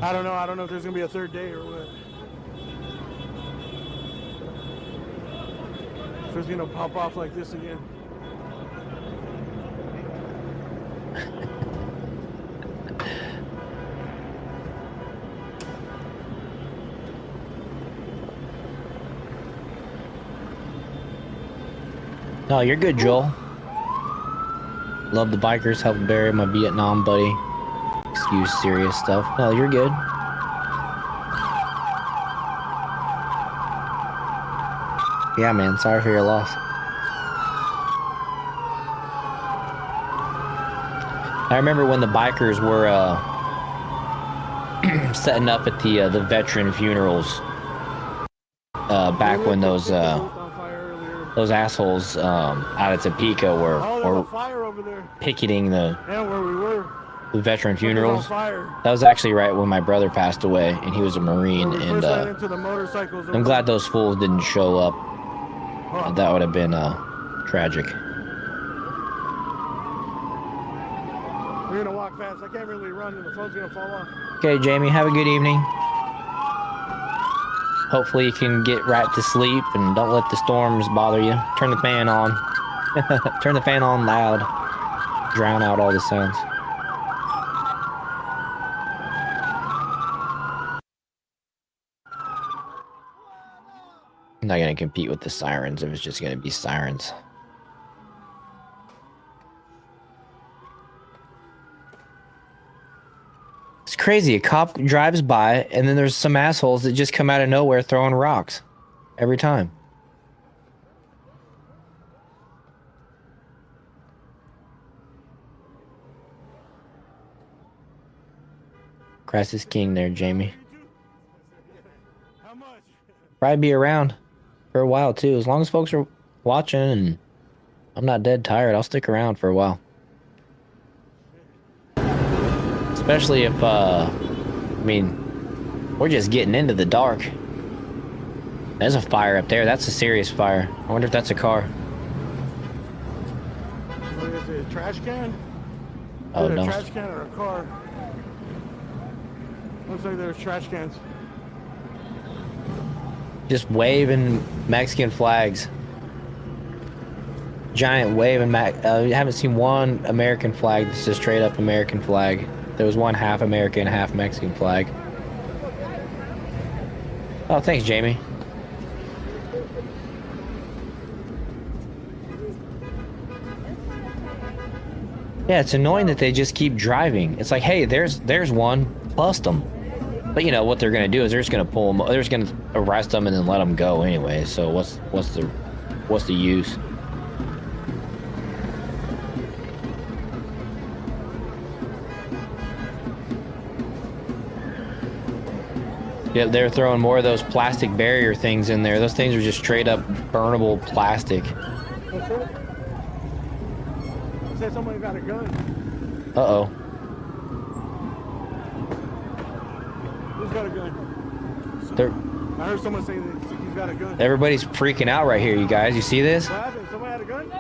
I don't know if there's gonna be a third day or what. If it's gonna pop off like this again. No, you're good, Joel. Love the bikers, helped bury my Vietnam buddy. Excuse serious stuff. No, you're good. Yeah, man, sorry for your loss. I remember when the bikers were setting up at the veteran funerals back when those assholes out of Topeka were picketing the veteran funerals. That was actually right when my brother passed away, and he was a Marine, and I'm glad those fools didn't show up. That would have been tragic. We're gonna walk fast. I can't really run and the phone's gonna fall off. Okay, Jamie, have a good evening. Hopefully you can get right to sleep and don't let the storms bother you. Turn the fan on. Turn the fan on loud. Drown out all the sounds. I'm not going to compete with the sirens if it's just going to be sirens. It's crazy. A cop drives by, and then there's some assholes that just come out of nowhere throwing rocks every time. Christ is king there, Jamie. Probably be around for a while, too. As long as folks are watching and I'm not dead tired, I'll stick around for a while. Especially if, I mean, we're just getting into the dark. There's a fire up there. That's a serious fire. I wonder if that's a car. What is it, a trash can? Oh, no. no. A trash can or a car? Looks like there's trash cans. Just waving Mexican flags. Giant waving I haven't seen one American flag that's a straight up American flag. There was one half American, half Mexican flag. Oh, thanks, Jamie. Yeah, it's annoying that they just keep driving. It's like, hey, there's one, bust them. But you know what they're gonna do is they're just gonna pull them. They're just gonna arrest them and then let them go anyway. So what's the use? Yep, they're throwing more of those plastic barrier things in there. Those things are just straight up burnable plastic. Said somebody got a gun. Uh-oh. Who's got a gun? I heard someone say that he's got a gun. Everybody's freaking out right here, you guys. You see this? What happened? Somebody had a gun? No,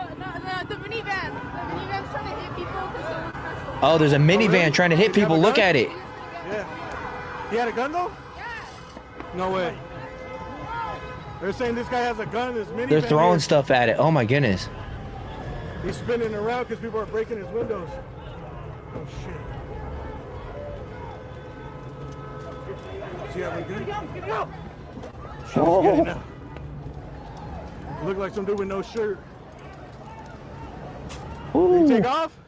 the minivan. The minivan's trying to hit people because someone's special. Oh, there's a minivan trying to hit people. Look at it. Yeah. He had a gun though? No way. They're saying this guy has a gun. This minivan. They're throwing here. stuff at it. Oh my goodness. He's spinning around because people are breaking his windows. Oh shit. See how they do? Oh. Look like some dude with no shirt. Ooh. Did he take off?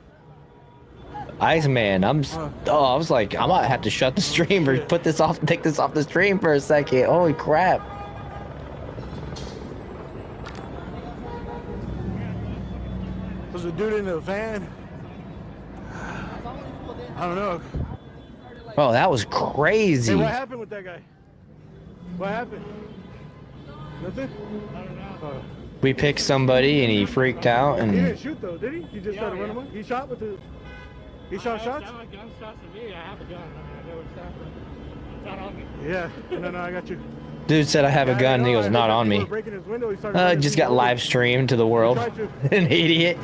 Iceman, I was like, I might have to shut the stream or put this off, take this off the stream for a second. Holy crap. There's a dude in the van. I don't know. Oh, that was crazy. Hey, what happened with that guy? What happened? Nothing? I don't know. We picked somebody and he freaked out He and didn't shoot though, did he? He just tried to run away? He shot with the... He shot shots? Gunshots to me. I have a gun. I know what's happening. It's not on me. Yeah. No, I got you. dude said I have a gun and he goes, not on me. Just got live streamed to the world. An idiot.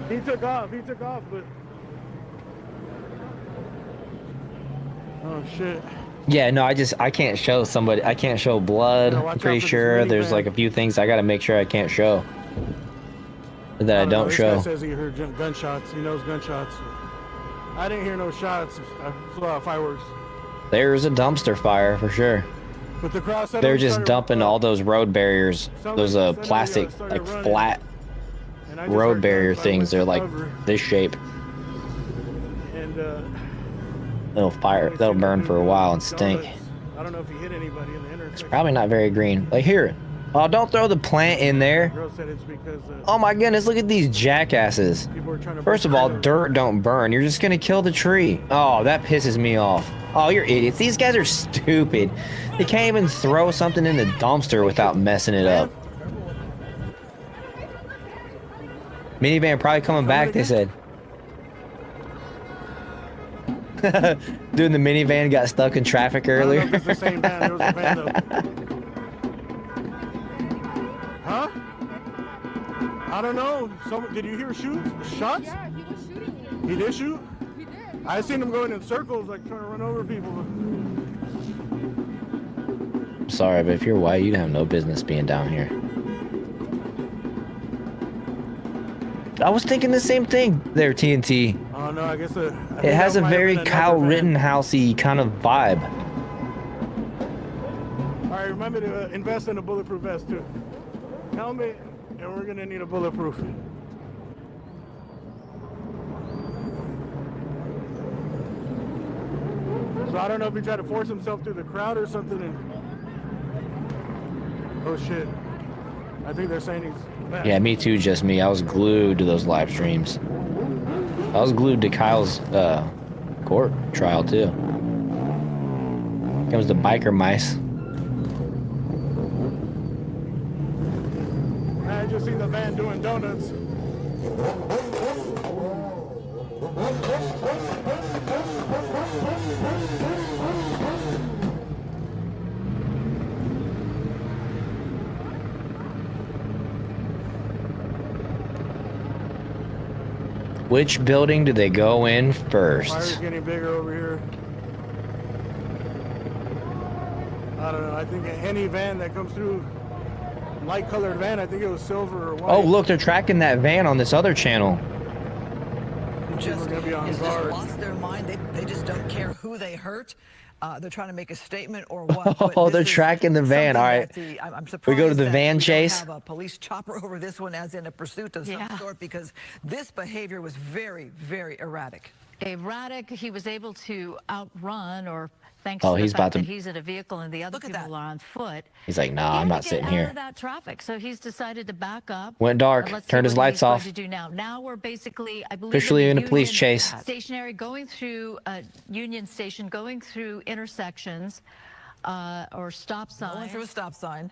He took off, but... Oh, shit. Yeah, no, I can't show somebody, I can't show blood. I'm pretty sure there's like a few things I gotta make sure I can't show. That I don't show. This guy says he heard gunshots. He knows gunshots. I didn't hear no shots. I saw fireworks. There's a dumpster fire for sure. But the crowd said they're just dumping all those road barriers, those plastic, like flat road barrier things. They're like this shape. And they'll burn for a while and stink. I don't know if he hit anybody in the intersection. It's probably not very green. Like here, oh, don't throw the plant in there. Girl said it's because, oh my goodness, look at these jackasses. First of all, dirt don't burn. You're just gonna kill the tree. Oh, that pisses me off. Oh, you're idiots. These guys are stupid. They can't even throw something in the dumpster without messing it up. Minivan probably coming back, they said. Dude, the minivan got stuck in traffic earlier. I don't know if it's the same van. There was a van though. Huh? I don't know. Did you hear shots? Yeah, he was shooting me. He did shoot? He did. I seen him going in circles, like trying to run over people. Sorry, but if you're white, you'd have no business being down here. I was thinking the same thing there, TNT. Oh no, I guess it has a very Kyle Rittenhouse-y kind of vibe. All right, remember to invest in a bulletproof vest too. Helmet, and we're gonna need a bulletproof. So I don't know if he tried to force himself through the crowd or something. Oh shit! I think they're saying he's back. Yeah, me too, just me. I was glued to those live streams. I was glued to Kyle's court trial too. Comes the biker mice. I just seen the van doing donuts. Which building do they go in first? Fire's getting bigger over here. I don't know. I think any van that comes through, light-colored van, I think it was silver or white. Oh, look, they're tracking that van on this other channel. Just lost their mind. They just don't care who they hurt. They're trying to make a statement or what. Oh, they're tracking the van. All right. I'm surprised we go to the that van we chase. don't have a police chopper over this one as in a pursuit of some sort, because this behavior was very, very erratic. Erratic. He was able to outrun or thanks Oh, to the he's about fact that to. he's in a vehicle and the other people are on foot. He's like, nah, I'm not sitting Out here. of that traffic, so he's decided to back up. Went dark, Let's turned see his what lights he's going off. to do now. Now we're basically, I believe, Officially in a police Union chase. Stationary, going through Union Station, going through intersections or stop signs. Going through a stop sign.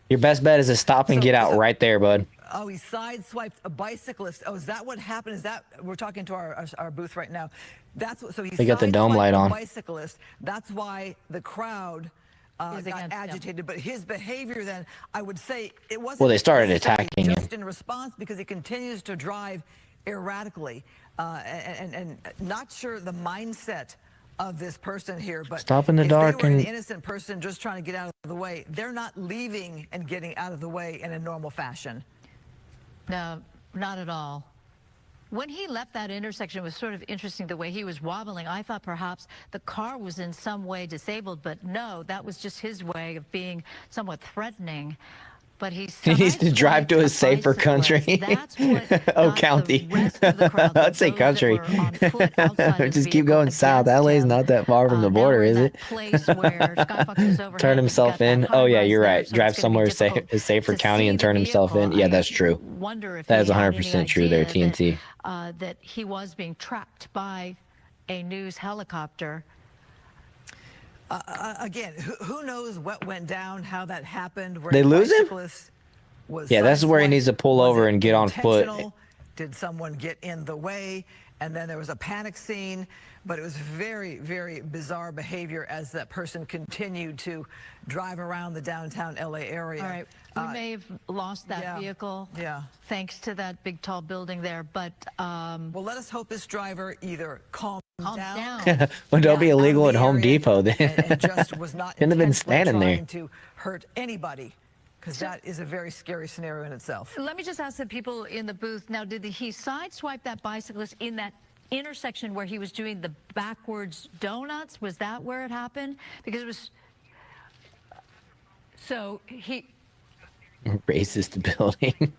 Your best bet is to stop and get out right there, bud. Oh, he sideswiped a bicyclist. Oh, is that what happened? Is that we're talking to our booth right now? That's what. So he They got the dome light on. A bicyclist. That's why the crowd got agitated. But his behavior then, I would say, it wasn't. Well, they started attacking him. Just in response, because he continues to drive erratically, and not sure the mindset of this person here, but stop in the dark if they were and an innocent person just trying to get out of the way, they're not leaving and getting out of the way in a normal fashion. No, not at all. When he left that intersection, it was sort of interesting the way he was wobbling. I thought perhaps the car was in some way disabled, but no, that was just his way of being somewhat threatening. But he needs to drive to a safer country. Oh, county. I'd say country. Just keep going south. LA's not that far from the border, is it? Turn himself in. Oh, yeah, you're right. Drive somewhere a safer county and turn himself in. Yeah, that's true. That is 100% true there, TNT. That he was being tracked by a news helicopter. Again, who knows what went down, how that happened? They lose him? Yeah, that's where he needs to pull over and get on foot. Did someone get in the way? And then there was a panic scene, but it was very, very bizarre behavior as that person continued to drive around the downtown LA area. All right, we may have lost that vehicle. Yeah. Thanks to that big tall building there, but well, let us hope this driver either calms down. Well, don't be illegal at Home Depot then. And just was not shouldn't have been standing there. Trying to hurt anybody, because that is a very scary scenario in itself. Let me just ask the people in the booth now, did he sideswipe that bicyclist in that intersection where he was doing the backwards donuts? Was that where it happened? Because it was, so he... Racist building.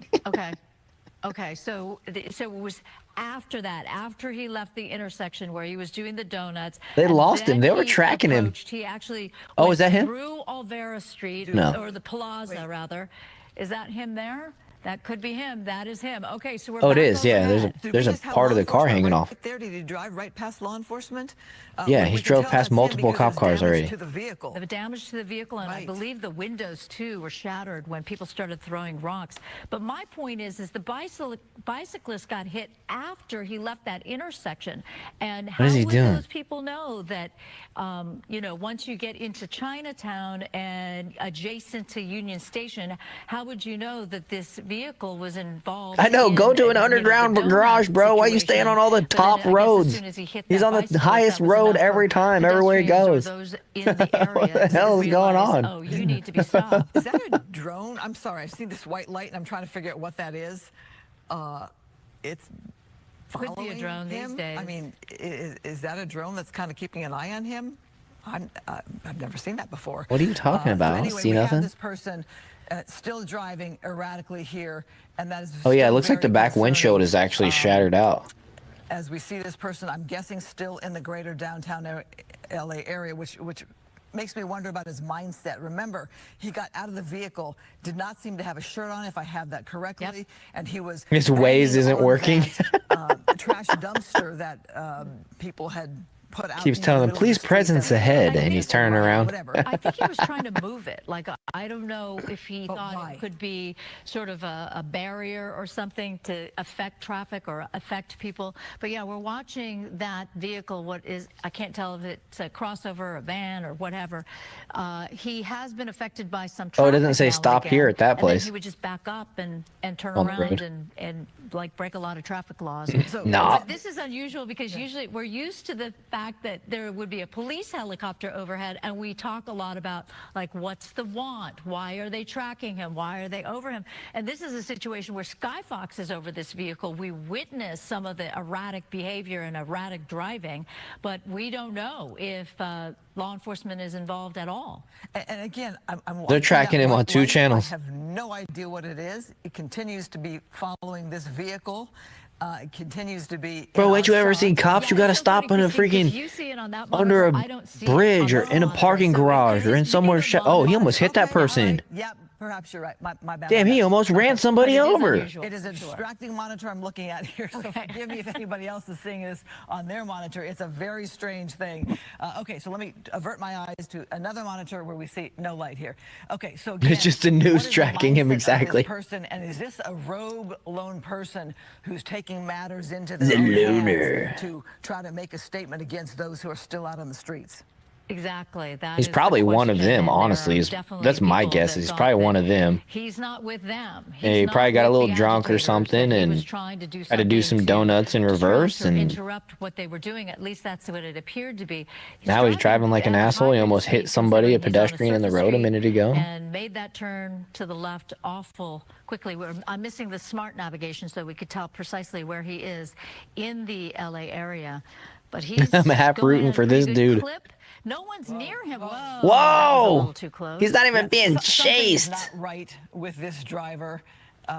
Okay, so it was after that, after he left the intersection where he was doing the donuts. They lost him. They were tracking him. He actually is that him? Through Olvera Street, or the Plaza, rather. Is that him there? That could be him. That is him. Okay, so we're it is. Yeah, there's a part of the car hanging off. There, did he drive right past law enforcement? Yeah, he drove past multiple cop cars already. To the vehicle. The damage to the vehicle, and I believe the windows too were shattered when people started throwing rocks. But my point is the bicyclist got hit after he left that intersection. And how would those people know that, you know, once you get into Chinatown and adjacent to Union Station, how would you know that this vehicle was involved? I know. Go to an underground garage, bro. Why are you staying on all the top roads? He's on the highest road every time, everywhere he goes. Those in the area what the hell is going on? Oh, you need to be stopped. Is that a drone? I'm sorry. I see this white light, and I'm trying to figure out what that is. It's could be a drone him? these days. I mean, is that a drone that's kind of keeping an eye on him? I've never seen that before. What are you talking about? Anyway, see we nothing? have this person still driving erratically here, and that is. Oh yeah, it looks like the back windshield is actually shattered out. As we see this person, I'm guessing still in the greater downtown LA area, which makes me wonder about his mindset. Remember, he got out of the vehicle, did not seem to have a shirt on, if I have that correctly, and he was. His Waze isn't working. Trash dumpster that people had put out. Keeps telling him, please presence ahead, and he's turning around. I think he was trying to move it. Like, I don't know if he thought it could be sort of a barrier or something to affect traffic or affect people. But yeah, we're watching that vehicle. I can't tell if it's a crossover, a van, or whatever. He has been affected by some traffic. Oh, it doesn't say stop here at that place. And then he would just back up and turn around and like break a lot of traffic laws. No. This is unusual because usually we're used to the fact that there would be a police helicopter overhead, and we talk a lot about, like, what's the want? Why are they tracking him? Why are they over him? And this is a situation where Skyfox is over this vehicle. We witness some of the erratic behavior and erratic driving, but we don't know if law enforcement is involved at all. And again, they're tracking him on 2 channels. I have no idea what it is. It continues to be following this vehicle. continues to be. Bro, ain't you ever seen cops? You gotta stop in a freaking under a bridge or in a parking garage or in somewhere. Oh, he almost hit that person. Yeah, perhaps you're right. My bad. Damn, he almost ran somebody over. It is a distracting monitor I'm looking at here, so forgive me if anybody else is seeing this on their monitor. It's a very strange thing. Okay, so let me avert my eyes to another monitor where we see no light here. Okay, so again, It's just the news tracking him exactly. Person, and is this a rogue lone person who's taking matters into The their own loner. hands to try to make a statement against those who are still out on the streets? Exactly. He's probably one of them, honestly. That's my guess. He's probably one of them. He's not with them. Yeah, he probably got a little drunk or something and had to do some donuts in reverse. And interrupt what they were doing. At least that's what it appeared to be. Now he's driving like an asshole. He almost hit somebody, a pedestrian in the road a minute ago. And made that turn to the left awful quickly. I'm missing the smart navigation so we could tell precisely where he is in the LA area. But he's I'm half rooting for this dude. Clip. No one's near him. Whoa! Whoa! That was a little too close. He's not even being chased. Something is not right with this driver.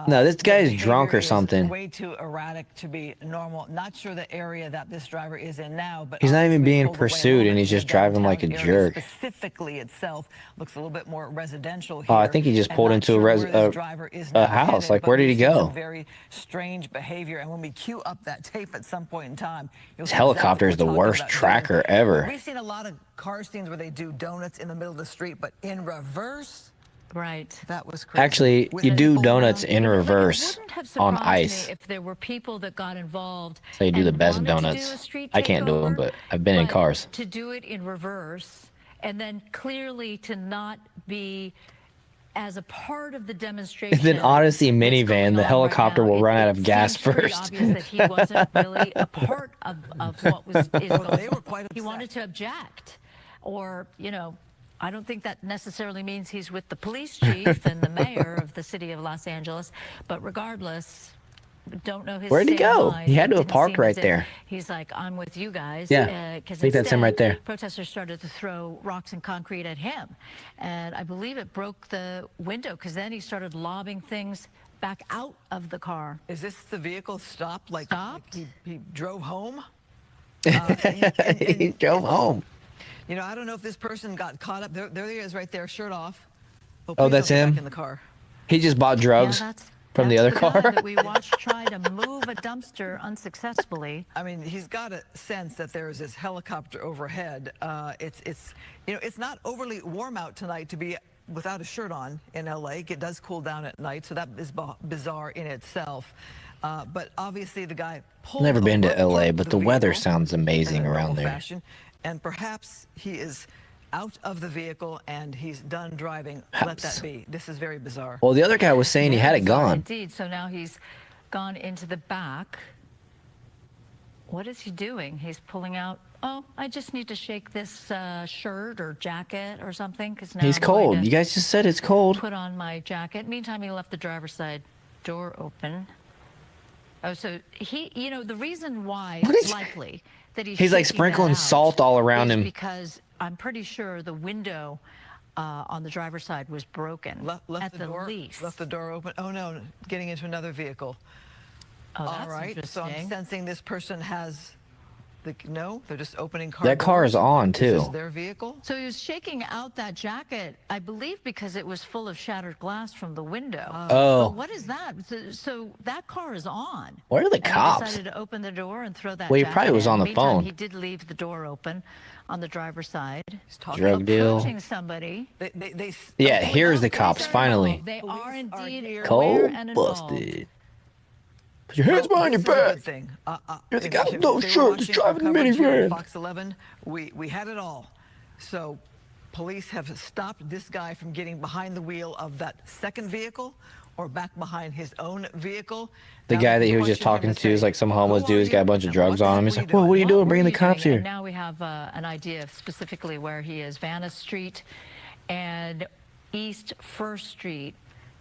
No, this guy's drunk or something. Way too erratic to be normal. Not sure the area that this driver is in now, but he's not even being pursued, and he's just driving like a jerk. Specifically, itself looks a little bit more residential here. Oh, I think he just pulled into a house. Like, where did he go? Very strange behavior, and when we queue up that tape at some point in time, this helicopter is the worst tracker ever. We've seen a lot of car scenes where they do donuts in the middle of the street, but in reverse. Right. That was crazy. Actually, you do donuts in reverse on ice. If there were people that got involved, so you do the best donuts. I can't do them, but I've been in cars. To do it in reverse, and then clearly to not be as a part of the demonstration. If an Odyssey minivan, the helicopter will run out of gas first. Obvious that he wasn't really a part of what was going on. He wanted to object, or I don't think that necessarily means he's with the police chief and the mayor of the city of Los Angeles, but regardless, don't know his Where'd he go? He had to have parked right there. He's like, I'm with you guys. Yeah, I think that's him right there. Protesters started to throw rocks and concrete at him, and I believe it broke the window because then he started lobbing things back out of the car. Is this the vehicle stopped? Like he drove home? He drove home. I don't know if this person got caught up. There he is right there, shirt off. Oh, that's him? Back in the car. He just bought drugs from the other car. That we watched try to move a dumpster unsuccessfully. I mean, he's got a sense that there is this helicopter overhead. It's not overly warm out tonight to be without a shirt on in LA. It does cool down at night, so that is bizarre in itself. But obviously the guy pulled Never been to over LA, but the weather sounds amazing around there. And perhaps he is out of the vehicle and he's done driving. Let that be. This is very bizarre. Well, the other guy was saying he had it gone. Indeed. So now he's gone into the back. What is he doing? He's pulling out. Oh, I just need to shake this shirt or jacket or something because now he's cold. You guys just said it's cold. Put on my jacket. Meantime, he left the driver's side door open. Oh, so he, the reason why it's likely that he's like sprinkling salt all around him because I'm pretty sure the window on the driver's side was broken at the least. Left the door open. Oh no, getting into another vehicle. Oh, that's all right. So I'm sensing this person has no, they're just opening car That car is on too. This is their vehicle. So he was shaking out that jacket, I believe, because it was full of shattered glass from the window. Oh. But what is that? So that car is on. Where are the and cops? He decided to open the door and throw that. Well, he jacket probably was in. on the Meantime, phone. He did leave the door open on the driver's side. He's Drug deal. Approaching somebody. Yeah, here's the cops finally. They are indeed Cold and involved. busted. Put your hands behind your back. You're the guy with no shirt that's driving the minivan. Fox 11, we had it all. So police have stopped this guy from getting behind the wheel of that second vehicle or back behind his own vehicle. The guy that he was just talking to is like some homeless dude who's got a bunch of drugs on him. He's like, whoa, what are you doing bringing the cops here? And now we have an idea of specifically where he is. Vanna Street and East 1st Street.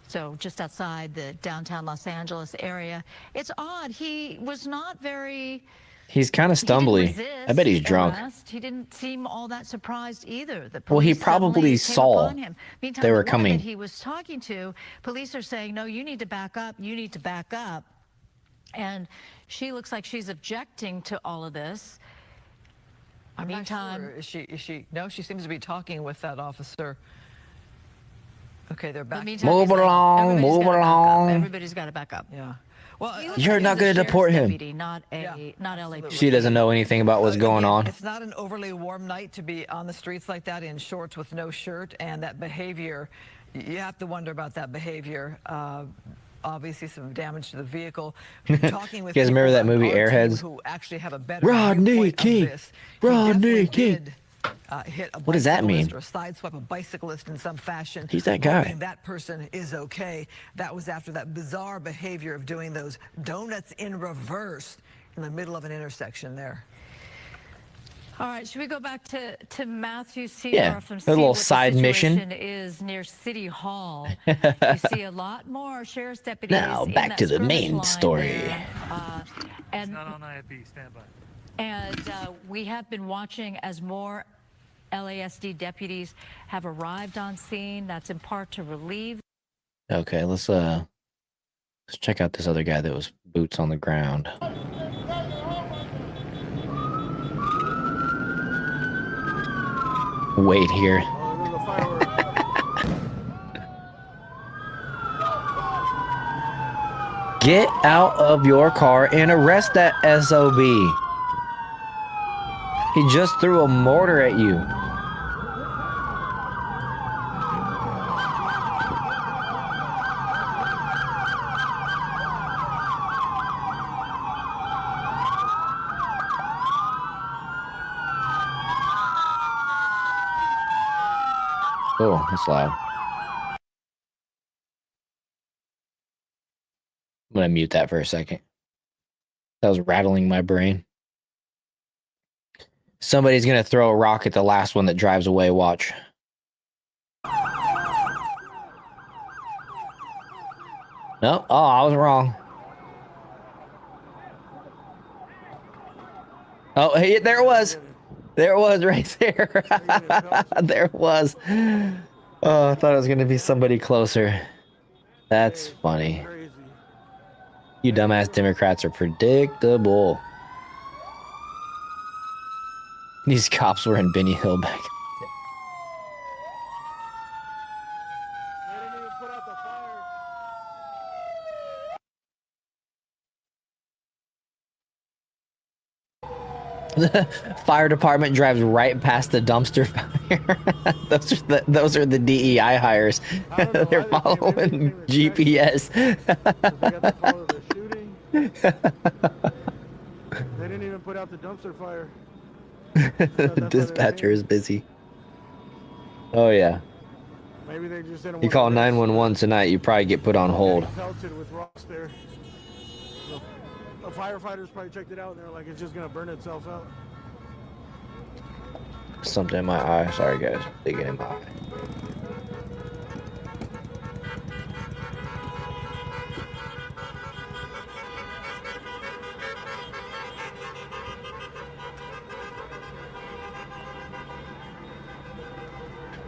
So just outside the downtown Los Angeles area. It's odd. He was not very... He's kind of stumbly. I bet he's drunk. He didn't seem all that surprised either. Well, he probably saw they were coming. That he was talking to, police are saying, no, you need to back up. You need to back up. And She looks like she's objecting to all of this. Meantime, is she? No, she seems to be talking with that officer. Okay, they're back. Move along, move along. Everybody's got to back up. Yeah. Well, You're not going to deport him. Deputy, not LAPD. She doesn't know anything about what's going on. It's not an overly warm night to be on the streets like that in shorts with no shirt, and that behavior, you have to wonder about that behavior. Obviously, some damage to the vehicle. Talking with you guys remember that movie Airheads? Who actually have a better Rodney King. Rodney King. Hit a what does that mean? or sideswipe a bicyclist in some fashion. He's that guy. Hoping that person is okay. That was after that bizarre behavior of doing those donuts in reverse in the middle of an intersection there. All right, should we go back to Matthew Seedorf and a see little what side the mission situation is near City Hall? You see a lot more sheriff's deputies. Now back to the main story. And not on IFB, stand by. And we have been watching as more LASD deputies have arrived on scene. That's in part to relieve. Okay, let's check out this other guy that was boots on the ground. Wait here. Get out of your car and arrest that SOB. He just threw a mortar at you. Oh, that's loud. I'm gonna mute that for a second. That was rattling my brain. Somebody's gonna throw a rock at the last one that drives away. Watch. No, oh, I was wrong. Oh, hey, there it was. There it was right there. There it was. Oh, I thought it was going to be somebody closer. That's funny. You dumbass Democrats are predictable. These cops were in Benny Hill back. The fire department drives right past the dumpster fire. those are the DEI hires. They're following GPS. They didn't even put out the dumpster fire. The dispatcher is busy. Oh yeah. Maybe they just didn't. You call 911 tonight, you probably get put on hold. Pelted with rocks there. The firefighters probably checked it out and they're like, it's just gonna burn itself out. Something in my eye. Sorry guys, digging in my eye.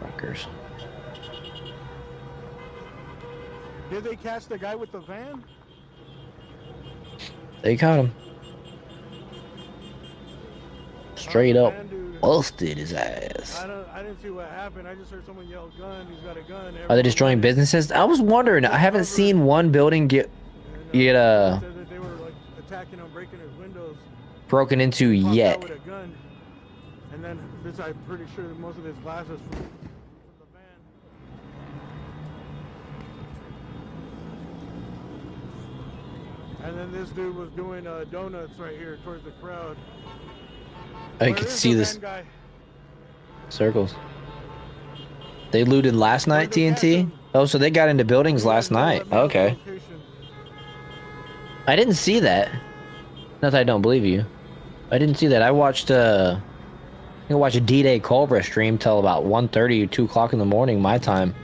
Fuckers. Did they catch the guy with the van? They caught him. Straight up busted his ass. I didn't see what happened. I just heard someone yell gun. He's got a gun. Are they destroying businesses? I was wondering. I haven't seen one building get They were like attacking him, breaking his windows. Broken into yet. With a gun. And then this, I'm pretty sure that most of his glasses from the van. And then this dude was doing donuts right here towards the crowd. I could see this. Circles. They looted last night, TNT? Oh, so they got into buildings last night. Okay. I didn't see that. Not that I don't believe you. I didn't see that. I watched I watched a D-Day Cobra stream till about 1:30 or 2 o'clock in the morning, my time.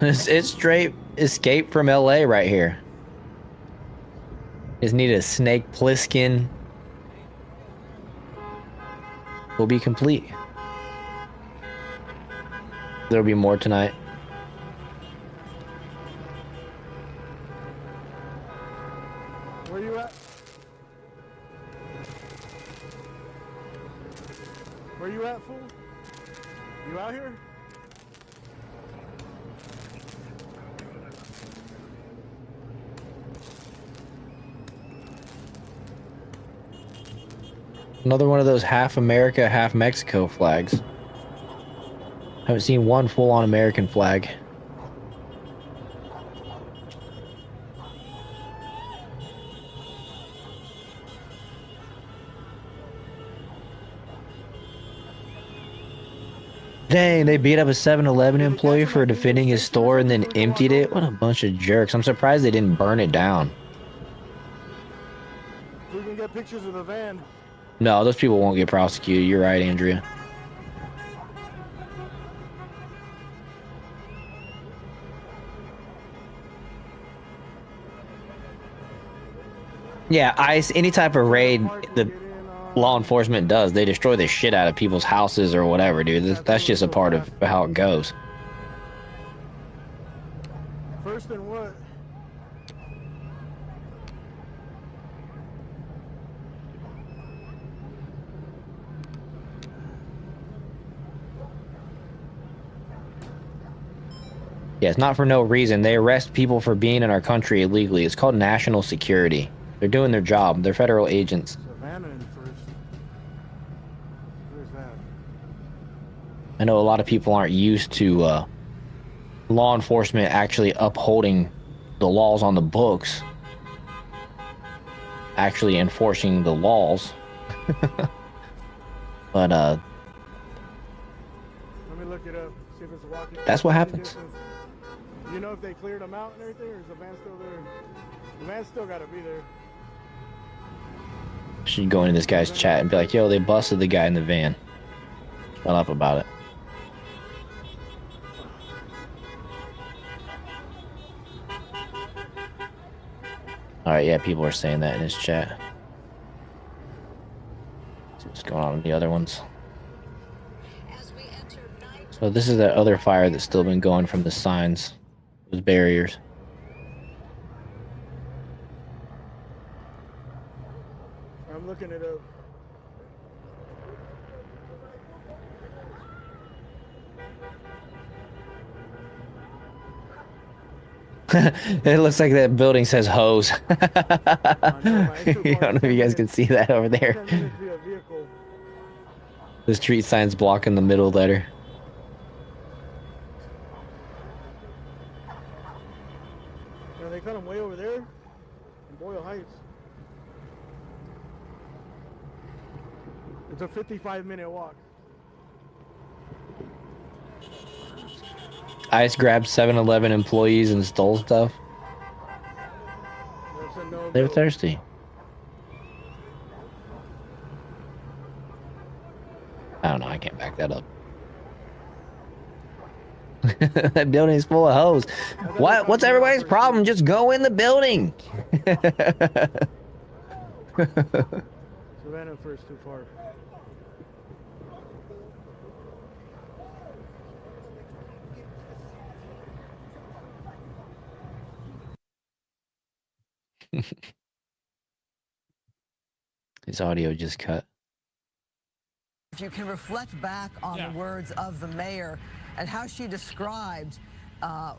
It's straight escape from LA right here. Just need a Snake Plissken. Will be complete. There'll be more tonight. Where you at? Where you at, fool? You out here? Another one of those half America, half Mexico flags. Haven't seen one full-on American flag. Dang, they beat up a 7-Eleven employee for defending his store and then emptied it? What a bunch of jerks. I'm surprised they didn't burn it down. So we can get pictures of the van. No, those people won't get prosecuted. You're right, Andrea. Yeah, ICE, any type of raid the law enforcement does, they destroy the shit out of people's houses or whatever, dude. That's just a part of how it goes. First and what? Yeah, it's not for no reason. They arrest people for being in our country illegally. It's called national security. They're doing their job. They're federal agents. Savannah in first. Where's that? I know a lot of people aren't used to law enforcement actually upholding the laws on the books, actually enforcing the laws. But Let me look it up. See if it's walking. That's what happens. You know if they cleared them out and everything, or is the van still there? The van's still got to be there. Should go into this guy's chat and be like, yo, they busted the guy in the van. Shut up about it. Alright, yeah, people are saying that in his chat. Let's see what's going on with the other ones. So this is that other fire that's still been going from the signs, those barriers. I'm looking it up. It looks like that building says hose. I don't know if you guys can see that over there. The street sign's blocking the middle letter. Yeah, they cut them way over there in Boyle Heights. It's a 55-minute walk. ICE grabbed 7-Eleven employees and stole stuff. They're thirsty. I don't know, I can't back that up. That building is full of hoes. What's everybody's problem? Just go in the building. Savannah first, too far. His audio just cut. If you can reflect back on the words of the mayor and how she described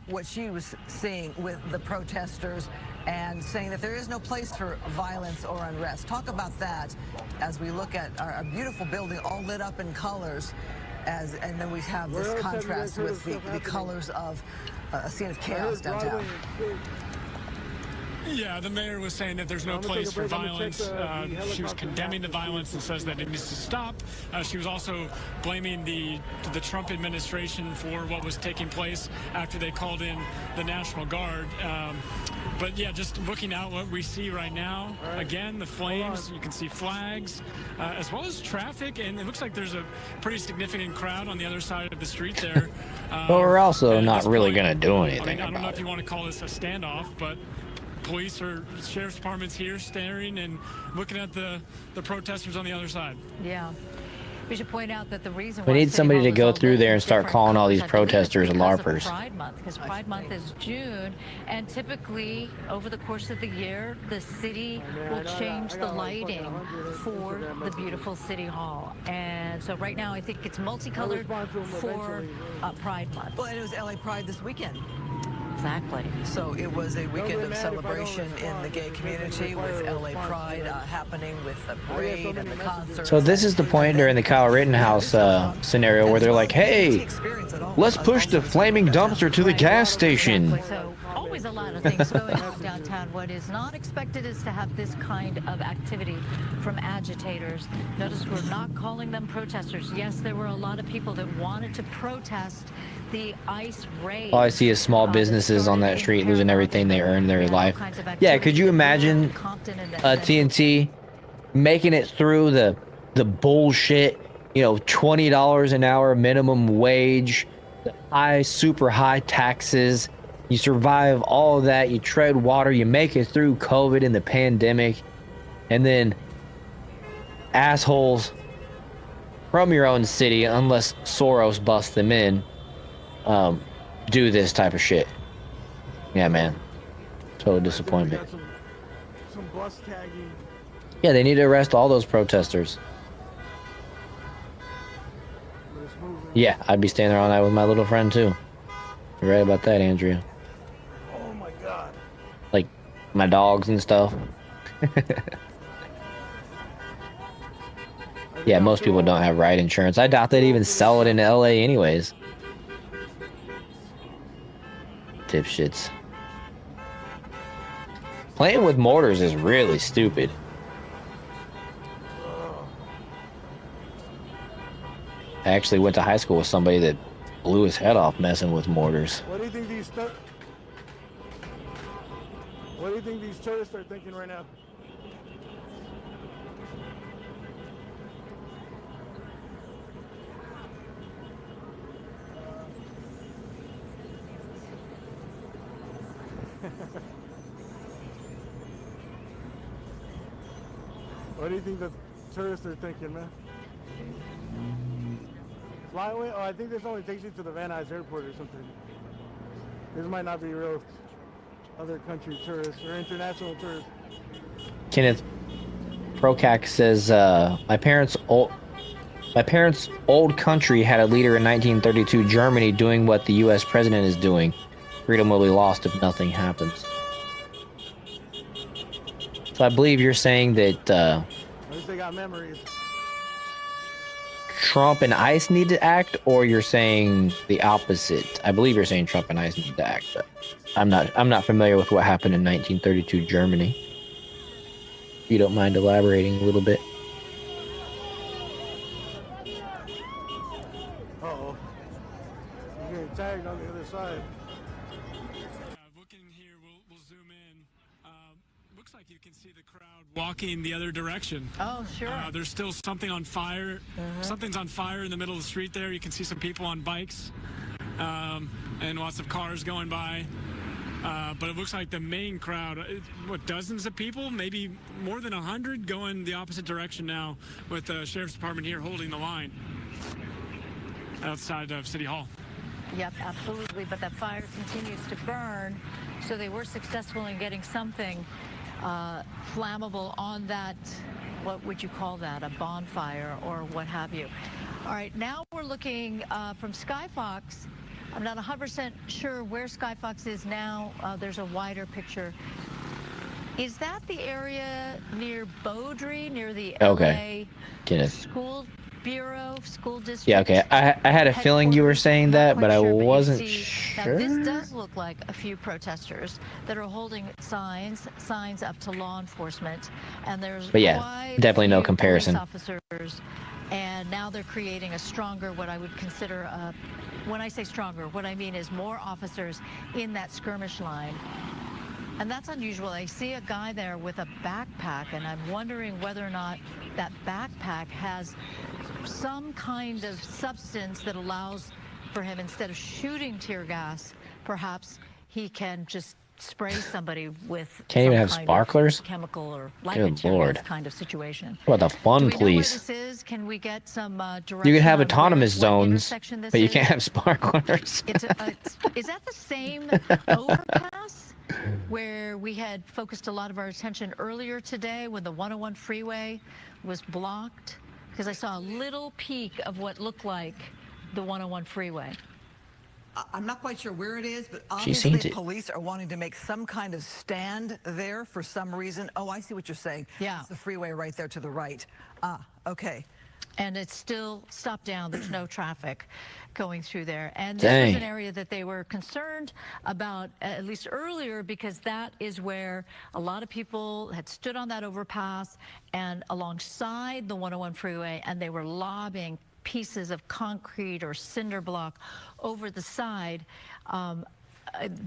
what she was seeing with the protesters and saying that there is no place for violence or unrest. Talk about that as we look at our beautiful building all lit up in colors, and then we have this contrast with the colors of a scene of chaos downtown. Yeah, the mayor was saying that there's no place for violence. She was condemning the violence and says that it needs to stop. She was also blaming the Trump administration for what was taking place after they called in the National Guard. But yeah, just looking out what we see right now, again, the flames, you can see flags, as well as traffic, and it looks like there's a pretty significant crowd on the other side of the street there. But we're also not really going to do anything I don't know about if you want to call this a standoff, but police or sheriff's departments here staring and looking at the protesters on the other side. Yeah. We should point out that the reason We why need City somebody Hall to is go all through lit there in and start different calling all these colors, I believe it's protesters because of LARPers. Pride Month, because Pride Month is June, and typically over the course of the year, the city will change the lighting for the beautiful City Hall. And so right now, I think it's multicolored for Pride Month. Well, and it was LA Pride this weekend. Exactly. So it was a weekend of celebration in the gay community with LA Pride happening with the parade and the concert. So this is the point during the Kyle Rittenhouse scenario where they're like, hey, let's push the flaming dumpster to the gas station. So always a lot of things going on downtown. What is not expected is to have this kind of activity from agitators. Notice we're not calling them protesters. Yes, there were a lot of people that wanted to protest the ICE raid. All I see is small businesses on that street losing everything they earned in their life. Yeah, could you imagine TNT making it through the bullshit, you know, $20 an hour minimum wage, the super high taxes, you survive all of that, you tread water, you make it through COVID and the pandemic, and then assholes from your own city, unless Soros busts them in, do this type of shit. Yeah, man. Total disappointment. Some bus tagging. Yeah, they need to arrest all those protesters. Yeah, I'd be standing there all night with my little friend too. You're right about that, Andrea. Oh my God. Like my dogs and stuff. Yeah, most people don't have ride insurance. I doubt they'd even sell it in LA anyways. Dipshits. Playing with mortars is really stupid. I actually went to high school with somebody that blew his head off messing with mortars. What do you think these tourists are thinking right now? What do you think the tourists are thinking, man? Fly away? Oh, I think this only takes you to the Van Nuys Airport or something. This might not be real other country tourists or international tourists. Kenneth Procac says, my parents' old country had a leader in 1932, Germany, doing what the U.S. president is doing. Freedom will be lost if nothing happens. So I believe you're saying that At least they got memories. Trump and ICE need to act, or you're saying the opposite. I believe you're saying Trump and ICE need to act, but I'm not familiar with what happened in 1932 Germany. If you don't mind elaborating a little bit. Uh-oh. You're getting tagged on the other side. Looking here, we'll zoom in. Looks like you can see the crowd walking the other direction. Oh, sure. There's still something on fire. Something's on fire in the middle of the street there. You can see some people on bikes and lots of cars going by. But it looks like the main crowd, what, dozens of people, maybe more than 100 going the opposite direction now with the Sheriff's Department here holding the line outside of City Hall. Yep, absolutely. But that fire continues to burn. So they were successful in getting something flammable on that, what would you call that, a bonfire or what have you. All right, now we're looking from Skyfox. I'm not 100% sure where Skyfox is now. There's a wider picture. Is that the area near Beaudry, near the LA School Bureau, School District? Yeah, okay. I had a feeling you were saying that, but I wasn't Now, sure. this does look like a few protesters that are holding signs up to law enforcement, and there's But yeah, quite definitely a no few comparison. police officers, and now they're creating a stronger, what I would consider a, when I say stronger, what I mean is more officers in that skirmish line. And that's unusual. I see a guy there with a backpack, and I'm wondering whether or not that backpack has some kind of substance that allows for him, instead of shooting tear gas, perhaps he can just spray somebody with Can't even some have kind of sparklers? chemical or life Good materials Lord. kind of situation. What about the fun, Do we know where please? this is? Can we get some direction? You can have on autonomous what zones, intersection this but you is? can't have sparklers. Is that the same overpass where we had focused a lot of our attention earlier today when the 101 freeway was blocked? Because I saw a little peek of what looked like the 101 freeway. I'm not quite sure where it is, but She obviously seems it. police are wanting to make some kind of stand there for some reason. Oh, I see what you're saying. Yeah. It's the freeway right there to the right. Ah, okay. And it's still stopped down. There's no traffic going through there. And this Dang. was an area that they were concerned about, at least earlier, because that is where a lot of people had stood on that overpass and alongside the 101 freeway, and they were lobbing pieces of concrete or cinder block over the side.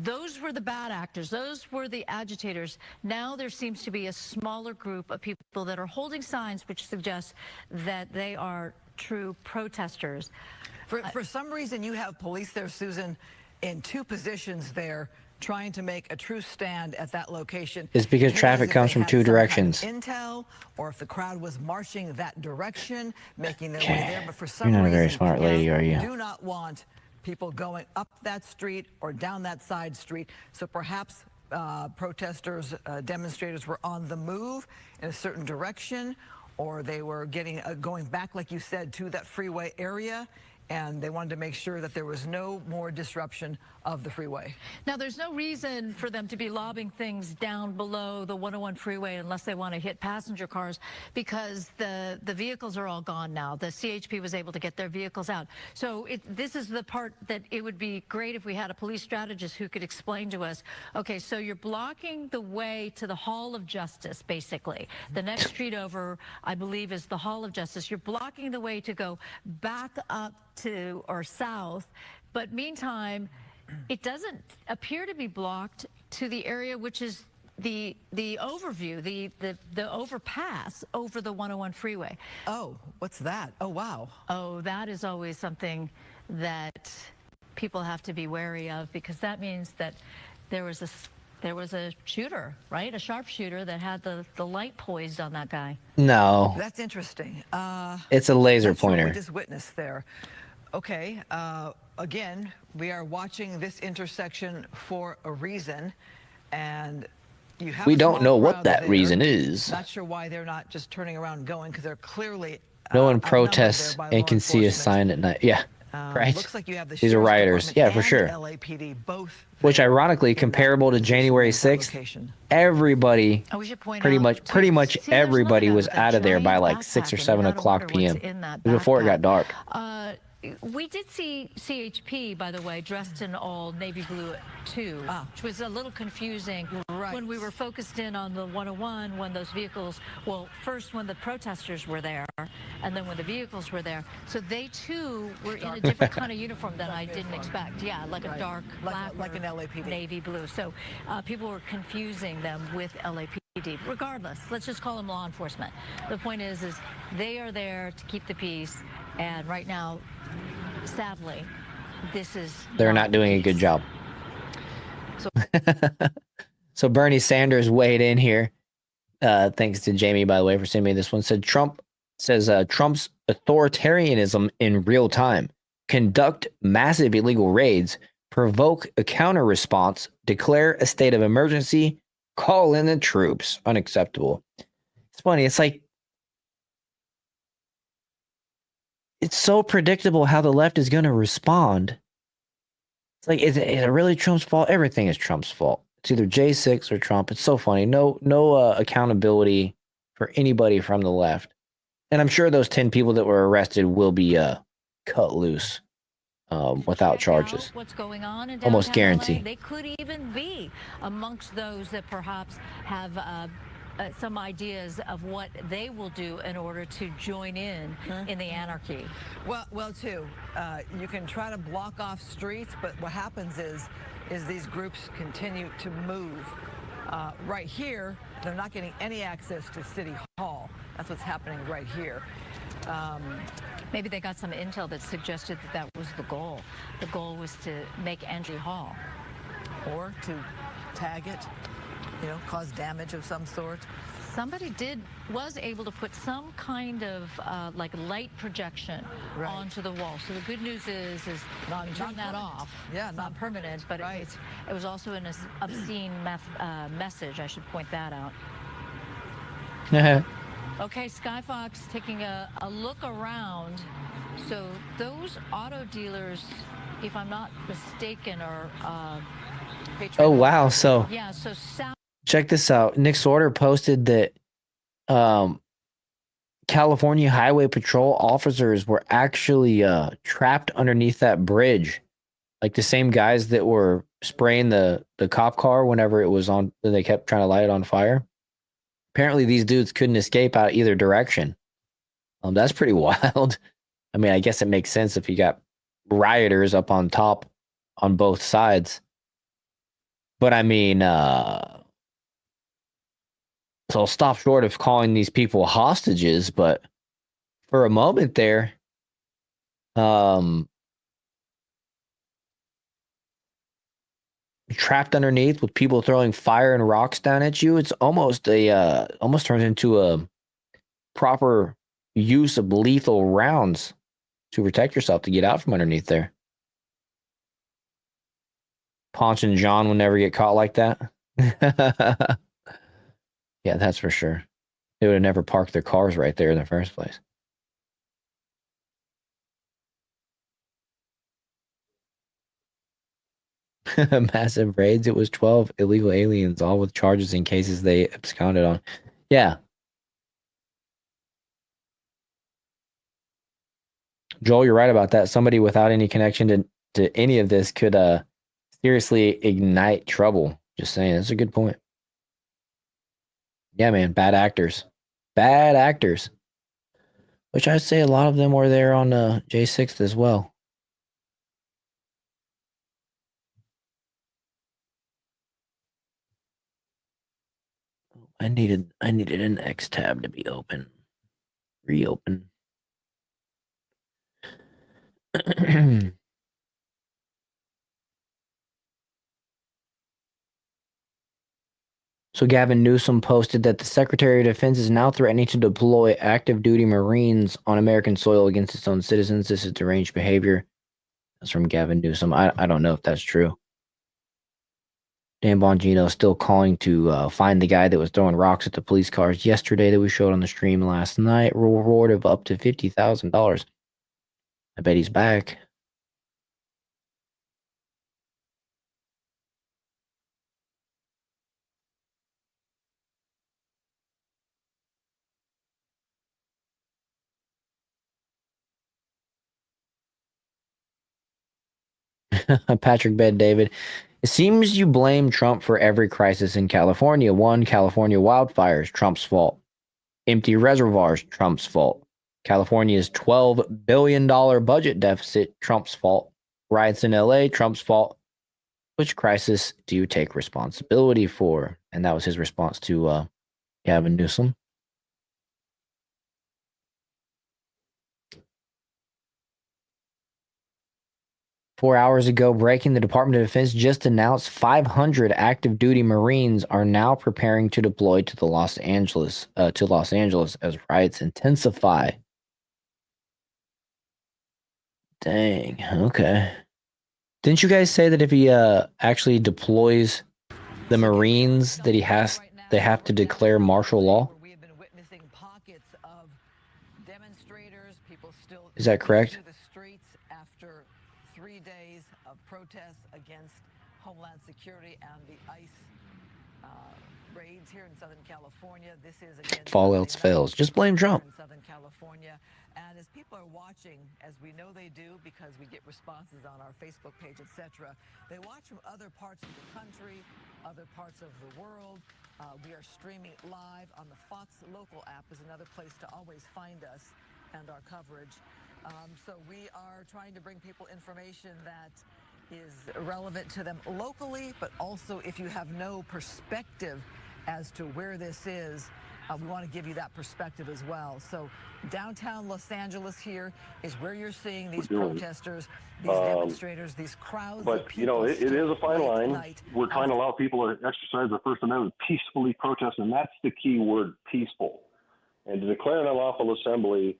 Those were the bad actors. Those were the agitators. Now there seems to be a smaller group of people that are holding signs which suggest that they are true protesters. For some reason, you have police there, Susan, in two positions there, trying to make a true stand at that location. It's because Who knows traffic if comes they from had two some kind of directions. Intel, or if the crowd was marching that direction, making their way there. But for some You're not a reason, very smart lady, are you? do not want people going up that street or down that side street. So perhaps protesters, demonstrators were on the move in a certain direction, or they were going back, like you said, to that freeway area. And they wanted to make sure that there was no more disruption of the freeway. Now, there's no reason for them to be lobbing things down below the 101 freeway unless they want to hit passenger cars, because the vehicles are all gone now. The CHP was able to get their vehicles out. So this is the part that it would be great if we had a police strategist who could explain to us, okay, so you're blocking the way to the Hall of Justice, basically. The next street over, I believe, is the Hall of Justice. You're blocking the way to go back up to or south, but meantime, it doesn't appear to be blocked to the area which is the overview, the overpass over the 101 freeway. Oh, what's that? Oh, wow. Oh, that is always something that people have to be wary of, because that means that there was a shooter, right? A sharpshooter that had the light poised on that guy. No. That's interesting. It's a laser that's what pointer. we just witnessed there. Okay, again, we are watching this intersection for a reason, and you have We a don't small know what crowd that there. reason is. Not sure why they're not just turning around and going, because they're clearly No one outnumbered protests there by and law can see a enforcement. sign at night. Yeah, right. Looks like you have the These are Sheriff's rioters. Department Yeah, for and sure. LAPD both. Which, ironically, comparable to January 6th, everybody, Oh, we should point pretty out, much see, there's everybody another was guy with a out of there by giant like 6 or backpack, and 7 you gotta o'clock wonder p.m. what's in that It was before it got backpack. dark. We did see CHP, by the way, dressed in all navy blue too, which was a little confusing when we were focused in on the 101 when those vehicles, well, first when the protesters were there, and then when the vehicles were there. So they too were in a different kind of uniform that I didn't expect. Yeah, like a dark black, like an LAPD. navy blue. So people were confusing them with LAPD. Regardless, let's just call them law enforcement. The point is they are there to keep the peace, and right now, sadly, they're not doing a good job. So Bernie Sanders weighed in here. Thanks to Jamie, by the way, for sending me this one. Trump's authoritarianism in real time, conduct massive illegal raids, provoke a counter response, declare a state of emergency, call in the troops. Unacceptable. It's funny. It's like, it's so predictable how the left is going to respond. It's like, is it really Trump's fault? Everything is Trump's fault. It's either J6 or Trump. It's so funny. No accountability for anybody from the left. And I'm sure those 10 people that were arrested will be cut loose without charges. What's going on in Almost downtown guarantee. LA. They could even be amongst those that perhaps have some ideas of what they will do in order to join in the anarchy. Well, too, you can try to block off streets, but what happens is these groups continue to move. Right here, they're not getting any access to City Hall. That's what's happening right here. Maybe they got some intel that suggested that was the goal. The goal was to make entry hall. Or to tag it, cause damage of some sort? Somebody was able to put some kind of like light projection onto the wall. So the good news is not turn that permanent. off. Yeah, It's not permanent, but it was also an obscene message. I should point that out. Okay, Skyfox taking a look around. So those auto dealers, if I'm not mistaken, are Oh wow! So yeah. So check this out. Nick Sorter posted that California Highway Patrol officers were actually trapped underneath that bridge, like the same guys that were spraying the cop car whenever it was on. They kept trying to light it on fire. Apparently, these dudes couldn't escape out either direction. That's pretty wild. I mean, I guess it makes sense if you got rioters up on top on both sides. But I mean, so I'll stop short of calling these people hostages, but for a moment there, trapped underneath with people throwing fire and rocks down at you, it's almost almost turns into a proper use of lethal rounds to protect yourself to get out from underneath there. Ponch and John will never get caught like that. Yeah, that's for sure. They would have never parked their cars right there in the first place. Massive raids. It was 12 illegal aliens, all with charges and cases they absconded on. Yeah. Joel, you're right about that. Somebody without any connection to any of this could seriously ignite trouble. Just saying. That's a good point. Yeah, man. Bad actors. Bad actors. Which I'd say a lot of them were there on J6 as well. I needed an X tab to be open. Reopen. So Gavin Newsom posted that the Secretary of Defense is now threatening to deploy active duty Marines on American soil against its own citizens. This is deranged behavior. That's from Gavin Newsom. I don't know if that's true. Dan Bongino still calling to find the guy that was throwing rocks at the police cars yesterday that we showed on the stream last night. Reward of up to $50,000. I bet he's back. Patrick Bed David. It seems you blame Trump for every crisis in California. One, California wildfires, Trump's fault. Empty reservoirs, Trump's fault. California's $12 billion budget deficit, Trump's fault. Riots in LA, Trump's fault. Which crisis do you take responsibility for? And that was his response to Gavin Newsom. Four hours ago, breaking, the Department of Defense just announced 500 active duty Marines are now preparing to deploy to Los Angeles as riots intensify. Dang. Okay. Didn't you guys say that if he actually deploys the Marines, that they have to declare martial law? Is that correct? After 3 days of protests against Homeland Security and the ICE raids here in Southern California. This is again if all else fails, just blame Trump. In Southern California. And as people are watching, as we know they do because we get responses on our Facebook page, etc., they watch from other parts of the country, other parts of the world. We are streaming live on the Fox Local app is another place to always find us and our coverage. So we are trying to bring people information that is relevant to them locally, but also if you have no perspective as to where this is, we want to give you that perspective as well. So downtown Los Angeles here is where you're seeing these protesters, these demonstrators, these crowds. But, you know, it is a fine line. We're trying to allow people to exercise their First Amendment, peacefully protest, and that's the key word, peaceful. And to declare an unlawful assembly,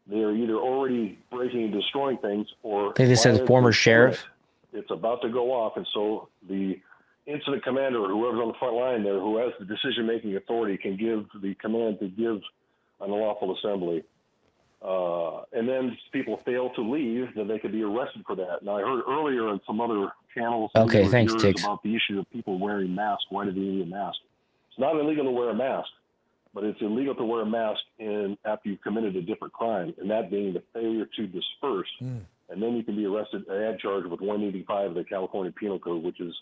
they are either already breaking and destroying things, or I think this says former sheriff. It's about to go off, and so the incident commander or whoever's on the front line there, who has the decision-making authority, can give the command to give an unlawful assembly. And then people fail to leave, then they could be arrested for that. Now, I heard earlier on some other channels Okay, thanks, Tix. about the issue of people wearing masks. Why do they need a mask? It's not illegal to wear a mask, but it's illegal to wear a mask after you've committed a different crime, and that being the failure to disperse. And then you can be arrested and charged with 185 of the California Penal Code, which is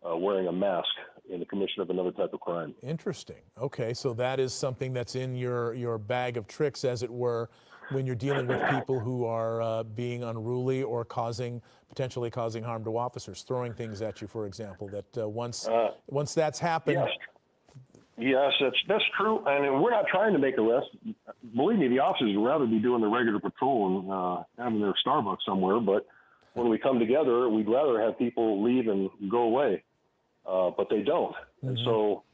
wearing a mask in the commission of another type of crime. Interesting. Okay, so that is something that's in your bag of tricks, as it were, when you're dealing with people who are being unruly or potentially causing harm to officers, throwing things at you, for example. That once that's happened. Yes, that's true. And we're not trying to make arrests. Believe me, the officers would rather be doing their regular patrol and having their Starbucks somewhere. But when we come together, we'd rather have people leave and go away. But they don't. And so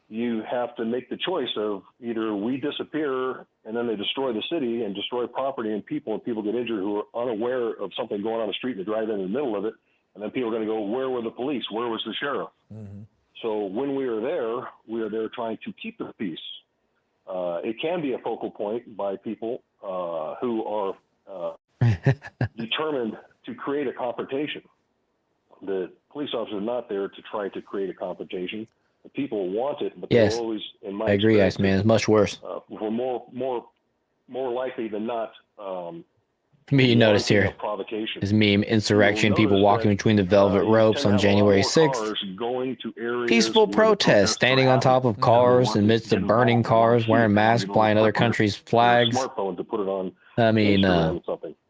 you have to make the choice of either we disappear and then they destroy the city and destroy property and people get injured who are unaware of something going on the street and they drive in the middle of it. And then people are going to go, where were the police? Where was the sheriff? So when we are there trying to keep the peace. It can be a focal point by people who are determined to create a confrontation. The police officers are not there to try to create a confrontation. The people want it, but they're always, in my I agree, experience, Iceman. It's much worse. We're more likely than not. You noticed here his meme, insurrection, people walking between the velvet ropes on January 6th. Peaceful protest, standing on top of cars amidst the burning cars, wearing masks, flying other countries' flags. Smartphone to put it on. I mean,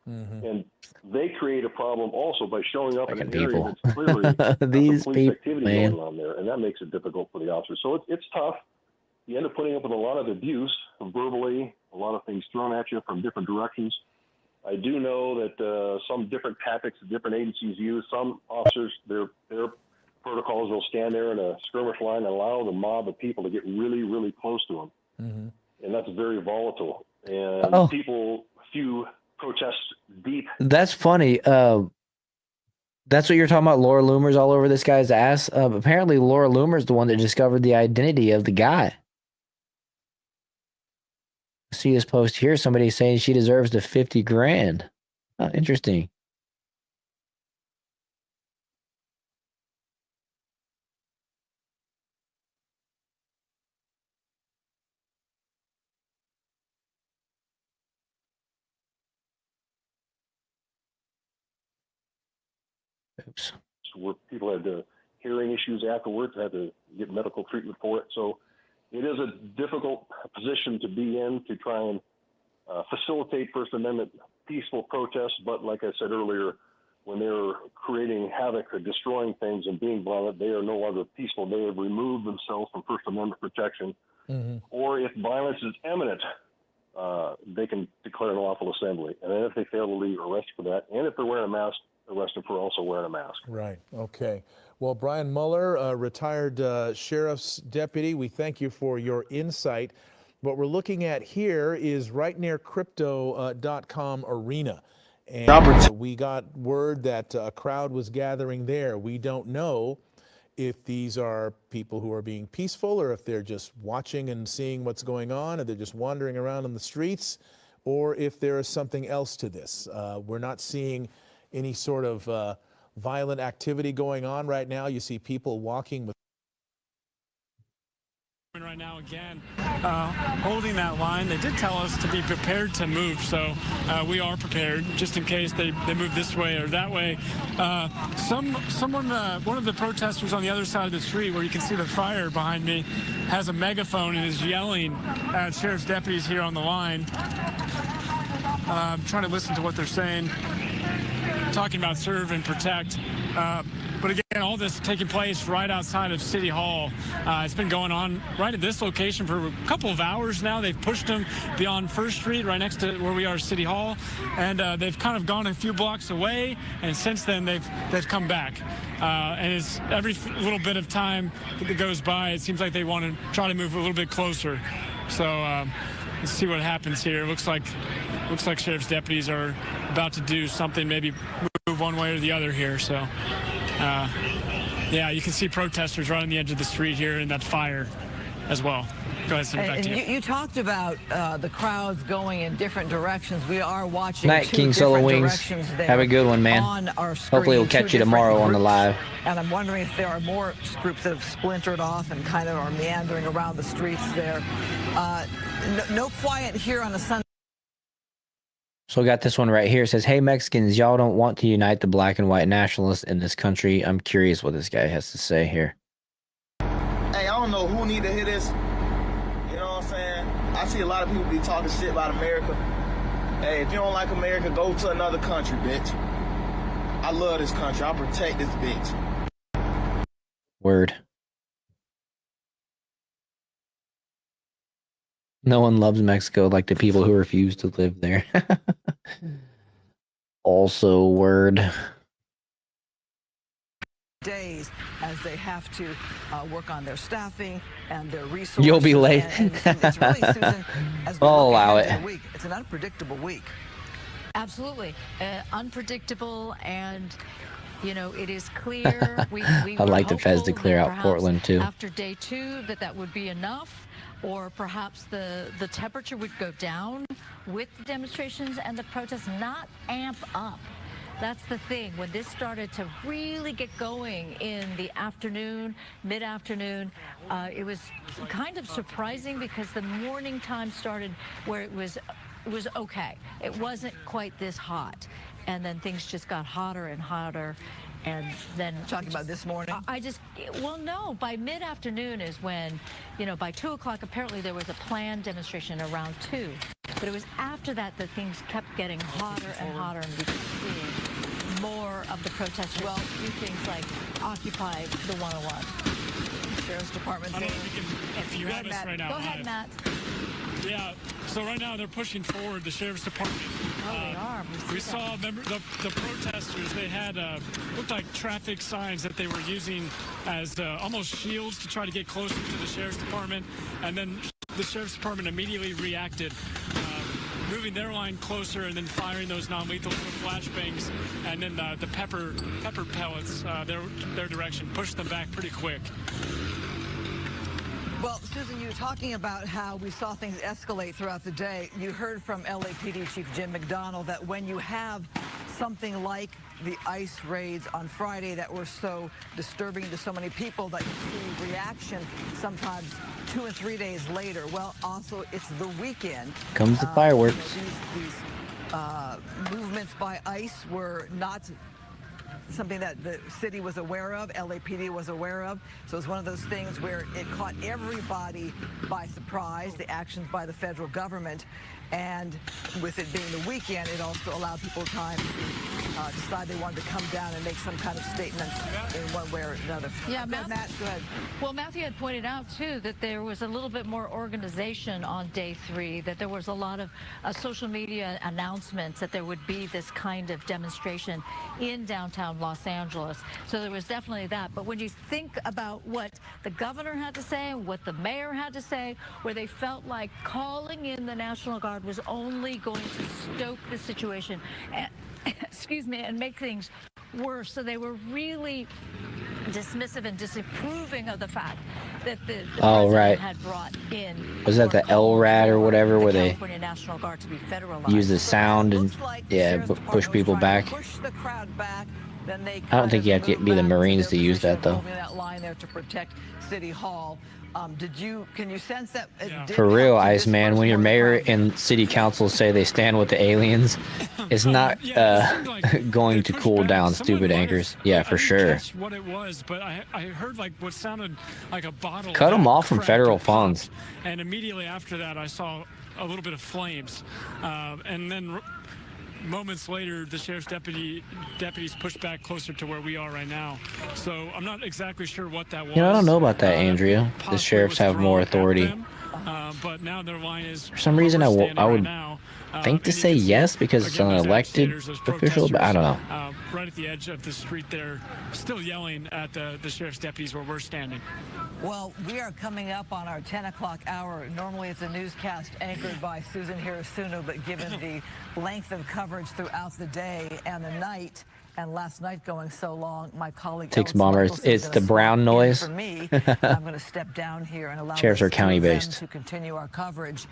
and they create a problem also by showing up in an area that's clearly these police people, activity man. going on there, and that makes it difficult for the officers. So it's tough. You end up putting up with a lot of abuse verbally, a lot of things thrown at you from different directions. I do know that some different tactics that different agencies use. Some officers, their protocols will stand there in a skirmish line and allow the mob of people to get really, really close to them. And that's very volatile. And people, few protests deep. That's funny. That's what you're talking about, Laura Loomer's all over this guy's ass. Apparently, Laura Loomer's the one that discovered the identity of the guy. See this post here, somebody saying she deserves the 50 grand. Oh, interesting. Oops. Where people had hearing issues afterwards, had to get medical treatment for it. So it is a difficult position to be in to try and facilitate First Amendment peaceful protests. But like I said earlier, when they're creating havoc or destroying things and being violent, they are no longer peaceful. They have removed themselves from First Amendment protection. Or if violence is imminent, they can declare an unlawful assembly. And then if they fail to leave, arrest for that. And if they're wearing a mask, arrest them for also wearing a mask. Right. Okay. Well, Brian Mueller, retired sheriff's deputy, we thank you for your insight. What we're looking at here is right near crypto.com arena. And we got word that a crowd was gathering there. We don't know if these are people who are being peaceful or if they're just watching and seeing what's going on, or they're just wandering around in the streets, or if there is something else to this. We're not seeing any sort of violent activity going on right now. You see people walking with right now again holding that line. They did tell us to be prepared to move, so we are prepared just in case they move this way or that way. One of the protesters on the other side of the street, where you can see the fire behind me, has a megaphone and is yelling at sheriff's deputies here on the line. I'm trying to listen to what they're saying, talking about serve and protect. But again, all this taking place right outside of City Hall. It's been going on right at this location for a couple of hours now. They've pushed them beyond First Street, right next to where we are, City Hall, and they've kind of gone a few blocks away. And since then, they've come back. And it's every little bit of time that goes by, it seems like they want to try to move a little bit closer. So let's see what happens here. It looks like sheriff's deputies are about to do something, maybe move one way or the other here. So, yeah, you can see protesters right on the edge of the street here in that fire as well. Go ahead, Cindy, back to you. You talked about the crowds going in different directions. We are watching Night, two King Solo different Wings. directions there. Have a good one, man. On our screen, Hopefully we'll catch you tomorrow on the live. And I'm wondering if there are more groups that have splintered off and kind of are meandering around the streets there. No quiet here on a Sunday. So we got this one right here. It says, hey, Mexicans, y'all don't want to unite the black and white nationalists in this country. I'm curious what this guy has to say here. Hey, I don't know who need to hear this. You know what I'm saying? I see a lot of people be talking shit about America. Hey, if you don't like America, go to another country, bitch. I love this country. I'll protect this bitch. Word. No one loves Mexico like the people who refuse to live there. Also, word. Days as they have to work on their staffing and their resources. You'll be late. And it's really, Susan, as we I'll look allow ahead it. to the week, it's an unpredictable week. Absolutely. Unpredictable, and, you know, it is clear. We I'd were like the feds to hopeful clear that out perhaps Portland, too. After day 2, that would be enough, or perhaps the temperature would go down with the demonstrations and the protests, not amp up. That's the thing. When this started to really get going in the afternoon, mid-afternoon, it was kind of surprising because the morning time started where it was okay. It wasn't quite this hot. And then things just got hotter and hotter. And then talking about this morning, well, no, by mid-afternoon is when, you know, by 2 o'clock, apparently there was a planned demonstration around 2. But it was after that that things kept getting hotter and hotter, and we kept seeing more of the protesters do things like occupy the 101. Sheriff's Department. I don't know if you have us right now. Go ahead, Matt. Yeah, so right now they're pushing forward the Sheriff's Department. They are. We saw the protesters. They had looked like traffic signs that they were using as almost shields to try to get closer to the Sheriff's Department, and then the Sheriff's Department immediately reacted, moving their line closer and then firing those non-lethal flashbangs, and then the pepper pellets their direction, pushed them back pretty quick. Well, Susan, you were talking about how we saw things escalate throughout the day. You heard from LAPD Chief Jim McDonnell that when you have something like the ICE raids on Friday that were so disturbing to so many people, that you see reaction sometimes 2 and 3 days later. Well, also, it's the weekend. Comes the fireworks. These movements by ICE were not something that the city was aware of, LAPD was aware of. So it's one of those things where it caught everybody by surprise, the actions by the federal government. And with it being the weekend, it also allowed people time to decide they wanted to come down and make some kind of statement in one way or another. Yeah, Matt, go ahead. Well, Matthew had pointed out, too, that there was a little bit more organization on day 3, that there was a lot of social media announcements that there would be this kind of demonstration in downtown Los Angeles. So there was definitely that. But when you think about what the governor had to say, what the mayor had to say, where they felt like calling in the National Guard was only going to stoke the situation and, excuse me, and make things worse. So they were really dismissive and disapproving of the fact that the president had brought in. Was that the LRAD or whatever, where they California National Guard to be federalized? use the sound and push people back? Push the crowd back. Then they I don't think you have to be the Marines to use that, though. That line there to protect City Hall. Can you sense that? For real, Iceman, when your mayor and city council say they stand with the aliens, it's not going to cool down stupid anchors. Yeah, for sure. What it was, but I heard like what sounded like a bottle. Cut them off from federal funds. And immediately after that, I saw a little bit of flames, and then moments later, the sheriff's deputies pushed back closer to where we are right now. So I'm not exactly sure what that was. You know, I don't know about that, Andrea. The sheriffs have more authority. But now their line is, For some reason, I would think to and you say can see, yes because it's again, an those elected agitators, those official, but I don't know. right at the edge of the street there, still yelling at the sheriff's deputies where we're standing. Well, we are coming up on our 10 o'clock hour. Normally it's a newscast anchored by Susan Hirasuno, but given the length of coverage throughout the day and the night, and last night going so long, my colleague Takes Alex bomber. Michelson It's is the gonna brown swap in noise. For me, I'm going to step down here and allow Sheriffs those are county two of them based. to continue our coverage.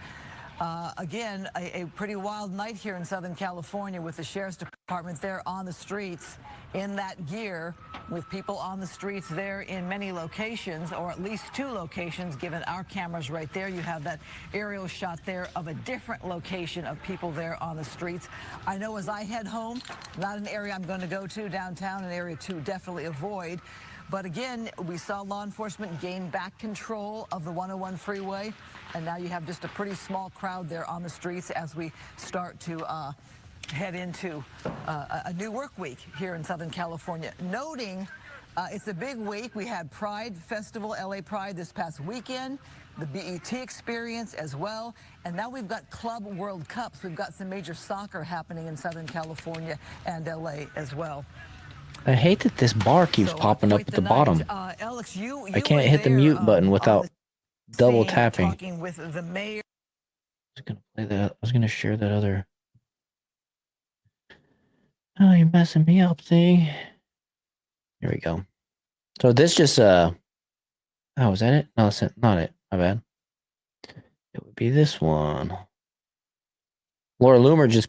Again, a pretty wild night here in Southern California with the Sheriff's Department there on the streets in that gear, with people on the streets there in many locations, or at least 2 locations, given our cameras right there. You have that aerial shot there of a different location of people there on the streets. I know as I head home, not an area I'm going to go to downtown, an area to definitely avoid. But again, we saw law enforcement gain back control of the 101 freeway, and now you have just a pretty small crowd there on the streets as we start to head into a new work week here in Southern California. Noting it's a big week. We had Pride Festival, LA Pride, this past weekend, the BET experience as well, and now we've got Club World Cups. We've got some major soccer happening in Southern California and LA as well. I hate that this bar keeps popping up at the bottom. Alex, I can't hit the mute button without double tapping. Talking with the mayor. I was gonna play that. I was gonna share that other. Oh, you're messing me up thing. Here we go. So this just oh, is that it? No, that's not it. My bad. It would be this one. Laura Loomer just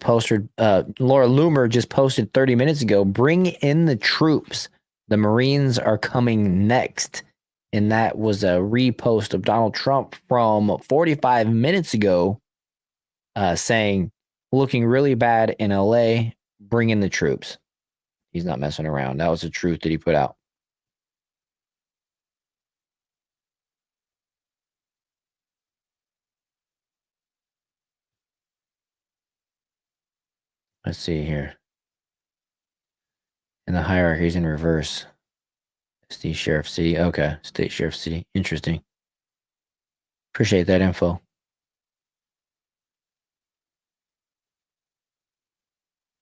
posted 30 minutes ago, bring in the troops. The Marines are coming next. And that was a repost of Donald Trump from 45 minutes ago saying, looking really bad in LA, bring in the troops. He's not messing around. That was the truth that he put out. Let's see here. And the hierarchy's in reverse. SD Sheriff City. Okay. State Sheriff City. Interesting. Appreciate that info.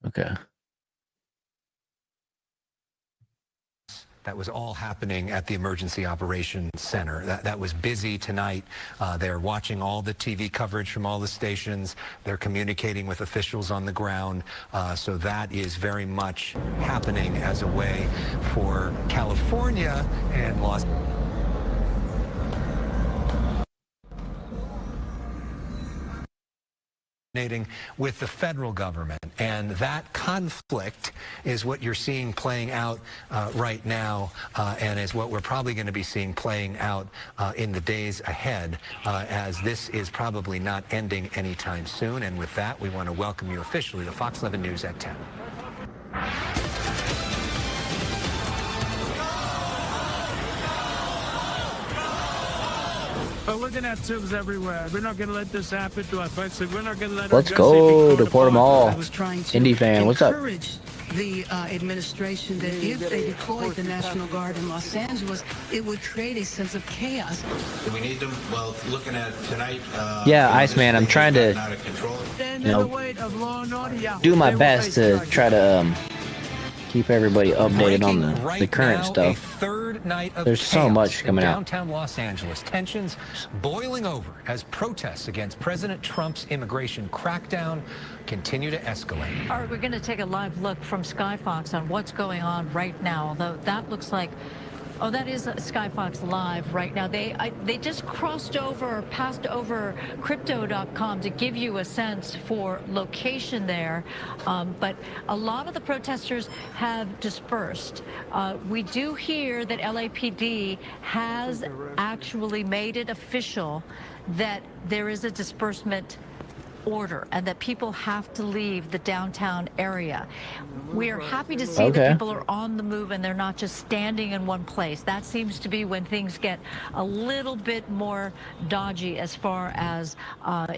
Okay. That was all happening at the Emergency Operations Center. That was busy tonight. They're watching all the TV coverage from all the stations. They're communicating with officials on the ground. So that is very much happening as a way for California and Los Angeles with the federal government, and that conflict is what you're seeing playing out right now, and is what we're probably going to be seeing playing out in the days ahead, as this is probably not ending anytime soon. And with that, we want to welcome you officially to Fox 11 News at 10. We're going to have troops everywhere. We're not going to let this happen to us. We're not going to let. Let's go. Deport them all. Indie fan, what's up? The administration that if they deployed the National Guard in Los Angeles, it would create a sense of chaos. Do we need them? Well, looking at tonight. Yeah, Iceman, I'm trying to, do my best to try to keep everybody updated on the current stuff. Third night of There's so much coming out. Downtown Los Angeles, tensions boiling over as protests against President Trump's immigration crackdown continue to escalate. All right, we're going to take a live look from Skyfox on what's going on right now, although that looks like, oh, that is Skyfox Live right now. They just passed over crypto.com to give you a sense for location there. But a lot of the protesters have dispersed. We do hear that LAPD has actually made it official that there is a disbursement order and that people have to leave the downtown area. We are happy to see that people are on the move and they're not just standing in one place. That seems to be when things get a little bit more dodgy as far as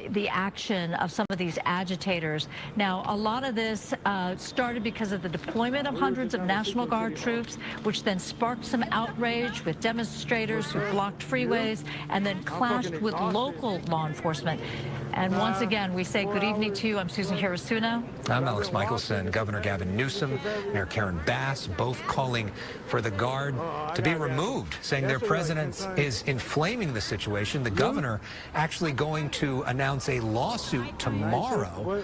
the action of some of these agitators. Now, a lot of this started because of the deployment of hundreds of National Guard troops, which then sparked some outrage with demonstrators who blocked freeways and then clashed with local law enforcement. And once again, we say good evening to you. I'm Susan Hirasuno. I'm Alex Michelson. Governor Gavin Newsom, Mayor Karen Bass, both calling for the Guard to be removed, saying their president is inflaming the situation. The governor actually going to announce a lawsuit tomorrow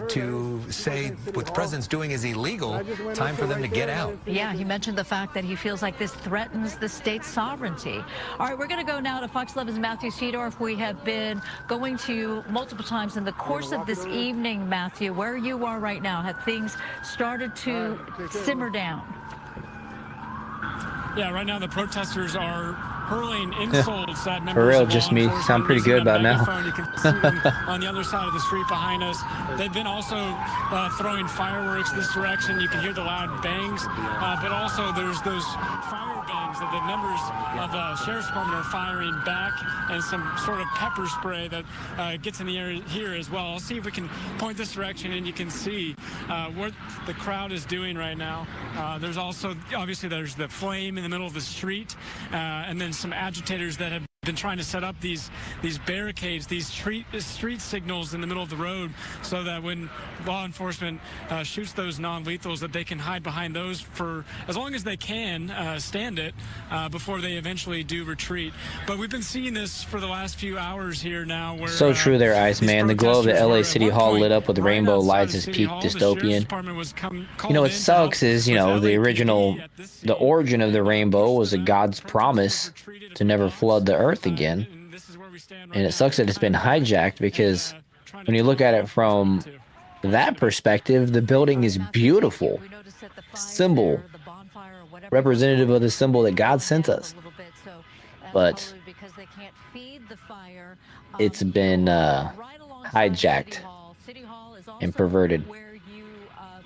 to say what the president's doing is illegal. Time for them to get out. Yeah, he mentioned the fact that he feels like this threatens the state's sovereignty. All right, we're going to go now to Fox 11's Matthew Seedorf. We have been going to you multiple times in the course of this evening, Matthew. Where you are right now, have things started to simmer down? Yeah, right now the protesters are hurling insults at members For real, of just law me. enforcement. Sound pretty good about now. You can see them on the other side of the street behind us. They've been also throwing fireworks this direction. You can hear the loud bangs, but also there's those fire bangs that the members of the Sheriff's Department are firing back, and some sort of pepper spray that gets in the air here as well. I'll see if we can point this direction, and you can see what the crowd is doing right now. There's also, obviously, there's the flame in the middle of the street, and then some agitators that have been trying to set up these barricades, these street signals in the middle of the road, so that when law enforcement shoots those non-lethals, that they can hide behind those for as long as they can, stand it, before they eventually do retreat. But we've been seeing this for the last few hours here now. Where, so true there, Iceman. The glow of the LA City Hall lit up with rainbow lights is peak dystopian. You know, what sucks is, you know, the origin of the rainbow was a God's promise to never flood the earth again. And it sucks that it's been hijacked, because when you look at it from that perspective, the building is beautiful. Symbol, representative of the symbol that God sent us. But it's been hijacked and perverted.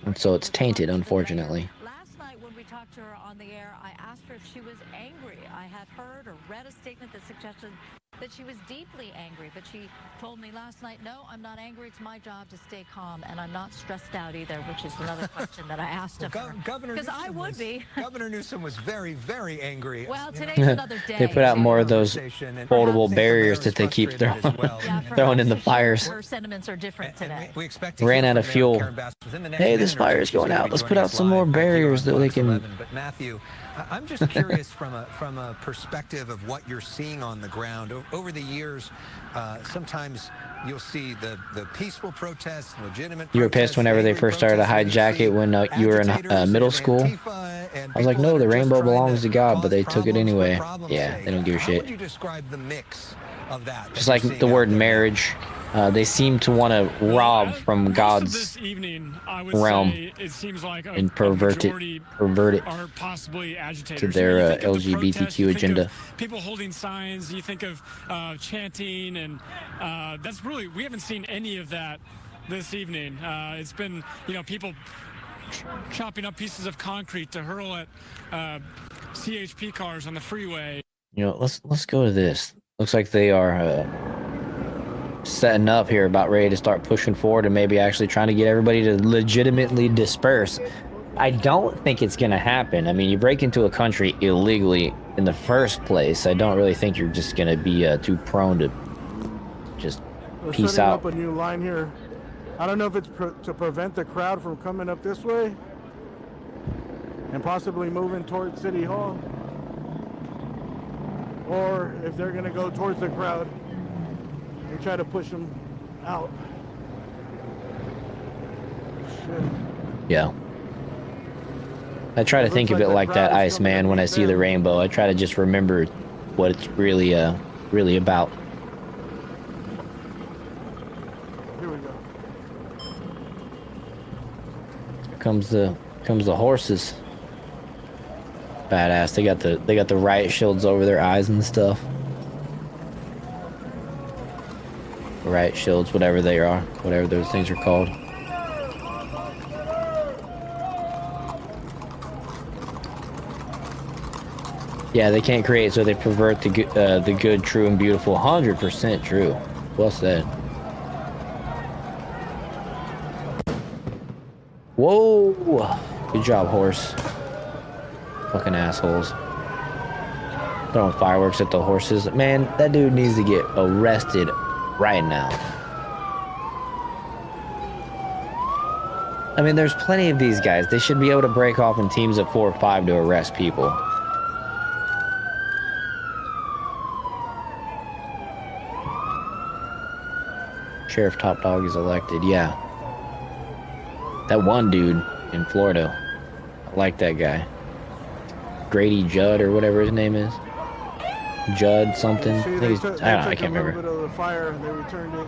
And so it's tainted, unfortunately. Last night when we talked to her on the air, I asked her if she was angry. I had heard or read a statement that suggested that she was deeply angry, but she told me last night, no, I'm not angry. It's my job to stay calm, and I'm not stressed out either, which is another question that I asked of her. Because I would be. Governor Newsom was very, very angry. Well, today's another day. They put out more of those foldable barriers that they keep throwing in the fires. Her sentiments are different today. We expect Ran out of fuel. Hey, this fire is going out. Let's put out some more barriers that they can. But Matthew, I'm just curious from a perspective of what you're seeing on the ground. Over the years, sometimes you'll see the peaceful protests, legitimate. You were pissed whenever they first started to hijack it when you were in middle school. I was like, no, the rainbow belongs to God, but they took it anyway. Yeah, they don't give a shit. How would you describe the mix of that? Just like the word marriage. They seem to want to rob from God's realm and pervert it to their LGBTQ agenda. People holding signs, you think of chanting, and that's really, we haven't seen any of that this evening. It's been, you know, people chopping up pieces of concrete to hurl at CHP cars on the freeway. You know, let's go to this. Looks like they are setting up here, about ready to start pushing forward and maybe actually trying to get everybody to legitimately disperse. I don't think it's going to happen. I mean, you break into a country illegally in the first place. I don't really think you're just going to be too prone to just peace out. Up a new line here. I don't know if it's to prevent the crowd from coming up this way and possibly moving towards City Hall, or if they're going to go towards the crowd and try to push them out. Shit. Yeah. I try to think of it like that, Iceman, when I see the rainbow. I try to just remember what it's really about. Here we go. Comes the horses. Badass. They got the riot shields over their eyes and stuff. riot shields, whatever they are, whatever those things are called. Yeah, they can't create, so they pervert the good, true, and beautiful. 100% true. Well said. Whoa! Good job, horse. Fucking assholes. Throwing fireworks at the horses. Man, that dude needs to get arrested right now. I mean, there's plenty of these guys. They should be able to break off in teams of 4 or 5 to arrest people. Sheriff Top Dog is elected, yeah. That one dude in Florida, I like that guy. Grady Judd or whatever his name is. Judd something. I think he's, I don't know, I can't remember. A little bit of the fire and they returned it.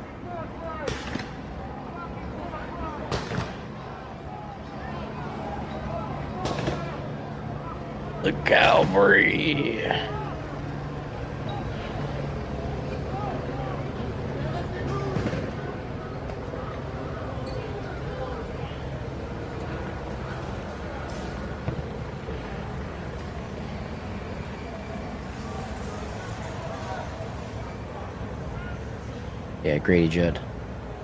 The cavalry. Yeah, Grady Judd.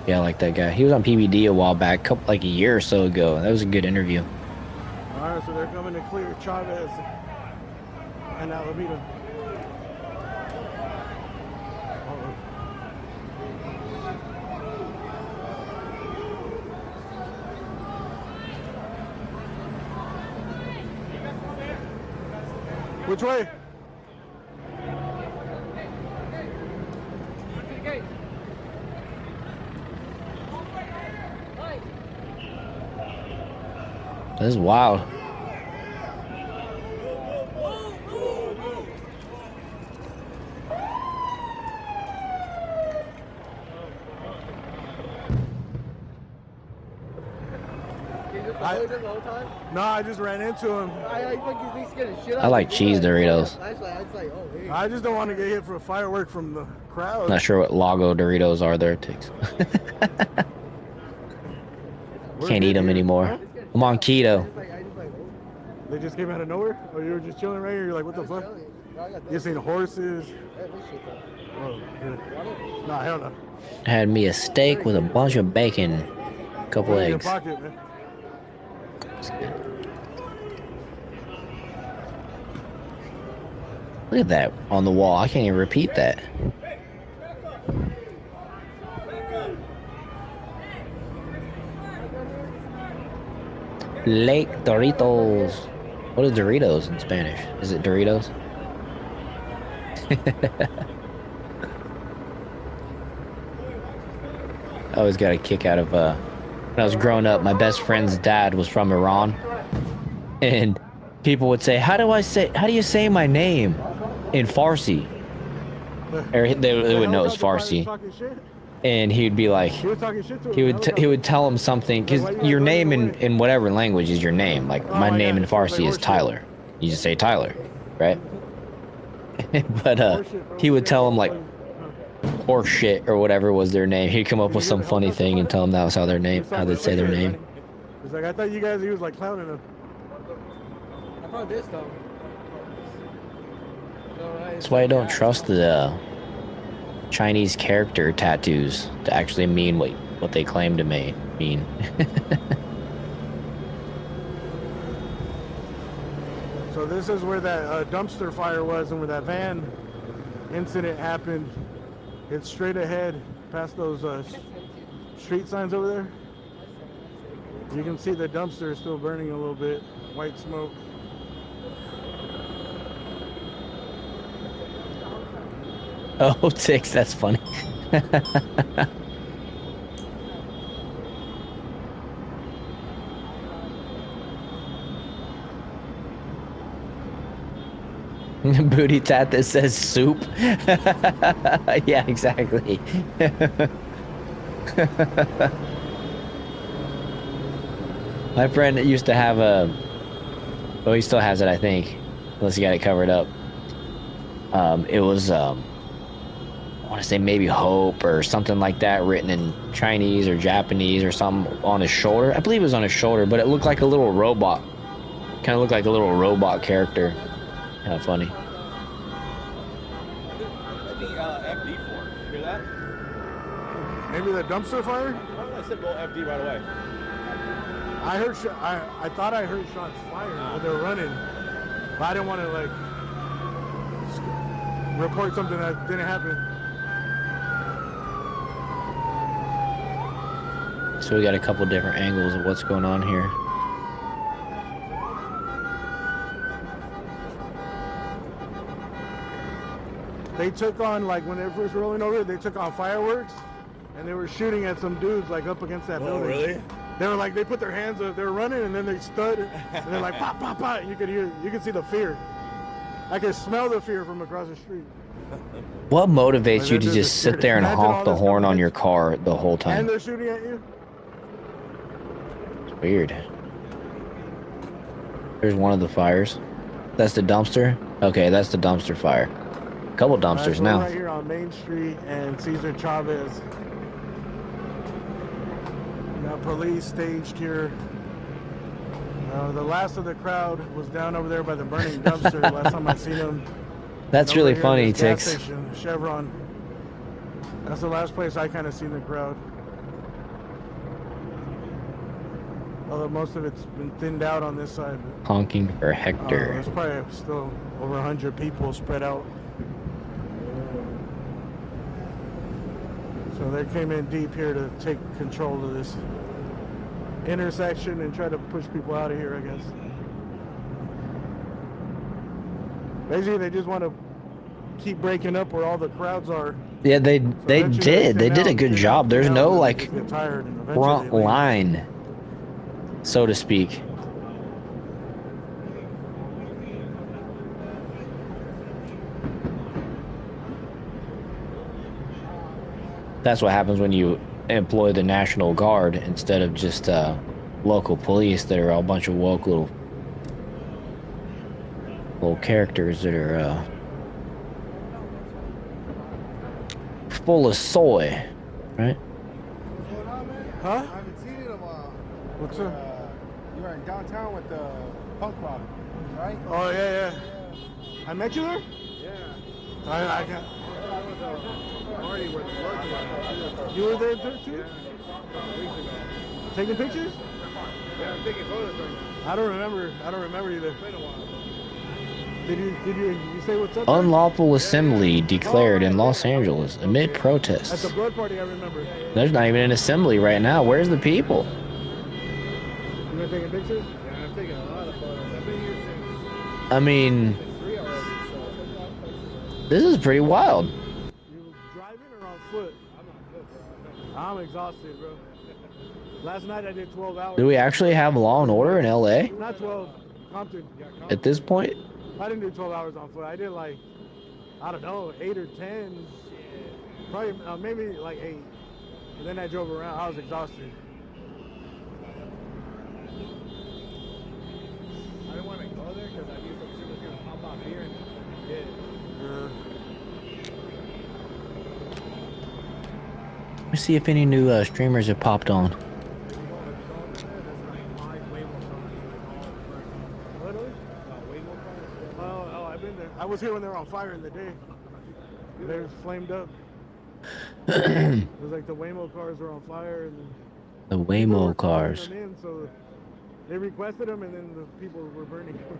Yeah, I like that guy. He was on PBD a while back, like a year or so ago. That was a good interview. All right, so they're coming to clear Chavez and Alameda. Which way? This is wild. No, I just ran into him. I like cheese Doritos. I just don't want to get hit for a firework from the crowd. Not sure what Lago Doritos are there. Can't eat them anymore. I'm on keto. They just came out of nowhere? Or you were just chilling right here? You're like, what the fuck? You seen horses? Oh, good. Nah, hell no. Had me a steak with a bunch of bacon, a couple Put it in your eggs. pocket, man. Look at that on the wall. I can't even repeat that. Lake Doritos. What is Doritos in Spanish? Is it Doritos? I always got a kick out of when I was growing up, my best friend's dad was from Iran, and people would say, how do you say my name in Farsi? Or they would know it's Farsi. And he'd be like, he would tell him something, because your name in whatever language is your name. Like my name in Farsi is Tyler. You just say Tyler, right? But he would tell him like horse shit or whatever was their name. He'd come up with some funny thing and tell them that was how they'd say their name. He's like, I thought you guys, he was like clowning him. I found this though. That's why I don't trust the Chinese character tattoos to actually mean what they claim to mean. So this is where that dumpster fire was and where that van incident happened. It's straight ahead past those street signs over there. You can see the dumpster is still burning a little bit. White smoke. Oh, 6, that's funny. Booty tat that says soup. Yeah, exactly. My friend used to have well, he still has it, I think, unless he got it covered up. It was want to say maybe hope or something like that written in Chinese or Japanese or something on his shoulder. I believe it was on his shoulder, but it looked like a little robot. Kind of looked like a little robot character. Kind of funny. FD for. You hear that? Maybe the dumpster fire? Why did I say go FD right away? I heard. I thought I heard shots fired, but they were running. But I didn't want to like report something that didn't happen. So we got a couple different angles of what's going on here. They took on, like, when they first rolling over, they took on fireworks, and they were shooting at some dudes, like, up against that building. Really? They were like, they put their hands up, they were running, and then they stood, and they're like, pop, pop, pop. You could see the fear. I could smell the fear from across the street. What motivates you to just sit there and honk the horn on your car the whole time? And they're shooting at you? It's weird. There's one of the fires. That's the dumpster? Okay, that's the dumpster fire. Couple dumpsters now. Right here on Main Street and Cesar Chavez. Now police staged here. The last of the crowd was down over there by the burning dumpster. Last time I seen them. That's really funny, Tix. Chevron. That's the last place I kind of seen the crowd. Although most of it's been thinned out on this side. Honking for Hector. There's probably still over 100 people spread out. So they came in deep here to take control of this intersection and try to push people out of here, I guess. Basically, they just want to keep breaking up where all the crowds are. Yeah, they did. They did a good job. There's no, like, front line, so to speak. That's what happens when you employ the National Guard instead of just local police that are a bunch of woke little characters that are full of soy, right? Huh? I haven't seen it in a while. What's up? You were in downtown with the punk rock, right? Oh, yeah. I met you there? Yeah. I got... That was a party with the Lord's around. You were there too? Yeah. A couple weeks ago. Taking pictures? Yeah, I'm taking photos right now. I don't remember you there. It's been a while. Did you say what's up? Unlawful assembly declared in Los Angeles amid At protests. the blood party, I remember. There's not even an assembly right now. Where's the people? You were taking pictures? Yeah, I'm taking a lot of photos. I've been here since I mean, 3 already, so. this is pretty wild. You driving or on foot? I'm on foot, bro. I'm exhausted, bro. Last night I did 12 hours. Do we actually have law and order in LA Not 12, Compton. at this point? I didn't do 12 hours on foot. I did like, I don't know, 8 or 10. Probably, maybe like 8. And then I drove around. I was exhausted. I didn't want to go there because I knew some shit was going to pop out here and did. Let me see if any new streamers have popped on. Oh, I've been there. I was here when they were on fire in the day. They were flamed up. It was like the Waymo cars were on fire. And The Waymo cars. them in, so they requested them, and then the people were burning them.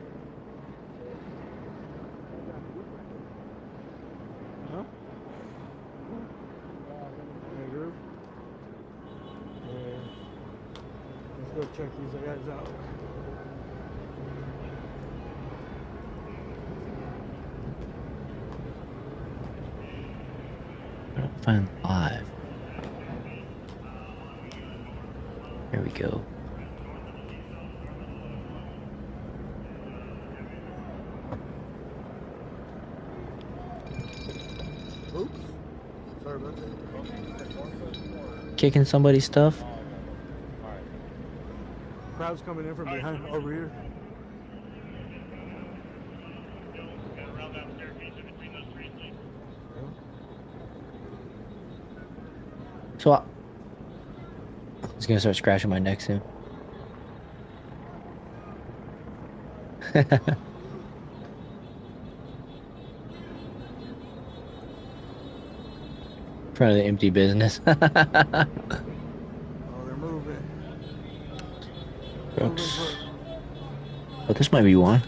Huh? Andrew? Yeah. Let's go check these guys out. Find live. There we go. Oops. Sorry about that. Kicking somebody's stuff. Crowd's coming in from behind over here. So I was gonna start scratching my neck soon. In front of the empty business. Oh, they're moving. Trucks. Oh, this might be one.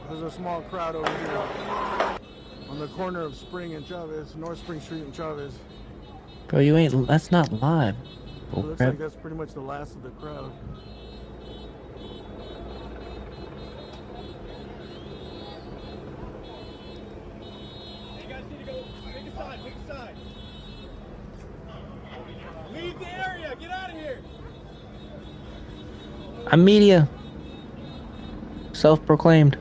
There's a small crowd over here on the corner of Spring and Chavez, North Spring Street and Chavez. Bro, you ain't. That's not live. It looks like that's pretty much the last of the crowd. You guys need to go pick a side, pick a side. Leave the area, get out of here. I'm media. Self-proclaimed.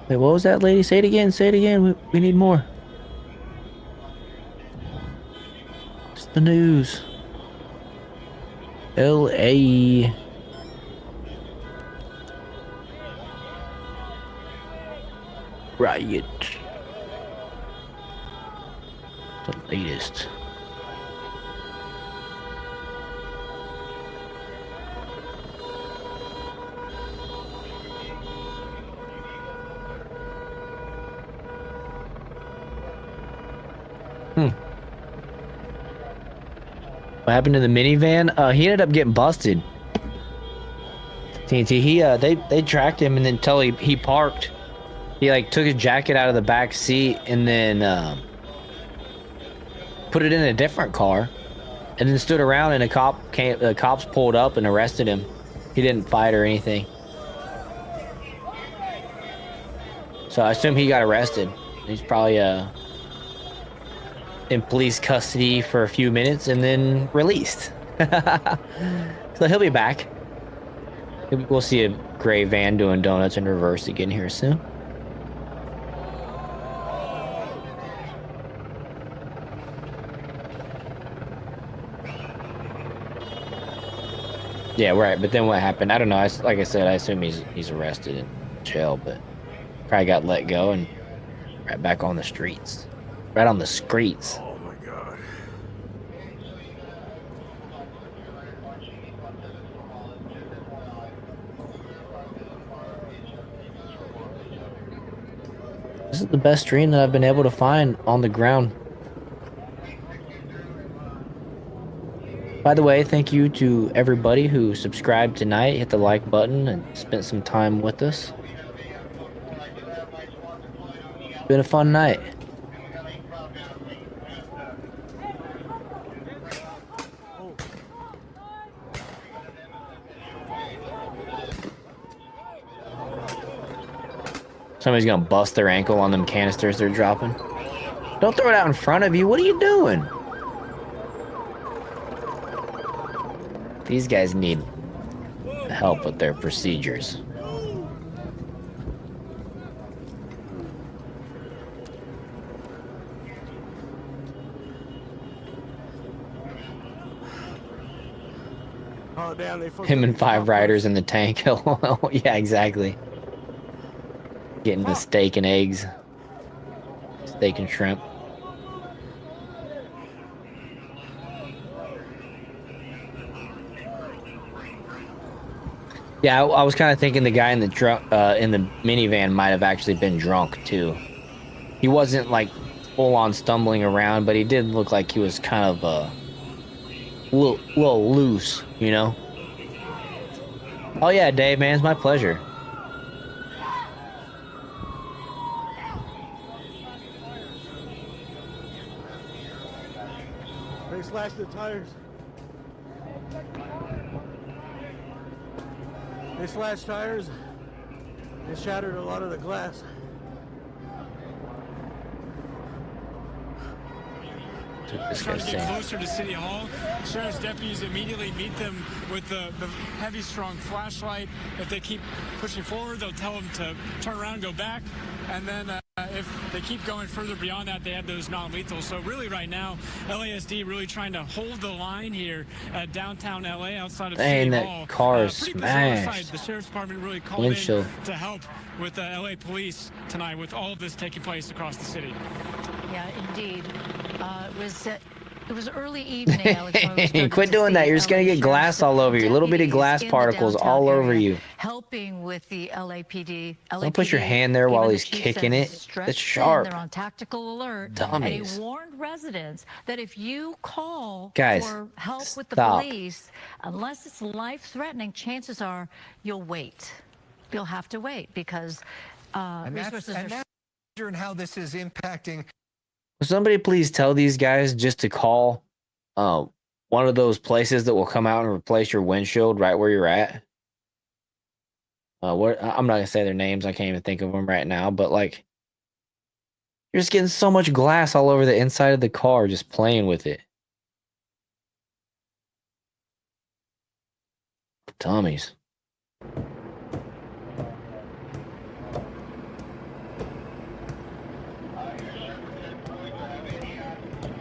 Wait, what was that, lady? Say it again. Say it again. We need more. It's the news. L.A. Riot. The latest. What happened to the minivan? He ended up getting busted. TNT, they tracked him and then until he parked. He like took his jacket out of the back seat and then put it in a different car, and then stood around and the cops pulled up and arrested him. He didn't fight or anything. So I assume he got arrested. He's probably in police custody for a few minutes and then released. So he'll be back. We'll see a gray van doing donuts in reverse again here soon. Yeah, right. But then what happened? I don't know. Like I said, I assume he's arrested in jail, but probably got let go and right back on the streets. Right on the streets. Oh my God. This is the best stream that I've been able to find on the ground. By the way, thank you to everybody who subscribed tonight, hit the like button, and spent some time with us. Been a fun night. Somebody's gonna bust their ankle on them canisters they're dropping. Don't throw it out in front of you. What are you doing? These guys need help with their procedures. Oh damn! They Him and 5 riders in the tank. Yeah, exactly. Getting the steak and eggs. Steak and shrimp. Yeah, I was kind of thinking the guy in the minivan might have actually been drunk too. He wasn't like full on stumbling around, but he did look like he was kind of a little loose, you know. Oh yeah, Dave, man, it's my pleasure. They slashed the tires. They slashed tires. They shattered a lot of the glass. This trying guy's to get saying. closer to City Hall. Sheriff's deputies immediately meet them with the heavy, strong flashlight. If they keep pushing forward, they'll tell them to turn around, go back. And then if they keep going further beyond that, they have those non-lethal. So really right now, LASD really trying to hold the line here at downtown LA outside of City Hall. That car is Pretty bizarre sight. smashed. The Sheriff's Department really called Windshield. in to help with the LA police tonight with all of this taking place across the city. Yeah, indeed. It was early evening, Alex. when we started Quit to doing that. see You're just going to LA get glass all over you. Little bitty deputies glass in the particles downtown all over area you. helping with the LAPD. Don't put your hand there while he's kicking it. It's sharp. They're on tactical alert. Dummies. And he warned residents that if you call Guys, for help with the stop. police, unless it's life-threatening, chances are you'll wait. You'll have to wait because resources are... And how this is impacting. Will somebody please tell these guys just to call one of those places that will come out and replace your windshield right where you're at? I'm not going to say their names. I can't even think of them right now. But, like, you're just getting so much glass all over the inside of the car just playing with it. Dummies.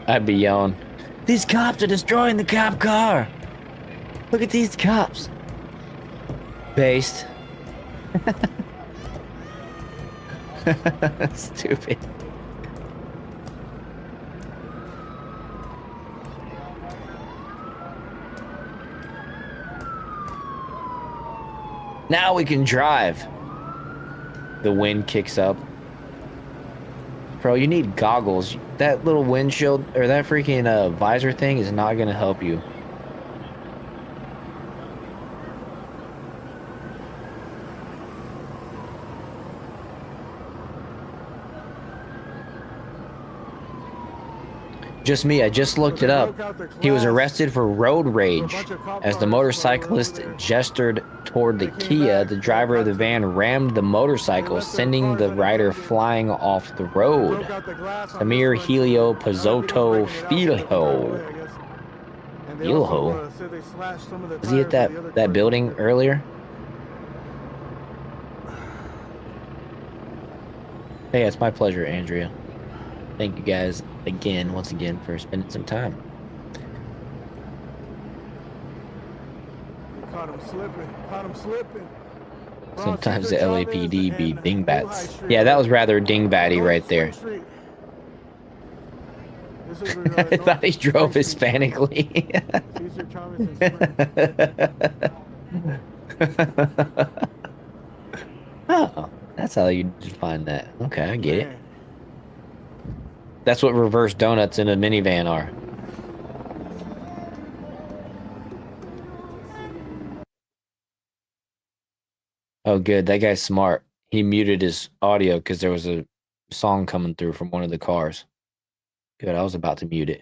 I'd be yelling, these cops are destroying the cop car. Look at these cops. Based. Stupid. Now we can drive. The wind kicks up. Bro, you need goggles. That little windshield, or that freaking visor thing is not going to help you. Just me, I just looked it up. He was arrested for road rage. As the motorcyclist gestured toward the Kia, the driver of the van rammed the motorcycle, sending the rider flying off the road. Samir Helio Pizzotto Filho. Was he at that building earlier? Hey, it's my pleasure, Andrea. Thank you guys once again for spending some time. Caught him slipping. Sometimes the LAPD be dingbats. Yeah, that was rather dingbatty right there. I thought he drove Hispanically. Oh, that's how you define that. Okay, I get it. That's what reverse donuts in a minivan are. Oh, good. That guy's smart. He muted his audio because there was a song coming through from one of the cars. Good. I was about to mute it.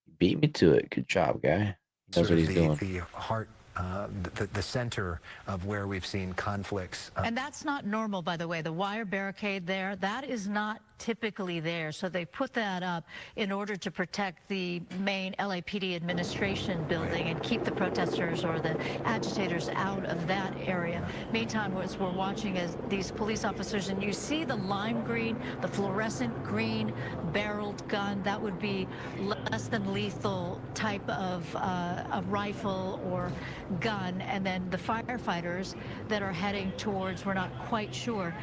You beat me to it. Good job, guy. He knows what he's doing. The heart, the center of where we've seen conflicts. And that's not normal, by the way. The wire barricade there, that is not typically there. So they put that up in order to protect the main LAPD administration building and keep the protesters or the agitators out of that area. Meantime, as we're watching as these police officers, and you see the lime green, the fluorescent green barreled gun, that would be less than lethal type of a rifle or gun. And then the firefighters that are heading towards, we're not quite sure.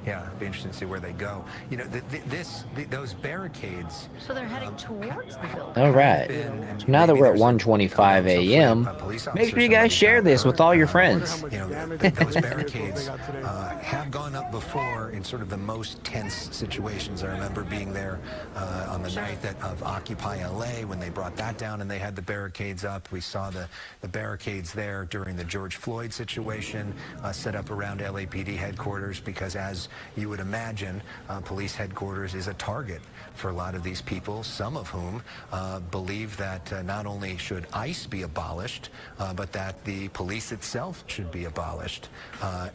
Yeah, it'd be interesting to see where they go. You know, those barricades. So they're heading towards the building. All right. So now that we're at 1:25 a.m., make sure you guys share this with all your friends. You know, those barricades have gone up before in sort of the most tense situations. I remember being there on the night of Occupy LA when they brought that down and they had the barricades up. We saw the barricades there during the George Floyd situation set up around LAPD headquarters because as you would imagine police headquarters is a target for a lot of these people, some of whom believe that not only should ICE be abolished, but that the police itself should be abolished.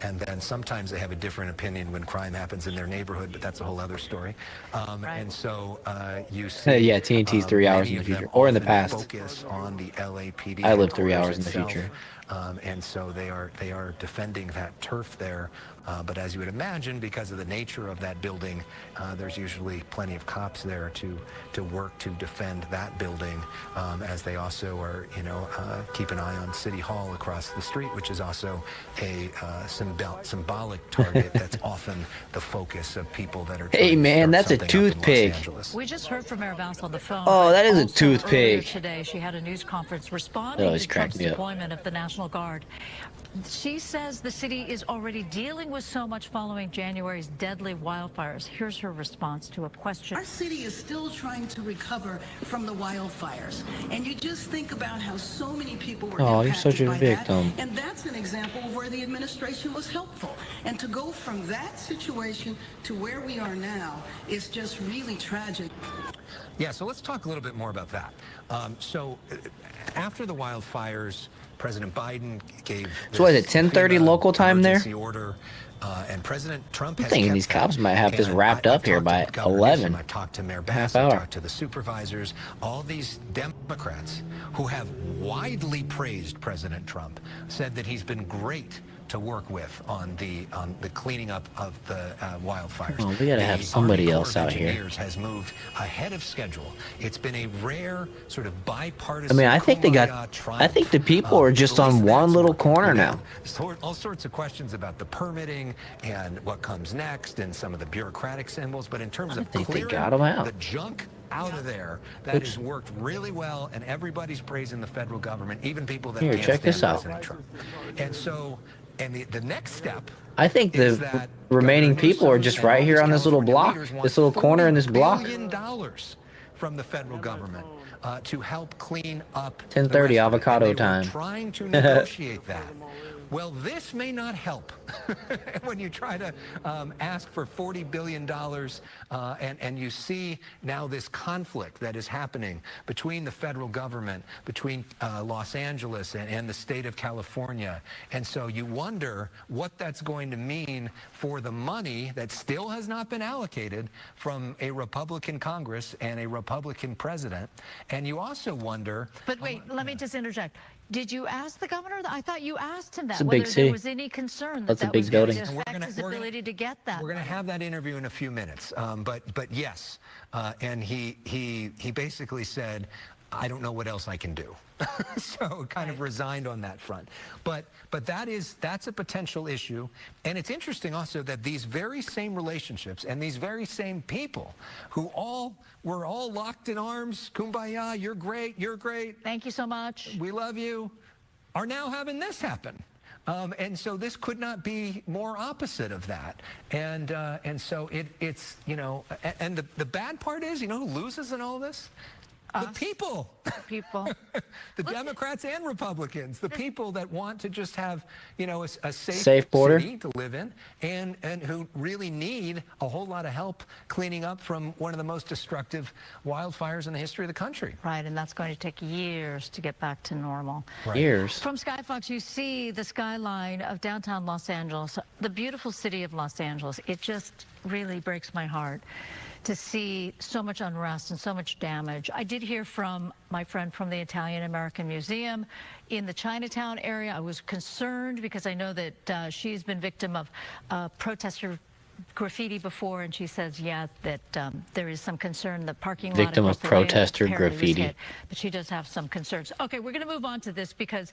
And then sometimes they have a different opinion when crime happens in their neighborhood, but that's a whole other story. And so you see, Yeah, TNT's 3 hours in the future, or in the past. Focus on the LAPD. I live 3 hours in the future. And so they are defending that turf there. But as you would imagine, because of the nature of that building, there's usually plenty of cops there to work to defend that building, as they also are, keep an eye on City Hall across the street, which is also a symbolic target that's often the focus of people that are trying Hey man, to that's a start something up in Los toothpick. Angeles. We just heard from Mayor Valls on the phone. Oh, that is a also earlier toothpick. Today, she had a news conference responding That to always cracked Trump's me up. deployment of the National Guard. She says the city is already dealing with so much following January's deadly wildfires. Here's her response to a question. Our city is still trying to recover from the wildfires. And you just think about how so many people were Oh, you're impacted such a by victim. that. And that's an example of where the administration was helpful. And to go from that situation to where we are now is just really tragic. Yeah, so let's talk a little bit more about that. After the wildfires, President Biden gave So what is it, 10:30 local time there? emergency order, and President Trump I'm has thinking kept these that. cops might have this And wrapped up here talked by to Governor 11. Newsom, I've talked to Mayor Bass, Half I've hour. talked to the supervisors, all these Democrats who have widely praised President Trump, said that he's been great to work with on the cleaning up of the wildfires. Oh, we gotta have somebody else out here. Engineers has moved ahead of schedule. It's been a rare sort of bipartisan. I mean, I think they got. I think the people are just on one little corner now. All sorts of questions about the permitting and what comes next and some of the bureaucratic symbols, but in terms of think they clearing got 'em out. the junk out of there, that has worked really well, and everybody's praising the federal government, even people that Here, can't check this stand out. President Trump. And so, the next step. I think the remaining people are just right here on this little block, this little corner in this block. $1 billion from the federal government to help clean up. 10:30 avocado They were time. trying to negotiate that. Well, this may not help when you try to ask for $40 billion and you see now this conflict that is happening between the federal government, between Los Angeles and the state of California. And so you wonder what that's going to mean for the money that still has not been allocated from a Republican Congress and a Republican president. And you also wonder... But wait, let me just interject. Did you ask the governor? I thought you asked him that, It's a whether big there city. was any concern that That's a that big was going building. to affect his ability to get that. We're going to have that interview in a few minutes. But yes, and he basically said, I don't know what else I can do. So kind of resigned on that front. But that's a potential issue. And it's interesting also that these very same relationships and these very same people who were all locked in arms, kumbaya, you're great, you're great. Thank you so much. We love you, are now having this happen. And so this could not be more opposite of that. And so it's, and the bad part is, who loses in all this? The people. People. The Democrats and Republicans. The people that want to just have, a Safe border city to live in and who really need a whole lot of help cleaning up from one of the most destructive wildfires in the history of the country. Right, and that's going to take years to get back to normal. Right. Years. From Skyfox, you see the skyline of downtown Los Angeles, the beautiful city of Los Angeles. It just really breaks my heart to see so much unrest and so much damage. I did hear from my friend from the Italian American Museum in the Chinatown area. I was concerned because I know that she's been victim of protester graffiti before, and she says, yeah, that there is some concern. The parking lot Victim of across the way protester apparently was graffiti. hit, but she does have some concerns. Okay, we're going to move on to this because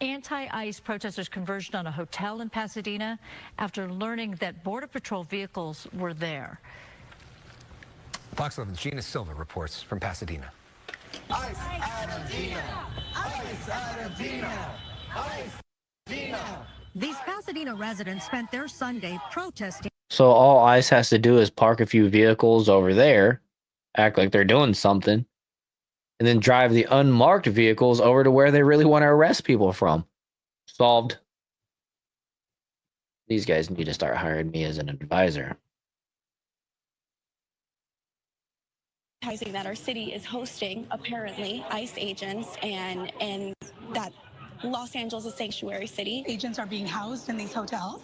anti-ICE protesters converged on a hotel in Pasadena after learning that Border Patrol vehicles were there. Fox 11's Gina Silva reports from Pasadena. ICE Pasadena! ICE Pasadena! ICE Pasadena! These Pasadena residents spent their Sunday protesting. So all ICE has to do is park a few vehicles over there, act like they're doing something, and then drive the unmarked vehicles over to where they really want to arrest people from. Solved. These guys need to start hiring me as an advisor. That our city is hosting, apparently, ICE agents, and that Los Angeles is a sanctuary city. Agents are being housed in these hotels.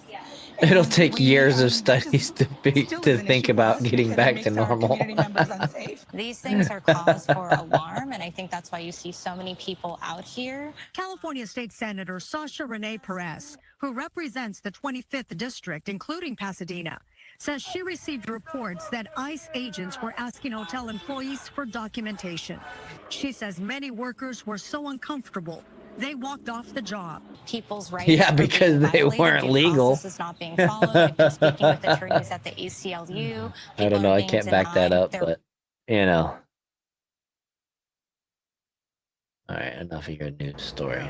It'll take years of studies to think about getting back to normal. These things are cause for alarm, and I think that's why you see so many people out here. California State Senator Sasha Renee Perez, who represents the 25th district, including Pasadena, says she received reports that ICE agents were asking hotel employees for documentation. She says many workers were so uncomfortable, they walked off the job. People's rights Yeah, are because being they violated. weren't Due legal. process is not being followed. I've been speaking with attorneys at the ACLU. I don't know. I can't back that up, but you know. All right, enough of your news story.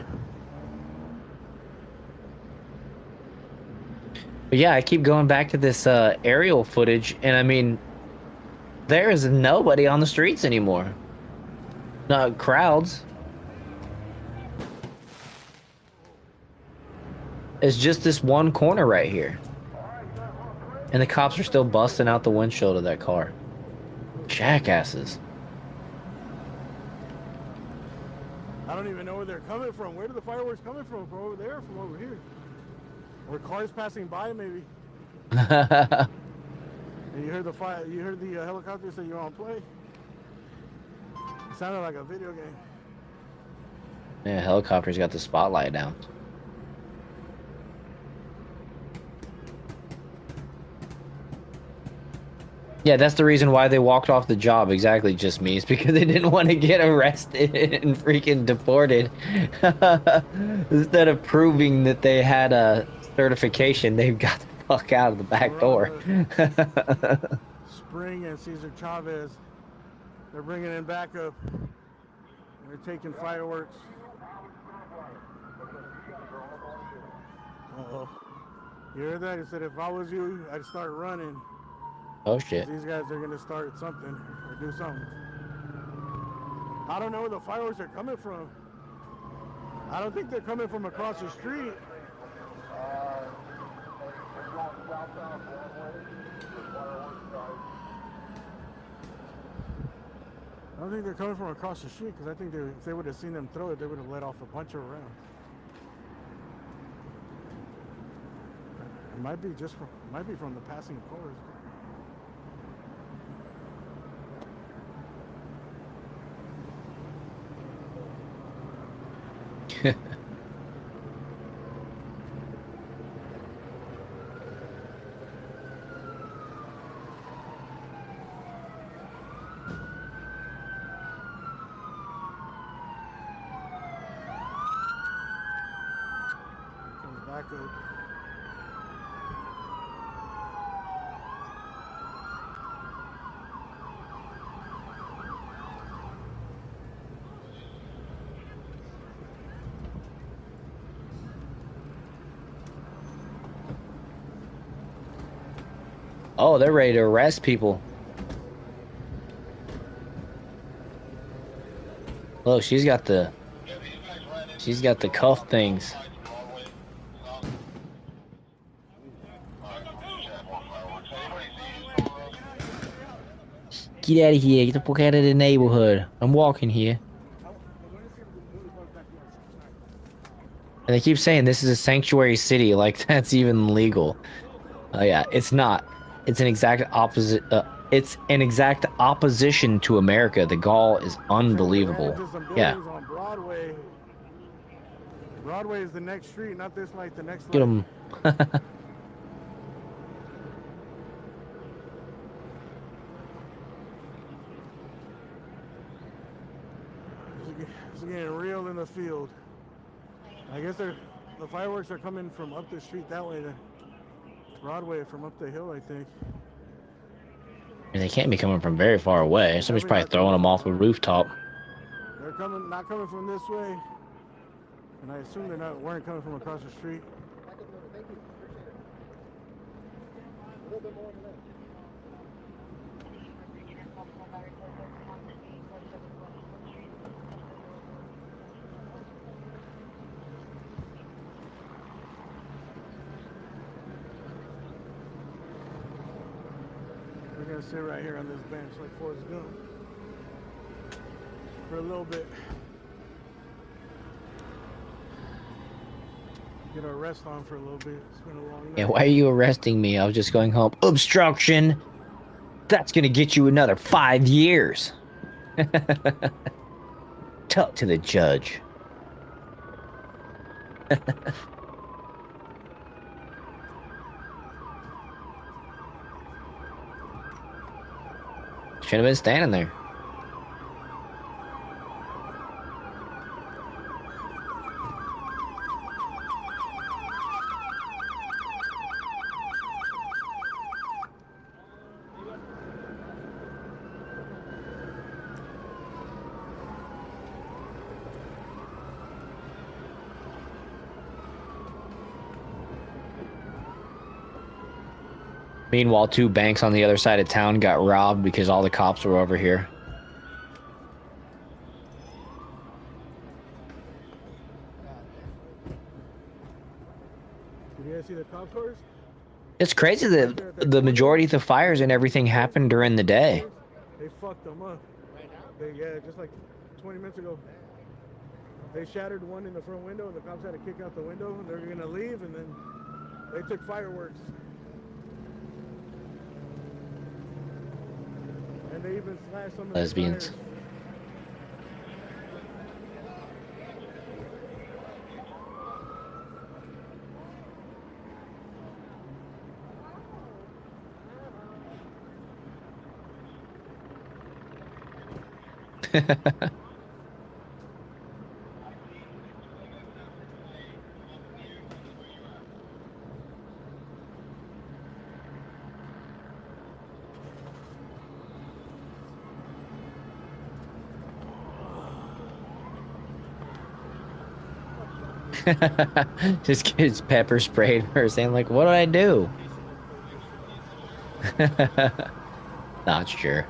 But yeah, I keep going back to this aerial footage, and I mean, there is nobody on the streets anymore. Not crowds. It's just this one corner right here. And the cops are still busting out the windshield of that car. Jackasses. I don't even know where they're coming from. Where do the fireworks coming from? From over there or from over here? Or cars passing by, maybe. And you heard the fire. You heard the helicopter say you're on play. It sounded like a video game. Yeah, helicopter's got the spotlight down. Yeah, that's the reason why they walked off the job. Exactly, just me. It's because they didn't want to get arrested and freaking deported. Instead of proving that they had a certification, they've got the fuck out of the back door. Spring and Cesar Chavez. They're bringing in backup. They're taking fireworks. Uh-oh. You heard that? He said, if I was you, I'd start running. Oh shit. These guys are gonna start something or do something. I don't know where the fireworks are coming from. I don't think they're coming from across the street. I don't think they're coming from across the street because I think if they would have seen them throw it, they would have let off a bunch of rounds. It might be from the passing cars. Back up. Oh, they're ready to arrest people. Look, she's got the cuff things. Get out of here. Get the fuck out of the neighborhood. I'm walking here. And they keep saying this is a sanctuary city, like that's even legal. Oh yeah, it's not. It's an exact opposite. It's an exact opposition to America. The gall is unbelievable. Yeah. On Broadway. Broadway is the next street, not this light. The next light. Get them. It's getting real in the field. I guess the fireworks are coming from up the street that way. Broadway from up the hill, I think. And they can't be coming from very far away. Somebody's probably throwing them off a rooftop. They're not coming from this way, and I assume weren't coming from across the street. We're gonna sit right here on this bench like Forrest Gump for a little bit. Get our rest on for a little bit. It's been a long night. Yeah, why are you arresting me? I was just going home. Obstruction! That's gonna get you another 5 years. Talk to the judge. Should have been standing there. Meanwhile, 2 banks on the other side of town got robbed because all the cops were over here. Did you guys see the cop cars? It's crazy that the majority of the fires and everything happened during the day. They fucked them up. Yeah, just like 20 minutes ago. They shattered one in the front window, and the cops had to kick out the window, and they're gonna leave, and then they took fireworks. And they even slashed some of Lesbians. Just gets pepper sprayed her saying like, what did I do? Not sure.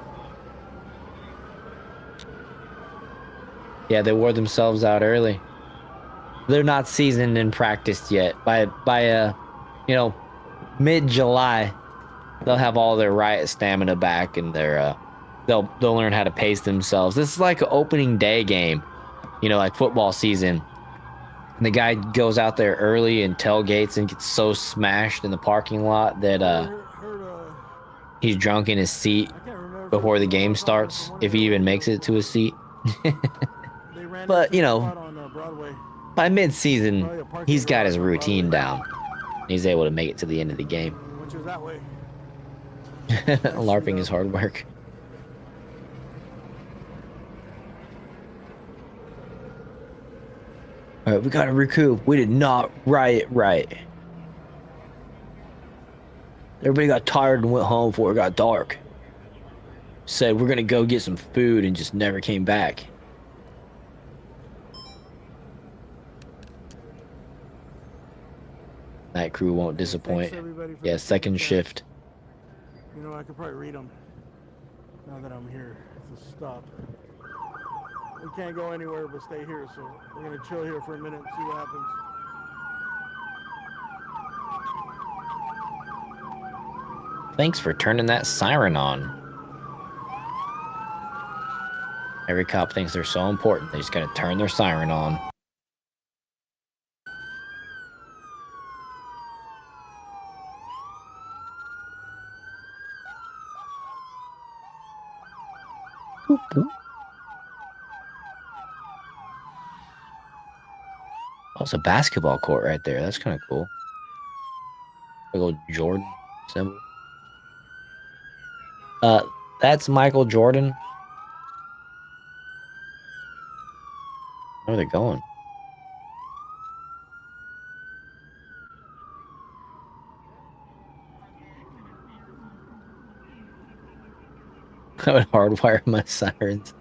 Yeah, they wore themselves out early. They're not seasoned and practiced yet. By you know, mid-July, they'll have all their riot stamina back, and they'll learn how to pace themselves. This is like an opening day game, you know, like football season. And the guy goes out there early and tailgates and gets so smashed in the parking lot that he's drunk in his seat before the game starts, if he even makes it to his seat. But, you know, by mid-season, he's got his routine down. He's able to make it to the end of the game. Which is that way. LARPing is hard work. All right, we gotta recoup. We did not riot right. Everybody got tired and went home before it got dark. Said we're gonna go get some food and just never came back. Night crew won't disappoint. Yeah, second shift. You know, I could probably read them now that I'm here. So stop. We can't go anywhere but stay here, so we're gonna chill here for a minute and see what happens. Thanks for turning that siren on. Every cop thinks they're so important, they just gotta turn their siren on. Boop, boop. Oh, it's a basketball court right there. That's kind of cool. Big old Jordan symbol. That's Michael Jordan. Where are they going? I would hardwire my sirens.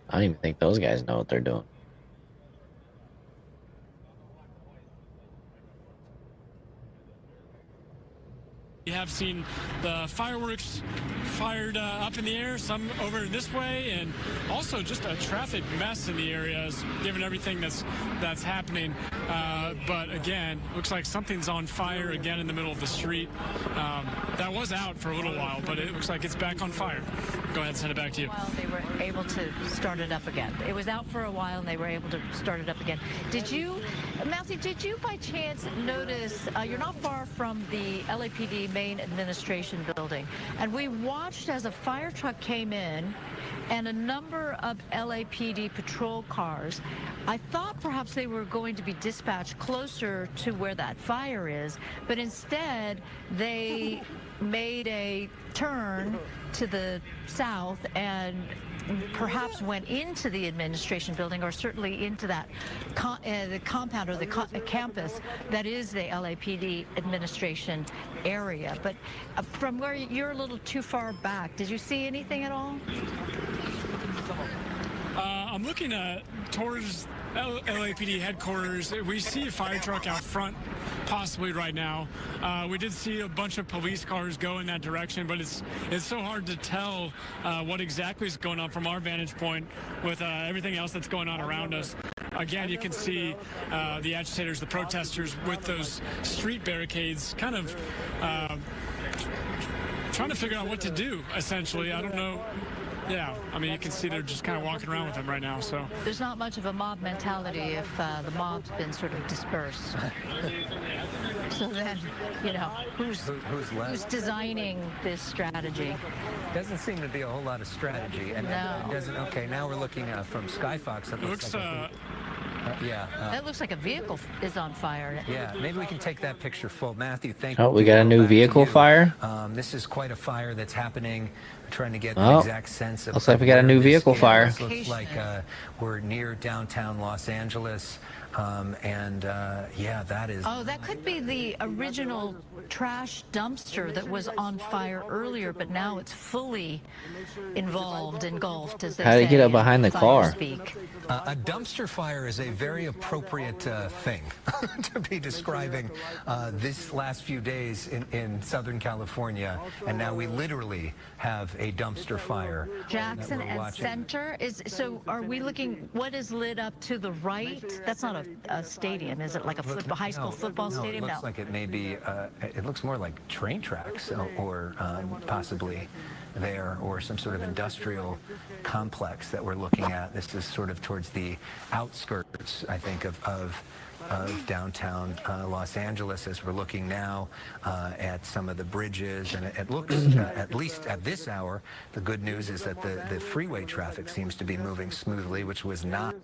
I don't even think those guys know what they're doing. We have seen the fireworks fired up in the air, some over this way, and also just a traffic mess in the area, given everything that's happening. But again, looks like something's on fire again in the middle of the street. That was out for a little while, but it looks like it's back on fire. Go ahead, send it back to you. Well, they were able to start it up again. It was out for a while, and they were able to start it up again. Did you, Matthew, did you by chance notice, you're not far from the LAPD main administration building, and we watched as a fire truck came in and a number of LAPD patrol cars. I thought perhaps they were going to be dispatched closer to where that fire is, but instead they made a turn to the south and perhaps went into the administration building, or certainly into that the compound or the campus that is the LAPD administration area. But from where you're a little too far back, did you see anything at all? I'm looking towards LAPD headquarters. We see a fire truck out front, possibly right now. We did see a bunch of police cars go in that direction, but it's so hard to tell what exactly is going on from our vantage point with everything else that's going on around us. Again, you can see the agitators, the protesters with those street barricades kind of trying to figure out what to do, essentially. I don't know. Yeah, I mean, you can see they're just kind of walking around with them right now, so. There's not much of a mob mentality if the mob's been sort of dispersed. So then, you know, who's designing this strategy? Doesn't seem to be a whole lot of strategy. And no. It doesn't, okay, now we're looking from Skyfox. It looks like that looks like a vehicle is on fire. Yeah, maybe we can take that picture full. Matthew, thank you. Oh, we got a new vehicle fire? This is quite a fire that's happening. I'm trying to get the exact sense of. Looks like we got a new vehicle fire. This looks like we're near downtown Los Angeles. Yeah, that is. Oh, that could be the original trash dumpster that was on fire earlier, but now it's fully engulfed, as they say. How did he get up behind the car? A dumpster fire is a very appropriate thing to be describing this last few days in Southern California, and now we literally have a dumpster fire. Jackson and Center so. Are we looking? What is lit up to the right? That's not a stadium, is it? Like a high school football stadium? It looks like it may be. It looks more like train tracks, or possibly there, or some sort of industrial complex that we're looking at. This is sort of towards the outskirts, I think, of downtown Los Angeles, as we're looking now at some of the bridges. And it looks, at least at this hour, the good news is that the freeway traffic seems to be moving smoothly, which was not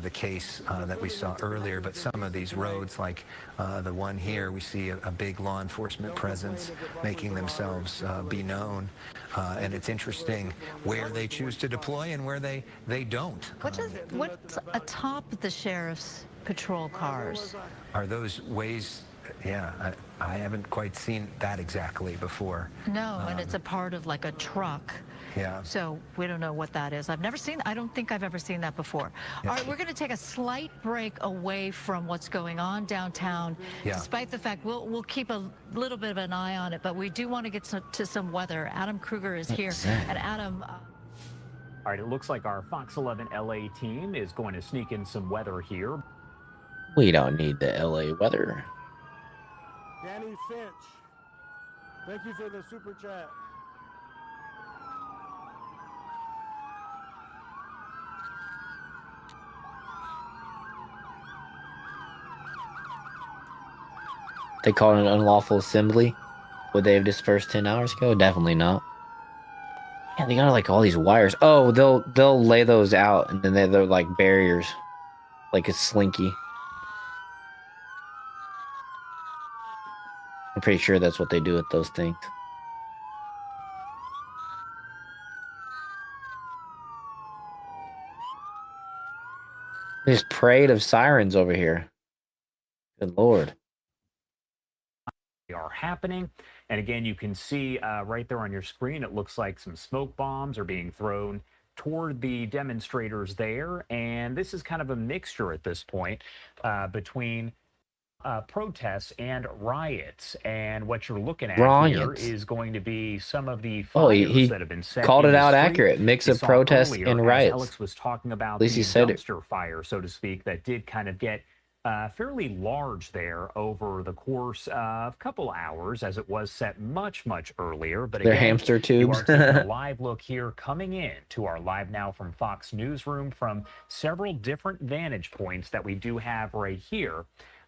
the case that we saw earlier. But some of these roads, like the one here, we see a big law enforcement presence making themselves be known. And it's interesting where they choose to deploy and where they don't. What's atop the sheriff's patrol cars? Are those ways? Yeah, I haven't quite seen that exactly before. No, and it's a part of like a truck. Yeah. So we don't know what that is. I don't think I've ever seen that before. All right, we're going to take a slight break away from what's going on downtown, despite the fact we'll keep a little bit of an eye on it, but we do want to get to some weather. Adam Kruger is here. And Adam... All right, it looks like our Fox 11 LA team is going to sneak in some weather here. We don't need the LA weather. Danny Finch, thank you for the super chat. They call it an unlawful assembly. Would they have dispersed 10 hours ago? Definitely not. Yeah, they got like all these wires. Oh, they'll lay those out, and then they're like barriers, like a slinky. I'm pretty sure that's what they do with those things. This parade of sirens over here. Good Lord. Are happening, and again, you can see right there on your screen, it looks like some smoke bombs are being thrown toward the demonstrators there, and this is kind of a mixture at this point between protests and riots. And what you're looking at here Riots. is going to be some of the Oh, fires he that have been set called in it the out street. accurate. Mix You of saw protests earlier, and as riots. Alex was talking about At least the he said it. dumpster fire, so to speak, that did kind of get fairly large there over the course of a couple hours, as it was set much, much earlier. But They're again, hamster you tubes. are taking a live look here, coming in to our Live Now from Fox Newsroom from several different vantage points that we do have right here.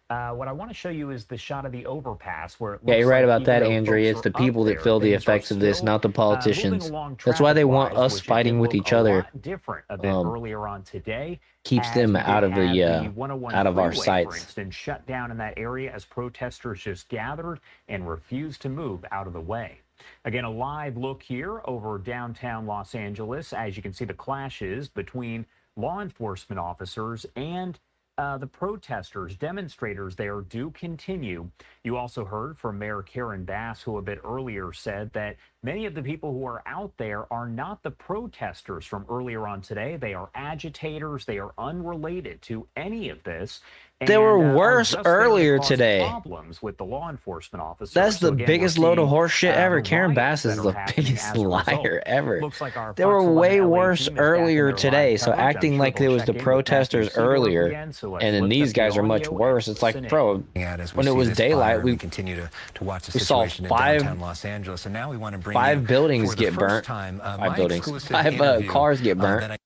What I want to show you is the shot of the overpass where it looks Yeah, you're right like about that, even though Andrea. folks It's the are up people that there, feel the things are effects of this, still not the moving politicians. along That's why they want traffic-wise, us which it fighting did with look each a other. lot different a bit earlier on today. Keeps as them we did out of have the 101 out of our freeway, sights. for instance, shut down in that area as protesters just gathered and refused to move out of the way. Again, a live look here over downtown Los Angeles. As you can see, the clashes between law enforcement officers and the protesters, demonstrators there do continue. You also heard from Mayor Karen Bass, who a bit earlier said that many of the people who are out there are not the protesters from earlier on today. They are agitators. They are unrelated to any of this. They were and, worse are just there to earlier cause today. Problems with the law enforcement officers. That's So the again, biggest we're load of seeing, horse shit ever. the Karen riots Bass is that the are happening biggest as a result. liar ever. Looks like our They were Fox 11 way LA worse team is back in earlier their today. live So coverage. I'm acting sure like they'll it was check the in with Matthew protesters Seedorf earlier, again. So let's and then lift these up the guys are much audio worse. and It's like, listen in. bro, As we when it see was this daylight, fire, we continue to watch the we saw situation in five downtown Los Angeles, and now we want to bring five you buildings for the get first burnt. time, Five my buildings, exclusive five interview, cars get burnt. that I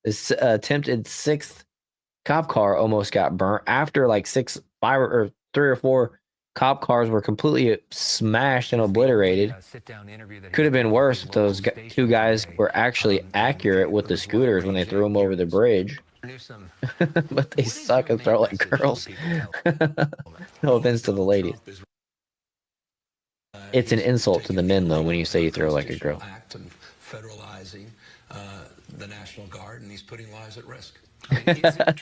This attempted sixth cop car almost got burnt after like 5 or 3 or 4 cop cars were completely smashed and obliterated. Could have been worse if those two guys were actually accurate with the scooters when they threw them over the bridge. But they suck and throw like girls. No offense to the ladies. It's an insult to the men, though, when you say you throw like a girl. Act and federalizing the National Guard, and he's putting lives at risk.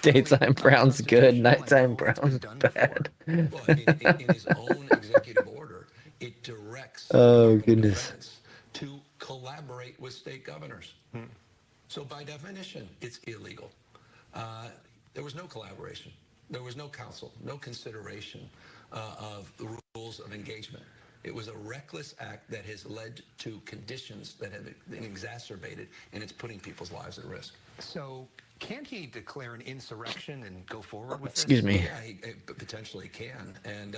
Daytime brown's good, nighttime brown's bad. Well, I mean, in his own executive order, it directs Oh, goodness. to collaborate with state governors. So by definition, it's illegal. There was no collaboration. There was no counsel, no consideration of the rules of engagement. It was a reckless act that has led to conditions that have been exacerbated, and it's putting people's lives at risk. So can't he declare an insurrection and go forward with this? Excuse me. Yeah, he potentially can, and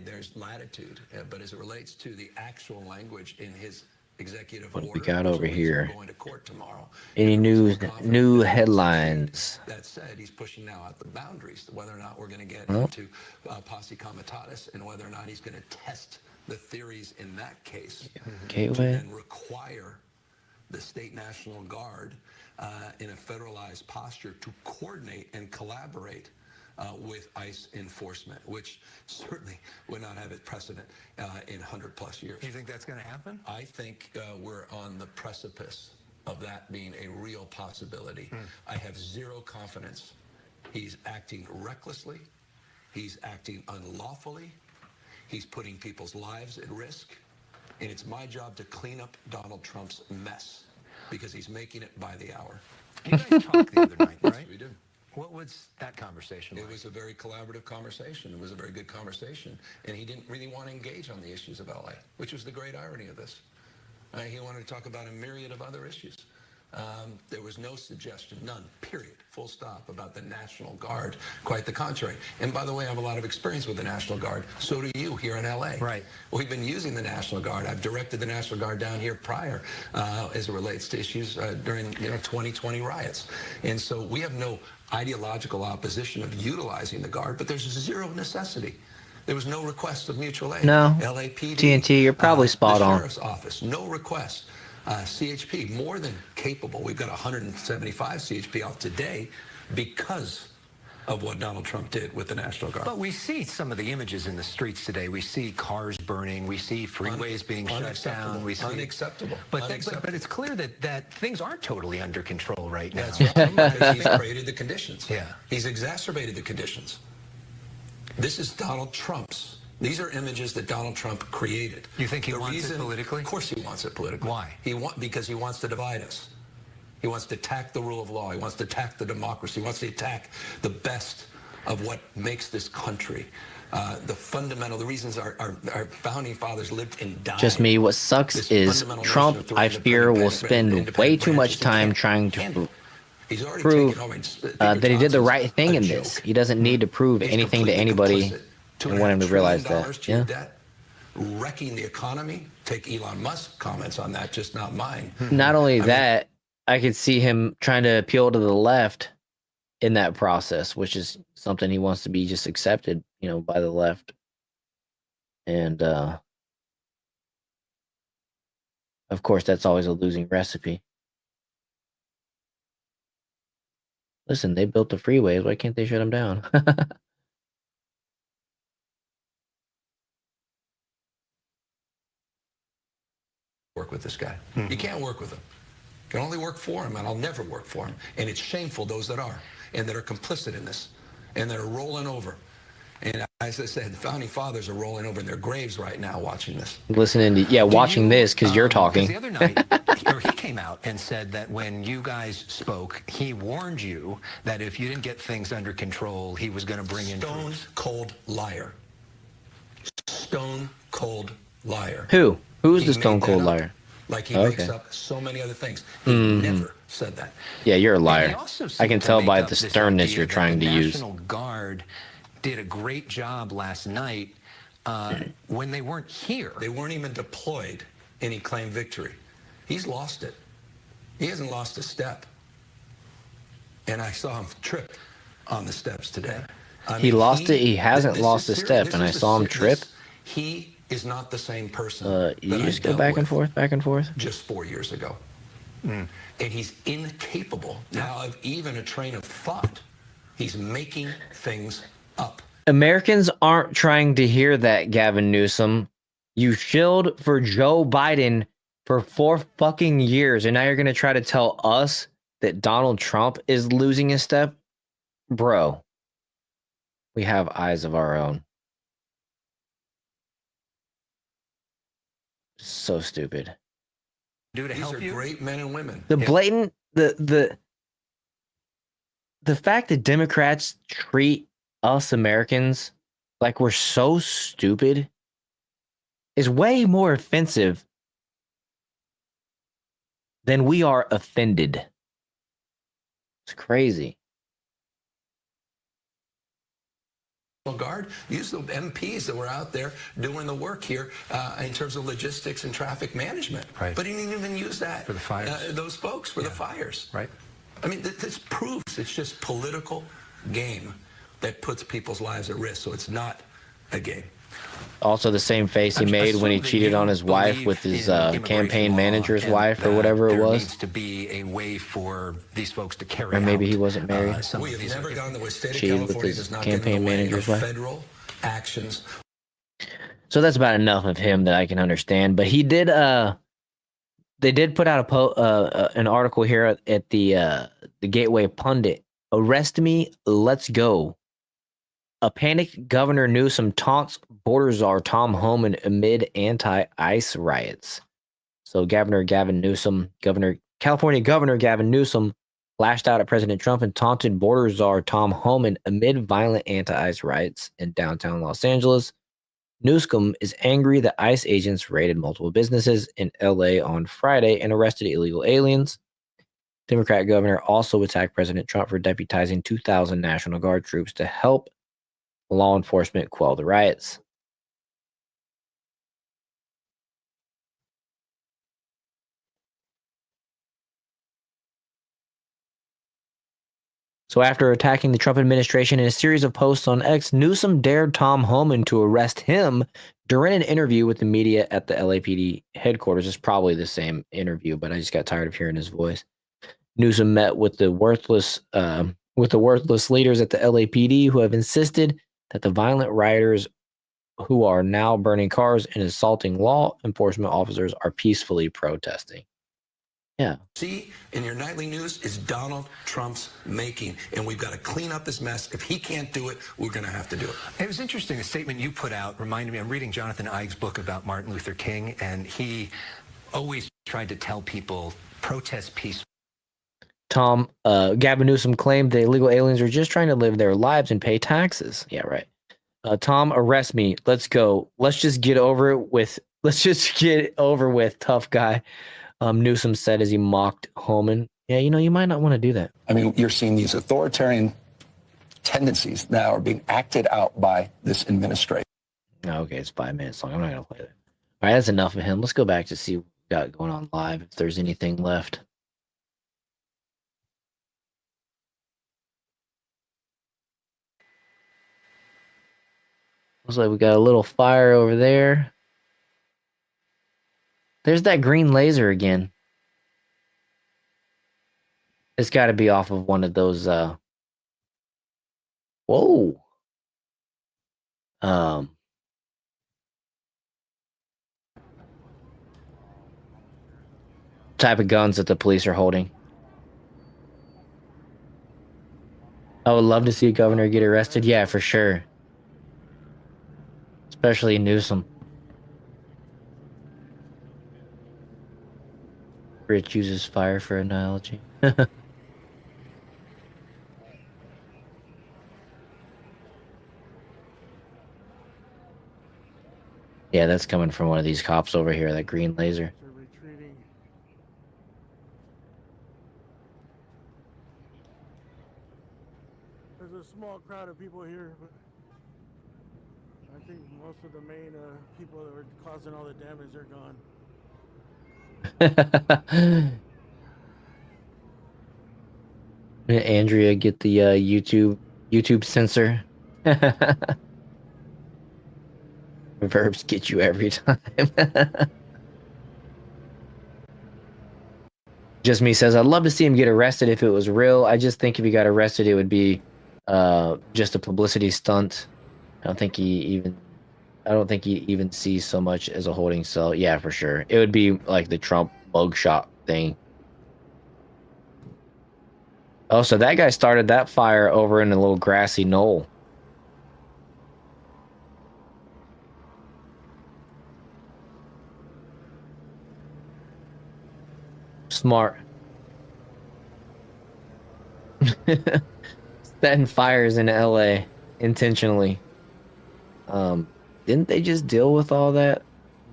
there's latitude. But as it relates to the actual language in his executive What order, we got over here? going to court tomorrow. Any new headlines? That said, he's pushing now out the boundaries to whether or not we're going to get Well. into posse comitatus, and whether or not he's going to test the theories in that case Gateway. and require the state National Guard in a federalized posture to coordinate and collaborate with ICE enforcement, which certainly would not have a precedent in 100+ years. You think that's going to happen? I think we're on the precipice of that being a real possibility. I have zero confidence. He's acting recklessly. He's acting unlawfully. He's putting people's lives at risk. And it's my job to clean up Donald Trump's mess, because he's making it by the hour. You guys talked the other night, right? We do. What was that conversation like? It was a very collaborative conversation. It was a very good conversation. And he didn't really want to engage on the issues of LA, which was the great irony of this. He wanted to talk about a myriad of other issues. There was no suggestion, none, period, full stop, about the National Guard. Quite the contrary. And by the way, I have a lot of experience with the National Guard. So do you here in LA. Right. We've been using the National Guard. I've directed the National Guard down here prior as it relates to issues during 2020 riots. And so we have no ideological opposition of utilizing the Guard, but there's zero necessity. There was no request of mutual aid. No. LAPD. TNT, you're probably spot the on. Sheriff's Office, no request. CHP, more than capable. We've got 175 CHP out today because of what Donald Trump did with the National Guard. But we see some of the images in the streets today. We see cars burning. We see freeways being shut down. We see unacceptable. But it's clear that things aren't totally under control right now. That's right. Because he's created the conditions. Yeah. He's exacerbated the conditions. This is Donald Trump's. These are images that Donald Trump created. You think he wants it politically? Of course he wants it politically. Why? Because he wants to divide us. He wants to attack the rule of law. He wants to attack the democracy. He wants to attack the best of what makes this country the reasons our founding fathers lived and died. Just me. What sucks is Trump, I fear, will spend way too much time trying to prove that he did the right thing in this. He doesn't need to prove anything to anybody. I want him to realize that. Yeah. Debt, wrecking the economy. Take Elon Musk's comments on that, just not mine. Not only that, I could see him trying to appeal to the left in that process, which is something he wants to be just accepted, by the left. And of course, that's always a losing recipe. Listen, they built the freeways. Why can't they shut them down? Work with this guy. You can't work with him. You can only work for him, and I'll never work for him. And it's shameful, those that are, and that are complicit in this, and that are rolling over. And as I said, the founding fathers are rolling over in their graves right now watching this. Listening to, watching this because you're talking. The other night, he came out and said that when you guys spoke, he warned you that if you didn't get things under control, he was going to bring in Stone cold liar. Stone cold liar. Who? Who's the stone cold liar? Like he makes up so many other things. He never said that. Yeah, you're a liar. I can tell by the sternness you're trying to use. The National Guard did a great job last night when they weren't here. They weren't even deployed, and he claimed victory. He's lost it. He hasn't lost a and I saw him trip on the steps today. He lost it. He hasn't lost a step, and I saw him trip. He is not the same person. You just go back and forth. Just 4 years ago. And he's incapable now of even a train of thought. He's making things up. Americans aren't trying to hear that, Gavin Newsom. You shilled for Joe Biden for 4 fucking years, and now you're going to try to tell us that Donald Trump is losing a step? Bro, we have eyes of our own. So stupid. These are great men and women. The blatant, the fact that Democrats treat us Americans like we're so stupid is way more offensive than we are offended. It's crazy. Guard, use the MPs that were out there doing the work here in terms of logistics and traffic management. Right. But he didn't even use that for the fires. Those folks for the fires. Right. I mean, this proves it's just political game that puts people's lives at risk. So it's not a game. Also, the same face he made when he cheated on his wife with his campaign manager's wife or whatever it was. There needs to be a way for these folks to carry or maybe he wasn't married. We have never gone the way state of Cheated with California his does not campaign manager's wife. Federal actions. So that's about enough of him that I can understand. But he did. They did put out an article here at the Gateway Pundit. Arrest me, let's go. A panicked Governor Newsom taunts border czar Tom Homan amid anti-ICE riots. So California Governor Gavin Newsom lashed out at President Trump and taunted border czar Tom Homan amid violent anti-ICE riots in downtown Los Angeles. Newsom is angry that ICE agents raided multiple businesses in LA on Friday and arrested illegal aliens. Democrat governor also attacked President Trump for deputizing 2,000 National Guard troops to help law enforcement quell the riots. So after attacking the Trump administration in a series of posts on X, Newsom dared Tom Homan to arrest him during an interview with the media at the LAPD headquarters. It's probably the same interview, but I just got tired of hearing his voice. Newsom met with the worthless leaders at the LAPD who have insisted that the violent rioters who are now burning cars and assaulting law enforcement officers are peacefully protesting. Yeah. See in your nightly news is Donald Trump's making, and we've got to clean up this mess. If he can't do it, we're going to have to do it. It was interesting. The statement you put out reminded me. I'm reading Jonathan Ives' book about Martin Luther King, and he always tried to tell people protest peacefully. Gavin Newsom claimed the illegal aliens are just trying to live their lives and pay taxes. Yeah, right. Tom, arrest me. Let's go. Let's just get over it with. Let's just get over with. Tough guy. Newsom said as he mocked Holman. Yeah, you know, you might not want to do that. I mean, you're seeing these authoritarian tendencies now are being acted out by this administration. Okay, it's 5 minutes long. I'm not gonna play that. All right, that's enough of him. Let's go back to see what we got going on live. If there's anything left. Looks like we got a little fire over there. There's that green laser again. It's got to be off of one of those. Whoa. Type of guns that the police are holding. I would love to see a governor get arrested. Yeah, for sure. Especially Newsom. Rich uses fire for analogy. Yeah, that's coming from one of these cops over here, that green laser. They're retreating. There's a small crowd of people here, but I think most of the main people that were causing all the damage are gone. Andrea, get the YouTube censor. Verbs get you every time. Just me says, I'd love to see him get arrested if it was real. I just think if he got arrested, it would be just a publicity stunt. I don't think he even sees so much as a holding cell. Yeah, for sure. It would be like the Trump mugshot thing. Oh, so that guy started that fire over in a little grassy knoll. Smart. Setting fires in LA intentionally. Didn't they just deal with all that?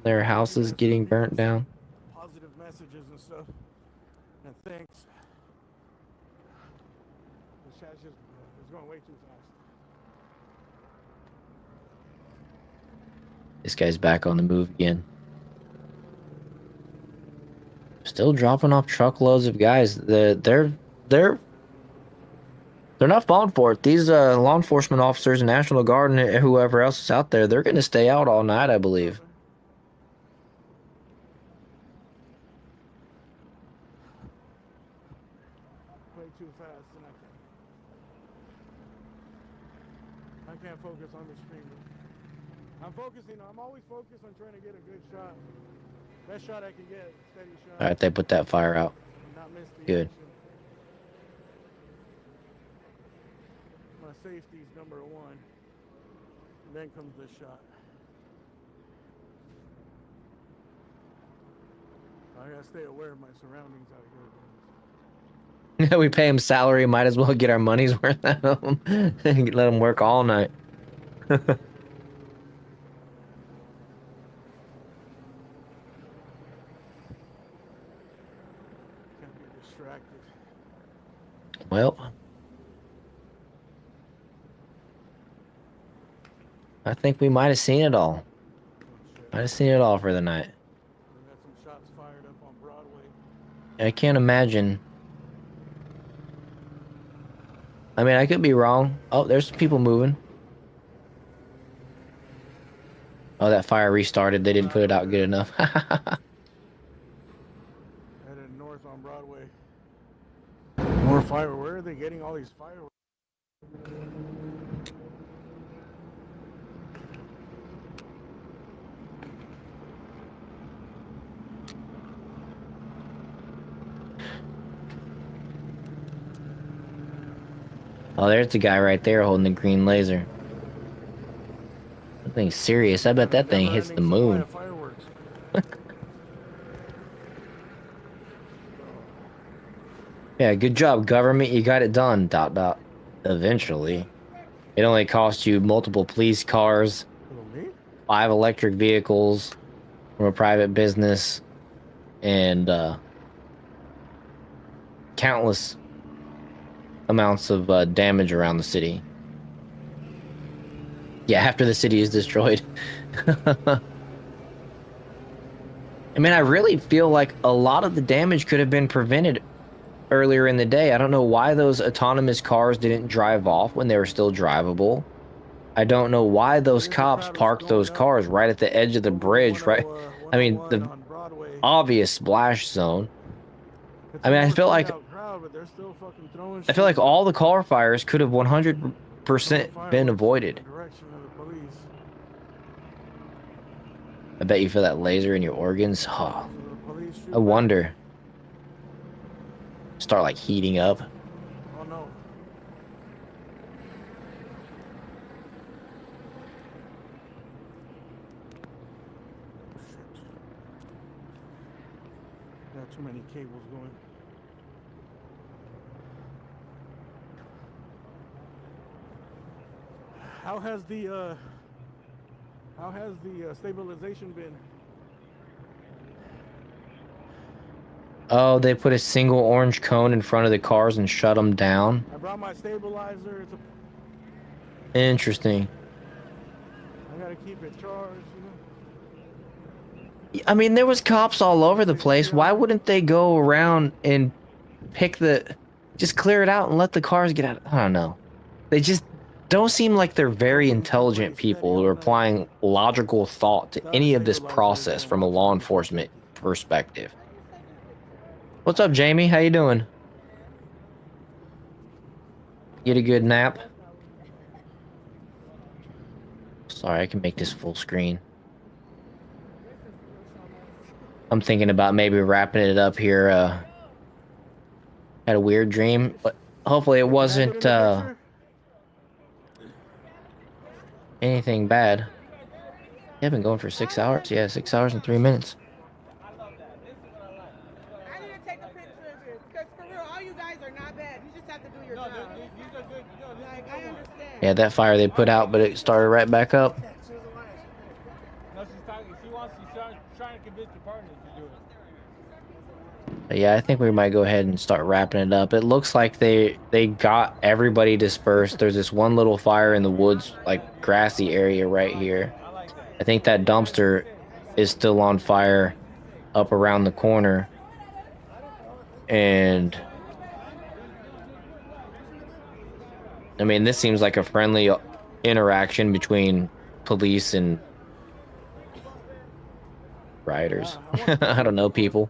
Their houses getting burnt down? Positive messages and stuff. And thanks. The chat's just it's going way too fast. This guy's back on the move again. Still dropping off truckloads of guys. They're not falling for it. These law enforcement officers, National Guard, and whoever else is out there, they're going to stay out all night, I believe. Way too fast, and I can't focus on the screen. I'm always focused on trying to get a good shot. Best shot I can get, steady shot. All right, they put that fire out. Not miss the Good. action. My safety's number one. And then comes the shot. I gotta stay aware of my surroundings out here. We pay him salary, might as well get our money's worth out of him. Let him work all night. Well, I think we might have seen it all. Might have seen it all for the night. We got some shots fired up on Broadway. I can't imagine. I mean, I could be wrong. Oh, there's people moving. Oh, that fire restarted. They didn't put it out good enough. Headed north on Broadway. More fire. Where are they getting all these fireworks? Oh, there's the guy right there holding the green laser. That thing's serious. I bet that thing hits the moon. Yeah, good job, government. You got it done. ... Eventually. It only cost you multiple police cars, 5 electric vehicles from a private business, and countless amounts of damage around the city. Yeah, after the city is destroyed. I mean, I really feel like a lot of the damage could have been prevented earlier in the day. I don't know why those autonomous cars didn't drive off when they were still drivable. I don't know why those cops parked those cars right at the edge of the bridge, right? I mean, the obvious splash zone. I mean, I feel like all the car fires could have 100% been avoided. I bet you feel that laser in your organs. Oh, I wonder. Start like heating up. Oh no. Shit. Got too many cables going. How has the stabilization been? Oh, they put a single orange cone in front of the cars and shut them down. I brought my stabilizer. Interesting. I gotta keep it charged, you know? I mean, there was cops all over the place. Why wouldn't they go around and just clear it out and let the cars get out? I don't know. They just don't seem like they're very intelligent people who are applying logical thought to any of this process from a law enforcement perspective. What's up, Jamie? How you doing? Get a good nap? Sorry, I can make this full screen. I'm thinking about maybe wrapping it up here. Had a weird dream, but hopefully it wasn't anything bad. You have been going for 6 hours? Yeah, 6 hours and 3 minutes. Yeah, that fire they put out, but it started right back up. But yeah, I think we might go ahead and start wrapping it up. It looks like they got everybody dispersed. There's this one little fire in the woods, like grassy area right here. I think that dumpster is still on fire up around the corner. And I mean, this seems like a friendly interaction between police and rioters. I don't know, people.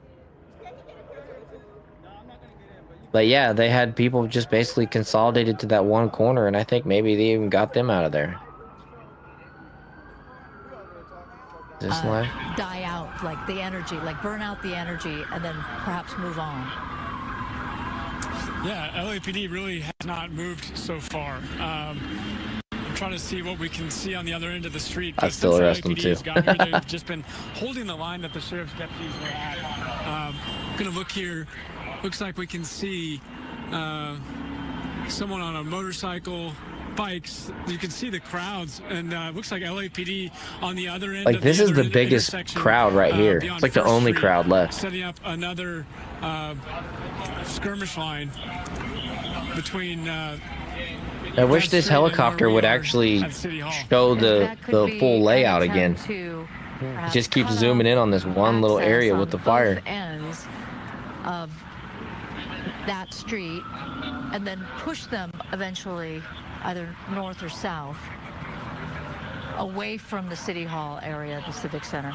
But yeah, they had people just basically consolidated to that one corner, and I think maybe they even got them out of there. Is this live? Die out, like the energy, like burn out the energy, and then perhaps move on. Yeah, LAPD really has not moved so far. I'm trying to see what we can see on the other end of the street. I'd still arrest them too. They've just been holding the line that the sheriff's deputies were at. I'm going to look here. Looks like we can see someone on a motorcycle, bikes. You can see the crowds, and looks like LAPD on the other end. Like, this is the biggest crowd right here. It's like the only crowd left. Setting up another skirmish line between. I wish this helicopter would actually show the full layout again. It just keeps zooming in on this one little area with the fire. Ends of that street, and then push them eventually either north or south away from the City Hall area, the Civic Center.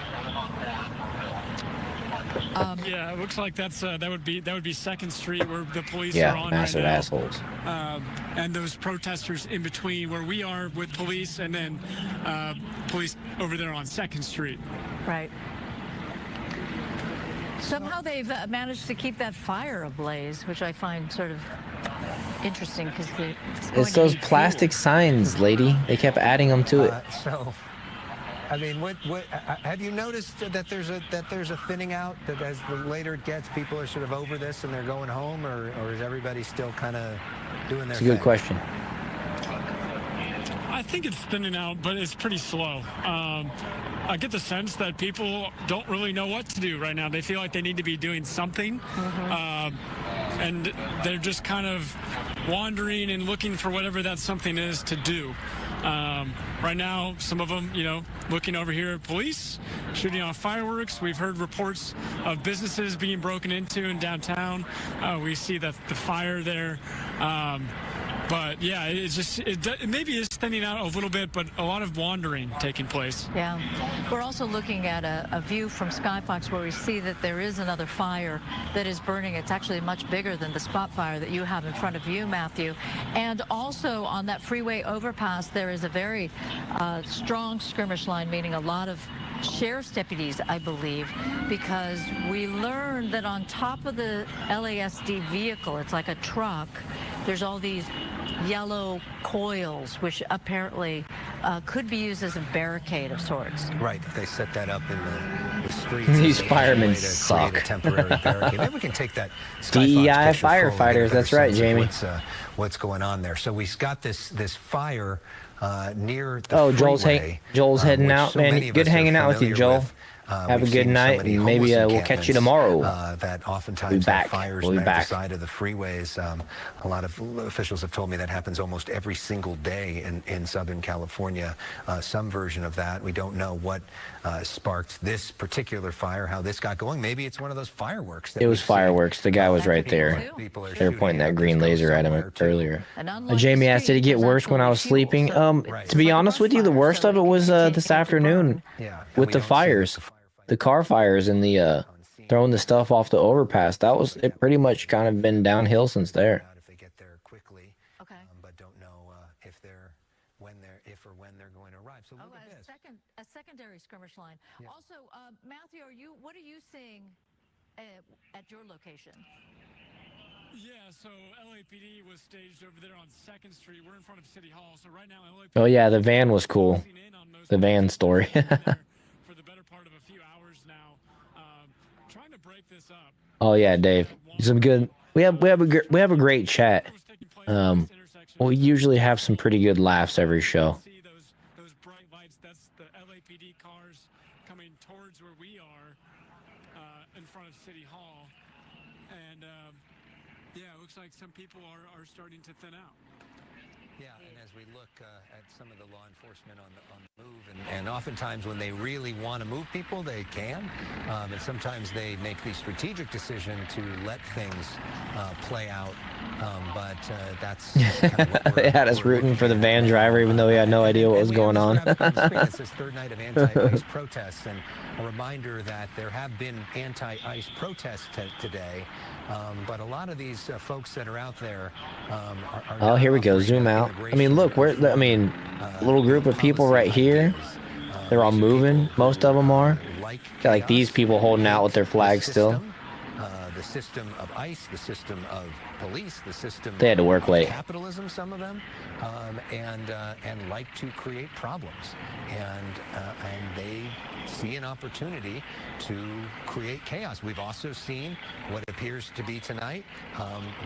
Yeah, it looks like that's that would be 2nd Street where the police yeah, are on massive right now. assholes. And those protesters in between where we are with police, and then police over there on 2nd Street. Right. Somehow they've managed to keep that fire ablaze, which I find sort of interesting because it's those plastic signs, lady. They kept adding them to it. So, I mean, what have you noticed that there's a thinning out, that as the later it gets, people are sort of over this and they're going home, or is everybody still kind of doing their thing? It's a good question. I think it's thinning out, but it's pretty slow. I get the sense that people don't really know what to do right now. They feel like they need to be doing something, and they're just kind of wandering and looking for whatever that something is to do. Right now, some of them, looking over here at police, shooting off fireworks. We've heard reports of businesses being broken into in downtown. We see that the fire there. But yeah, it maybe is thinning out a little bit, but a lot of wandering taking place. Yeah. We're also looking at a view from Skyfox where we see that there is another fire that is burning. It's actually much bigger than the spot fire that you have in front of you, Matthew. And also on that freeway overpass, there is a very strong skirmish line, meaning a lot of sheriff's deputies, I believe, because we learned that on top of the LASD vehicle, it's like a truck, there's all these yellow coils, which apparently could be used as a barricade of sorts. Right, if they set that up in the streets. These firemen suck. A temporary barricade. Maybe we can take that DEI firefighters, that's right, Jamie. What's going on there? So we've got this fire near the freeway. Joel's heading out, man. Good hanging out with you, Joel. Have a good night, and maybe we'll catch you tomorrow. That oftentimes have fires on the side of the freeways. A lot of officials have told me that happens almost every single day in Southern California. Some version of that. We don't know what sparked this particular fire, how this got going. Maybe it's one of those fireworks. It was fireworks. The guy was right there. They were pointing that green laser at him earlier. Jamie asked, did it get worse when I was sleeping? To be honest with you, the worst of it was this afternoon with the fires. The car fires and the throwing the stuff off the overpass. It pretty much kind of been downhill since there. If they get there quickly, but don't know if or when they're going to arrive. So look at this. A secondary skirmish line. Yeah. Also, Matthew, what are you seeing at your location? Yeah, so LAPD was staged over there on 2nd Street. We're in front of City Hall. So right now, LAPD. Oh yeah, the van was cool. The van story. For the better part of a few hours now, trying to break this up. Oh yeah, Dave. Some good. We have a great chat. We usually have some pretty good laughs every show. See those bright lights. That's the LAPD cars coming towards where we are in front of City Hall, and yeah, it looks like some people are starting to thin out. Yeah, and as we look at some of the law enforcement on the move, and oftentimes when they really want to move people, they can, and sometimes they make the strategic decision to let things play out, but that's kind of what they had us rooting for the van driver, even though we had no idea what was going on. It's this third night of anti-ICE protests, and a reminder that there have been anti-ICE protests today, but a lot of these folks that are out there are here we go. Zoom out. I mean, look, a little group of people right here. They're all moving. Most of them are. Got like these people holding out with their flags still. The system of ICE, the system of police, the system they had to work late. Capitalism, some of them, and like to create problems, and they see an opportunity to create chaos. We've also seen what appears to be tonight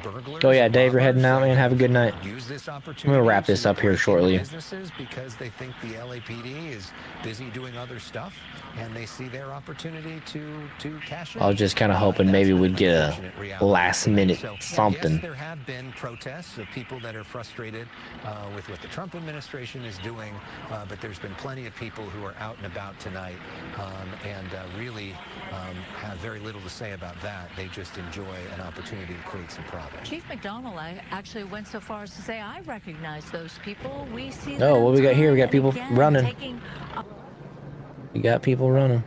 burglars. Oh yeah, Dave, you're heading out, man. Have a good night. Use this opportunity. I'm gonna wrap this up here shortly. Businesses because they think the LAPD is busy doing other stuff, and they see their opportunity to cash in. I was just kind of hoping maybe we'd get a last-minute something. Yes, there have been protests of people that are frustrated with what the Trump administration is doing, but there's been plenty of people who are out and about tonight and really have very little to say about that. They just enjoy an opportunity to create some problems. Chief McDonald actually went so far as to say, I recognize those people. We see Oh, what we got here? We got people running. We got people running.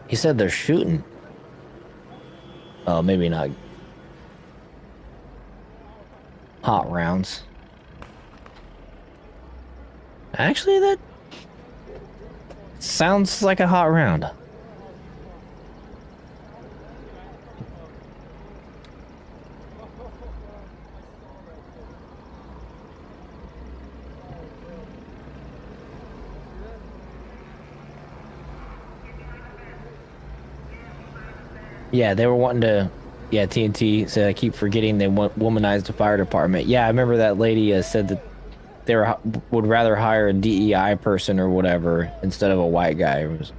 He said they're shooting. Oh, maybe not. Hot rounds. Actually, that sounds like a hot round. Yeah, they were wanting to Yeah, TNT said I keep forgetting they womanized the fire department. Yeah, I remember that lady said that they would rather hire a DEI person or whatever instead of a white guy. It was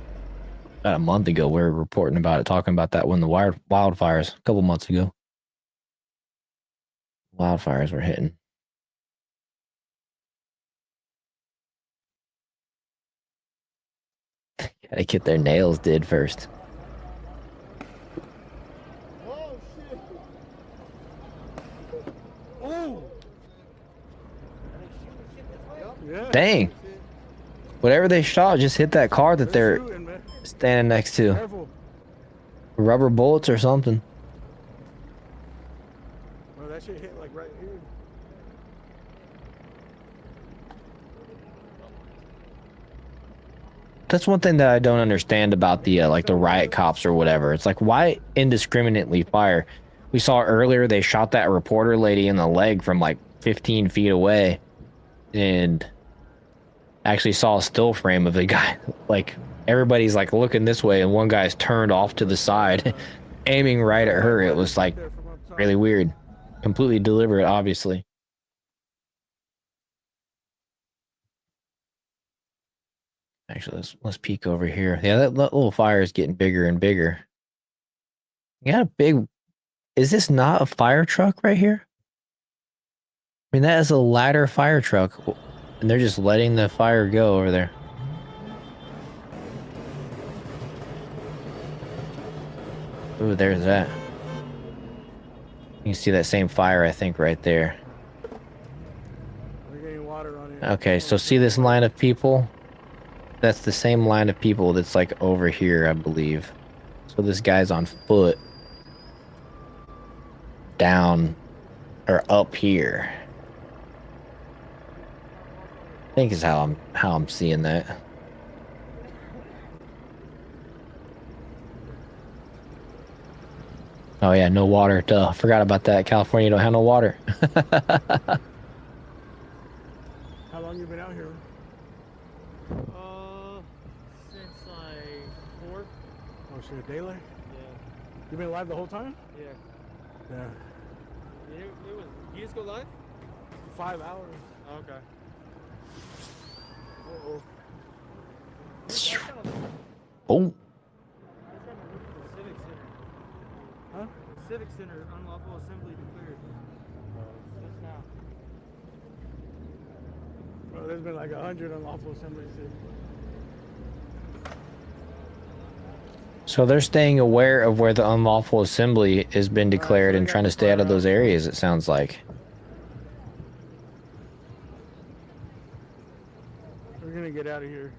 about a month ago we were reporting about it, talking about that when the wildfires a couple months ago. Wildfires were hitting. Gotta get their nails did first. Yeah. Dang. Whatever they shot just hit that car that they're standing next to. Careful. Rubber bullets or something. Oh, that shit hit like right here. That's one thing that I don't understand about the like the riot cops or whatever. It's like, why indiscriminately fire? We saw earlier they shot that reporter lady in the leg from like 15 feet away, and actually saw a still frame of the guy. Like everybody's like looking this way, and one guy's turned off to the side, aiming right at her. It was like really weird, completely deliberate, obviously. Actually, let's peek over here. Yeah, that little fire is getting bigger and bigger. You got a big... Is this not a fire truck right here? I mean, that is a ladder fire truck. And they're just letting the fire go over there. Ooh, there's that. You can see that same fire, I think, right there. We're getting water on it. Okay, so see this line of people? That's the same line of people that's like over here, I believe. So this guy's on foot. Down or up here. I think is how I'm seeing that. Oh yeah, no water. Duh, forgot about that. California don't have no water. How long you been out here? Since like 4. Oh shit, daylight? Yeah. You been alive the whole time? Yeah. Yeah. It was. You just go live? 5 hours. Oh, okay. Oh. Huh? Civic Center, unlawful assembly declared. Just now. Bro, there's been like 100 unlawful assemblies here. So they're staying aware of where the unlawful assembly has been declared and trying to stay out of those areas, it sounds like. We're gonna get out of here.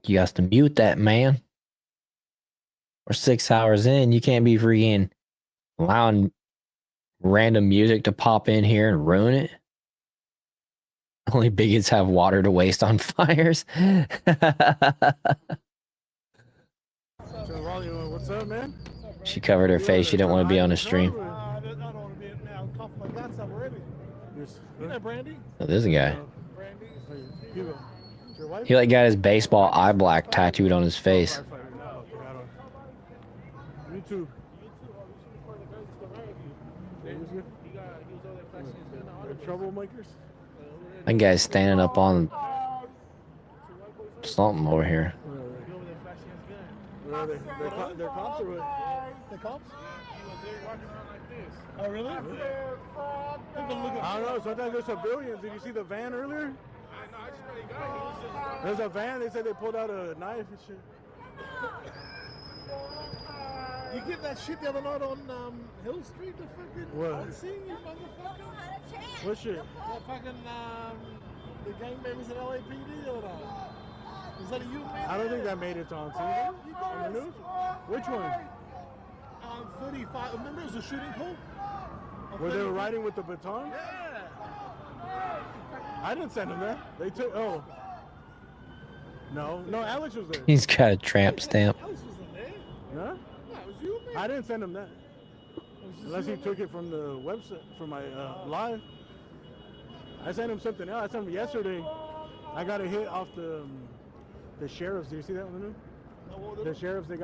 You got to mute that, man. We're 6 hours in. You can't be freaking allowing random music to pop in here and ruin it. Only bigots have water to waste on fires. What's up, man? She covered her face. She didn't want to be on the stream. I don't want to be now. Cough my guts up already. You know Brandy? Oh, there's a guy. Brandy? Hugo. Your wife? He like got his baseball eye black tattooed on his face. Me too. Troublemakers? That guy's standing up on something over here. They're cops or what? They're cops? Oh, really? I don't know. Sometimes they're civilians. Did you see the van earlier? There's a van. They said they pulled out a knife and shit. You get that shit the other night on Hill Street, the fucking... What? I seen you, motherfucker. What shit? That fucking, the gang members in LAPD the other night. Is that a you, man? I don't think that made it on TV. On the news? Which one? 35. Remember it was a shooting call? Where they were riding with the baton? Yeah. I didn't send them that. They took. Oh. No, Alex was there. He's got a tramp stamp. Alex wasn't there. Huh? No, it was you, man. I didn't send him that. Unless he took it from the website, from my live. I sent him something else. I sent him yesterday. I got a hit off the sheriffs. Did you see that on the news? The sheriffs, they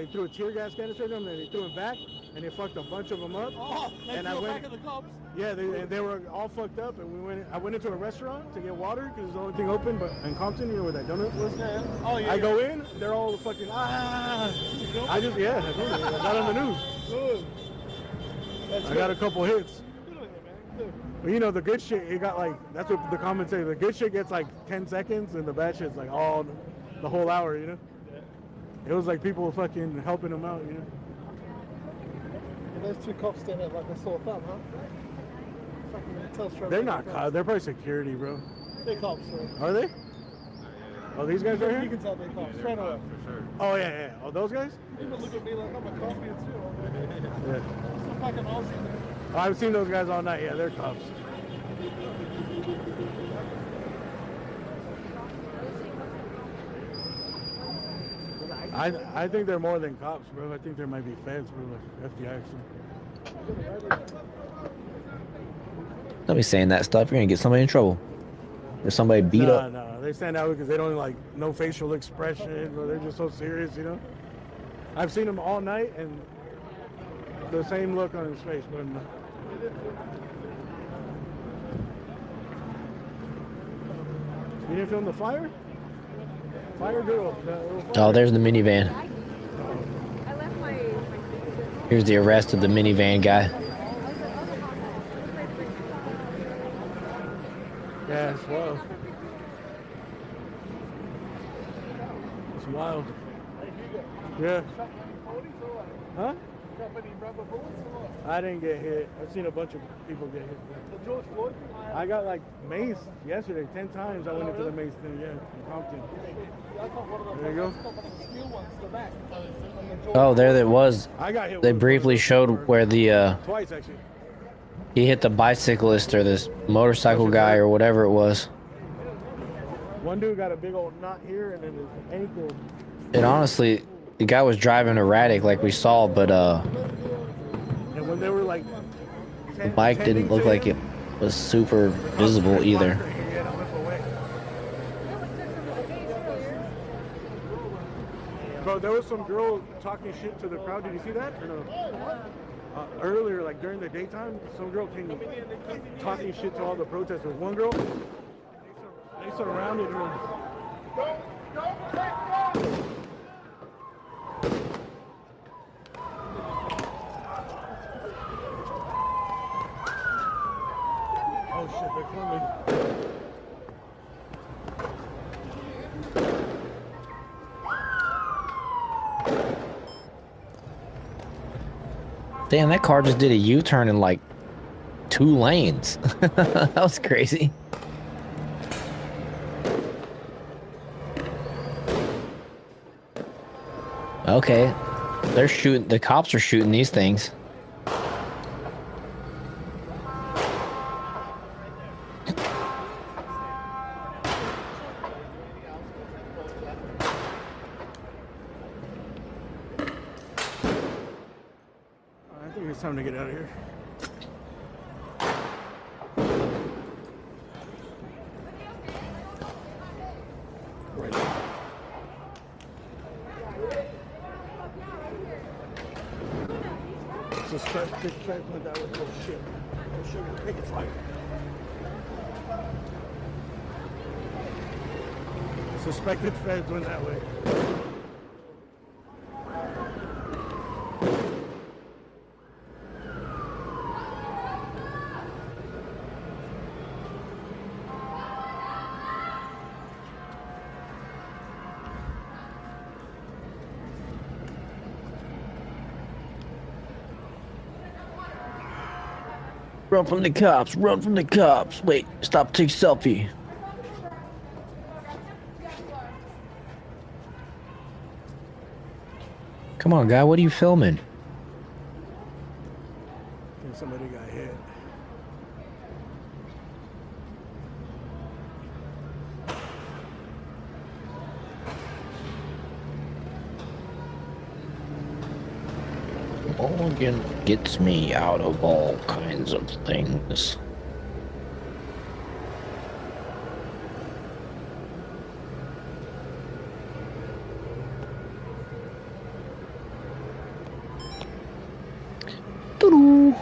threw a tear gas canister at them, and they threw it back, and they fucked a bunch of them up. Oh, they threw it back at the cops? Yeah, they were all fucked up, and I went into a restaurant to get water because it's the only thing open. But in Compton, you know where that donut was? Yeah. Oh yeah. I go in, they're all fucking I got on the news. Good. I got a couple hits. But you know the good shit, it got like, that's what the comments say. The good shit gets like 10 seconds, and the bad shit's like all the whole hour. You know. It was like people fucking helping them out, you know. And those two cops stand there like a sore thumb, huh? They're not cops. They're probably security, bro. They're cops, bro. Are they? Oh, these guys right here? You can tell they're cops, straight away. For sure. Oh, yeah. Oh, those guys? People look at me like I'm a cop here, too. Yeah. Some fucking Aussie, man. Oh, I've seen those guys all night. Yeah, they're cops. I think they're more than cops, bro. I think there might be feds, bro, like FBI or something. Don't be saying that stuff. You're gonna get somebody in trouble. If somebody beat up. No, they stand out because they don't like no facial expression, or they're just so serious, you know. I've seen them all night and the same look on his face, but. You didn't film the fire? Fire girl. Oh, there's the minivan. Here's the arrest of the minivan guy. Yeah, it's wild. It's wild. Yeah. Huh? I didn't get hit. I've seen a bunch of people get hit. The George Floyd? I got like maced yesterday. 10 times I went into the mace thing, yeah, in Compton. There you go. Oh, there it was. I got hit They briefly showed where the twice actually. he hit the bicyclist or this motorcycle guy or whatever it was. One dude got a big old knot here and then his ankle. And honestly, the guy was driving erratic like we saw, but And when they were like the bike didn't look like it was super visible either. Bro, there was some girl talking shit to the crowd. Did you see that? Or no? Earlier, like during the daytime, some girl came talking shit to all the protesters. One girl, they surrounded her. Oh shit, they're coming. Damn, that car just did a U-turn in like 2 lanes. That was crazy. Okay, they're shooting. The cops are shooting these things. I think it's time to get out of here. Suspected feds went down with oh shit. Oh shit, take it fire. Suspected feds went that way. Run from the cops, run from the cops. Wait, stop, take selfie. Come on, guy, what are you filming? somebody got hit. Morgan gets me out of all kinds of things. Doo-doo.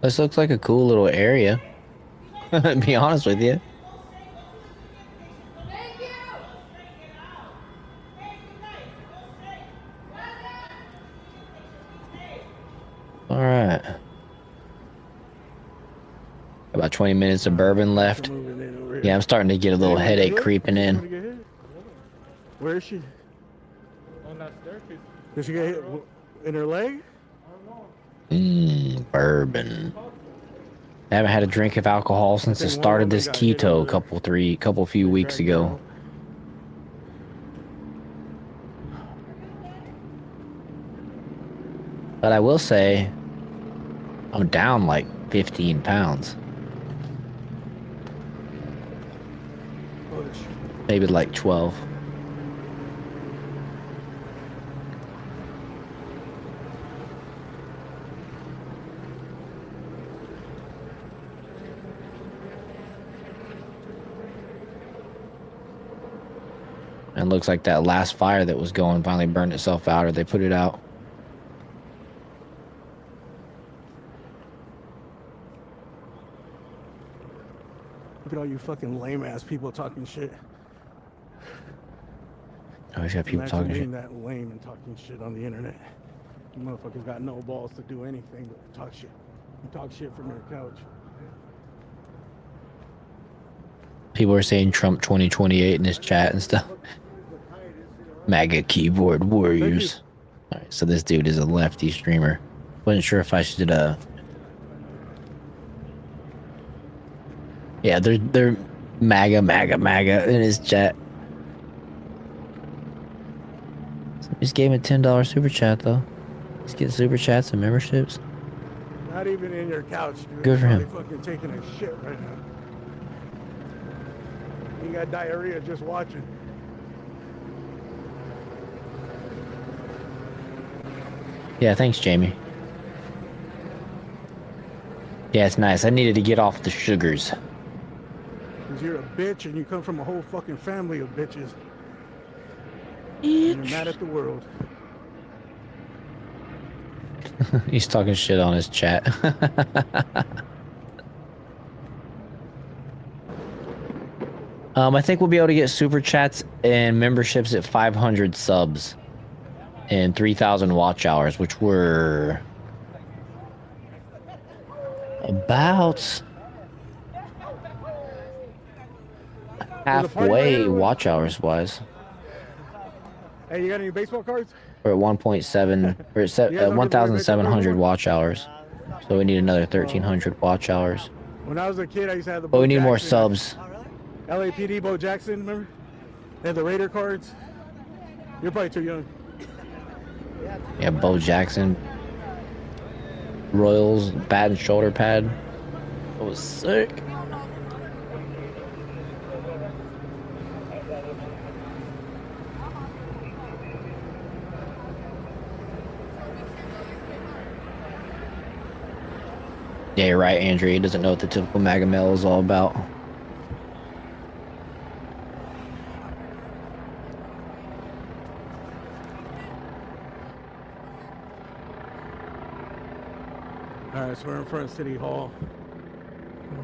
This looks like a cool little area. To be honest with you. All right. About 20 minutes of bourbon left. Yeah, I'm starting to get a little headache creeping in. Where is she? On that staircase. Did she get hit in her leg? Bourbon. I haven't had a drink of alcohol since I started this keto a few weeks ago. But I will say, I'm down like 15 pounds. Maybe like 12. And looks like that last fire that was going finally burned itself out, or they put it out. Look at all you fucking lame ass people talking shit. Oh, he's got people Imagine talking being shit. that lame and talking shit on the internet. You motherfuckers got no balls to do anything but talk shit. You talk shit from your couch. People are saying Trump 2028 in his chat and stuff. MAGA keyboard warriors. Alright, so this dude is a lefty streamer. Wasn't sure if I should yeah, they're MAGA in his chat. So just gave him a $10 super chat though. Let's get super chats and memberships. Not even in your couch, dude. Good for You're him. probably fucking taking a shit right now. You got diarrhea just watching. Yeah, thanks, Jamie. Yeah, it's nice. I needed to get off the sugars. Because you're a bitch and you come from a whole fucking family of bitches. And you're mad at the world. He's talking shit on his chat. I think we'll be able to get super chats and memberships at 500 subs and 3,000 watch hours, which were about halfway watch hours wise. Hey, you got any baseball cards? We're at 1.7, we're at 1,700 watch hours. So we need another 1,300 watch hours. When I was a kid, I used to have the But we Bo need more Jackson. subs. LAPD Bo Jackson, remember? They had the Raider cards. You're probably too young. Yeah, Bo Jackson. Royals, bat and shoulder pad. That was sick. Yeah, you're right, Andrew. He doesn't know what the typical MAGA male is all about. All right, so we're in front of City Hall.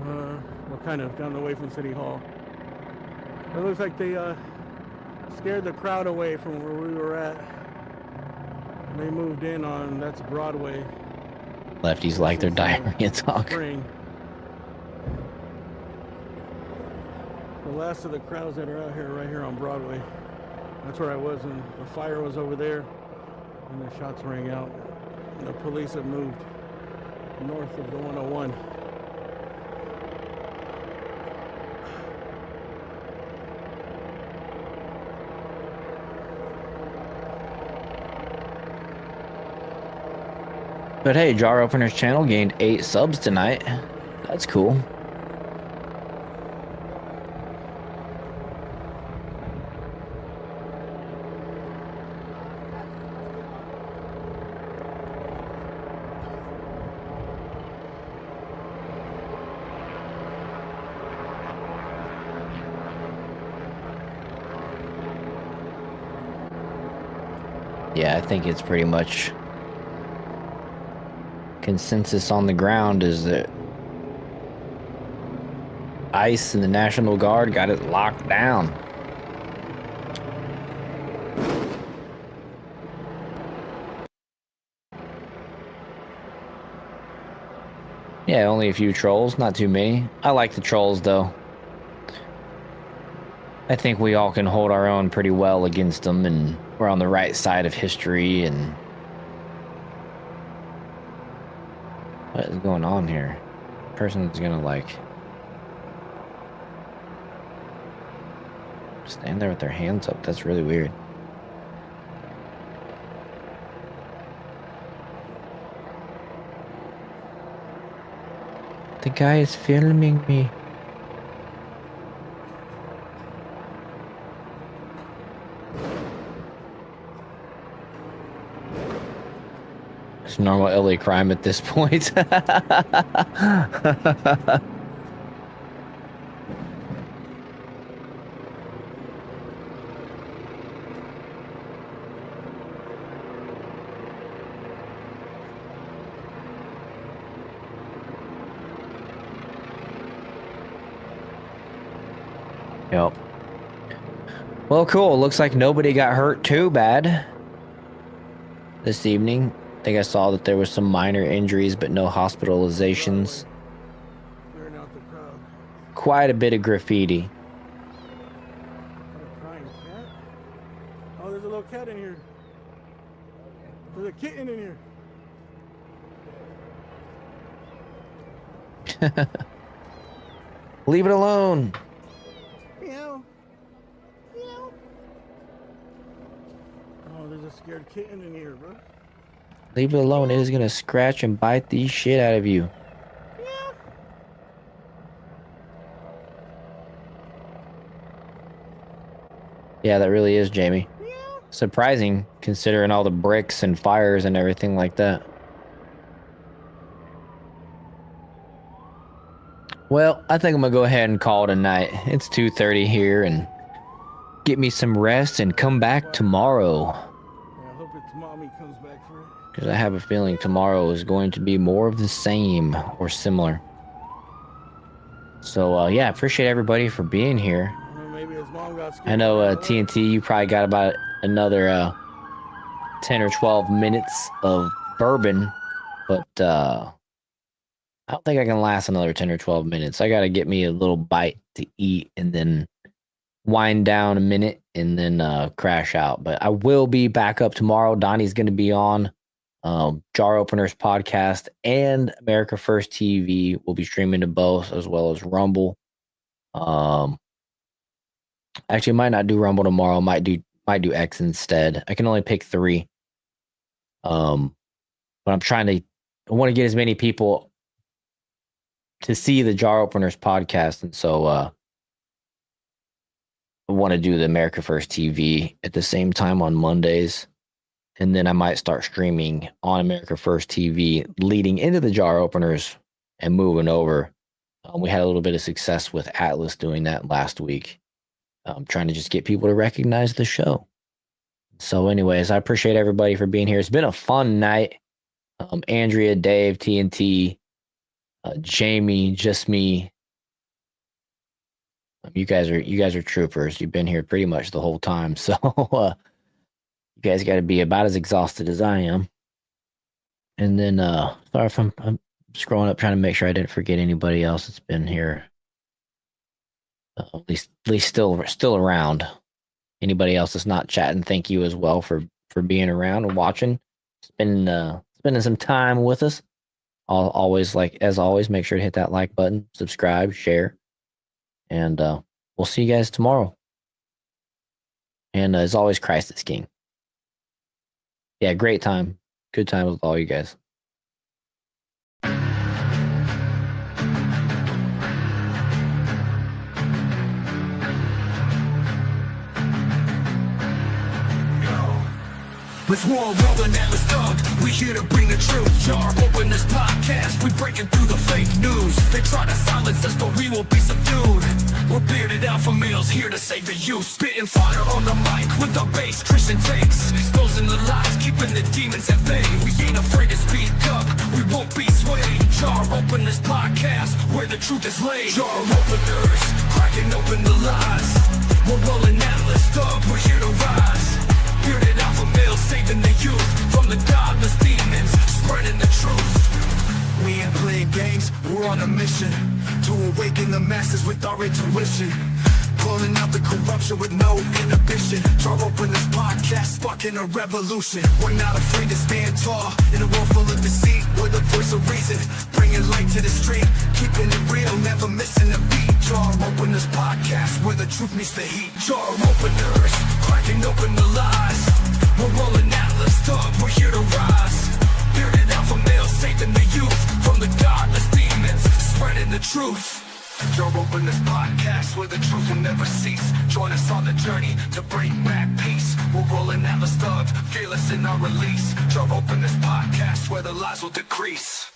We're kind of down the way from City Hall. It looks like they scared the crowd away from where we were at. They moved in on, that's Broadway. Lefties like their diarrhea talk. Spring. last of the crowds that are out here, right here on Broadway. That's where I was, and the fire was over there, and the shots rang out. And the police have moved north of the 101. But hey, Jar Opener's channel gained 8 subs tonight. That's cool. Yeah, I think it's pretty much consensus on the ground is that ICE and the National Guard got it locked down. Yeah, only a few trolls, not too many. I like the trolls though. I think we all can hold our own pretty well against them, and we're on the right side of history. And what is going on here? Person's gonna like stand there with their hands up. That's really weird. The guy is filming me. It's normal LA crime at this point. Yep. Well, cool. Looks like nobody got hurt too bad this evening. I think I saw that there was some minor injuries, but no hospitalizations. Clearing out the crowd. Quite a bit of graffiti. A crying cat? Oh, there's a little cat in here. There's a kitten in here. Leave it alone. Meow. Meow. Oh, there's a scared kitten in here, bro. Leave it alone. It is gonna scratch and bite the shit out of you. Yeah, that really is, Jamie. Surprising, considering all the bricks and fires and everything like that. Well, I think I'm gonna go ahead and call it a night. It's 2:30 here, and get me some rest and come back tomorrow. Yeah, I hope its mommy comes back for it. Because I have a feeling tomorrow is going to be more of the same or similar. So, yeah, appreciate everybody for being here. Maybe his mom got scared. I know TNT, you probably got about another 10 or 12 minutes of bourbon, but I don't think I can last another 10 or 12 minutes. I got to get me a little bite to eat and then wind down a minute and then crash out. But I will be back up tomorrow. Donnie's going to be on Jar Openers podcast, and America First TV will be streaming to both, as well as Rumble. Actually, might not do Rumble tomorrow. Might do X instead. I can only pick 3. But I'm trying to. I want to get as many people to see the Jar Openers podcast, and so I want to do the America First TV at the same time on Mondays, and then I might start streaming on America First TV leading into the Jar Openers and moving over. We had a little bit of success with Atlas doing that last week. I'm trying to just get people to recognize the show. So anyways, I appreciate everybody for being here. It's been a fun night. Andrea, Dave, TNT, Jamie, just me. You guys are troopers. You've been here pretty much the whole time. So you guys got to be about as exhausted as I am. And then sorry if I'm scrolling up trying to make sure I didn't forget anybody else that's been here. At least still around. Anybody else that's not chatting, thank you as well for being around and watching, spending some time with us. Always, as always, make sure to hit that like button, subscribe, share, and we'll see you guys tomorrow. And as always, Christ is King. Yeah, great time. Good time with all you guys. With war rolling and with thug, we here to bring the truth. Jar open this podcast, we breaking through the fake news. They try to silence us, but we will be subdued. We're bearded alpha males here to save the youth. Spitting fire on the mic with our bass Christian takes. Exposing the lies, keeping the demons at bay. We ain't afraid to speak up, we won't be swayed. Jar open this podcast, where the truth is laid. Jar openers, cracking open the lies. We're rolling Atlas thug, we're here to rise. Bearded alpha males saving the youth from the godless demons, spreading the truth. We ain't playing games, we're on a mission to awaken the masses with our intuition. Pulling out the corruption with no inhibition. Draw open this podcast, sparking a revolution. We're not afraid to stand tall in a world full of deceit. We're the voice of reason, bringing light to the street, keeping it real, never missing a beat. Jar open this podcast where the truth meets the heat. Jar openers, cracking open the lies. We're rolling Atlas thug, we're here to rise. Bearded alpha males saving the youth from the godless demons, spreading the truth. Jar open this podcast where the truth will never cease. Join us on the journey to bring back peace. We're rolling Atlas thug, fearless in our release. Jar open this podcast where the lies will decrease.